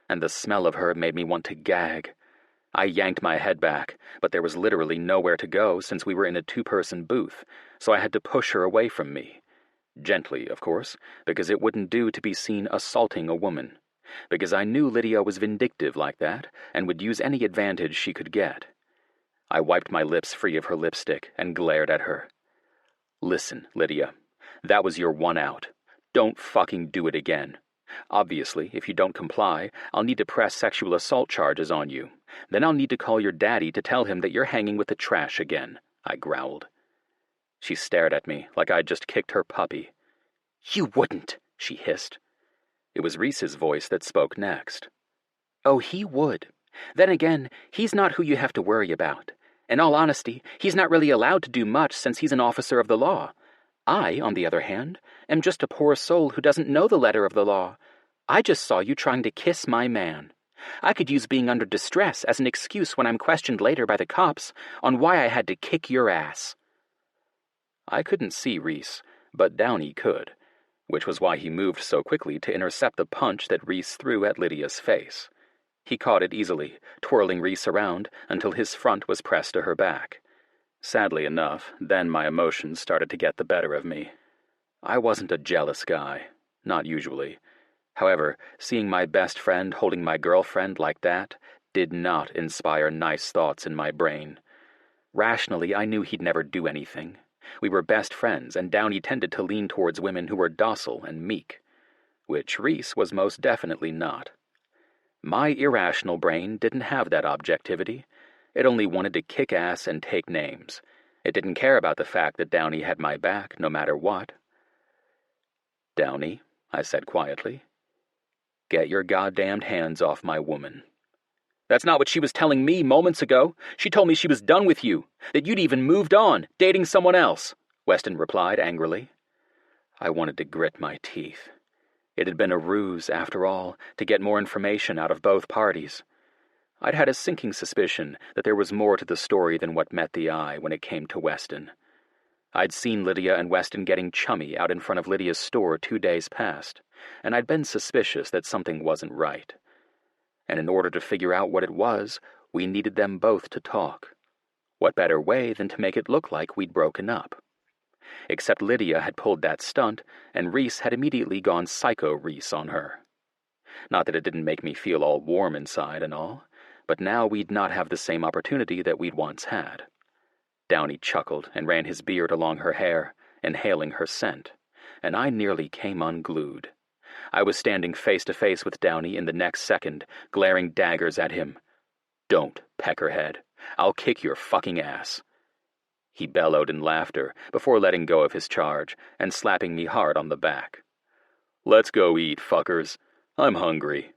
and the smell of her made me want to gag. I yanked my head back, but there was literally nowhere to go since we were in a two-person booth, so I had to push her away from me. Gently, of course, because it wouldn't do to be seen assaulting a woman, because I knew Lydia was vindictive like that and would use any advantage she could get. I wiped my lips free of her lipstick and glared at her. "Listen, Lydia, that was your one out. Don't fucking do it again. Obviously, if you don't comply, I'll need to press sexual assault charges on you. Then I'll need to call your daddy to tell him that you're hanging with the trash again," I growled. She stared at me like I'd just kicked her puppy. "You wouldn't," she hissed. It was Reese's voice that spoke next. "Oh, he would. Then again, he's not who you have to worry about. In all honesty, he's not really allowed to do much since he's an officer of the law. I, on the other hand, am just a poor soul who doesn't know the letter of the law. I just saw you trying to kiss my man. I could use being under distress as an excuse when I'm questioned later by the cops on why I had to kick your ass." I couldn't see Reese, but Downey could, which was why he moved so quickly to intercept the punch that Reese threw at Lydia's face. He caught it easily, twirling Reese around until his front was pressed to her back. Sadly enough, then my emotions started to get the better of me. I wasn't a jealous guy, not usually. However, seeing my best friend holding my girlfriend like that did not inspire nice thoughts in my brain. Rationally, I knew he'd never do anything. We were best friends, and Downey tended to lean towards women who were docile and meek, which Reese was most definitely not. My irrational brain didn't have that objectivity. It only wanted to kick ass and take names. It didn't care about the fact that Downey had my back no matter what. "Downey," I said quietly, "get your goddamned hands off my woman." "That's not what she was telling me moments ago. She told me she was done with you, that you'd even moved on, dating someone else," Weston replied angrily. I wanted to grit my teeth. It had been a ruse, after all, to get more information out of both parties. I'd had a sinking suspicion that there was more to the story than what met the eye when it came to Weston. I'd seen Lydia and Weston getting chummy out in front of Lydia's store 2 days past, and I'd been suspicious that something wasn't right. And in order to figure out what it was, we needed them both to talk. What better way than to make it look like we'd broken up? Except Lydia had pulled that stunt, and Reese had immediately gone psycho Reese on her. Not that it didn't make me feel all warm inside and all, but now we'd not have the same opportunity that we'd once had. Downey chuckled and ran his beard along her hair, inhaling her scent, and I nearly came unglued. I was standing face to face with Downey in the next second, glaring daggers at him. "Don't, Peckerhead. I'll kick your fucking ass." He bellowed in laughter before letting go of his charge and slapping me hard on the back. "Let's go eat, fuckers. I'm hungry."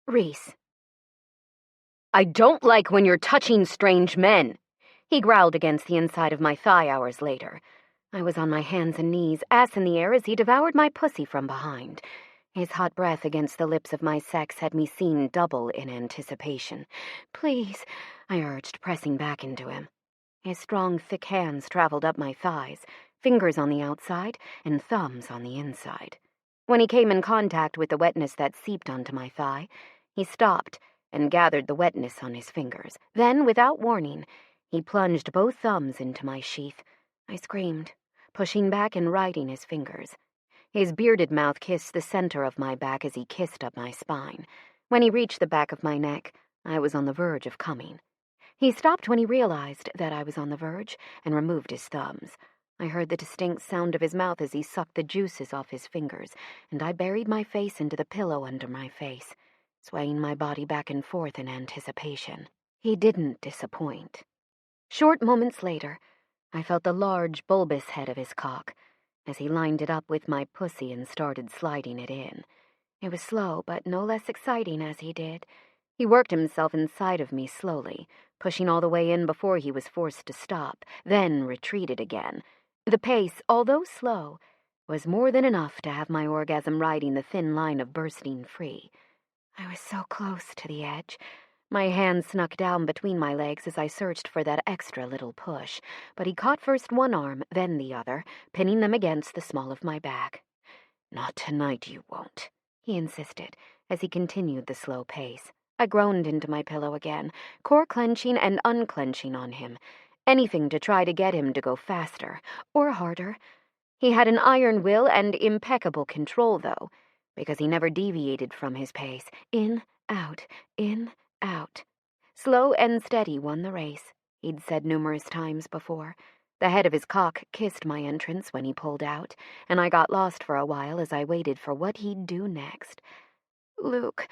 Reese. "I don't like when you're touching strange men," he growled against the inside of my thigh hours later. I was on my hands and knees, ass in the air, as he devoured my pussy from behind. His hot breath against the lips of my sex had me seen double in anticipation. "Please," I urged, pressing back into him. His strong, thick hands traveled up my thighs, fingers on the outside and thumbs on the inside. When he came in contact with the wetness that seeped onto my thigh, he stopped and gathered the wetness on his fingers. Then, without warning, he plunged both thumbs into my sheath. I screamed, pushing back and riding his fingers. His bearded mouth kissed the center of my back as he kissed up my spine. When he reached the back of my neck, I was on the verge of coming. He stopped when he realized that I was on the verge and removed his thumbs. I heard the distinct sound of his mouth as he sucked the juices off his fingers, and I buried my face into the pillow under my face, swaying my body back and forth in anticipation. He didn't disappoint. Short moments later, I felt the large, bulbous head of his cock as he lined it up with my pussy and started sliding it in. It was slow, but no less exciting as he did. He worked himself inside of me slowly, pushing all the way in before he was forced to stop, then retreated again. The pace, although slow, was more than enough to have my orgasm riding the thin line of bursting free. I was so close to the edge. My hand snuck down between my legs as I searched for that extra little push, but he caught first one arm, then the other, pinning them against the small of my back. "Not tonight, you won't," he insisted, as he continued the slow pace. I groaned into my pillow again, core clenching and unclenching on him. Anything to try to get him to go faster, or harder. He had an iron will and impeccable control, though, because he never deviated from his pace. In, out, in, out. Slow and steady won the race, he'd said numerous times before. The head of his cock kissed my entrance when he pulled out, and I got lost for a while as I waited for what he'd do next. "Luke,"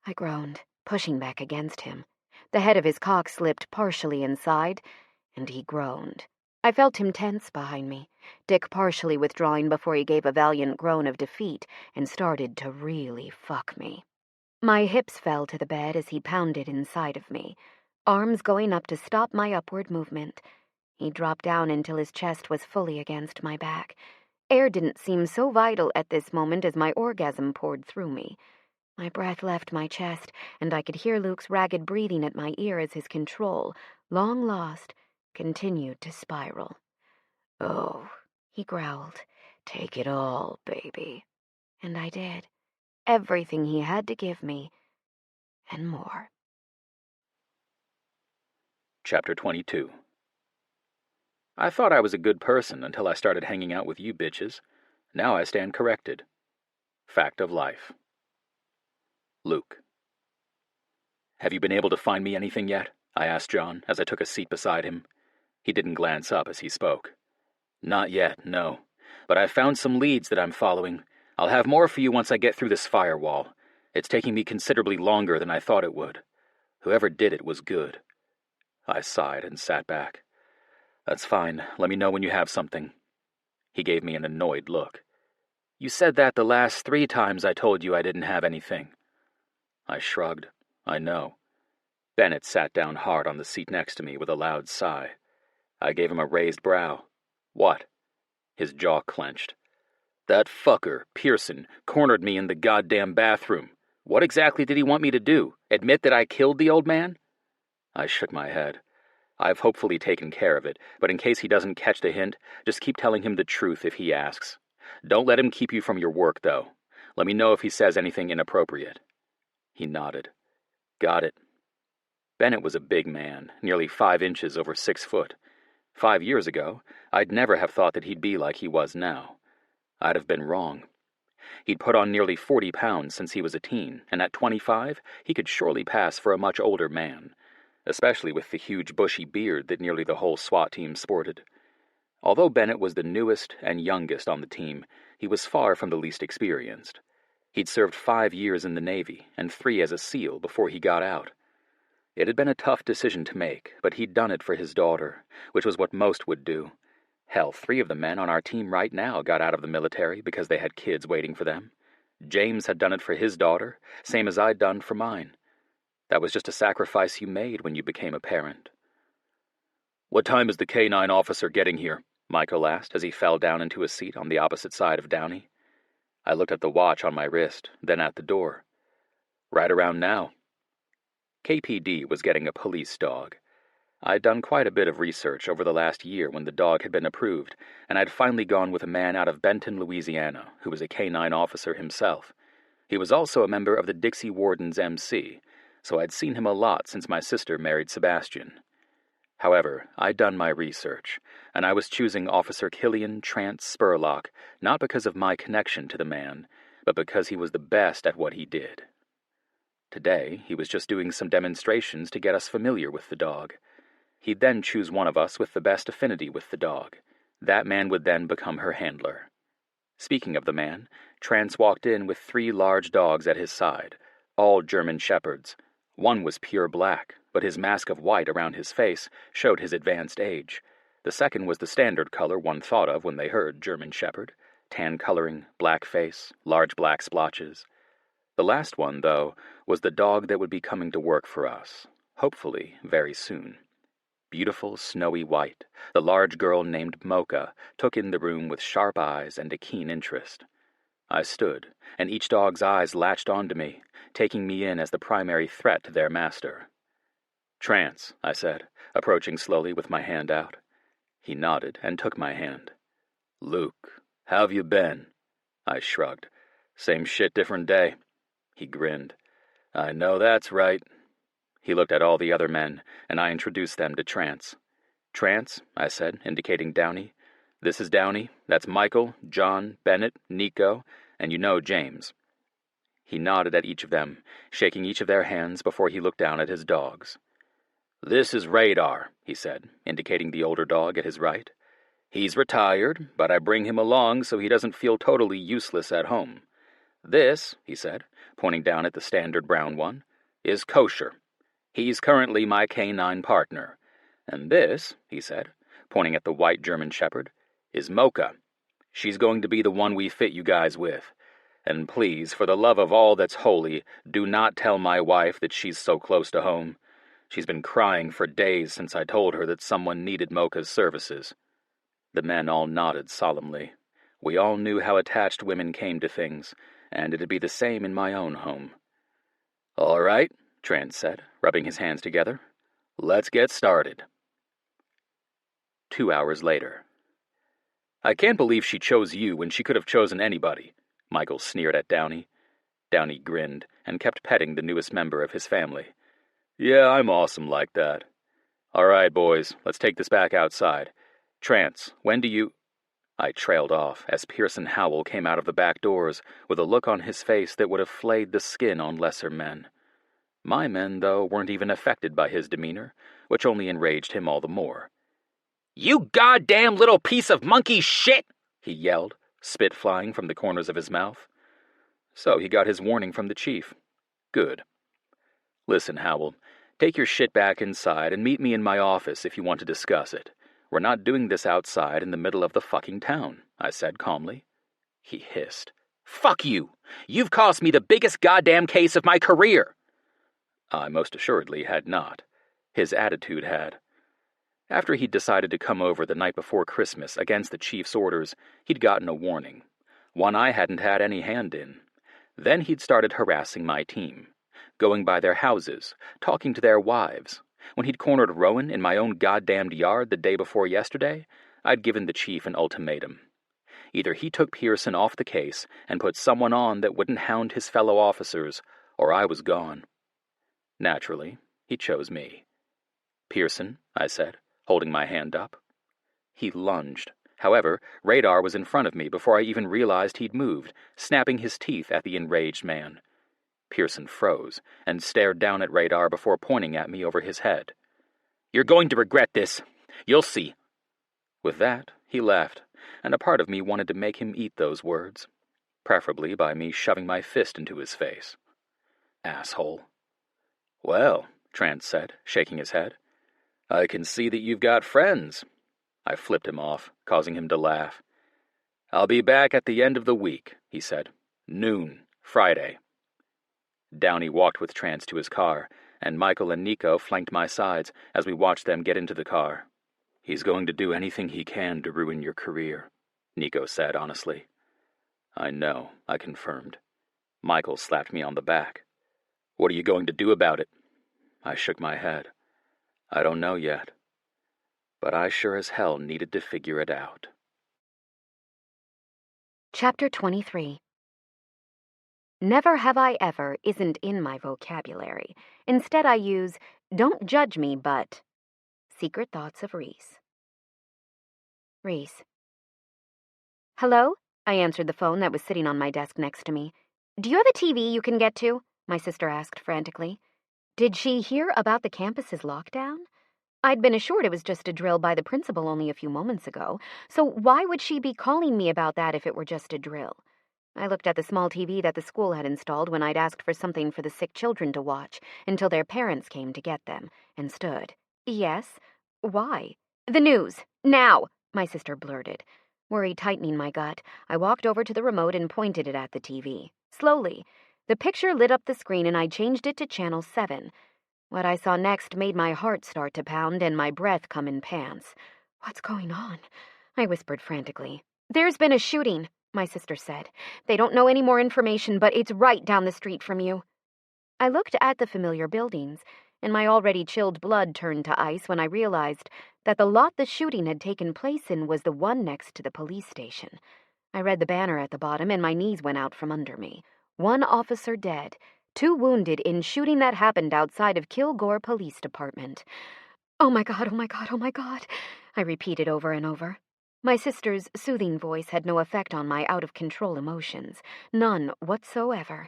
I groaned, pushing back against him. The head of his cock slipped partially inside, and he groaned. I felt him tense behind me, Dick partially withdrawing before he gave a valiant groan of defeat and started to really fuck me. My hips fell to the bed as he pounded inside of me, arms going up to stop my upward movement. He dropped down until his chest was fully against my back. Air didn't seem so vital at this moment as my orgasm poured through me. My breath left my chest, and I could hear Luke's ragged breathing at my ear as his control, long lost, continued to spiral. "Oh," he growled, "take it all, baby." And I did. Everything he had to give me, and more. Chapter 22. I thought I was a good person until I started hanging out with you bitches. Now I stand corrected. Fact of life. Luke. "Have you been able to find me anything yet?" I asked John as I took a seat beside him. He didn't glance up as he spoke. "Not yet, no. But I've found some leads that I'm following. I'll have more for you once I get through this firewall. It's taking me considerably longer than I thought it would. Whoever did it was good." I sighed and sat back. "That's fine. Let me know when you have something." He gave me an annoyed look. "You said that the last 3 times I told you I didn't have anything." I shrugged. "I know." Bennett sat down hard on the seat next to me with a loud sigh. I gave him a raised brow. "What?" His jaw clenched. "That fucker, Pearson, cornered me in the goddamn bathroom. What exactly did he want me to do? Admit that I killed the old man?" I shook my head. "I've hopefully taken care of it, but in case he doesn't catch the hint, just keep telling him the truth if he asks. Don't let him keep you from your work, though. Let me know if he says anything inappropriate." He nodded. "Got it." Bennett was a big man, nearly 5 inches over 6 foot. 5 years ago, I'd never have thought that he'd be like he was now. I'd have been wrong. He'd put on nearly 40 pounds since he was a teen, and at 25, he could surely pass for a much older man, especially with the huge bushy beard that nearly the whole SWAT team sported. Although Bennett was the newest and youngest on the team, he was far from the least experienced. He'd served 5 years in the Navy and 3 as a SEAL before he got out. It had been a tough decision to make, but he'd done it for his daughter, which was what most would do. Hell, 3 of the men on our team right now got out of the military because they had kids waiting for them. James had done it for his daughter, same as I'd done for mine. That was just a sacrifice you made when you became a parent. "What time is the K-9 officer getting here?" Michael asked as he fell down into a seat on the opposite side of Downey. I looked at the watch on my wrist, then at the door. "Right around now." KPD was getting a police dog. I'd done quite a bit of research over the last year when the dog had been approved, and I'd finally gone with a man out of Benton, Louisiana, who was a K-9 officer himself. He was also a member of the Dixie Wardens MC, so I'd seen him a lot since my sister married Sebastian. However, I'd done my research, and I was choosing Officer Killian Trance Spurlock not because of my connection to the man, but because he was the best at what he did. Today, he was just doing some demonstrations to get us familiar with the dog. He'd then choose one of us with the best affinity with the dog. That man would then become her handler. Speaking of the man, Trance walked in with 3 large dogs at his side, all German shepherds. One was pure black, but his mask of white around his face showed his advanced age. The second was the standard color one thought of when they heard German shepherd: tan coloring, black face, large black splotches. The last one, though, was the dog that would be coming to work for us, hopefully very soon. Beautiful, snowy white, the large girl named Mocha took in the room with sharp eyes and a keen interest. I stood, and each dog's eyes latched onto me, taking me in as the primary threat to their master. "Trance," I said, approaching slowly with my hand out. He nodded and took my hand. "Luke, how've you been?" I shrugged. "Same shit, different day." He grinned. "I know that's right." He looked at all the other men, and I introduced them to Trance. "Trance," I said, indicating Downey. "This is Downey. That's Michael, John, Bennett, Nico, and you know James." He nodded at each of them, shaking each of their hands before he looked down at his dogs. "This is Radar," he said, indicating the older dog at his right. "He's retired, but I bring him along so he doesn't feel totally useless at home. This," he said, pointing down at the standard brown one, "is Kosher. He's currently my canine partner. And this," he said, pointing at the white German Shepherd, "is Mocha. She's going to be the one we fit you guys with. And please, for the love of all that's holy, do not tell my wife that she's so close to home. She's been crying for days since I told her that someone needed Mocha's services." The men all nodded solemnly. We all knew how attached women came to things, and it'd be the same in my own home. "All right," Trance said, rubbing his hands together. "Let's get started." 2 hours later. "I can't believe she chose you when she could have chosen anybody," Michael sneered at Downey. Downey grinned and kept petting the newest member of his family. "Yeah, I'm awesome like that. All right, boys, let's take this back outside. Trance, when do you—" I trailed off as Pearson Howell came out of the back doors with a look on his face that would have flayed the skin on lesser men. My men, though, weren't even affected by his demeanor, which only enraged him all the more. "You goddamn little piece of monkey shit!" he yelled, spit flying from the corners of his mouth. So he got his warning from the chief. Good. "Listen, Howell, take your shit back inside and meet me in my office if you want to discuss it. We're not doing this outside in the middle of the fucking town," I said calmly. He hissed. "Fuck you! You've cost me the biggest goddamn case of my career!" I most assuredly had not. His attitude had. After he'd decided to come over the night before Christmas against the chief's orders, he'd gotten a warning, one I hadn't had any hand in. Then he'd started harassing my team, going by their houses, talking to their wives. When he'd cornered Rowan in my own goddamned yard the day before yesterday, I'd given the chief an ultimatum. Either he took Pearson off the case and put someone on that wouldn't hound his fellow officers, or I was gone. Naturally, he chose me. "Pearson," I said, holding my hand up. He lunged. However, Radar was in front of me before I even realized he'd moved, snapping his teeth at the enraged man. Pearson froze and stared down at Radar before pointing at me over his head. "You're going to regret this. You'll see." With that, he left, and a part of me wanted to make him eat those words, preferably by me shoving my fist into his face. Asshole. "Well," Trance said, shaking his head, "I can see that you've got friends." I flipped him off, causing him to laugh. "I'll be back at the end of the week," he said. "Noon, Friday." Downey walked with Trance to his car, and Michael and Nico flanked my sides as we watched them get into the car. "He's going to do anything he can to ruin your career," Nico said honestly. "I know," I confirmed. Michael slapped me on the back. "What are you going to do about it?" I shook my head. "I don't know yet. But I sure as hell needed to figure it out." Chapter 23. Never have I ever isn't in my vocabulary. Instead, I use, don't judge me, but secret thoughts of Reese. Reese. "Hello?" I answered the phone that was sitting on my desk next to me. "Do you have a TV you can get to?" my sister asked frantically. Did she hear about the campus's lockdown? I'd been assured it was just a drill by the principal only a few moments ago, so why would she be calling me about that if it were just a drill? I looked at the small TV that the school had installed when I'd asked for something for the sick children to watch until their parents came to get them, and stood. "Yes? Why?" "The news! Now!" my sister blurted. Worry tightening my gut, I walked over to the remote and pointed it at the TV. Slowly. The picture lit up the screen and I changed it to channel 7. What I saw next made my heart start to pound and my breath come in pants. "What's going on?" I whispered frantically. "There's been a shooting," my sister said. "They don't know any more information, but it's right down the street from you." I looked at the familiar buildings, and my already chilled blood turned to ice when I realized that the lot the shooting had taken place in was the one next to the police station. I read the banner at the bottom, and my knees went out from under me. 1 officer dead, 2 wounded in shooting that happened outside of Kilgore Police Department. "Oh my God, oh my God, oh my God," I repeated over and over. My sister's soothing voice had no effect on my out-of-control emotions. None whatsoever.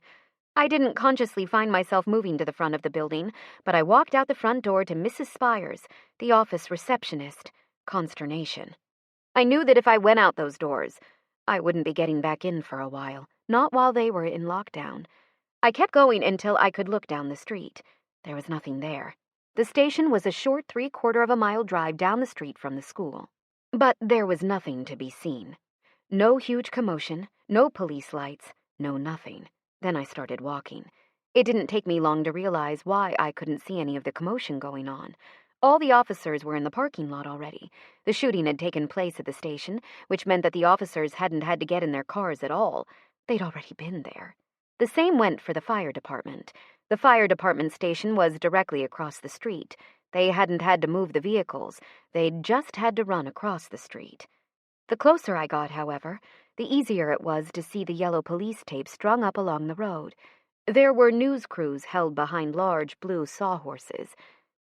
I didn't consciously find myself moving to the front of the building, but I walked out the front door to Mrs. Spires, the office receptionist. Consternation. I knew that if I went out those doors, I wouldn't be getting back in for a while, not while they were in lockdown. I kept going until I could look down the street. There was nothing there. The station was a short 3/4 of a mile drive down the street from the school. But there was nothing to be seen. No huge commotion, no police lights, no nothing. Then I started walking. It didn't take me long to realize why I couldn't see any of the commotion going on. All the officers were in the parking lot already. The shooting had taken place at the station, which meant that the officers hadn't had to get in their cars at all. They'd already been there. The same went for the fire department. The fire department station was directly across the street. They hadn't had to move the vehicles. They'd just had to run across the street. The closer I got, however, the easier it was to see the yellow police tape strung up along the road. There were news crews held behind large blue sawhorses.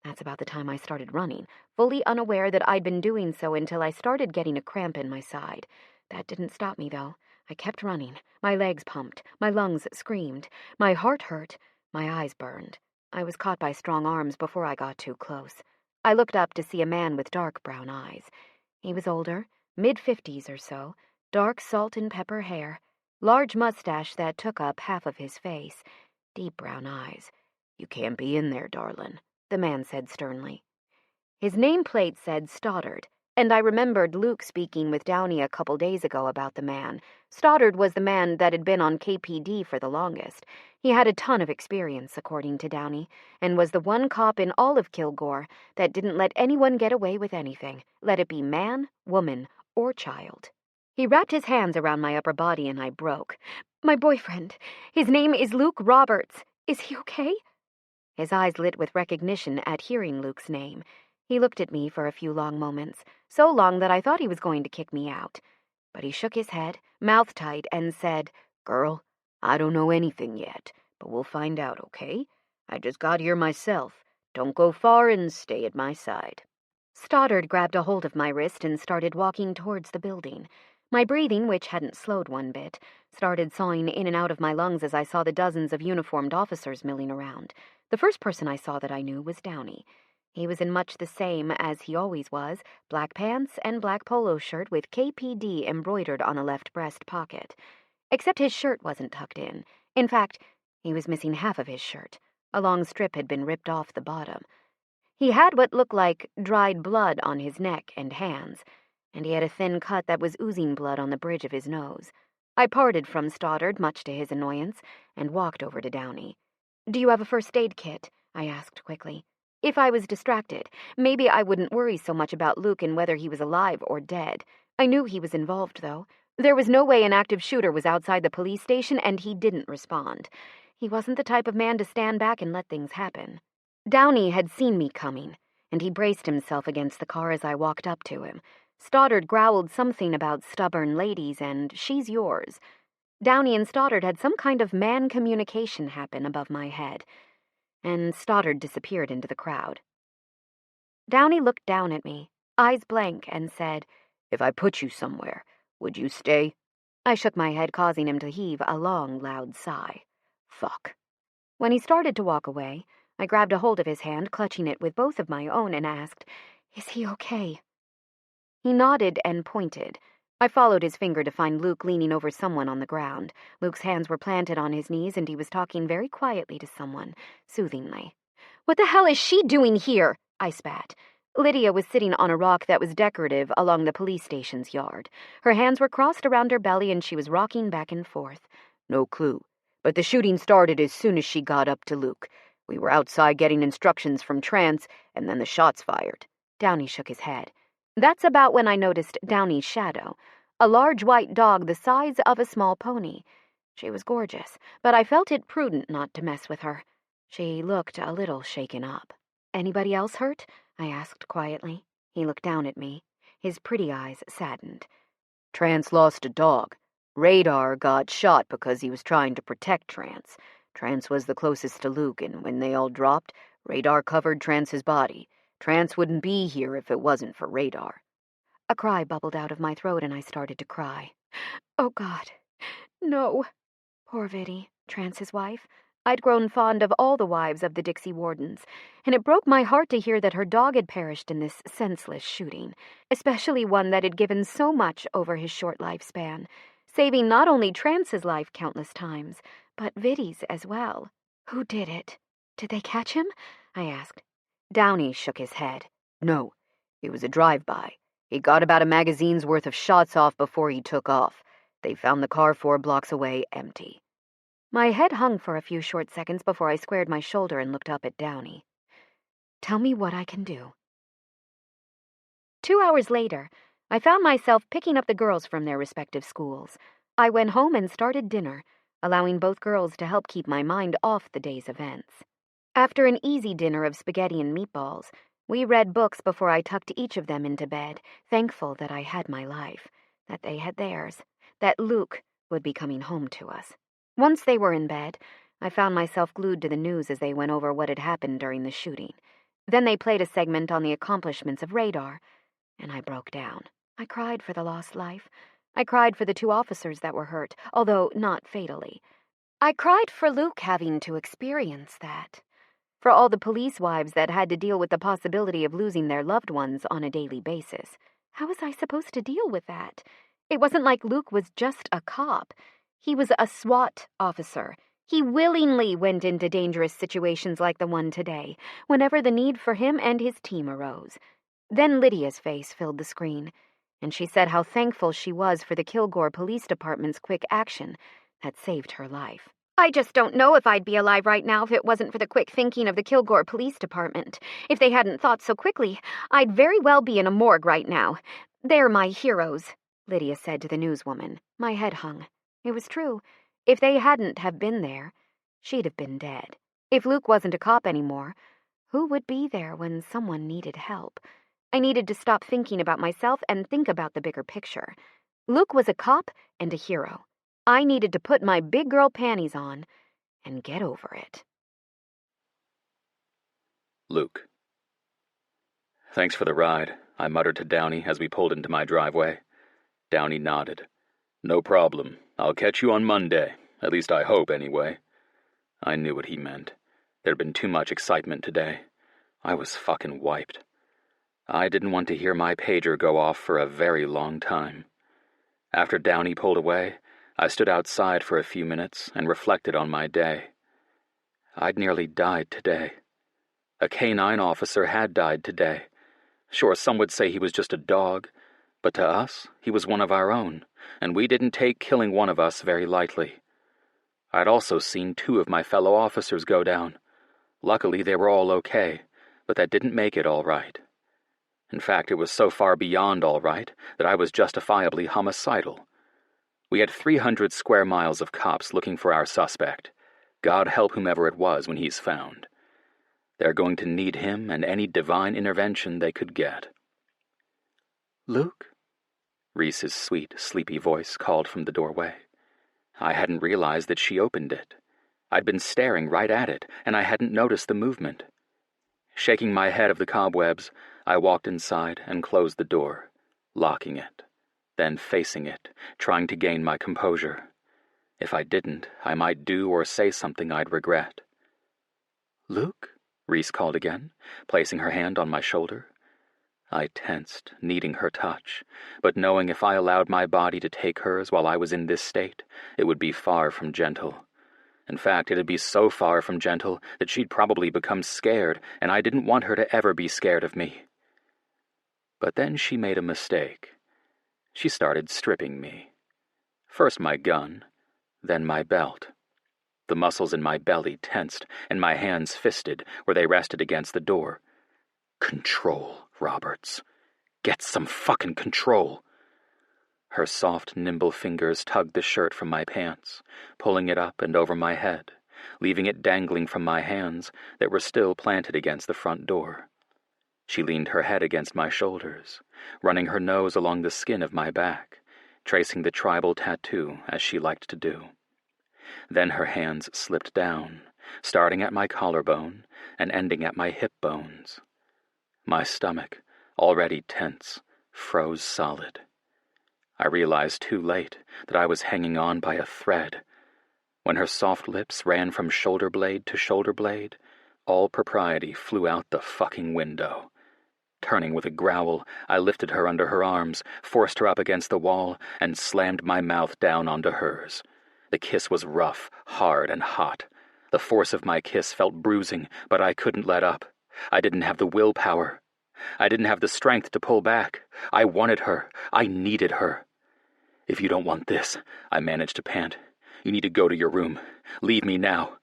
That's about the time I started running, fully unaware that I'd been doing so until I started getting a cramp in my side. That didn't stop me, though. I kept running. My legs pumped. My lungs screamed. My heart hurt. My eyes burned. I was caught by strong arms before I got too close. I looked up to see a man with dark brown eyes. He was older, mid-50s or so, dark salt and pepper hair, large mustache that took up half of his face, deep brown eyes. "You can't be in there, darlin'," the man said sternly. His nameplate said Stoddard, and I remembered Luke speaking with Downey a couple days ago about the man. Stoddard was the man that had been on KPD for the longest. He had a ton of experience, according to Downey, and was the one cop in all of Kilgore that didn't let anyone get away with anything, let it be man, woman, or child. He wrapped his hands around my upper body and I broke. "My boyfriend. His name is Luke Roberts. Is he okay?" His eyes lit with recognition at hearing Luke's name. He looked at me for a few long moments, so long that I thought he was going to kick me out. But he shook his head, mouth tight, and said, "Girl, I don't know anything yet, but we'll find out, okay? I just got here myself. Don't go far and stay at my side." Stoddard grabbed a hold of my wrist and started walking towards the building. My breathing, which hadn't slowed one bit, started sawing in and out of my lungs as I saw the dozens of uniformed officers milling around. The first person I saw that I knew was Downey. He was in much the same as he always was, black pants and black polo shirt with KPD embroidered on a left breast pocket. Except his shirt wasn't tucked in. In fact, he was missing half of his shirt. A long strip had been ripped off the bottom. He had what looked like dried blood on his neck and hands, and he had a thin cut that was oozing blood on the bridge of his nose. I parted from Stoddard, much to his annoyance, and walked over to Downey. "Do you have a first aid kit?" I asked quickly. If I was distracted, maybe I wouldn't worry so much about Luke and whether he was alive or dead. I knew he was involved, though. There was no way an active shooter was outside the police station, and he didn't respond. He wasn't the type of man to stand back and let things happen. Downey had seen me coming, and he braced himself against the car as I walked up to him. Stoddard growled something about stubborn ladies and "she's yours." Downey and Stoddard had some kind of man communication happen above my head, and Stoddard disappeared into the crowd. Downey looked down at me, eyes blank, and said, "If I put you somewhere, would you stay?" I shook my head, causing him to heave a long, loud sigh. Fuck. When he started to walk away, I grabbed a hold of his hand, clutching it with both of my own, and asked, "Is he okay?" He nodded and pointed. I followed his finger to find Luke leaning over someone on the ground. Luke's hands were planted on his knees, and he was talking very quietly to someone, soothingly. "What the hell is she doing here?" I spat. Lydia was sitting on a rock that was decorative along the police station's yard. Her hands were crossed around her belly, and she was rocking back and forth. "No clue, but the shooting started as soon as she got up to Luke. We were outside getting instructions from Trance, and then the shots fired." Downey shook his head. That's about when I noticed Downey's shadow, a large white dog the size of a small pony. She was gorgeous, but I felt it prudent not to mess with her. She looked a little shaken up. "Anybody else hurt?" I asked quietly. He looked down at me. His pretty eyes saddened. "Trance lost a dog. Radar got shot because he was trying to protect Trance. Trance was the closest to Luke, and when they all dropped, Radar covered Trance's body. Trance wouldn't be here if it wasn't for Radar." A cry bubbled out of my throat and I started to cry. "Oh, God, no." Poor Viddy, Trance's wife. I'd grown fond of all the wives of the Dixie Wardens, and it broke my heart to hear that her dog had perished in this senseless shooting, especially one that had given so much over his short lifespan, saving not only Trance's life countless times, but Viddy's as well. "Who did it? Did they catch him?" I asked. Downey shook his head. "No, it was a drive-by. He got about a magazine's worth of shots off before he took off. They found the car 4 blocks away, empty." My head hung for a few short seconds before I squared my shoulder and looked up at Downey. "Tell me what I can do." 2 hours later, I found myself picking up the girls from their respective schools. I went home and started dinner, allowing both girls to help keep my mind off the day's events. After an easy dinner of spaghetti and meatballs, we read books before I tucked each of them into bed, thankful that I had my life, that they had theirs, that Luke would be coming home to us. Once they were in bed, I found myself glued to the news as they went over what had happened during the shooting. Then they played a segment on the accomplishments of Radar, and I broke down. I cried for the lost life. I cried for the 2 officers that were hurt, although not fatally. I cried for Luke having to experience that. For all the police wives that had to deal with the possibility of losing their loved ones on a daily basis. How was I supposed to deal with that? It wasn't like Luke was just a cop. He was a SWAT officer. He willingly went into dangerous situations like the one today, whenever the need for him and his team arose. Then Lydia's face filled the screen, and she said how thankful she was for the Kilgore Police Department's quick action that saved her life. I just don't know if I'd be alive right now if it wasn't for the quick thinking of the Kilgore Police Department. If they hadn't thought so quickly, I'd very well be in a morgue right now. They're my heroes, Lydia said to the newswoman. My head hung. It was true. If they hadn't have been there, she'd have been dead. If Luke wasn't a cop anymore, who would be there when someone needed help? I needed to stop thinking about myself and think about the bigger picture. Luke was a cop and a hero. I needed to put my big girl panties on and get over it. Luke. "Thanks for the ride," I muttered to Downey as we pulled into my driveway. Downey nodded. "No problem. I'll catch you on Monday. At least I hope, anyway." I knew what he meant. There'd been too much excitement today. I was fucking wiped. I didn't want to hear my pager go off for a very long time. After Downey pulled away, I stood outside for a few minutes and reflected on my day. I'd nearly died today. A K-9 officer had died today. Sure, some would say he was just a dog, but to us, he was one of our own, and we didn't take killing one of us very lightly. I'd also seen 2 of my fellow officers go down. Luckily, they were all okay, but that didn't make it all right. In fact, it was so far beyond all right that I was justifiably homicidal. We had 300 square miles of cops looking for our suspect. God help whomever it was when he's found. They're going to need him and any divine intervention they could get. "Luke?" Reese's sweet, sleepy voice called from the doorway. I hadn't realized that she opened it. I'd been staring right at it, and I hadn't noticed the movement. Shaking my head of the cobwebs, I walked inside and closed the door, locking it, then facing it, trying to gain my composure. If I didn't, I might do or say something I'd regret. "Luke?" Reese called again, placing her hand on my shoulder. I tensed, needing her touch, but knowing if I allowed my body to take hers while I was in this state, it would be far from gentle. In fact, it'd be so far from gentle that she'd probably become scared, and I didn't want her to ever be scared of me. But then she made a mistake. She started stripping me. First my gun, then my belt. the muscles in my belly tensed and my hands fisted where they rested against the door. Control, Roberts. Get some fucking control. Her soft, nimble fingers tugged the shirt from my pants, pulling it up and over my head, leaving it dangling from my hands that were still planted against the front door. She leaned her head against my shoulders, running her nose along the skin of my back, tracing the tribal tattoo as she liked to do. Then her hands slipped down, starting at my collarbone and ending at my hip bones. My stomach, already tense, froze solid. I realized too late that I was hanging on by a thread. When her soft lips ran from shoulder blade to shoulder blade, all propriety flew out the fucking window. Turning with a growl, I lifted her under her arms, forced her up against the wall, and slammed my mouth down onto hers. The kiss was rough, hard, and hot. The force of my kiss felt bruising, but I couldn't let up. I didn't have the willpower. I didn't have the strength to pull back. I wanted her. I needed her. If you don't want this, I managed to pant. You need to go to your room. Leave me now.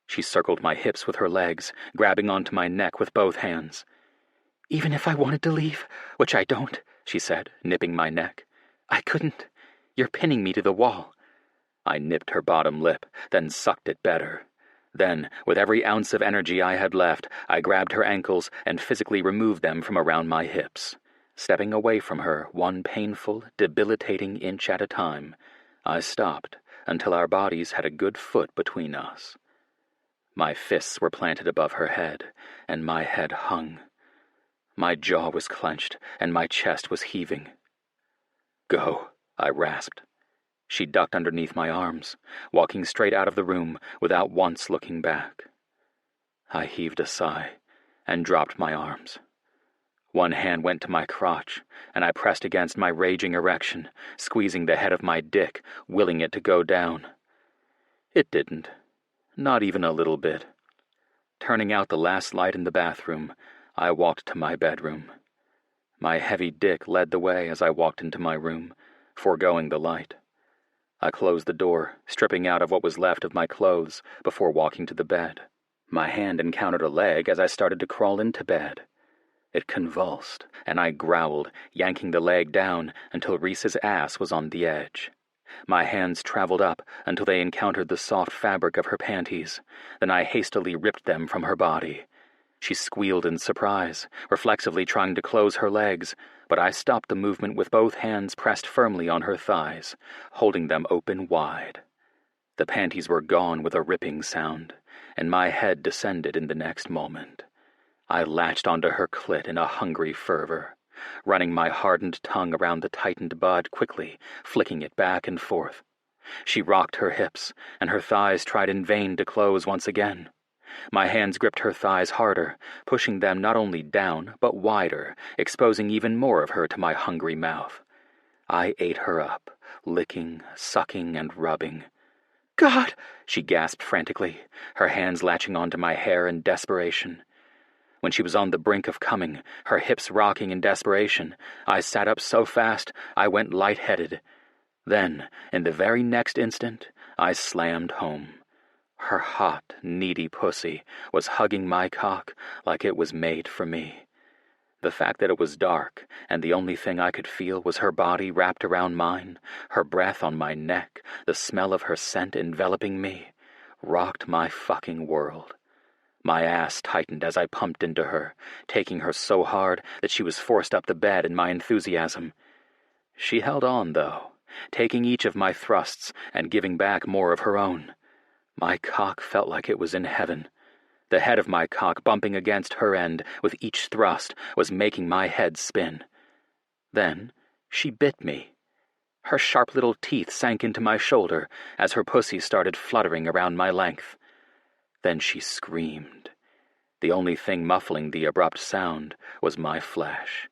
She circled my hips with her legs, grabbing onto my neck with both hands. Even if I wanted to leave, which I don't, she said, nipping my neck, I couldn't. You're pinning me to the wall. I nipped her bottom lip, then sucked it better. Then, with every ounce of energy I had left, I grabbed her ankles and physically removed them from around my hips. Stepping away from her one painful, debilitating inch at a time, I stopped until our bodies had a good foot between us. My fists were planted above her head, and my head hung. My jaw was clenched, and my chest was heaving. Go, I rasped. She ducked underneath my arms, walking straight out of the room without once looking back. I heaved a sigh and dropped my arms. One hand went to my crotch, and I pressed against my raging erection, squeezing the head of my dick, willing it to go down. It didn't. Not even a little bit. Turning out the last light in the bathroom, I walked to my bedroom. My heavy dick led the way as I walked into my room, foregoing the light. I closed the door, stripping out of what was left of my clothes before walking to the bed. My hand encountered a leg as I started to crawl into bed. It convulsed, and I growled, yanking the leg down until Reese's ass was on the edge. My hands traveled up until they encountered the soft fabric of her panties. Then I hastily ripped them from her body. She squealed in surprise, reflexively trying to close her legs, but I stopped the movement with both hands pressed firmly on her thighs, holding them open wide. The panties were gone with a ripping sound, and my head descended in the next moment. I latched onto her clit in a hungry fervor, running my hardened tongue around the tightened bud quickly, flicking it back and forth. She rocked her hips, and her thighs tried in vain to close once again. My hands gripped her thighs harder, pushing them not only down, but wider, exposing even more of her to my hungry mouth. I ate her up, licking, sucking, and rubbing. "God!" she gasped frantically, her hands latching onto my hair in desperation. When she was on the brink of coming, her hips rocking in desperation, I sat up so fast I went lightheaded. Then, in the very next instant, I slammed home. Her hot, needy pussy was hugging my cock like it was made for me. The fact that it was dark, and the only thing I could feel was her body wrapped around mine, her breath on my neck, the smell of her scent enveloping me, rocked my fucking world. My ass tightened as I pumped into her, taking her so hard that she was forced up the bed in my enthusiasm. She held on, though, taking each of my thrusts and giving back more of her own. My cock felt like it was in heaven. The head of my cock bumping against her end with each thrust was making my head spin. Then she bit me. Her sharp little teeth sank into my shoulder as her pussy started fluttering around my length. Then she screamed. The only thing muffling the abrupt sound was my flesh.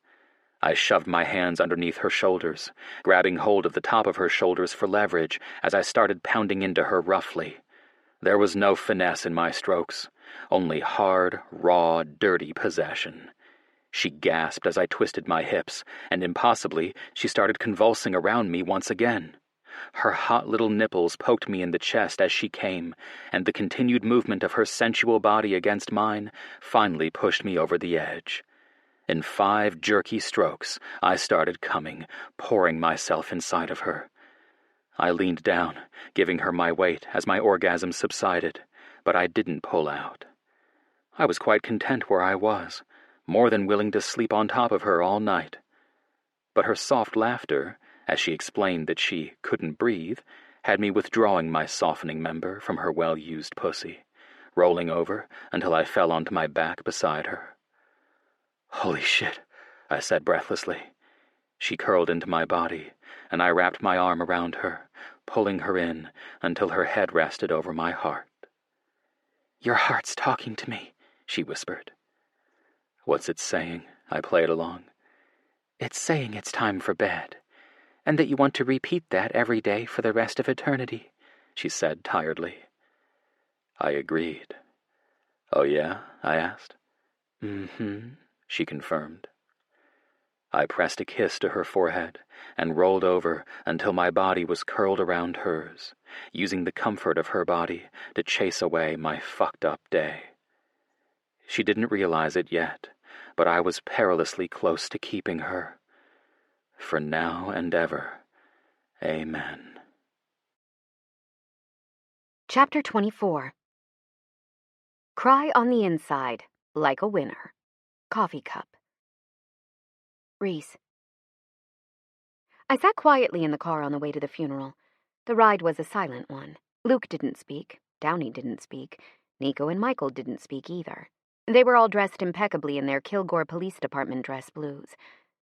I shoved my hands underneath her shoulders, grabbing hold of the top of her shoulders for leverage as I started pounding into her roughly. There was no finesse in my strokes, only hard, raw, dirty possession. She gasped as I twisted my hips, and impossibly she started convulsing around me once again. Her hot little nipples poked me in the chest as she came, and the continued movement of her sensual body against mine finally pushed me over the edge. In 5 jerky strokes, I started coming, pouring myself inside of her. I leaned down, giving her my weight as my orgasm subsided, but I didn't pull out. I was quite content where I was, more than willing to sleep on top of her all night. But her soft laughter, as she explained that she couldn't breathe, had me withdrawing my softening member from her well-used pussy, rolling over until I fell onto my back beside her. "Holy shit," I said breathlessly. She curled into my body, and I wrapped my arm around her, pulling her in until her head rested over my heart. "Your heart's talking to me," she whispered. "What's it saying?" I played along. "It's saying it's time for bed, and that you want to repeat that every day for the rest of eternity," she said tiredly. I agreed. "Oh yeah?" I asked. "Mm-hmm," she confirmed. I pressed a kiss to her forehead and rolled over until my body was curled around hers, using the comfort of her body to chase away my fucked-up day. She didn't realize it yet, but I was perilously close to keeping her. For now and ever. Amen. Chapter 24. Cry on the inside, like a winner. Coffee cup. Reese. I sat quietly in the car on the way to the funeral. The ride was a silent one. Luke didn't speak. Downey didn't speak. Nico and Michael didn't speak either. They were all dressed impeccably in their Kilgore Police Department dress blues.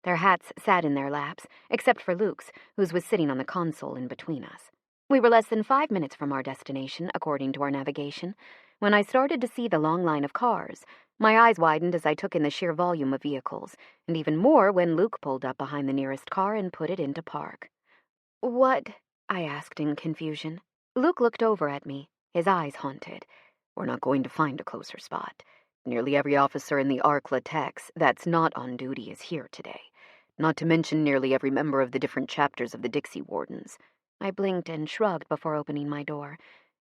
Their hats sat in their laps, except for Luke's, whose was sitting on the console in between us. We were less than 5 minutes from our destination, according to our navigation, when I started to see the long line of cars. My eyes widened as I took in the sheer volume of vehicles, and even more when Luke pulled up behind the nearest car and put it into park. "What?" I asked in confusion. Luke looked over at me, his eyes haunted. "We're not going to find a closer spot. Nearly every officer in the Arc Latex that's not on duty is here today, not to mention nearly every member of the different chapters of the Dixie Wardens." I blinked and shrugged before opening my door.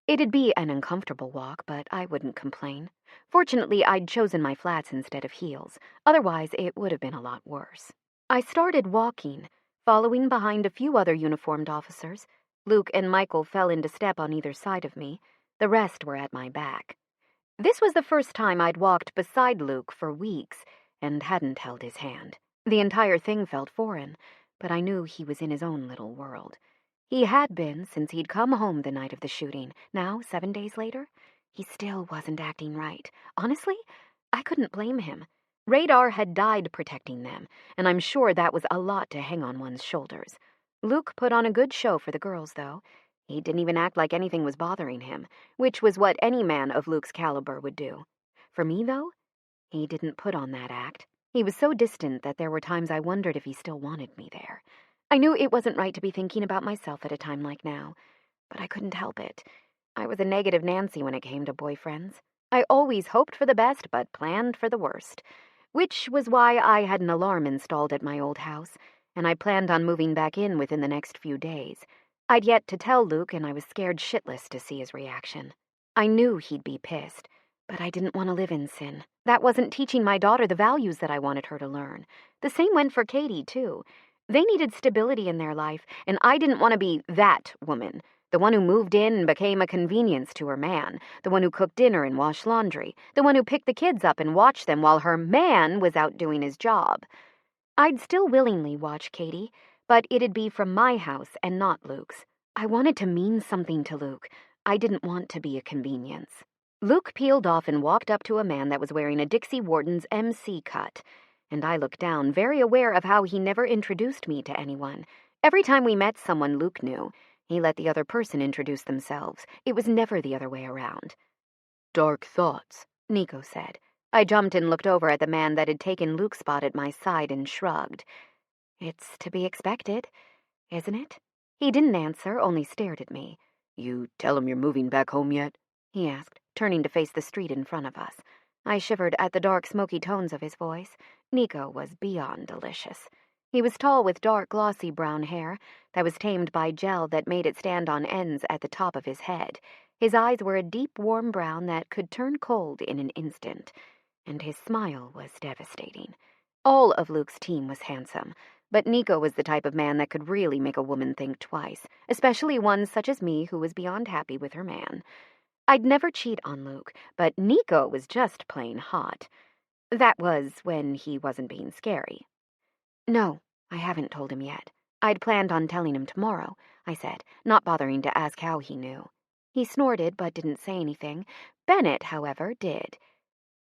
It'd be an uncomfortable walk, but I wouldn't complain. Fortunately, I'd chosen my flats instead of heels. Otherwise, it would have been a lot worse. I started walking, following behind a few other uniformed officers. Luke and Michael fell into step on either side of me. The rest were at my back. This was the first time I'd walked beside Luke for weeks and hadn't held his hand. The entire thing felt foreign, but I knew he was in his own little world. He had been since he'd come home the night of the shooting. Now, 7 days later, he still wasn't acting right. Honestly, I couldn't blame him. Radar had died protecting them, and I'm sure that was a lot to hang on one's shoulders. Luke put on a good show for the girls, though. He didn't even act like anything was bothering him, which was what any man of Luke's caliber would do. For me, though, he didn't put on that act. He was so distant that there were times I wondered if he still wanted me there. I knew it wasn't right to be thinking about myself at a time like now, but I couldn't help it. I was a negative Nancy when it came to boyfriends. I always hoped for the best, but planned for the worst, which was why I had an alarm installed at my old house, and I planned on moving back in within the next few days. I'd yet to tell Luke, and I was scared shitless to see his reaction. I knew he'd be pissed, but I didn't want to live in sin. That wasn't teaching my daughter the values that I wanted her to learn. The same went for Katie, too. They needed stability in their life, and I didn't want to be that woman, the one who moved in and became a convenience to her man, the one who cooked dinner and washed laundry, the one who picked the kids up and watched them while her man was out doing his job. I'd still willingly watch Katie, but it'd be from my house and not Luke's. I wanted to mean something to Luke. I didn't want to be a convenience. Luke peeled off and walked up to a man that was wearing a Dixie Warden's MC cut, and I looked down, very aware of how he never introduced me to anyone. Every time we met someone Luke knew, he let the other person introduce themselves. It was never the other way around. "Dark thoughts," Nico said. I jumped and looked over at the man that had taken Luke's spot at my side and shrugged. "It's to be expected, isn't it?" He didn't answer, only stared at me. "You tell him you're moving back home yet?" he asked, turning to face the street in front of us. I shivered at the dark, smoky tones of his voice. Nico was beyond delicious. He was tall with dark, glossy brown hair that was tamed by gel that made it stand on ends at the top of his head. His eyes were a deep, warm brown that could turn cold in an instant, and his smile was devastating. All of Luke's team was handsome, but Nico was the type of man that could really make a woman think twice, especially one such as me who was beyond happy with her man. I'd never cheat on Luke, but Nico was just plain hot. That was when he wasn't being scary. No, I haven't told him yet. I'd planned on telling him tomorrow, I said, not bothering to ask how he knew. He snorted but didn't say anything. Bennett, however, did.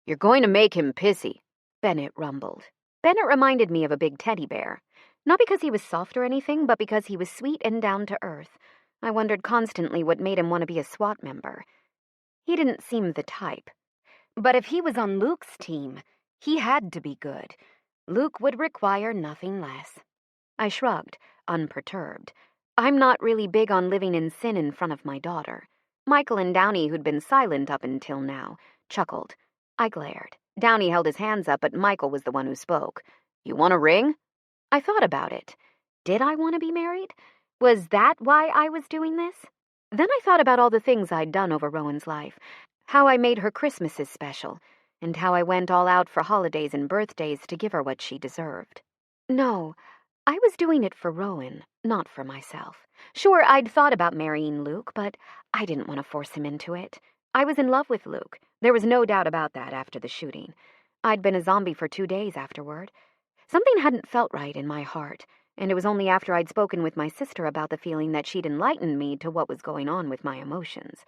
You're going to make him pissy, Bennett rumbled. Bennett reminded me of a big teddy bear. Not because he was soft or anything, but because he was sweet and down to earth. I wondered constantly what made him want to be a SWAT member. He didn't seem the type. But if he was on Luke's team, he had to be good. Luke would require nothing less. I shrugged, unperturbed. I'm not really big on living in sin in front of my daughter. Michael and Downey, who'd been silent up until now, chuckled. I glared. Downey held his hands up, but Michael was the one who spoke. You want a ring? I thought about it. Did I want to be married? Was that why I was doing this? Then I thought about all the things I'd done over Rowan's life, how I made her Christmases special, and how I went all out for holidays and birthdays to give her what she deserved. No, I was doing it for Rowan, not for myself. Sure, I'd thought about marrying Luke, but I didn't want to force him into it. I was in love with Luke. There was no doubt about that after the shooting. I'd been a zombie for 2 days afterward. Something hadn't felt right in my heart, and it was only after I'd spoken with my sister about the feeling that she'd enlightened me to what was going on with my emotions.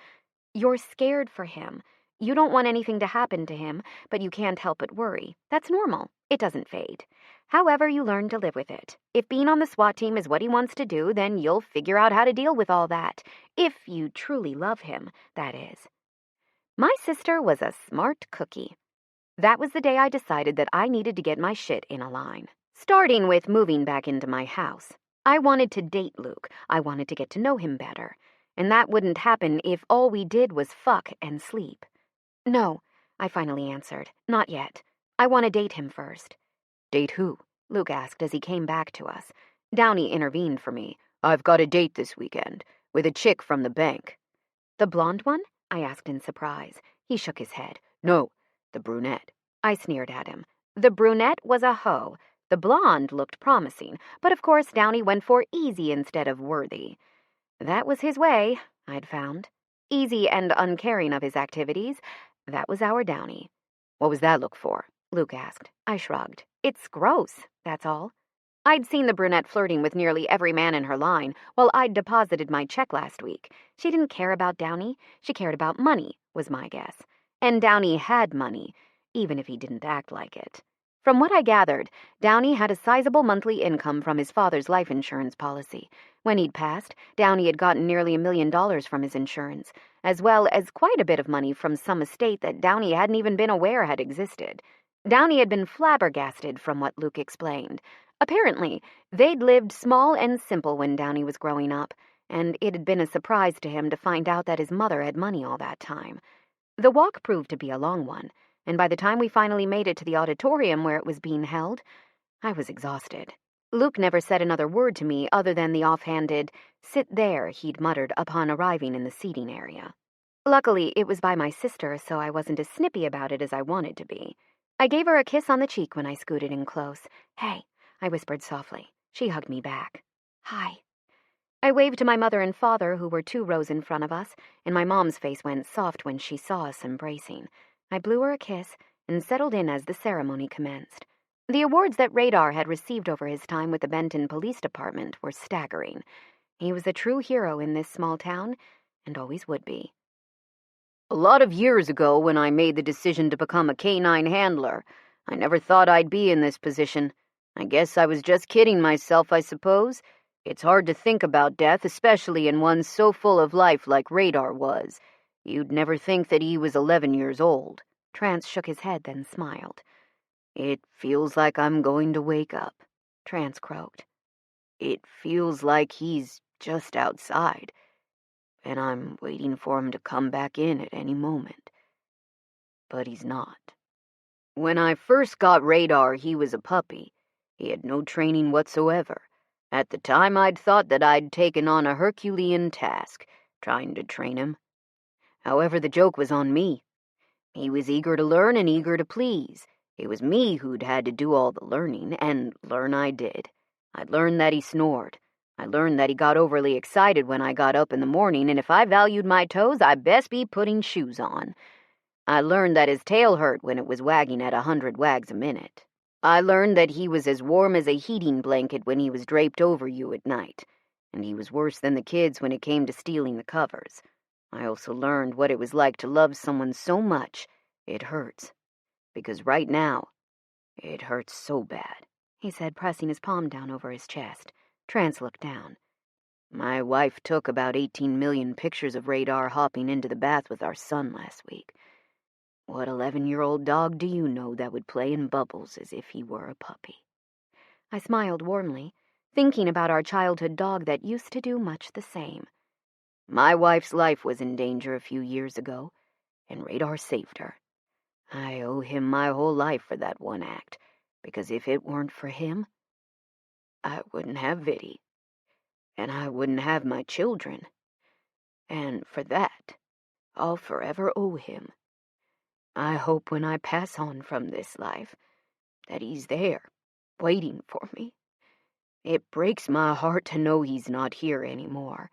You're scared for him. You don't want anything to happen to him, but you can't help but worry. That's normal. It doesn't fade. However, you learn to live with it. If being on the SWAT team is what he wants to do, then you'll figure out how to deal with all that. If you truly love him, that is. My sister was a smart cookie. That was the day I decided that I needed to get my shit in a line. Starting with moving back into my house. I wanted to date Luke. I wanted to get to know him better. And that wouldn't happen if all we did was fuck and sleep. No, I finally answered. Not yet. I want to date him first. Date who? Luke asked as he came back to us. Downey intervened for me. I've got a date this weekend, with a chick from the bank. The blonde one? I asked in surprise. He shook his head. No, the brunette. I sneered at him. The brunette was a hoe. The blonde looked promising, but of course Downey went for easy instead of worthy. That was his way, I'd found. Easy and uncaring of his activities. That was our Downey. What was that look for? Luke asked. I shrugged. It's gross, that's all. I'd seen the brunette flirting with nearly every man in her line while I'd deposited my check last week. She didn't care about Downey. She cared about money, was my guess. And Downey had money, even if he didn't act like it. From what I gathered, Downey had a sizable monthly income from his father's life insurance policy. When he'd passed, Downey had gotten nearly $1 million from his insurance, as well as quite a bit of money from some estate that Downey hadn't even been aware had existed. Downey had been flabbergasted from what Luke explained. Apparently, they'd lived small and simple when Downey was growing up, and it had been a surprise to him to find out that his mother had money all that time. The walk proved to be a long one, and by the time we finally made it to the auditorium where it was being held, I was exhausted. Luke never said another word to me other than the offhanded, "Sit there," he'd muttered upon arriving in the seating area. Luckily, it was by my sister, so I wasn't as snippy about it as I wanted to be. I gave her a kiss on the cheek when I scooted in close. "Hey," I whispered softly. She hugged me back. "Hi." I waved to my mother and father, who were 2 rows in front of us, and my mom's face went soft when she saw us embracing. I blew her a kiss and settled in as the ceremony commenced. The awards that Radar had received over his time with the Benton Police Department were staggering. He was a true hero in this small town, and always would be. A lot of years ago, when I made the decision to become a canine handler, I never thought I'd be in this position. I guess I was just kidding myself, I suppose. It's hard to think about death, especially in one so full of life like Radar was. You'd never think that he was 11 years old. Trance shook his head, then smiled. It feels like I'm going to wake up, Trance croaked. It feels like he's just outside, and I'm waiting for him to come back in at any moment. But he's not. When I first got Radar, he was a puppy. He had no training whatsoever. At the time, I'd thought that I'd taken on a Herculean task, trying to train him. However, the joke was on me. He was eager to learn and eager to please. It was me who'd had to do all the learning, and learn I did. I learned that he snored. I learned that he got overly excited when I got up in the morning, and if I valued my toes, I'd best be putting shoes on. I learned that his tail hurt when it was wagging at 100 wags a minute. I learned that he was as warm as a heating blanket when he was draped over you at night, and he was worse than the kids when it came to stealing the covers. I also learned what it was like to love someone so much it hurts. Because right now, it hurts so bad, he said, pressing his palm down over his chest. Trance looked down. My wife took about 18 million pictures of Radar hopping into the bath with our son last week. What 11-year-old dog do you know that would play in bubbles as if he were a puppy? I smiled warmly, thinking about our childhood dog that used to do much the same. My wife's life was in danger a few years ago, and Radar saved her. I owe him my whole life for that one act, because if it weren't for him, I wouldn't have Viddy, and I wouldn't have my children. And for that, I'll forever owe him. I hope when I pass on from this life, that he's there, waiting for me. It breaks my heart to know he's not here anymore,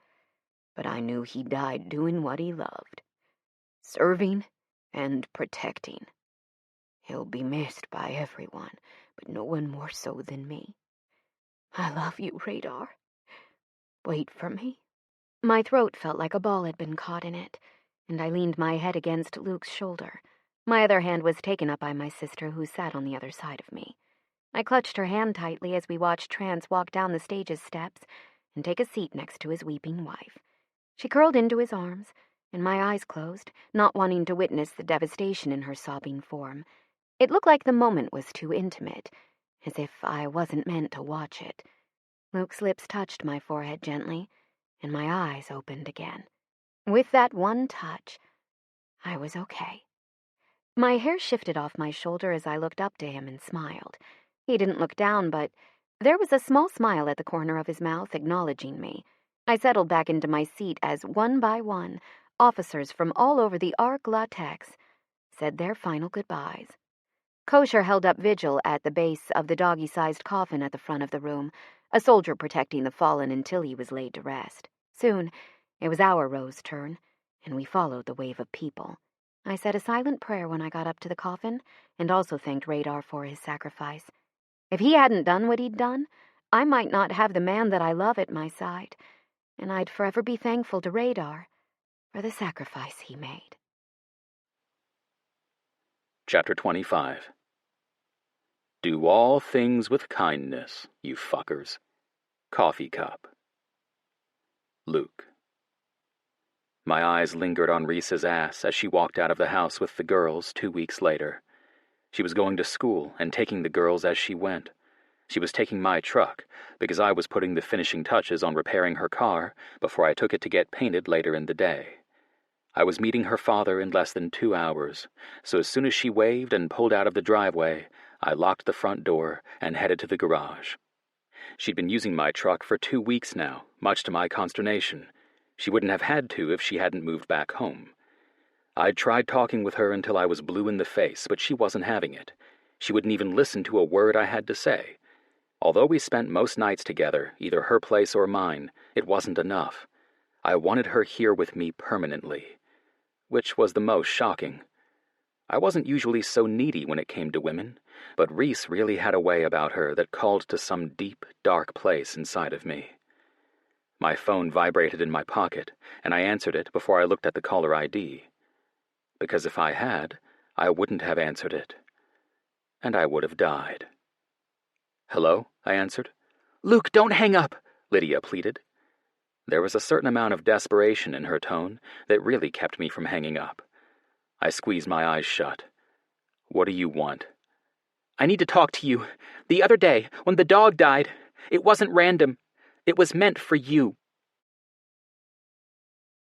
but I knew he died doing what he loved, serving and protecting. He'll be missed by everyone, but no one more so than me. I love you, Radar. Wait for me. My throat felt like a ball had been caught in it, and I leaned my head against Luke's shoulder. My other hand was taken up by my sister, who sat on the other side of me. I clutched her hand tightly as we watched Trance walk down the stage's steps and take a seat next to his weeping wife. She curled into his arms, and my eyes closed, not wanting to witness the devastation in her sobbing form. It looked like the moment was too intimate, as if I wasn't meant to watch it. Luke's lips touched my forehead gently, and my eyes opened again. With that one touch, I was okay. My hair shifted off my shoulder as I looked up to him and smiled. He didn't look down, but there was a small smile at the corner of his mouth acknowledging me. I settled back into my seat as, one by one, officers from all over the Arc Latex said their final goodbyes. Kosher held up vigil at the base of the doggy-sized coffin at the front of the room, a soldier protecting the fallen until he was laid to rest. Soon, it was our row's turn, and we followed the wave of people. I said a silent prayer when I got up to the coffin, and also thanked Radar for his sacrifice. If he hadn't done what he'd done, I might not have the man that I love at my side, and I'd forever be thankful to Radar for the sacrifice he made. Chapter 25. Do all things with kindness, you fuckers. Coffee cup. Luke. My eyes lingered on Reese's ass as she walked out of the house with the girls 2 weeks later. She was going to school and taking the girls as she went. She was taking my truck because I was putting the finishing touches on repairing her car before I took it to get painted later in the day. I was meeting her father in less than 2 hours, so as soon as she waved and pulled out of the driveway, I locked the front door and headed to the garage. She'd been using my truck for 2 weeks now, much to my consternation. She wouldn't have had to if she hadn't moved back home. I'd tried talking with her until I was blue in the face, but she wasn't having it. She wouldn't even listen to a word I had to say. Although we spent most nights together, either her place or mine, it wasn't enough. I wanted her here with me permanently. Which was the most shocking. I wasn't usually so needy when it came to women, but Reese really had a way about her that called to some deep, dark place inside of me. My phone vibrated in my pocket, and I answered it before I looked at the caller ID. Because if I had, I wouldn't have answered it. And I would have died. "Hello?" I answered. "Luke, don't hang up," Lydia pleaded. There was a certain amount of desperation in her tone that really kept me from hanging up. I squeezed my eyes shut. "What do you want?" "I need to talk to you. The other day, when the dog died, it wasn't random. It was meant for you."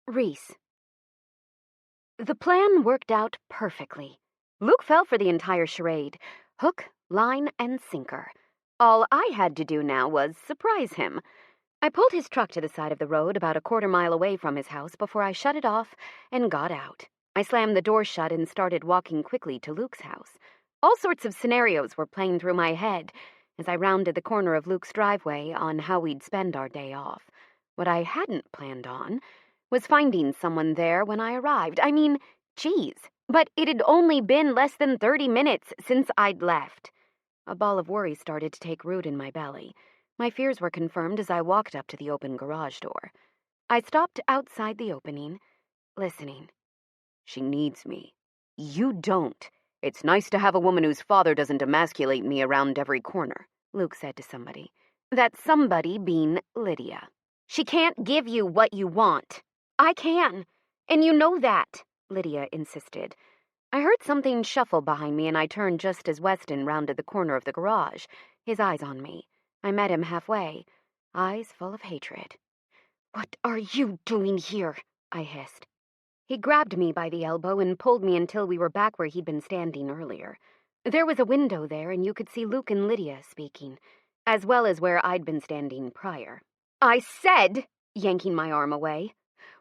Reese. The plan worked out perfectly. Luke fell for the entire charade. Hook, line, and sinker. All I had to do now was surprise him. I pulled his truck to the side of the road about a quarter-mile away from his house before I shut it off and got out. I slammed the door shut and started walking quickly to Luke's house. All sorts of scenarios were playing through my head as I rounded the corner of Luke's driveway on how we'd spend our day off. What I hadn't planned on was finding someone there when I arrived. I mean, geez, but it had only been less than 30 minutes since I'd left. A ball of worry started to take root in my belly. My fears were confirmed as I walked up to the open garage door. I stopped outside the opening, listening. She needs me. You don't. It's nice to have a woman whose father doesn't emasculate me around every corner, Luke said to somebody. That somebody being Lydia. She can't give you what you want. I can. And you know that, Lydia insisted. I heard something shuffle behind me and I turned just as Weston rounded the corner of the garage, his eyes on me. I met him halfway, eyes full of hatred. What are you doing here? I hissed. He grabbed me by the elbow and pulled me until we were back where he'd been standing earlier. There was a window there and you could see Luke and Lydia speaking, as well as where I'd been standing prior. I said, yanking my arm away,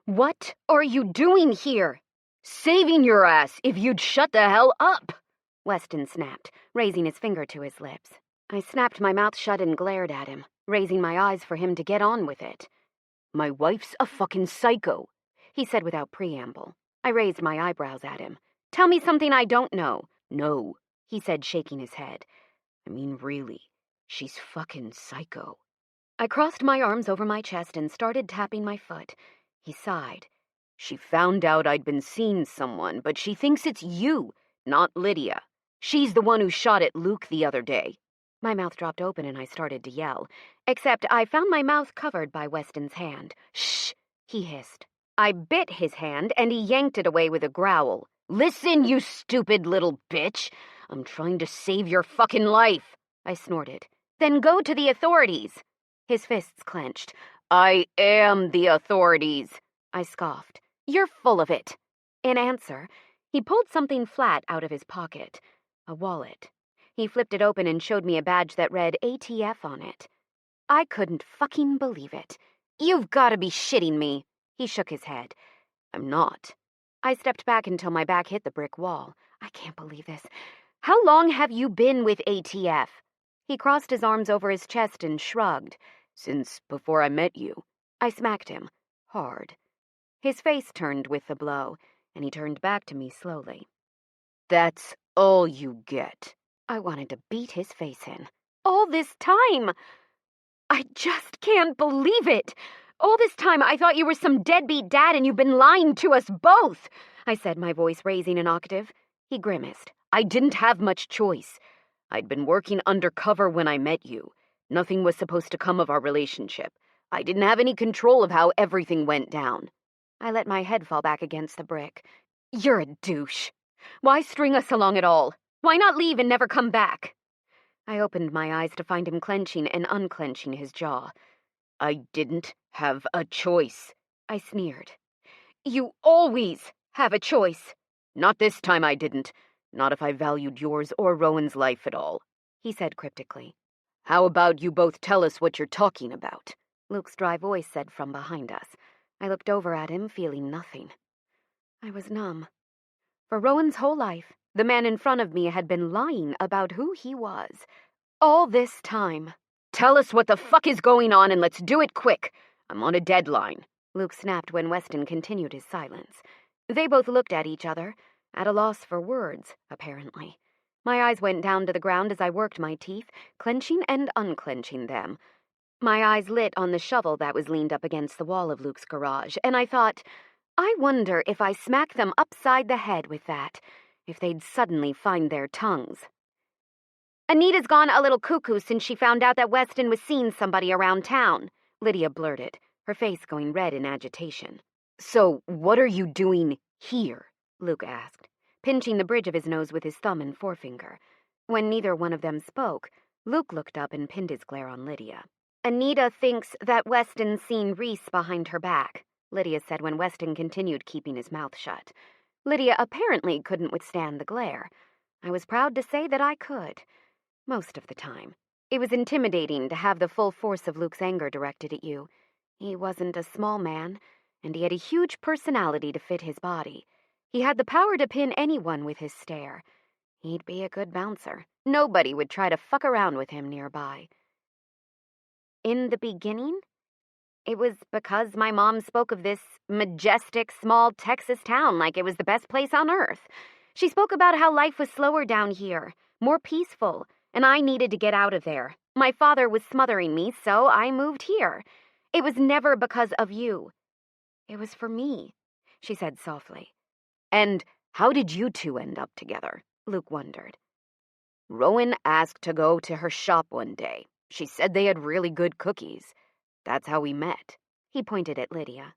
what are you doing here? Saving your ass if you'd shut the hell up, Weston snapped, raising his finger to his lips. I snapped my mouth shut and glared at him, raising my eyes for him to get on with it. My wife's a fucking psycho, he said without preamble. I raised my eyebrows at him. Tell me something I don't know. No, he said, shaking his head. I mean, really, she's fucking psycho. I crossed my arms over my chest and started tapping my foot. He sighed. She found out I'd been seeing someone, but she thinks it's you, not Lydia. She's the one who shot at Luke the other day. My mouth dropped open and I started to yell, except I found my mouth covered by Weston's hand. Shh, he hissed. I bit his hand and he yanked it away with a growl. Listen, you stupid little bitch. I'm trying to save your fucking life, I snorted. Then go to the authorities. His fists clenched. I am the authorities, I scoffed. You're full of it. In answer, he pulled something flat out of his pocket. A wallet. He flipped it open and showed me a badge that read ATF on it. I couldn't fucking believe it. You've got to be shitting me. He shook his head. I'm not. I stepped back until my back hit the brick wall. I can't believe this. How long have you been with ATF? He crossed his arms over his chest and shrugged. Since before I met you. I smacked him. Hard. His face turned with the blow, and he turned back to me slowly. That's all you get. I wanted to beat his face in. All this time! I just can't believe it! All this time I thought you were some deadbeat dad and you've been lying to us both, I said, my voice raising an octave. He grimaced. I didn't have much choice. I'd been working undercover when I met you. Nothing was supposed to come of our relationship. I didn't have any control of how everything went down. I let my head fall back against the brick. You're a douche. Why string us along at all? Why not leave and never come back? I opened my eyes to find him clenching and unclenching his jaw. I didn't have a choice, I sneered. You always have a choice. Not this time I didn't. Not if I valued yours or Rowan's life at all, he said cryptically. How about you both tell us what you're talking about? Luke's dry voice said from behind us. I looked over at him, feeling nothing. I was numb. For Rowan's whole life, the man in front of me had been lying about who he was. All this time. Tell us what the fuck is going on and let's do it quick. I'm on a deadline, Luke snapped when Weston continued his silence. They both looked at each other, at a loss for words, apparently. My eyes went down to the ground as I worked my teeth, clenching and unclenching them. My eyes lit on the shovel that was leaned up against the wall of Luke's garage, and I thought, I wonder if I smack them upside the head with that, if they'd suddenly find their tongues. Anita's gone a little cuckoo since she found out that Weston was seeing somebody around town, Lydia blurted, her face going red in agitation. So what are you doing here? Luke asked, pinching the bridge of his nose with his thumb and forefinger. When neither one of them spoke, Luke looked up and pinned his glare on Lydia. Anita thinks that Weston's seen Reese behind her back, Lydia said when Weston continued keeping his mouth shut. Lydia apparently couldn't withstand the glare. I was proud to say that I could. Most of the time. It was intimidating to have the full force of Luke's anger directed at you. He wasn't a small man, and he had a huge personality to fit his body. He had the power to pin anyone with his stare. He'd be a good bouncer. Nobody would try to fuck around with him nearby. In the beginning, it was because my mom spoke of this majestic, small Texas town like it was the best place on earth. She spoke about how life was slower down here, more peaceful, and I needed to get out of there. My father was smothering me, so I moved here. It was never because of you. It was for me, she said softly. And how did you two end up together? Luke wondered. Rowan asked to go to her shop one day. She said they had really good cookies. That's how we met. He pointed at Lydia.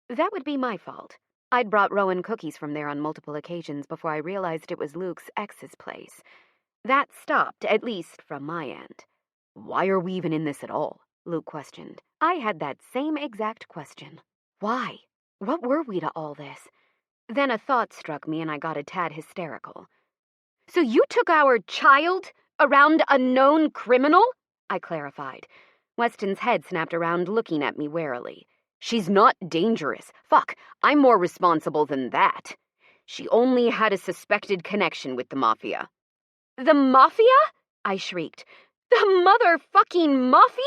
That would be my fault. I'd brought Rowan cookies from there on multiple occasions before I realized it was Luke's ex's place. That stopped, at least from my end. Why are we even in this at all? Luke questioned. I had that same exact question. Why? What were we to all this? Then a thought struck me and I got a tad hysterical. So you took our child around a known criminal? I clarified. Weston's head snapped around, looking at me warily. She's not dangerous. Fuck, I'm more responsible than that. She only had a suspected connection with the Mafia. The Mafia? I shrieked. The motherfucking Mafia?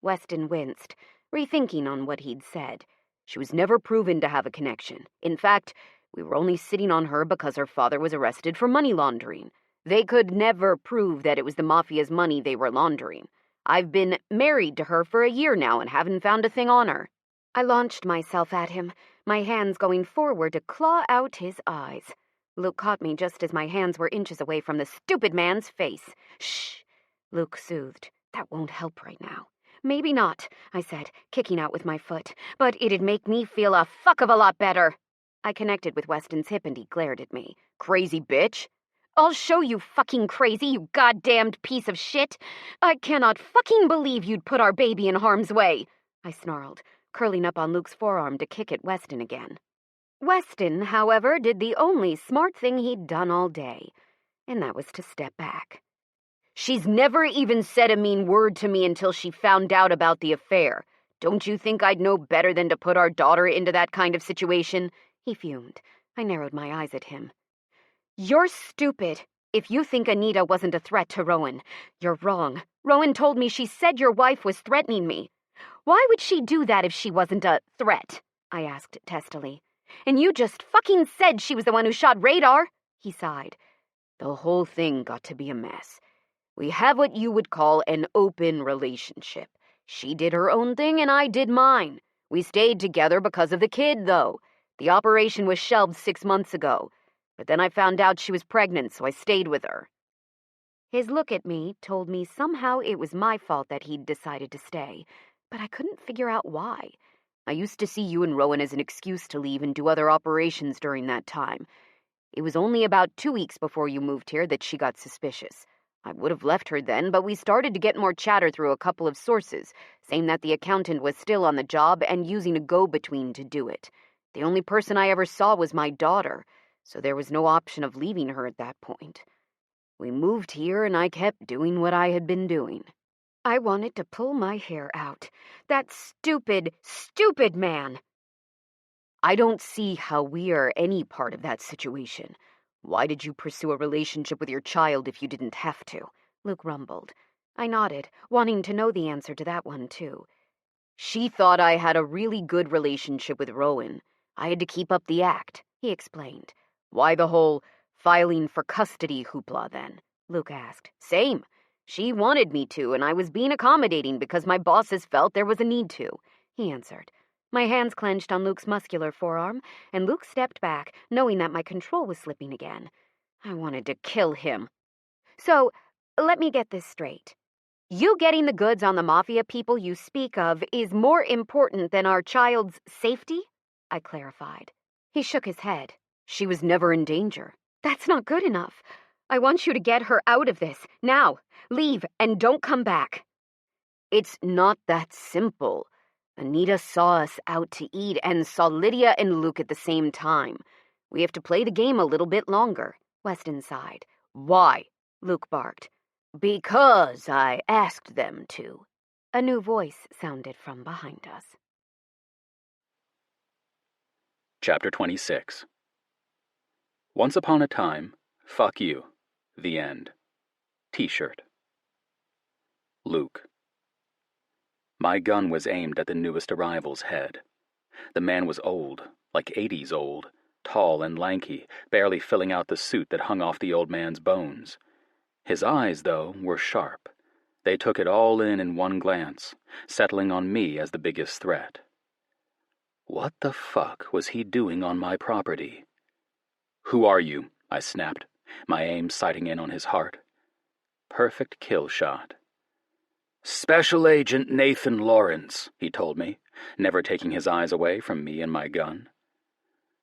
Weston winced, rethinking on what he'd said. She was never proven to have a connection. In fact, we were only sitting on her because her father was arrested for money laundering. They could never prove that it was the Mafia's money they were laundering. I've been married to her for a year now and haven't found a thing on her. I launched myself at him, my hands going forward to claw out his eyes. Luke caught me just as my hands were inches away from the stupid man's face. Shh, Luke soothed. That won't help right now. Maybe not, I said, kicking out with my foot, but it'd make me feel a fuck of a lot better. I connected with Weston's hip and he glared at me. Crazy bitch. I'll show you fucking crazy, you goddamned piece of shit. I cannot fucking believe you'd put our baby in harm's way, I snarled, curling up on Luke's forearm to kick at Weston again. Weston, however, did the only smart thing he'd done all day, and that was to step back. She's never even said a mean word to me until she found out about the affair. Don't you think I'd know better than to put our daughter into that kind of situation? He fumed. I narrowed my eyes at him. You're stupid. If you think Anita wasn't a threat to Rowan, you're wrong. Rowan told me she said your wife was threatening me. Why would she do that if she wasn't a threat? I asked testily. And you just fucking said she was the one who shot Radar, he sighed. The whole thing got to be a mess. We have what you would call an open relationship. She did her own thing and I did mine. We stayed together because of the kid, though. The operation was shelved 6 months ago. But then I found out she was pregnant, so I stayed with her. His look at me told me somehow it was my fault that he'd decided to stay, but I couldn't figure out why. I used to see you and Rowan as an excuse to leave and do other operations during that time. It was only about 2 weeks before you moved here that she got suspicious. I would have left her then, but we started to get more chatter through a couple of sources, saying that the accountant was still on the job and using a go-between to do it. The only person I ever saw was my daughter, so there was no option of leaving her at that point. We moved here and I kept doing what I had been doing. I wanted to pull my hair out. That stupid, stupid man! I don't see how we are any part of that situation. Why did you pursue a relationship with your child if you didn't have to? Luke rumbled. I nodded, wanting to know the answer to that one, too. She thought I had a really good relationship with Rowan. I had to keep up the act, he explained. Why the whole filing for custody hoopla, then? Luke asked. Same. She wanted me to, and I was being accommodating because my bosses felt there was a need to, he answered. My hands clenched on Luke's muscular forearm, and Luke stepped back, knowing that my control was slipping again. I wanted to kill him. So, let me get this straight. You getting the goods on the Mafia people you speak of is more important than our child's safety? I clarified. He shook his head. She was never in danger. That's not good enough. I want you to get her out of this. Now, leave and don't come back. It's not that simple. Anita saw us out to eat and saw Lydia and Luke at the same time. We have to play the game a little bit longer, Weston sighed. Why? Luke barked. Because I asked them to. A new voice sounded from behind us. Chapter 26. Once upon a time, fuck you. The end. T-shirt. Luke. My gun was aimed at the newest arrival's head. The man was old, like 80s old, tall and lanky, barely filling out the suit that hung off the old man's bones. His eyes, though, were sharp. They took it all in one glance, settling on me as the biggest threat. What the fuck was he doing on my property? "Who are you?" I snapped, my aim sighting in on his heart. Perfect kill shot. "Special Agent Nathan Lawrence," he told me, never taking his eyes away from me and my gun.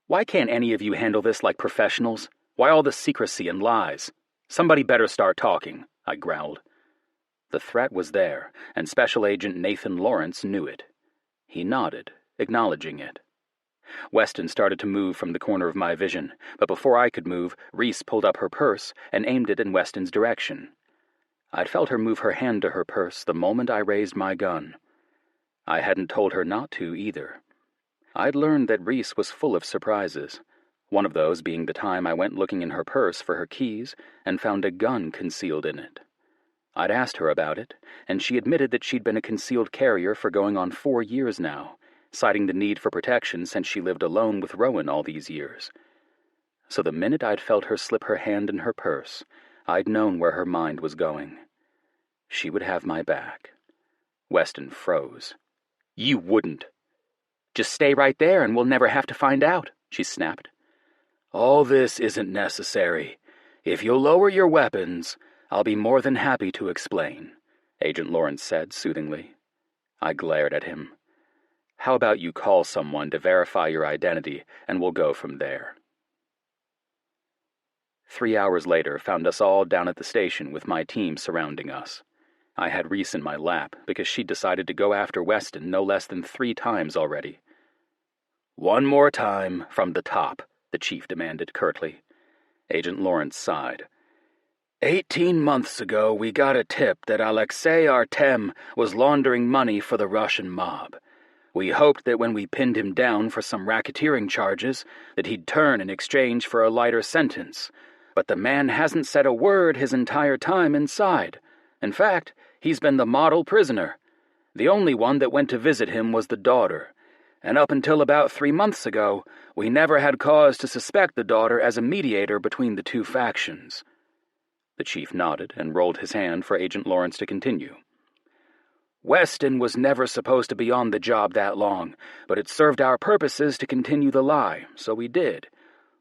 "Why can't any of you handle this like professionals? Why all the secrecy and lies? Somebody better start talking," I growled. The threat was there, and Special Agent Nathan Lawrence knew it. He nodded, acknowledging it. Weston started to move from the corner of my vision, but before I could move, Reese pulled up her purse and aimed it in Weston's direction. I'd felt her move her hand to her purse the moment I raised my gun. I hadn't told her not to, either. I'd learned that Reese was full of surprises, one of those being the time I went looking in her purse for her keys and found a gun concealed in it. I'd asked her about it, and she admitted that she'd been a concealed carrier for going on 4 years now, citing the need for protection since she lived alone with Rowan all these years. So the minute I'd felt her slip her hand in her purse, I'd known where her mind was going. She would have my back. Weston froze. "You wouldn't." "Just stay right there and we'll never have to find out," she snapped. "All this isn't necessary. If you'll lower your weapons, I'll be more than happy to explain," Agent Lawrence said soothingly. I glared at him. "How about you call someone to verify your identity and we'll go from there." 3 hours later found us all down at the station with my team surrounding us. I had Reese in my lap because she'd decided to go after Weston no less than 3 times already. "One more time from the top," the chief demanded curtly. Agent Lawrence sighed. 18 months ago we got a tip that Alexei Artem was laundering money for the Russian mob. We hoped that when we pinned him down for some racketeering charges, that he'd turn in exchange for a lighter sentence. But the man hasn't said a word his entire time inside. In fact, he's been the model prisoner. The only one that went to visit him was the daughter. And up until about 3 months ago, we never had cause to suspect the daughter as a mediator between the two factions." The chief nodded and rolled his hand for Agent Lawrence to continue. "Weston was never supposed to be on the job that long, but it served our purposes to continue the lie, so we did.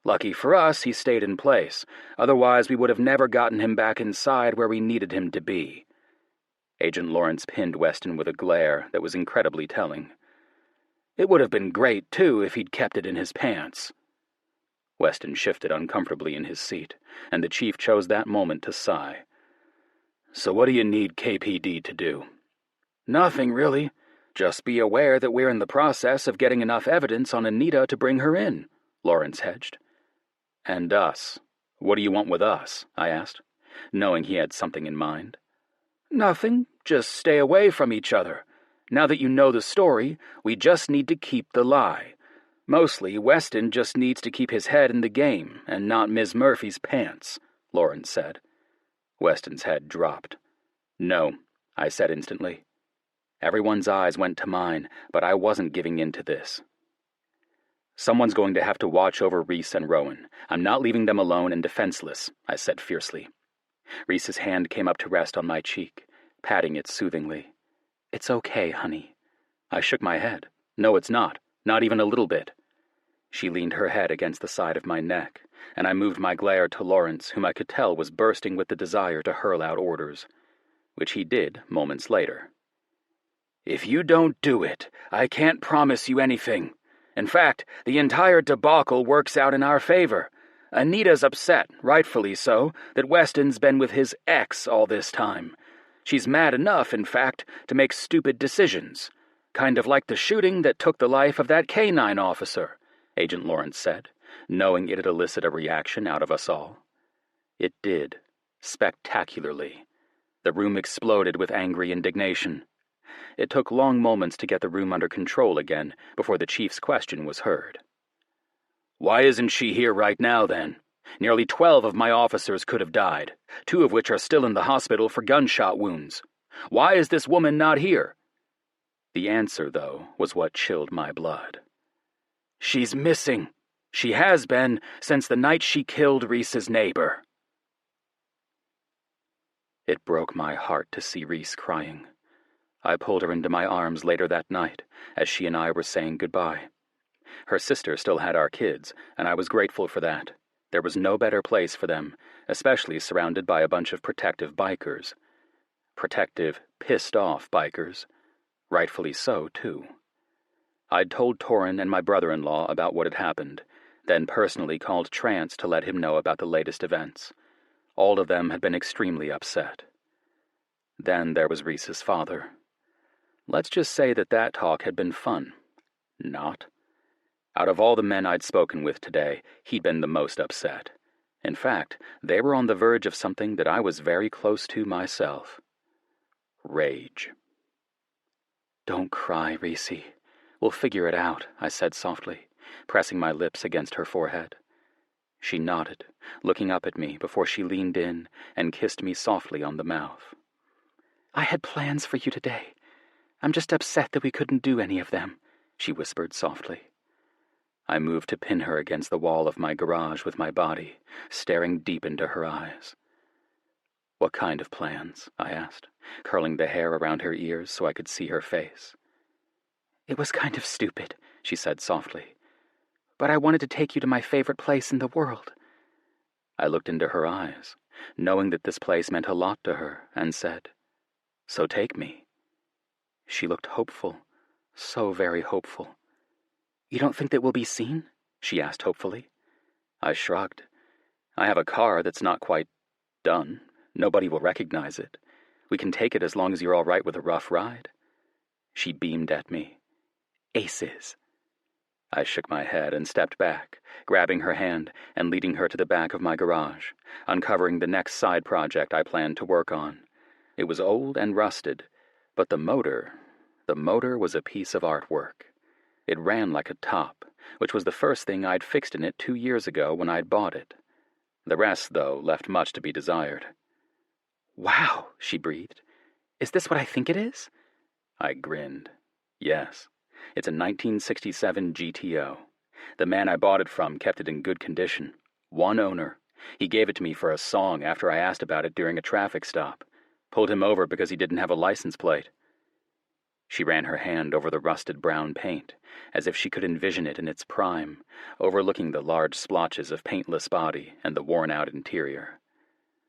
Lucky for us, he stayed in place. Otherwise, we would have never gotten him back inside where we needed him to be." Agent Lawrence pinned Weston with a glare that was incredibly telling. "It would have been great, too, if he'd kept it in his pants." Weston shifted uncomfortably in his seat, and the chief chose that moment to sigh. "So what do you need KPD to do?" "Nothing, really. Just be aware that we're in the process of getting enough evidence on Anita to bring her in," Lawrence hedged. "And us. What do you want with us?" I asked, knowing he had something in mind. "Nothing. Just stay away from each other. Now that you know the story, we just need to keep the lie. Mostly, Weston just needs to keep his head in the game and not Ms. Murphy's pants," Lawrence said. Weston's head dropped. "No," I said instantly. Everyone's eyes went to mine, but I wasn't giving in to this. "Someone's going to have to watch over Reese and Rowan. I'm not leaving them alone and defenseless," I said fiercely. Reese's hand came up to rest on my cheek, patting it soothingly. "It's okay, honey." I shook my head. "No, it's not. Not even a little bit." She leaned her head against the side of my neck, and I moved my glare to Lawrence, whom I could tell was bursting with the desire to hurl out orders, which he did moments later. "If you don't do it, I can't promise you anything. In fact, the entire debacle works out in our favor. Anita's upset, rightfully so, that Weston's been with his ex all this time. She's mad enough, in fact, to make stupid decisions. Kind of like the shooting that took the life of that K-9 officer," Agent Lawrence said, knowing it'd elicit a reaction out of us all. It did, spectacularly. The room exploded with angry indignation. It took long moments to get the room under control again before the chief's question was heard. "Why isn't she here right now, then? Nearly 12 of my officers could have died, 2 of which are still in the hospital for gunshot wounds. Why is this woman not here?" The answer, though, was what chilled my blood. "She's missing. She has been since the night she killed Reese's neighbor." It broke my heart to see Reese crying. I pulled her into my arms later that night, as she and I were saying goodbye. Her sister still had our kids, and I was grateful for that. There was no better place for them, especially surrounded by a bunch of protective bikers. Protective, pissed-off bikers. Rightfully so, too. I'd told Torin and my brother-in-law about what had happened, then personally called Trance to let him know about the latest events. All of them had been extremely upset. Then there was Reese's father. Let's just say that talk had been fun. Not. Out of all the men I'd spoken with today, he'd been the most upset. In fact, they were on the verge of something that I was very close to myself. Rage. "Don't cry, Reese. We'll figure it out," I said softly, pressing my lips against her forehead. She nodded, looking up at me before she leaned in and kissed me softly on the mouth. "I had plans for you today. I'm just upset that we couldn't do any of them," she whispered softly. I moved to pin her against the wall of my garage with my body, staring deep into her eyes. "What kind of plans?" I asked, curling the hair around her ears so I could see her face. "It was kind of stupid," she said softly. "But I wanted to take you to my favorite place in the world." I looked into her eyes, knowing that this place meant a lot to her, and said, "So take me." She looked hopeful, so very hopeful. "You don't think that we'll be seen?" she asked hopefully. I shrugged. "I have a car that's not quite done. Nobody will recognize it. We can take it as long as you're all right with a rough ride." She beamed at me. "Aces." I shook my head and stepped back, grabbing her hand and leading her to the back of my garage, uncovering the next side project I planned to work on. It was old and rusted, but the motor was a piece of artwork. It ran like a top, which was the first thing I'd fixed in it 2 years ago when I'd bought it. The rest, though, left much to be desired. "Wow," she breathed. "Is this what I think it is?" I grinned. "Yes. It's a 1967 GTO. The man I bought it from kept it in good condition. One owner. He gave it to me for a song after I asked about it during a traffic stop. Pulled him over because he didn't have a license plate." She ran her hand over the rusted brown paint, as if she could envision it in its prime, overlooking the large splotches of paintless body and the worn-out interior.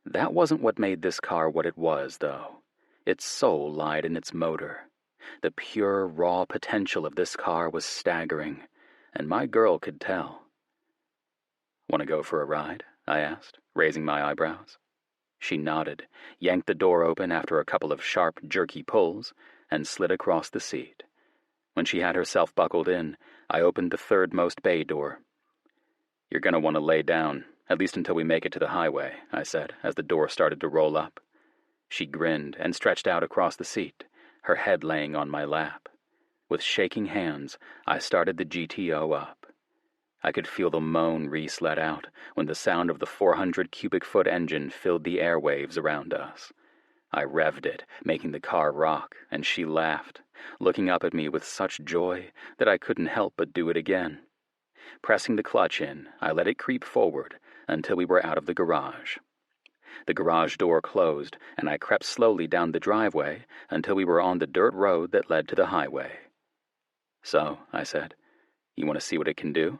That wasn't what made this car what it was, though. Its soul lied in its motor. The pure, raw potential of this car was staggering, and my girl could tell. "Want to go for a ride?" I asked, raising my eyebrows. She nodded, yanked the door open after a couple of sharp, jerky pulls, and slid across the seat. When she had herself buckled in, I opened the third-most bay door. "You're going to want to lay down, at least until we make it to the highway," I said, as the door started to roll up. She grinned and stretched out across the seat, her head laying on my lap. With shaking hands, I started the GTO up. I could feel the moan Reese let out when the sound of the 400-cubic-foot engine filled the airwaves around us. I revved it, making the car rock, and she laughed, looking up at me with such joy that I couldn't help but do it again. Pressing the clutch in, I let it creep forward until we were out of the garage. The garage door closed, and I crept slowly down the driveway until we were on the dirt road that led to the highway. "So," I said, "you want to see what it can do?"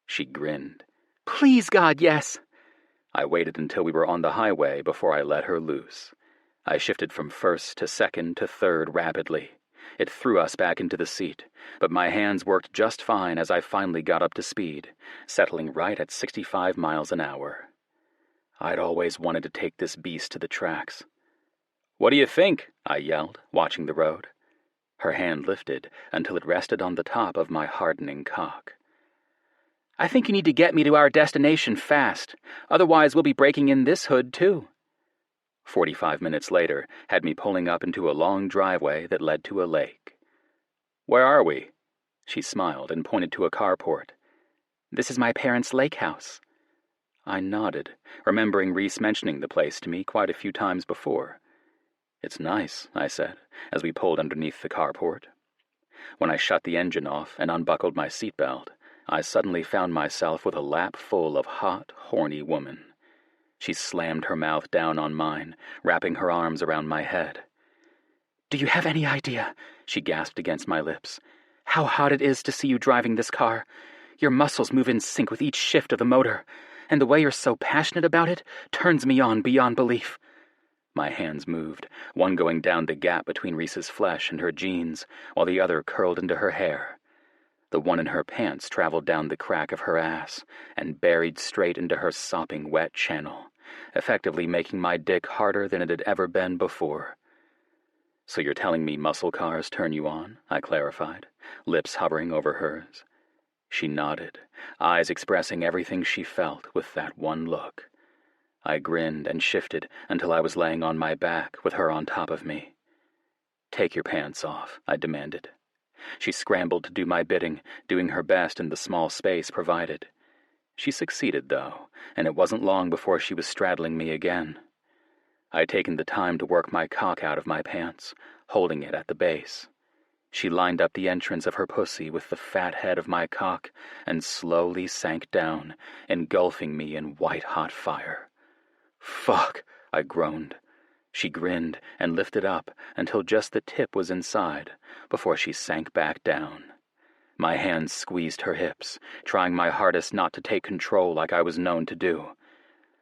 She grinned. "Please, God, yes!" I waited until we were on the highway before I let her loose. I shifted from first to second to third rapidly. It threw us back into the seat, but my hands worked just fine as I finally got up to speed, settling right at 65 miles an hour. I'd always wanted to take this beast to the tracks. "What do you think?" I yelled, watching the road. Her hand lifted until it rested on the top of my hardening cock. "I think you need to get me to our destination fast. Otherwise, we'll be breaking in this hood, too." 45 minutes later had me pulling up into a long driveway that led to a lake. "Where are we?" She smiled and pointed to a carport. "This is my parents' lake house." I nodded, remembering Reese mentioning the place to me quite a few times before. "It's nice," I said, as we pulled underneath the carport. When I shut the engine off and unbuckled my seatbelt, I suddenly found myself with a lap full of hot, horny woman. She slammed her mouth down on mine, wrapping her arms around my head. "Do you have any idea," she gasped against my lips, "how hot it is to see you driving this car? Your muscles move in sync with each shift of the motor, and the way you're so passionate about it turns me on beyond belief." My hands moved, one going down the gap between Reese's flesh and her jeans, while the other curled into her hair. The one in her pants traveled down the crack of her ass and buried straight into her sopping wet channel, effectively making my dick harder than it had ever been before. "So you're telling me muscle cars turn you on?" I clarified, lips hovering over hers. She nodded, eyes expressing everything she felt with that one look. I grinned and shifted until I was laying on my back with her on top of me. "Take your pants off," I demanded. She scrambled to do my bidding, doing her best in the small space provided. She succeeded, though, and it wasn't long before she was straddling me again. I had taken the time to work my cock out of my pants, holding it at the base. She lined up the entrance of her pussy with the fat head of my cock and slowly sank down, engulfing me in white-hot fire. "Fuck," I groaned. She grinned and lifted up until just the tip was inside, before she sank back down. My hands squeezed her hips, trying my hardest not to take control like I was known to do.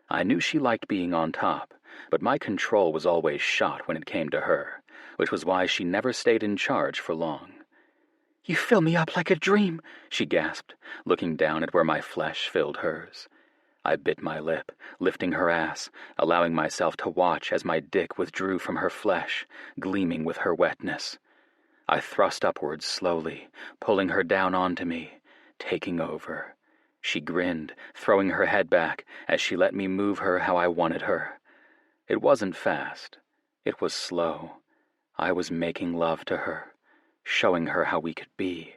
I knew she liked being on top, but my control was always shot when it came to her, which was why she never stayed in charge for long. "You fill me up like a dream," she gasped, looking down at where my flesh filled hers. I bit my lip, lifting her ass, allowing myself to watch as my dick withdrew from her flesh, gleaming with her wetness. I thrust upwards slowly, pulling her down onto me, taking over. She grinned, throwing her head back as she let me move her how I wanted her. It wasn't fast. It was slow. I was making love to her, showing her how we could be,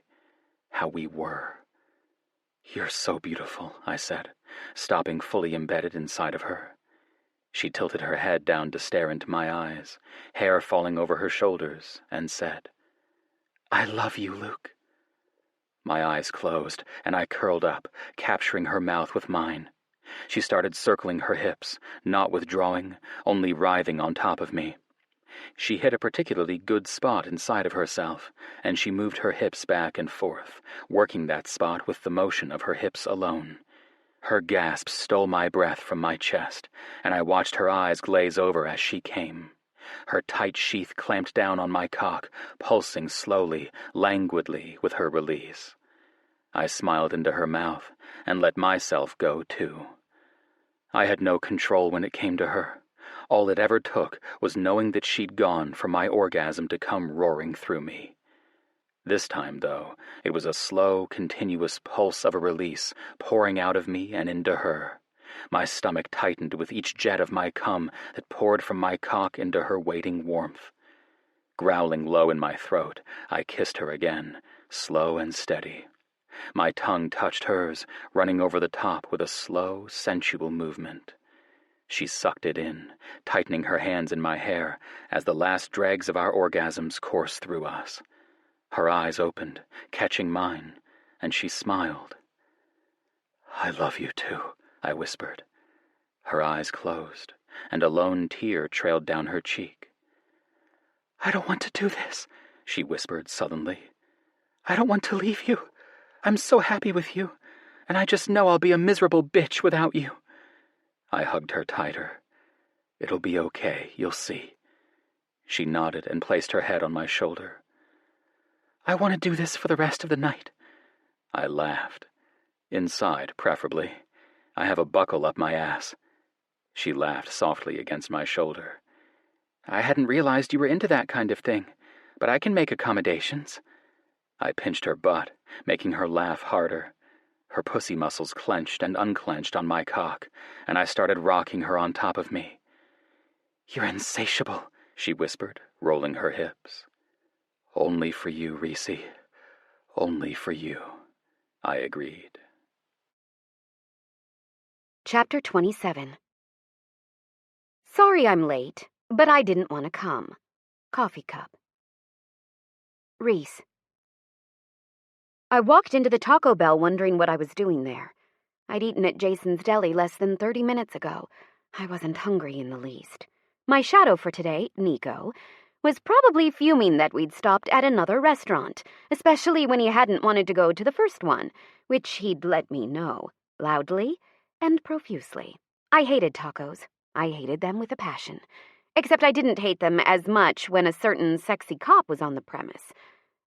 how we were. "You're so beautiful," I said, stopping fully embedded inside of her. She tilted her head down to stare into my eyes, hair falling over her shoulders, and said, "I love you, Luke." My eyes closed, and I curled up, capturing her mouth with mine. She started circling her hips, not withdrawing, only writhing on top of me. She hit a particularly good spot inside of herself, and she moved her hips back and forth, working that spot with the motion of her hips alone. Her gasps stole my breath from my chest, and I watched her eyes glaze over as she came. Her tight sheath clamped down on my cock, pulsing slowly, languidly with her release. I smiled into her mouth and let myself go, too. I had no control when it came to her. All it ever took was knowing that she'd gone for my orgasm to come roaring through me. This time, though, it was a slow, continuous pulse of a release pouring out of me and into her. My stomach tightened with each jet of my cum that poured from my cock into her waiting warmth. Growling low in my throat, I kissed her again, slow and steady. My tongue touched hers, running over the top with a slow, sensual movement. She sucked it in, tightening her hands in my hair as the last dregs of our orgasms coursed through us. Her eyes opened, catching mine, and she smiled. "I love you too," I whispered. Her eyes closed, and a lone tear trailed down her cheek. "I don't want to do this," she whispered sullenly. "I don't want to leave you. I'm so happy with you, and I just know I'll be a miserable bitch without you." I hugged her tighter. "It'll be okay, you'll see." She nodded and placed her head on my shoulder. "I want to do this for the rest of the night." I laughed. "Inside, preferably. I have a buckle up my ass." She laughed softly against my shoulder. "I hadn't realized you were into that kind of thing, but I can make accommodations." I pinched her butt, making her laugh harder. Her pussy muscles clenched and unclenched on my cock, and I started rocking her on top of me. You're insatiable, she whispered, rolling her hips. Only for you, Reese. Only for you, I agreed. Chapter 27. Sorry I'm late, but I didn't want to come. Coffee cup. Reese. I walked into the Taco Bell wondering what I was doing there. I'd eaten at Jason's Deli less than 30 minutes ago. I wasn't hungry in the least. My shadow for today, Nico, was probably fuming that we'd stopped at another restaurant, especially when he hadn't wanted to go to the first one, which he'd let me know, loudly and profusely. I hated tacos. I hated them with a passion. Except I didn't hate them as much when a certain sexy cop was on the premise.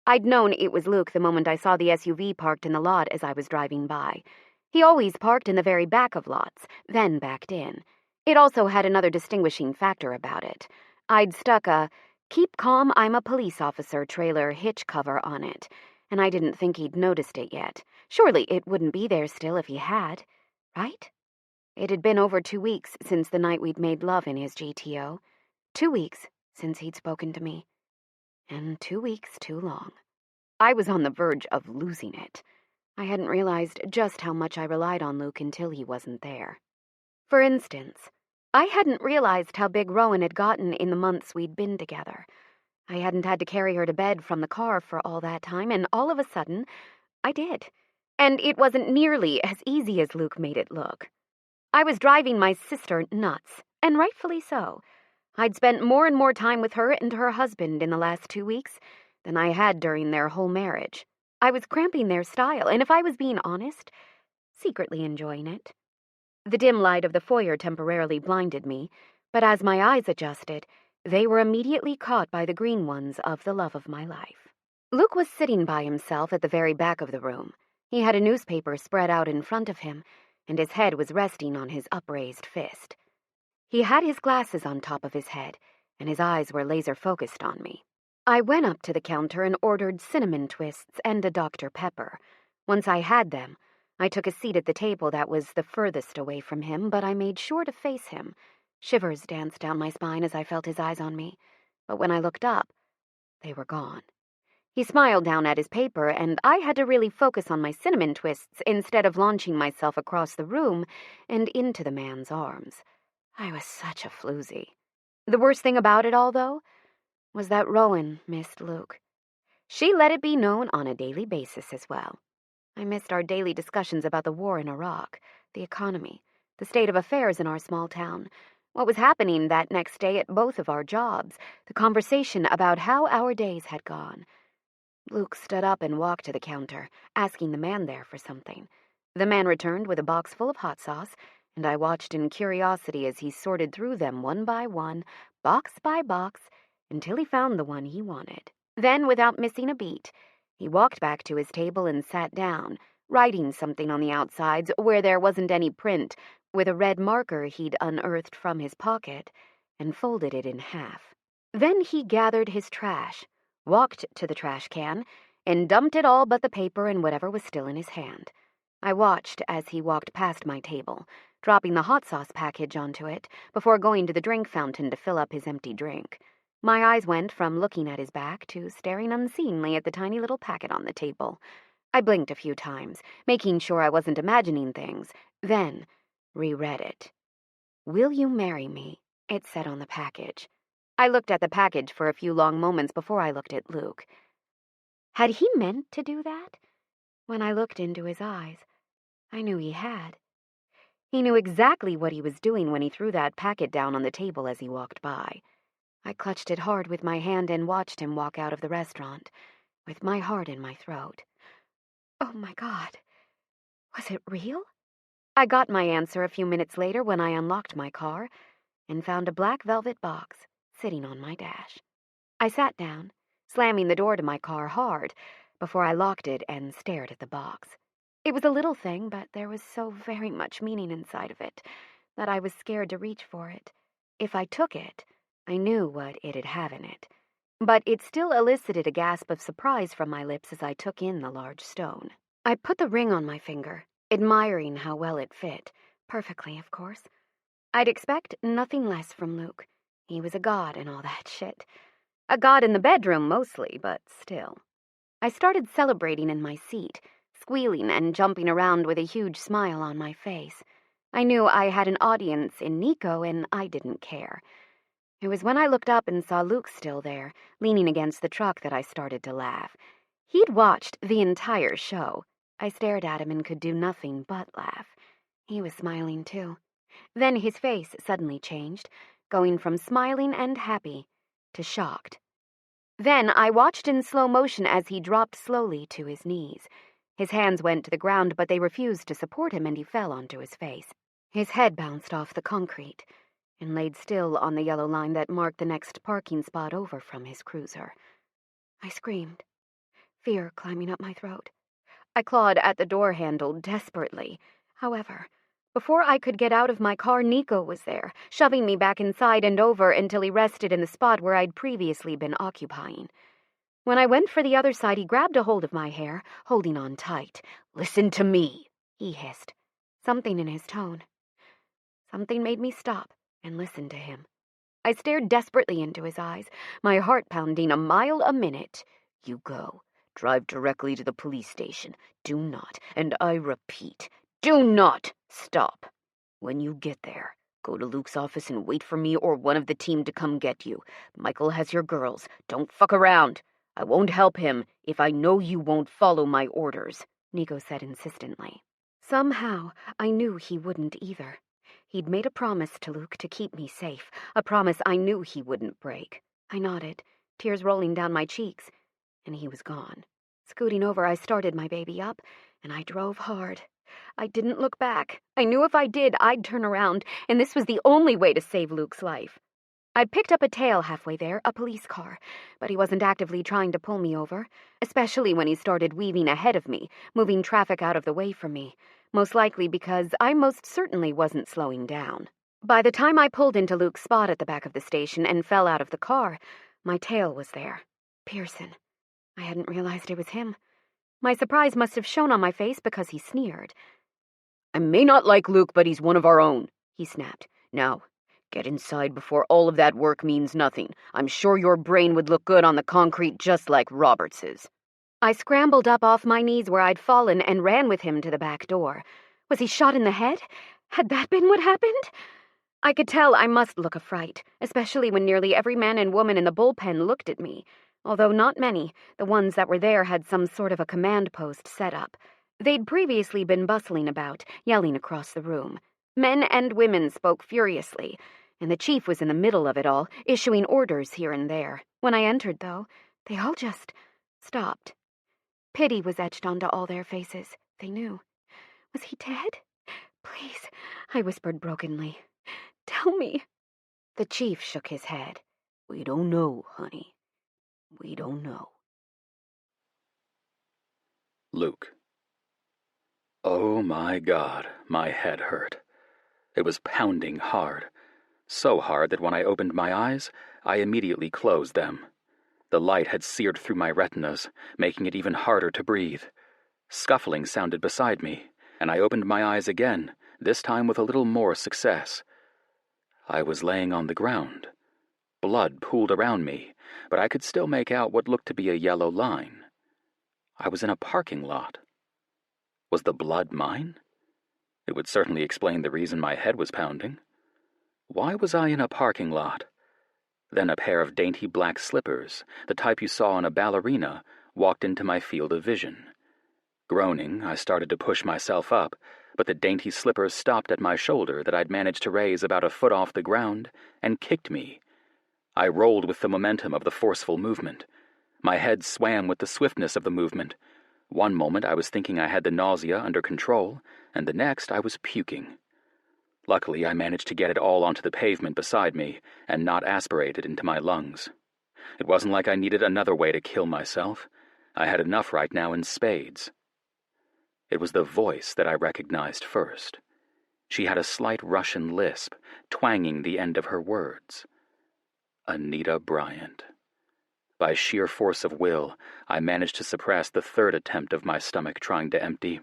I'd known it was Luke the moment I saw the SUV parked in the lot as I was driving by. He always parked in the very back of lots, then backed in. It also had another distinguishing factor about it. I'd stuck a "Keep Calm, I'm a Police Officer" trailer hitch cover on it, and I didn't think he'd noticed it yet. Surely it wouldn't be there still if he had, right? It had been over 2 weeks since the night we'd made love in his GTO. 2 weeks since he'd spoken to me. And 2 weeks too long. I was on the verge of losing it. I hadn't realized just how much I relied on Luke until he wasn't there. For instance, I hadn't realized how big Rowan had gotten in the months we'd been together. I hadn't had to carry her to bed from the car for all that time, and all of a sudden, I did. And it wasn't nearly as easy as Luke made it look. I was driving my sister nuts, and rightfully so. I'd spent more and more time with her and her husband in the last 2 weeks than I had during their whole marriage. I was cramping their style, and if I was being honest, secretly enjoying it. The dim light of the foyer temporarily blinded me, but as my eyes adjusted, they were immediately caught by the green ones of the love of my life. Luke was sitting by himself at the very back of the room. He had a newspaper spread out in front of him, and his head was resting on his upraised fist. He had his glasses on top of his head, and his eyes were laser-focused on me. I went up to the counter and ordered cinnamon twists and a Dr. Pepper. Once I had them, I took a seat at the table that was the furthest away from him, but I made sure to face him. Shivers danced down my spine as I felt his eyes on me, but when I looked up, they were gone. He smiled down at his paper, and I had to really focus on my cinnamon twists instead of launching myself across the room and into the man's arms. I was such a floozy. The worst thing about it all, though, was that Rowan missed Luke. She let it be known on a daily basis as well. I missed our daily discussions about the war in Iraq, the economy, the state of affairs in our small town, what was happening that next day at both of our jobs, the conversation about how our days had gone. Luke stood up and walked to the counter, asking the man there for something. The man returned with a box full of hot sauce, and I watched in curiosity as he sorted through them one by one, box by box, until he found the one he wanted. Then, without missing a beat, he walked back to his table and sat down, writing something on the outsides where there wasn't any print, with a red marker he'd unearthed from his pocket, and folded it in half. Then he gathered his trash, walked to the trash can, and dumped it all but the paper and whatever was still in his hand. I watched as he walked past my table, dropping the hot sauce package onto it before going to the drink fountain to fill up his empty drink. My eyes went from looking at his back to staring unseeingly at the tiny little packet on the table. I blinked a few times, making sure I wasn't imagining things, then reread it. "Will you marry me?" it said on the package. I looked at the package for a few long moments before I looked at Luke. Had he meant to do that? When I looked into his eyes, I knew he had. He knew exactly what he was doing when he threw that packet down on the table as he walked by. I clutched it hard with my hand and watched him walk out of the restaurant, with my heart in my throat. Oh my God, was it real? I got my answer a few minutes later when I unlocked my car and found a black velvet box sitting on my dash. I sat down, slamming the door to my car hard, before I locked it and stared at the box. It was a little thing, but there was so very much meaning inside of it that I was scared to reach for it. If I took it, I knew what it'd have in it. But it still elicited a gasp of surprise from my lips as I took in the large stone. I put the ring on my finger, admiring how well it fit. Perfectly, of course. I'd expect nothing less from Luke. He was a god and all that shit. A god in the bedroom, mostly, but still. I started celebrating in my seat, squealing and jumping around with a huge smile on my face. I knew I had an audience in Nico, and I didn't care. It was when I looked up and saw Luke still there, leaning against the truck, that I started to laugh. He'd watched the entire show. I stared at him and could do nothing but laugh. He was smiling, too. Then his face suddenly changed, going from smiling and happy to shocked. Then I watched in slow motion as he dropped slowly to his knees. His hands went to the ground, but they refused to support him, and he fell onto his face. His head bounced off the concrete and laid still on the yellow line that marked the next parking spot over from his cruiser. I screamed, fear climbing up my throat. I clawed at the door handle desperately. However, before I could get out of my car, Nico was there, shoving me back inside and over until he rested in the spot where I'd previously been occupying. When I went for the other side, he grabbed a hold of my hair, holding on tight. "Listen to me," he hissed, something in his tone. Something made me stop and listen to him. I stared desperately into his eyes, my heart pounding a mile a minute. "You go. Drive directly to the police station. Do not, and I repeat, do not stop. When you get there, go to Luke's office and wait for me or one of the team to come get you. Michael has your girls. Don't fuck around. I won't help him if I know you won't follow my orders," Nico said insistently. Somehow, I knew he wouldn't either. He'd made a promise to Luke to keep me safe, a promise I knew he wouldn't break. I nodded, tears rolling down my cheeks, and he was gone. Scooting over, I started my baby up, and I drove hard. I didn't look back. I knew if I did, I'd turn around, and this was the only way to save Luke's life. I picked up a tail halfway there, a police car, but he wasn't actively trying to pull me over, especially when he started weaving ahead of me, moving traffic out of the way for me, most likely because I most certainly wasn't slowing down. By the time I pulled into Luke's spot at the back of the station and fell out of the car, my tail was there. Pearson. I hadn't realized it was him. My surprise must have shown on my face because he sneered. "I may not like Luke, but he's one of our own," he snapped. "Now, get inside before all of that work means nothing. I'm sure your brain would look good on the concrete just like Roberts's." I scrambled up off my knees where I'd fallen and ran with him to the back door. Was he shot in the head? Had that been what happened? I could tell I must look a fright, especially when nearly every man and woman in the bullpen looked at me. Although not many, the ones that were there had some sort of a command post set up. They'd previously been bustling about, yelling across the room. Men and women spoke furiously, and the chief was in the middle of it all, issuing orders here and there. When I entered, though, they all just stopped. Pity was etched onto all their faces. They knew. Was he dead? "Please," I whispered brokenly. "Tell me." The chief shook his head. "We don't know, honey. We don't know." Luke. Oh my God, my head hurt. It was pounding hard. So hard that when I opened my eyes, I immediately closed them. The light had seared through my retinas, making it even harder to breathe. Scuffling sounded beside me, and I opened my eyes again, this time with a little more success. I was laying on the ground. Blood pooled around me, but I could still make out what looked to be a yellow line. I was in a parking lot. Was the blood mine? It would certainly explain the reason my head was pounding. Why was I in a parking lot? Then a pair of dainty black slippers, the type you saw in a ballerina, walked into my field of vision. Groaning, I started to push myself up, but the dainty slippers stopped at my shoulder that I'd managed to raise about a foot off the ground and kicked me. I rolled with the momentum of the forceful movement. My head swam with the swiftness of the movement. One moment I was thinking I had the nausea under control, and the next I was puking. Luckily, I managed to get it all onto the pavement beside me and not aspirate it into my lungs. It wasn't like I needed another way to kill myself. I had enough right now in spades. It was the voice that I recognized first. She had a slight Russian lisp, twanging the end of her words. Anita Bryant. By sheer force of will, I managed to suppress the third attempt of my stomach trying to empty.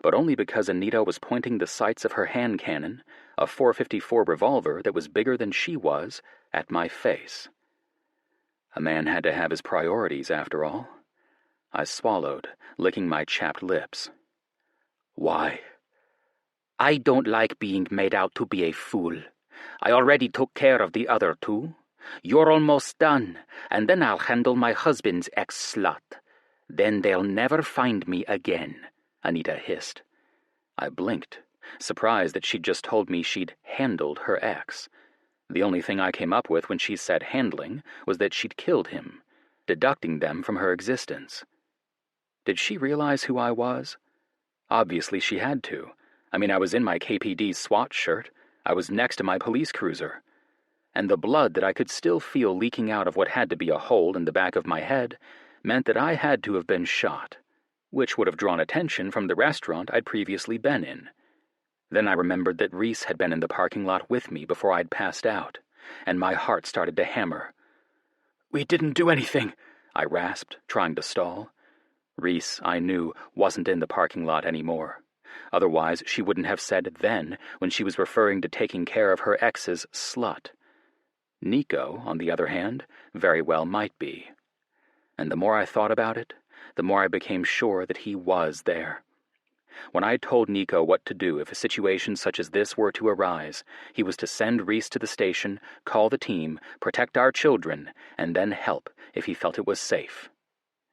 but only because Anita was pointing the sights of her hand cannon, a .454 revolver that was bigger than she was, at my face. A man had to have his priorities, after all. I swallowed, licking my chapped lips. Why? I don't like being made out to be a fool. I already took care of the other two. You're almost done, and then I'll handle my husband's ex-slut. Then they'll never find me again, Anita hissed. I blinked, surprised that she'd just told me she'd handled her ex. The only thing I came up with when she said handling was that she'd killed him, deducting them from her existence. Did she realize who I was? Obviously she had to. I mean, I was in my KPD SWAT shirt. I was next to my police cruiser. And the blood that I could still feel leaking out of what had to be a hole in the back of my head meant that I had to have been shot, which would have drawn attention from the restaurant I'd previously been in. Then I remembered that Reese had been in the parking lot with me before I'd passed out, and my heart started to hammer. "We didn't do anything," I rasped, trying to stall. Reese, I knew, wasn't in the parking lot anymore. Otherwise, she wouldn't have said then when she was referring to taking care of her ex's slut. Nico, on the other hand, very well might be. And the more I thought about it, the more I became sure that he was there. When I told Nico what to do if a situation such as this were to arise, he was to send Reese to the station, call the team, protect our children, and then help if he felt it was safe.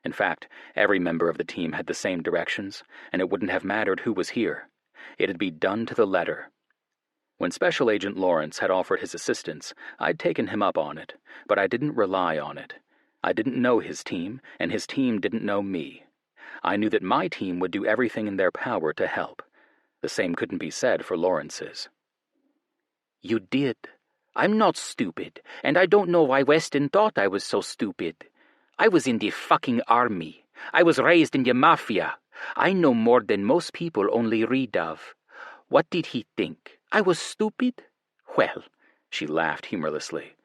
In fact, every member of the team had the same directions, and it wouldn't have mattered who was here. It'd be done to the letter. When Special Agent Lawrence had offered his assistance, I'd taken him up on it, but I didn't rely on it. I didn't know his team, and his team didn't know me. I knew that my team would do everything in their power to help. The same couldn't be said for Lawrence's. "You did. I'm not stupid, and I don't know why Weston thought I was so stupid. I was in the fucking army. I was raised in the mafia. I know more than most people only read of. What did he think? I was stupid? Well," she laughed humorlessly,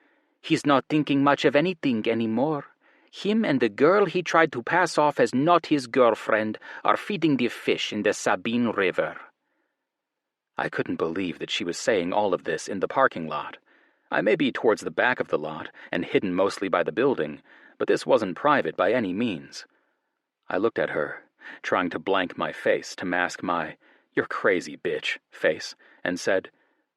"he's not thinking much of anything anymore. Him and the girl he tried to pass off as not his girlfriend are feeding the fish in the Sabine River." I couldn't believe that she was saying all of this in the parking lot. I may be towards the back of the lot and hidden mostly by the building, but this wasn't private by any means. I looked at her, trying to blank my face to mask my "you're crazy, bitch" face, and said,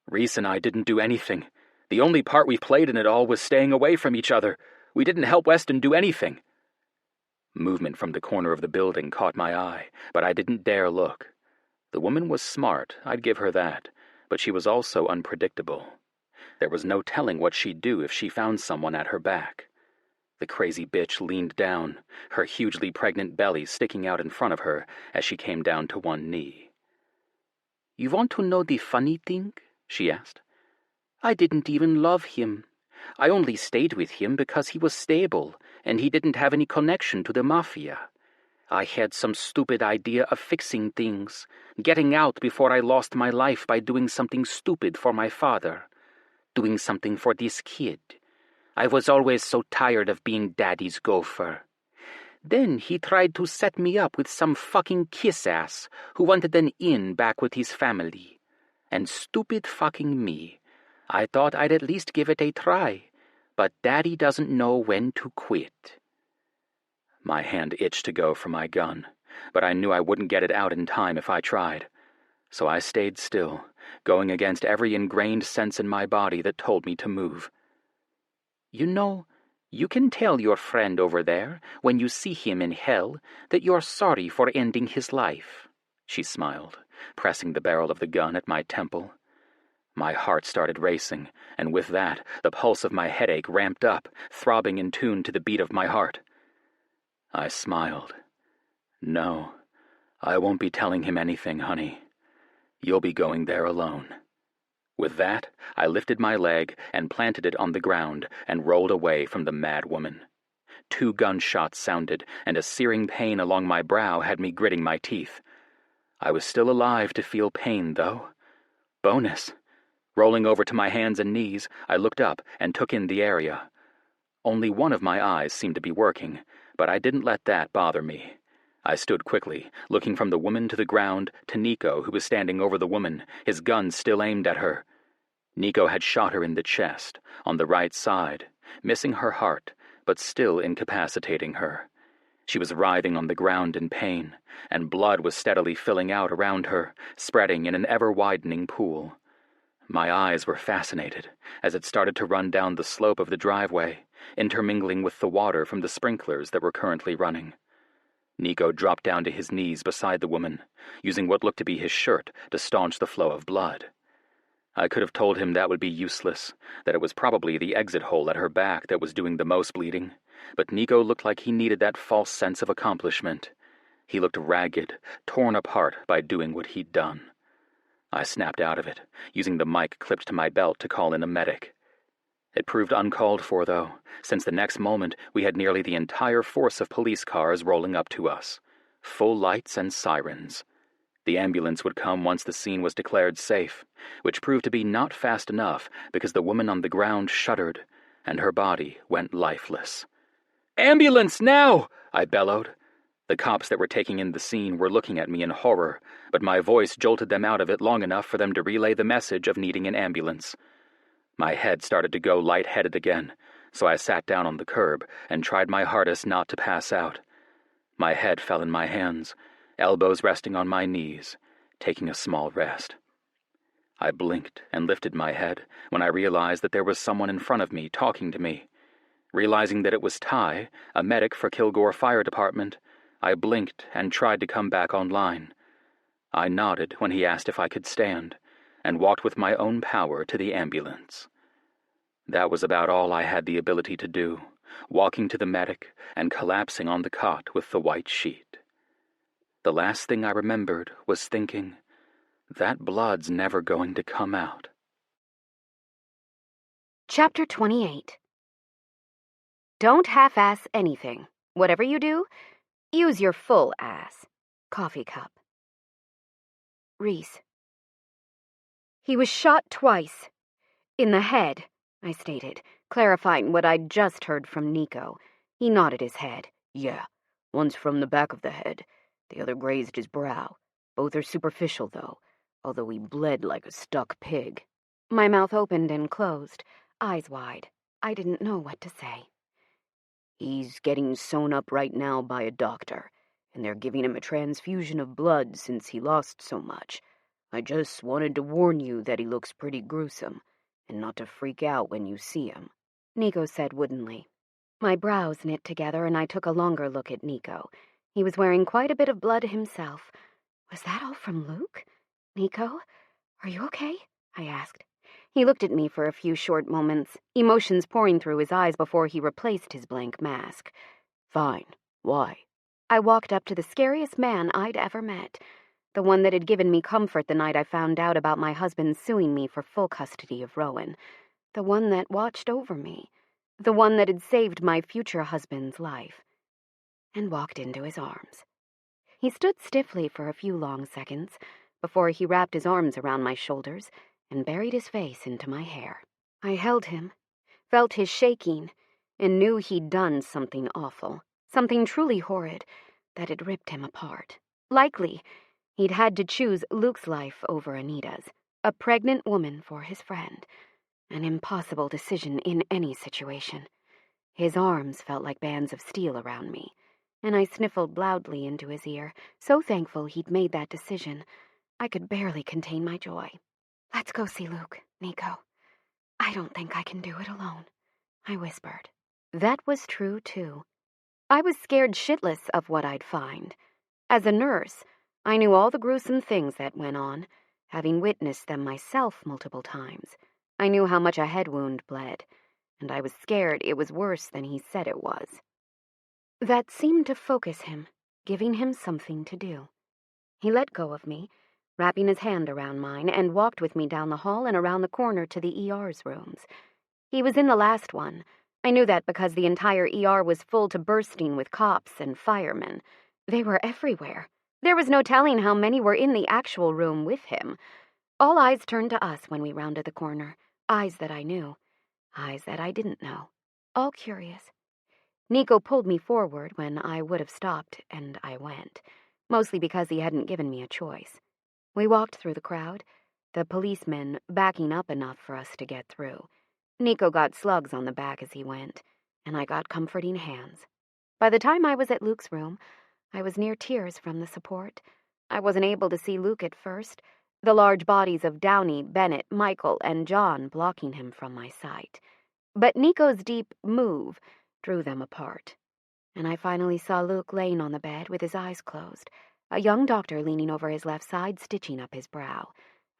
"Reese and I didn't do anything. The only part we played in it all was staying away from each other. We didn't help Weston do anything." Movement from the corner of the building caught my eye, but I didn't dare look. The woman was smart, I'd give her that, but she was also unpredictable. There was no telling what she'd do if she found someone at her back. The crazy bitch leaned down, her hugely pregnant belly sticking out in front of her as she came down to one knee. "You want to know the funny thing?" she asked. "I didn't even love him. I only stayed with him because he was stable, and he didn't have any connection to the mafia. I had some stupid idea of fixing things, getting out before I lost my life by doing something stupid for my father, doing something for this kid. I was always so tired of being Daddy's gopher. Then he tried to set me up with some fucking kiss-ass who wanted an in back with his family. And stupid fucking me, I thought I'd at least give it a try, but Daddy doesn't know when to quit." My hand itched to go for my gun, but I knew I wouldn't get it out in time if I tried. So I stayed still, going against every ingrained sense in my body that told me to move. "You know, you can tell your friend over there, when you see him in hell, that you're sorry for ending his life," she smiled, pressing the barrel of the gun at my temple. My heart started racing, and with that, the pulse of my headache ramped up, throbbing in tune to the beat of my heart. I smiled. "No, I won't be telling him anything, honey. You'll be going there alone." With that, I lifted my leg and planted it on the ground and rolled away from the mad woman. 2 gunshots sounded, and a searing pain along my brow had me gritting my teeth. I was still alive to feel pain, though. Bonus. Rolling over to my hands and knees, I looked up and took in the area. Only one of my eyes seemed to be working, but I didn't let that bother me. I stood quickly, looking from the woman to the ground to Nico, who was standing over the woman, his gun still aimed at her. Nico had shot her in the chest, on the right side, missing her heart, but still incapacitating her. She was writhing on the ground in pain, and blood was steadily filling out around her, spreading in an ever-widening pool. My eyes were fascinated as it started to run down the slope of the driveway, intermingling with the water from the sprinklers that were currently running. Nico dropped down to his knees beside the woman, using what looked to be his shirt to staunch the flow of blood. I could have told him that would be useless, that it was probably the exit hole at her back that was doing the most bleeding, but Nico looked like he needed that false sense of accomplishment. He looked ragged, torn apart by doing what he'd done. I snapped out of it, using the mic clipped to my belt to call in a medic. It proved uncalled for, though, since the next moment we had nearly the entire force of police cars rolling up to us. Full lights and sirens. The ambulance would come once the scene was declared safe, which proved to be not fast enough because the woman on the ground shuddered, and her body went lifeless. "Ambulance, now!" I bellowed. The cops that were taking in the scene were looking at me in horror, but my voice jolted them out of it long enough for them to relay the message of needing an ambulance. My head started to go lightheaded again, so I sat down on the curb and tried my hardest not to pass out. My head fell in my hands, elbows resting on my knees, taking a small rest. I blinked and lifted my head when I realized that there was someone in front of me talking to me. Realizing that it was Ty, a medic for Kilgore Fire Department, I blinked and tried to come back online. I nodded when he asked if I could stand, and walked with my own power to the ambulance. That was about all I had the ability to do, walking to the medic and collapsing on the cot with the white sheet. The last thing I remembered was thinking, that blood's never going to come out. Chapter 28. Don't half-ass anything. Whatever you do, use your full ass. Coffee cup. Reese. He was shot twice. In the head, I stated, clarifying what I'd just heard from Nico. He nodded his head. Yeah, one's from the back of the head. The other grazed his brow. Both are superficial, though, although he bled like a stuck pig. My mouth opened and closed, eyes wide. I didn't know what to say. He's getting sewn up right now by a doctor, and they're giving him a transfusion of blood since he lost so much. I just wanted to warn you that he looks pretty gruesome, and not to freak out when you see him, Nico said woodenly. My brows knit together and I took a longer look at Nico. He was wearing quite a bit of blood himself. Was that all from Luke? Nico, are you okay? I asked. He looked at me for a few short moments, emotions pouring through his eyes before he replaced his blank mask. Fine. Why? I walked up to the scariest man I'd ever met, the one that had given me comfort the night I found out about my husband suing me for full custody of Rowan, the one that watched over me, the one that had saved my future husband's life, and walked into his arms. He stood stiffly for a few long seconds before he wrapped his arms around my shoulders and buried his face into my hair. I held him, felt his shaking, and knew he'd done something awful, something truly horrid that had ripped him apart. Likely, he'd had to choose Luke's life over Anita's, a pregnant woman for his friend. An impossible decision in any situation. His arms felt like bands of steel around me, and I sniffled loudly into his ear, so thankful he'd made that decision. I could barely contain my joy. Let's go see Luke, Nico. I don't think I can do it alone, I whispered. That was true, too. I was scared shitless of what I'd find. As a nurse, I knew all the gruesome things that went on, having witnessed them myself multiple times. I knew how much a head wound bled, and I was scared it was worse than he said it was. That seemed to focus him, giving him something to do. He let go of me, wrapping his hand around mine, and walked with me down the hall and around the corner to the ER's rooms. He was in the last one. I knew that because the entire ER was full to bursting with cops and firemen. They were everywhere. There was no telling how many were in the actual room with him. All eyes turned to us when we rounded the corner. Eyes that I knew. Eyes that I didn't know. All curious. Nico pulled me forward when I would have stopped, and I went, mostly because he hadn't given me a choice. We walked through the crowd, the policemen backing up enough for us to get through. Nico got slugs on the back as he went, and I got comforting hands. By the time I was at Luke's room, I was near tears from the support. I wasn't able to see Luke at first, the large bodies of Downey, Bennett, Michael, and John blocking him from my sight. But Nico's deep move drew them apart, and I finally saw Luke laying on the bed with his eyes closed, a young doctor leaning over his left side, stitching up his brow.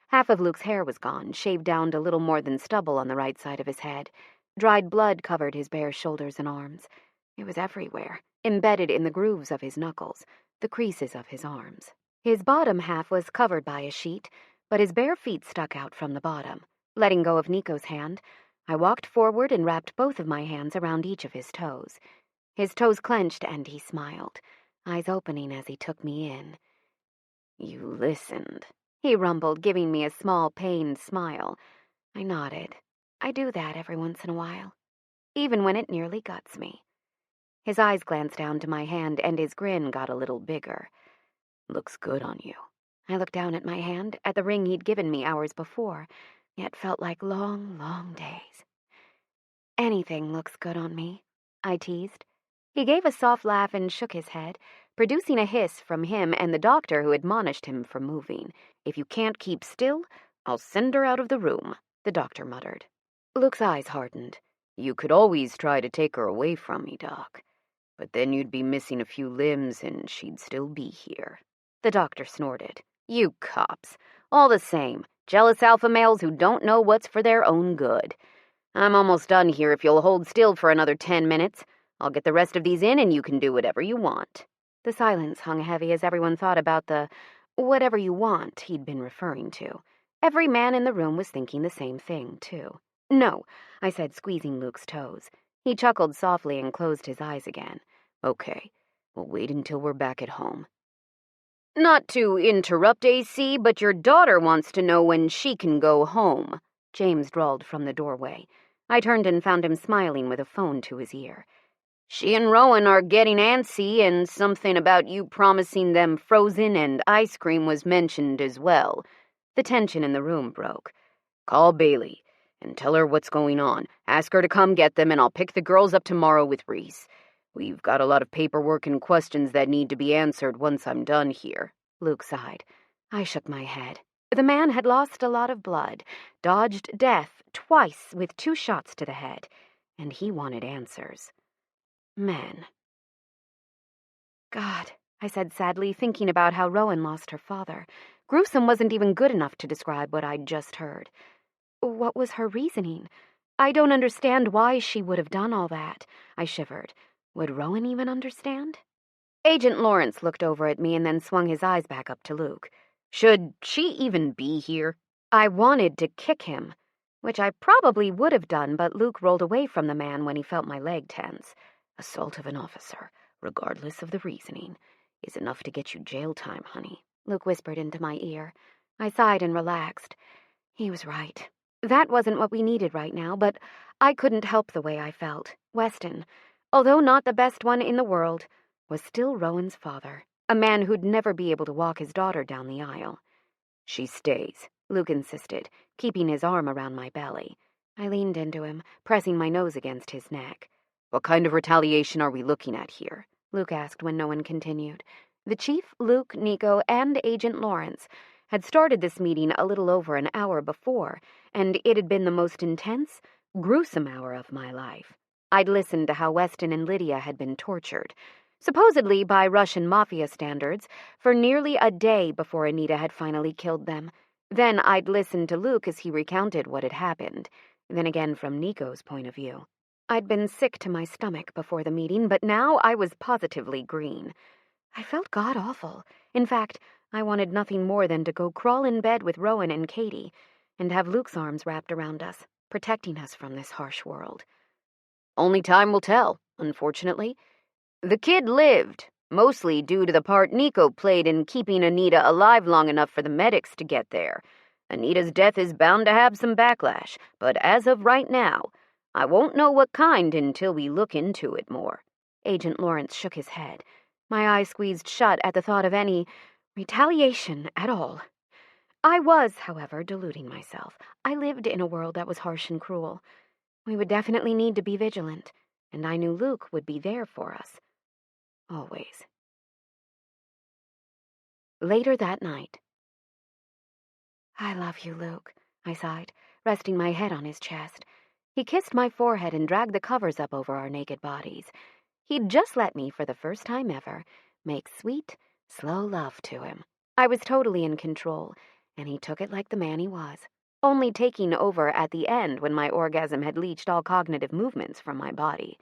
Half of Luke's hair was gone, shaved down to little more than stubble on the right side of his head. Dried blood covered his bare shoulders and arms. It was everywhere, embedded in the grooves of his knuckles, the creases of his arms. His bottom half was covered by a sheet, but his bare feet stuck out from the bottom. Letting go of Nico's hand, I walked forward and wrapped both of my hands around each of his toes. His toes clenched, and he smiled, eyes opening as he took me in. "You listened," he rumbled, giving me a small, pained smile. I nodded. I do that every once in a while, even when it nearly guts me. His eyes glanced down to my hand, and his grin got a little bigger. "Looks good on you." I looked down at my hand, at the ring he'd given me hours before, yet felt like long, long days. "Anything looks good on me," I teased. He gave a soft laugh and shook his head, producing a hiss from him and the doctor who admonished him for moving. "If you can't keep still, I'll send her out of the room," the doctor muttered. Luke's eyes hardened. "You could always try to take her away from me, Doc. But then you'd be missing a few limbs and she'd still be here." The doctor snorted. "You cops. All the same, jealous alpha males who don't know what's for their own good. I'm almost done here if you'll hold still for another 10 minutes. I'll get the rest of these in and you can do whatever you want." The silence hung heavy as everyone thought about the whatever you want he'd been referring to. Every man in the room was thinking the same thing, too. "No," I said, squeezing Luke's toes. He chuckled softly and closed his eyes again. "Okay, we'll wait until we're back at home." "Not to interrupt, AC, but your daughter wants to know when she can go home," James drawled from the doorway. I turned and found him smiling with a phone to his ear. "She and Rowan are getting antsy, and something about you promising them frozen and ice cream was mentioned as well." The tension in the room broke. "Call Bailey and tell her what's going on. Ask her to come get them, and I'll pick the girls up tomorrow with Reese. We've got a lot of paperwork and questions that need to be answered once I'm done here." Luke sighed. I shook my head. The man had lost a lot of blood, dodged death twice with 2 shots to the head, and he wanted answers. Men. God, I said sadly, thinking about how Rowan lost her father. Gruesome wasn't even good enough to describe what I'd just heard. What was her reasoning? I don't understand why she would have done all that. I shivered. Would Rowan even understand? Agent Lawrence looked over at me and then swung his eyes back up to Luke. "Should she even be here?" I wanted to kick him, which I probably would have done, but Luke rolled away from the man when he felt my leg tense. "Assault of an officer, regardless of the reasoning, is enough to get you jail time, honey," Luke whispered into my ear. I sighed and relaxed. He was right. That wasn't what we needed right now, but I couldn't help the way I felt. Weston, although not the best one in the world, was still Rowan's father, a man who'd never be able to walk his daughter down the aisle. "She stays," Luke insisted, keeping his arm around my belly. I leaned into him, pressing my nose against his neck. "What kind of retaliation are we looking at here?" Luke asked when no one continued. The chief, Luke, Nico, and Agent Lawrence had started this meeting a little over an hour before, and it had been the most intense, gruesome hour of my life. I'd listened to how Weston and Lydia had been tortured, supposedly by Russian mafia standards, for nearly a day before Anita had finally killed them. Then I'd listened to Luke as he recounted what had happened, then again from Nico's point of view. I'd been sick to my stomach before the meeting, but now I was positively green. I felt god-awful. In fact, I wanted nothing more than to go crawl in bed with Rowan and Katie and have Luke's arms wrapped around us, protecting us from this harsh world. Only time will tell, unfortunately. The kid lived, mostly due to the part Nico played in keeping Anita alive long enough for the medics to get there. Anita's death is bound to have some backlash, but as of right now, I won't know what kind until we look into it more. Agent Lawrence shook his head. My eyes squeezed shut at the thought of any retaliation at all. I was, however, deluding myself. I lived in a world that was harsh and cruel. We would definitely need to be vigilant, and I knew Luke would be there for us. Always. Later that night. I love you, Luke, I sighed, resting my head on his chest. He kissed my forehead and dragged the covers up over our naked bodies. He'd just let me, for the first time ever, make sweet, slow love to him. I was totally in control, and he took it like the man he was, only taking over at the end when my orgasm had leached all cognitive movements from my body.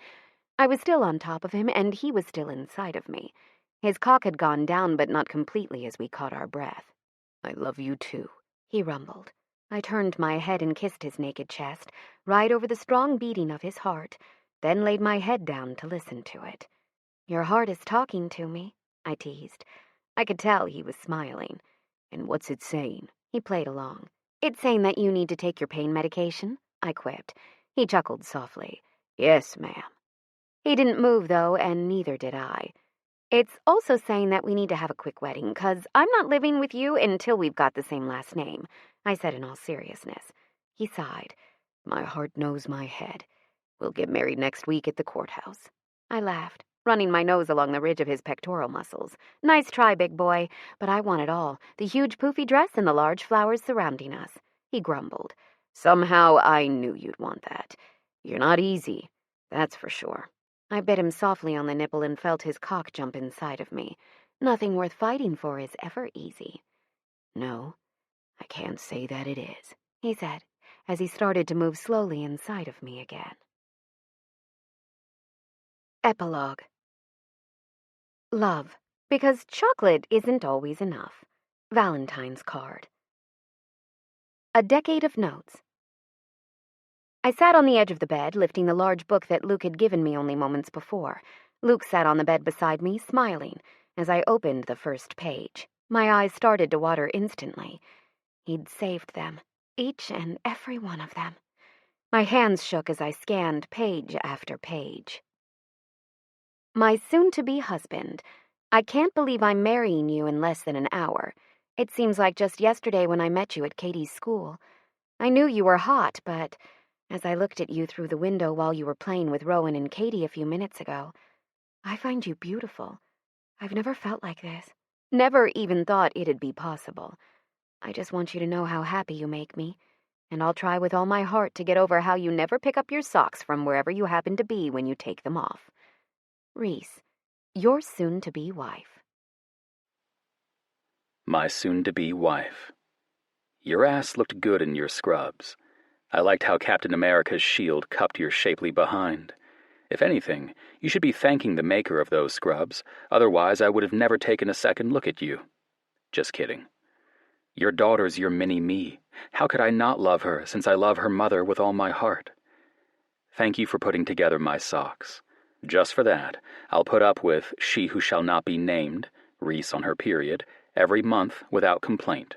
I was still on top of him, and he was still inside of me. His cock had gone down, but not completely, as we caught our breath. I love you too, he rumbled. I turned my head and kissed his naked chest, right over the strong beating of his heart, then laid my head down to listen to it. Your heart is talking to me, I teased. I could tell he was smiling. And what's it saying? He played along. It's saying that you need to take your pain medication, I quipped. He chuckled softly. Yes, ma'am. He didn't move, though, and neither did I. It's also saying that we need to have a quick wedding, 'cause I'm not living with you until we've got the same last name, I said in all seriousness. He sighed. My heart knows my head. We'll get married next week at the courthouse. I laughed, running my nose along the ridge of his pectoral muscles. Nice try, big boy, but I want it all, the huge poofy dress and the large flowers surrounding us. He grumbled. Somehow I knew you'd want that. You're not easy, that's for sure. I bit him softly on the nipple and felt his cock jump inside of me. Nothing worth fighting for is ever easy. No, I can't say that it is, he said, as he started to move slowly inside of me again. Epilogue. Love, because chocolate isn't always enough. Valentine's card. A decade of notes. I sat on the edge of the bed, lifting the large book that Luke had given me only moments before. Luke sat on the bed beside me, smiling, as I opened the first page. My eyes started to water instantly. He'd saved them, each and every one of them. My hands shook as I scanned page after page. My soon-to-be husband. I can't believe I'm marrying you in less than an hour. It seems like just yesterday when I met you at Katie's school. I knew you were hot, but as I looked at you through the window while you were playing with Rowan and Katie a few minutes ago, I find you beautiful. I've never felt like this. Never even thought it'd be possible. I just want you to know how happy you make me, and I'll try with all my heart to get over how you never pick up your socks from wherever you happen to be when you take them off. Reese, your soon-to-be wife. My soon-to-be wife. Your ass looked good in your scrubs. I liked how Captain America's shield cupped your shapely behind. If anything, you should be thanking the maker of those scrubs, otherwise I would have never taken a second look at you. Just kidding. Your daughter's your mini-me. How could I not love her, since I love her mother with all my heart? Thank you for putting together my socks. Just for that, I'll put up with she who shall not be named, Reese on her period, every month without complaint.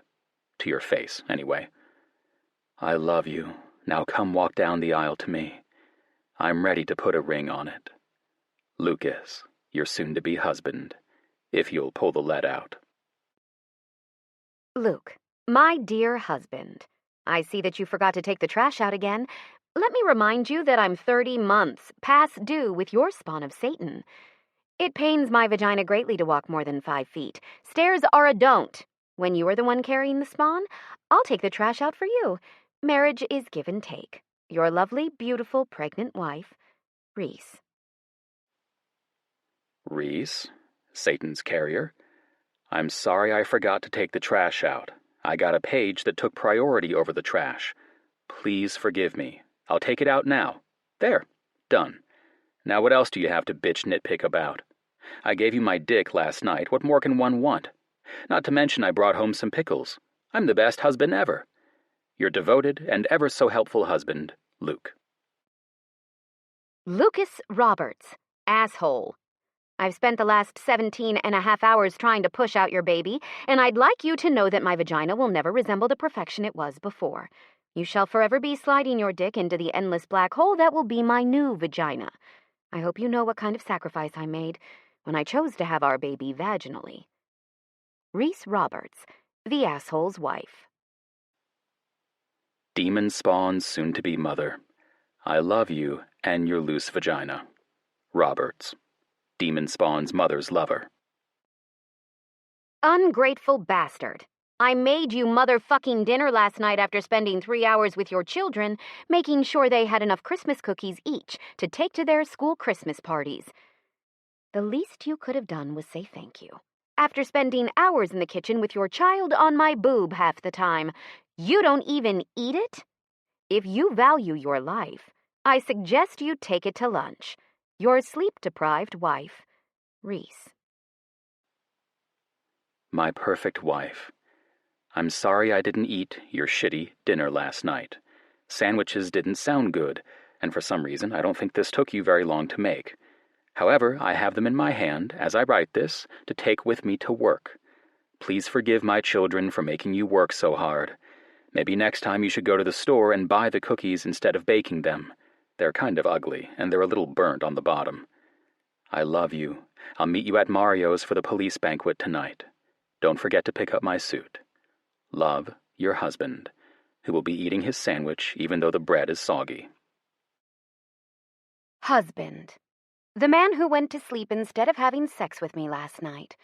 To your face, anyway. I love you. Now come walk down the aisle to me. I'm ready to put a ring on it. Lucas, your soon-to-be husband, if you'll pull the lead out. Luke, my dear husband, I see that you forgot to take the trash out again. Let me remind you that I'm 30 months past due with your spawn of Satan. It pains my vagina greatly to walk more than 5 feet. Stairs are a don't. When you are the one carrying the spawn, I'll take the trash out for you. Marriage is give and take. Your lovely, beautiful, pregnant wife, Reese. Reese, Satan's carrier. I'm sorry I forgot to take the trash out. I got a page that took priority over the trash. Please forgive me. I'll take it out now. There. Done. Now what else do you have to bitch nitpick about? I gave you my dick last night. What more can one want? Not to mention I brought home some pickles. I'm the best husband ever. Your devoted and ever so helpful husband, Luke. Lucas Roberts, asshole. I've spent the last 17.5 hours trying to push out your baby, and I'd like you to know that my vagina will never resemble the perfection it was before. You shall forever be sliding your dick into the endless black hole that will be my new vagina. I hope you know what kind of sacrifice I made when I chose to have our baby vaginally. Reese Roberts, the asshole's wife. Demon Spawn's soon-to-be mother. I love you and your loose vagina. Roberts. Demon Spawn's mother's lover. Ungrateful bastard. I made you motherfucking dinner last night after spending 3 hours with your children, making sure they had enough Christmas cookies each to take to their school Christmas parties. The least you could have done was say thank you. After spending hours in the kitchen with your child on my boob half the time, you don't even eat it? If you value your life, I suggest you take it to lunch. Your sleep-deprived wife, Reese. My perfect wife. I'm sorry I didn't eat your shitty dinner last night. Sandwiches didn't sound good, and for some reason I don't think this took you very long to make. However, I have them in my hand, as I write this, to take with me to work. Please forgive my children for making you work so hard. Maybe next time you should go to the store and buy the cookies instead of baking them. They're kind of ugly, and they're a little burnt on the bottom. I love you. I'll meet you at Mario's for the police banquet tonight. Don't forget to pick up my suit. Love, your husband, who will be eating his sandwich even though the bread is soggy. Husband. The man who went to sleep instead of having sex with me last night.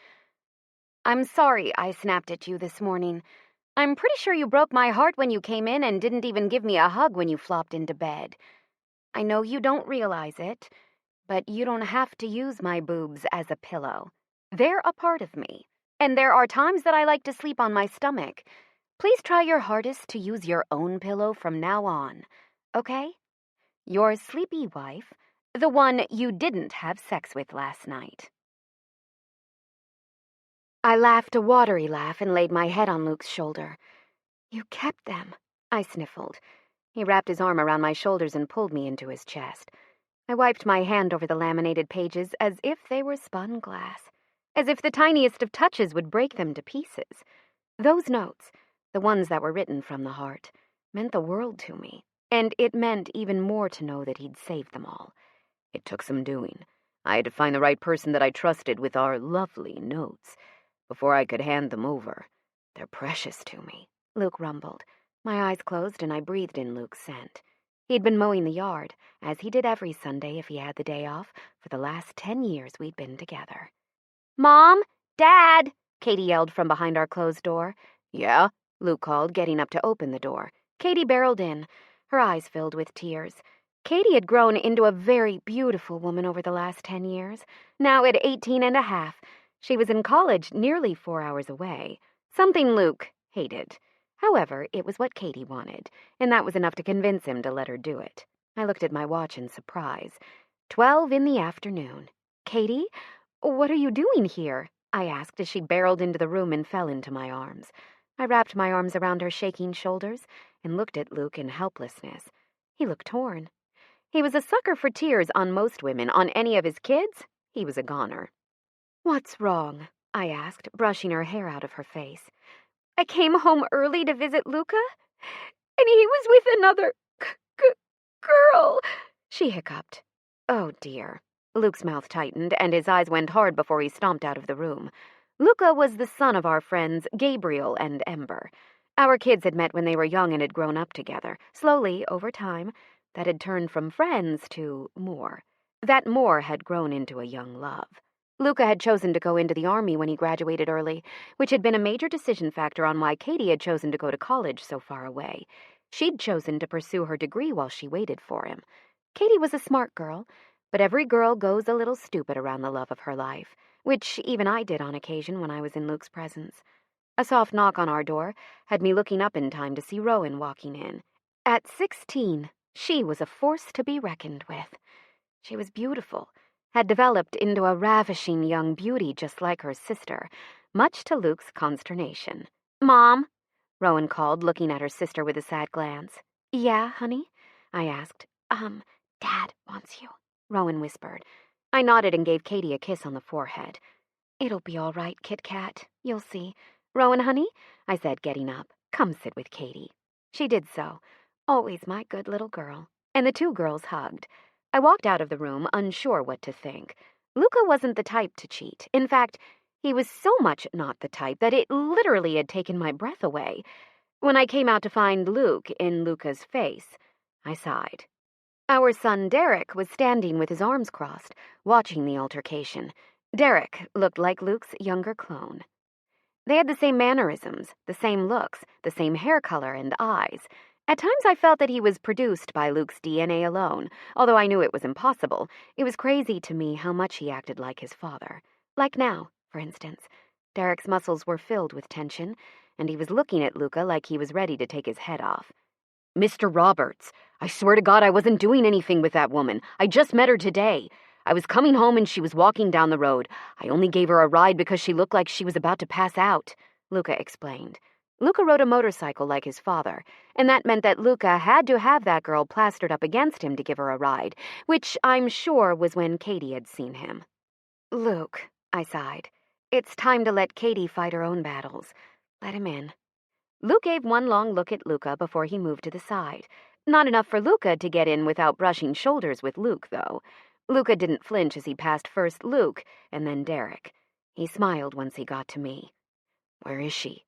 I'm sorry I snapped at you this morning. I'm pretty sure you broke my heart when you came in and didn't even give me a hug when you flopped into bed. I know you don't realize it, but you don't have to use my boobs as a pillow. They're a part of me, and there are times that I like to sleep on my stomach. Please try your hardest to use your own pillow from now on, okay? Your sleepy wife, the one you didn't have sex with last night. I laughed a watery laugh and laid my head on Luke's shoulder. You kept them, I sniffled. He wrapped his arm around my shoulders and pulled me into his chest. I wiped my hand over the laminated pages as if they were spun glass, as if the tiniest of touches would break them to pieces. Those notes, the ones that were written from the heart, meant the world to me, and it meant even more to know that he'd saved them all. It took some doing. I had to find the right person that I trusted with our lovely notes before I could hand them over. They're precious to me, Luke rumbled. My eyes closed and I breathed in Luke's scent. He'd been mowing the yard, as he did every Sunday if he had the day off, for the last 10 years we'd been together. Mom! Dad! Katie yelled from behind our closed door. Yeah? Luke called, getting up to open the door. Katie barreled in, her eyes filled with tears. Katie had grown into a very beautiful woman over the last 10 years. Now at 18 and a half, she was in college nearly 4 hours away, something Luke hated. However, it was what Katie wanted, and that was enough to convince him to let her do it. I looked at my watch in surprise. 12 in the afternoon. Katie, what are you doing here? I asked as she barreled into the room and fell into my arms. I wrapped my arms around her shaking shoulders and looked at Luke in helplessness. He looked torn. He was a sucker for tears on most women. On any of his kids, he was a goner. What's wrong? I asked, brushing her hair out of her face. I came home early to visit Luca, and he was with another girl, she hiccuped. Oh, dear. Luke's mouth tightened, and his eyes went hard before he stomped out of the room. Luca was the son of our friends Gabriel and Ember. Our kids had met when they were young and had grown up together. Slowly, over time, that had turned from friends to more. That more had grown into a young love. Luca had chosen to go into the army when he graduated early, which had been a major decision factor on why Katie had chosen to go to college so far away. She'd chosen to pursue her degree while she waited for him. Katie was a smart girl, but every girl goes a little stupid around the love of her life, which even I did on occasion when I was in Luke's presence. A soft knock on our door had me looking up in time to see Rowan walking in. At 16, she was a force to be reckoned with. She was beautiful, had developed into a ravishing young beauty just like her sister, much to Luke's consternation. Mom? Rowan called, looking at her sister with a sad glance. Yeah, honey? I asked. Dad wants you, Rowan whispered. I nodded and gave Katie a kiss on the forehead. It'll be all right, Kit Kat. You'll see. Rowan, honey, I said, getting up. Come sit with Katie. She did so. Always my good little girl. And the two girls hugged. I walked out of the room, unsure what to think. Luca wasn't the type to cheat. In fact, he was so much not the type that it literally had taken my breath away. When I came out to find Luke in Luca's face, I sighed. Our son Derek was standing with his arms crossed, watching the altercation. Derek looked like Luke's younger clone. They had the same mannerisms, the same looks, the same hair color and eyes. At times I felt that he was produced by Luke's DNA alone, although I knew it was impossible. It was crazy to me how much he acted like his father. Like now, for instance. Derek's muscles were filled with tension, and he was looking at Luca like he was ready to take his head off. "Mr. Roberts, I swear to God I wasn't doing anything with that woman. I just met her today. I was coming home and she was walking down the road. I only gave her a ride because she looked like she was about to pass out," Luca explained. Luca rode a motorcycle like his father, and that meant that Luca had to have that girl plastered up against him to give her a ride, which I'm sure was when Katie had seen him. "Luke," I sighed. "It's time to let Katie fight her own battles. Let him in." Luke gave one long look at Luca before he moved to the side. Not enough for Luca to get in without brushing shoulders with Luke, though. Luca didn't flinch as he passed first Luke and then Derek. He smiled once he got to me. "Where is she?"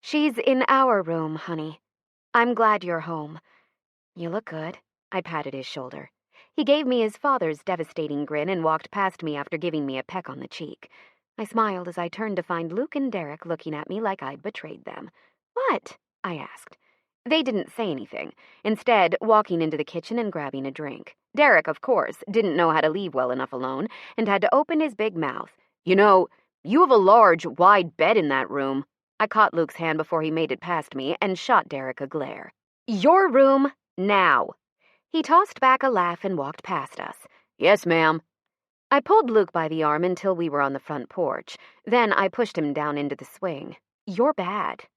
"She's in our room, honey. I'm glad you're home." "You look good." I patted his shoulder. He gave me his father's devastating grin and walked past me after giving me a peck on the cheek. I smiled as I turned to find Luke and Derek looking at me like I'd betrayed them. "What?" I asked. They didn't say anything, instead walking into the kitchen and grabbing a drink. Derek, of course, didn't know how to leave well enough alone and had to open his big mouth. "You know, you have a large, wide bed in that room." I caught Luke's hand before he made it past me and shot Derek a glare. "Your room, now." He tossed back a laugh and walked past us. "Yes, ma'am." I pulled Luke by the arm until we were on the front porch. Then I pushed him down into the swing. "You're bad."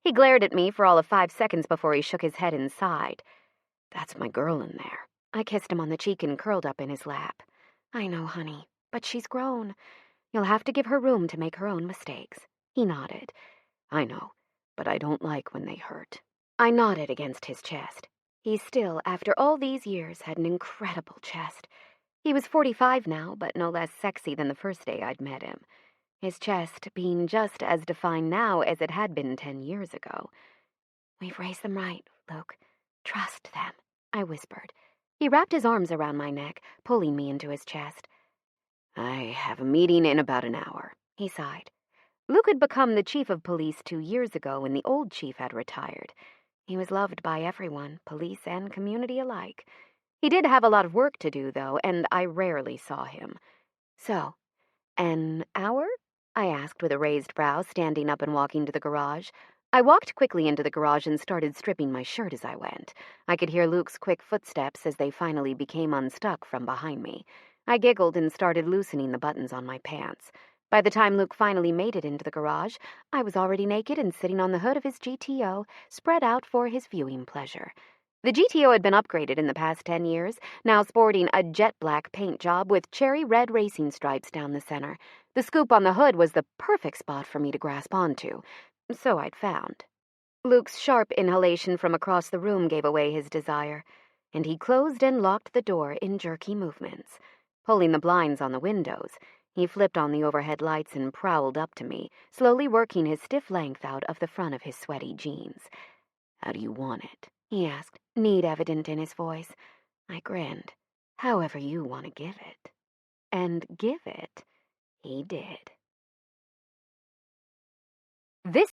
He glared at me for all of 5 seconds before he shook his head and sighed. "That's my girl in there." I kissed him on the cheek and curled up in his lap. "I know, honey, but she's grown. You'll have to give her room to make her own mistakes." He nodded. "I know, but I don't like when they hurt." I nodded against his chest. He still, after all these years, had an incredible chest. He was 45 now, but no less sexy than the first day I'd met him. His chest being just as defined now as it had been 10 years ago. "We've raised them right, Luke. Trust them," I whispered. He wrapped his arms around my neck, pulling me into his chest. "I have a meeting in about an hour," he sighed. Luke had become the chief of police 2 years ago when the old chief had retired. He was loved by everyone, police and community alike. He did have a lot of work to do, though, and I rarely saw him. "So, an hour?" I asked with a raised brow, standing up and walking to the garage. I walked quickly into the garage and started stripping my shirt as I went. I could hear Luke's quick footsteps as they finally became unstuck from behind me. I giggled and started loosening the buttons on my pants. By the time Luke finally made it into the garage, I was already naked and sitting on the hood of his GTO, spread out for his viewing pleasure. The GTO had been upgraded in the past 10 years, now sporting a jet black paint job with cherry red racing stripes down the center. The scoop on the hood was the perfect spot for me to grasp onto, so I'd found. Luke's sharp inhalation from across the room gave away his desire, and he closed and locked the door in jerky movements. Pulling the blinds on the windows, he flipped on the overhead lights and prowled up to me, slowly working his stiff length out of the front of his sweaty jeans. "How do you want it?" he asked, need evident in his voice. I grinned. "However you want to give it." And give it he did. This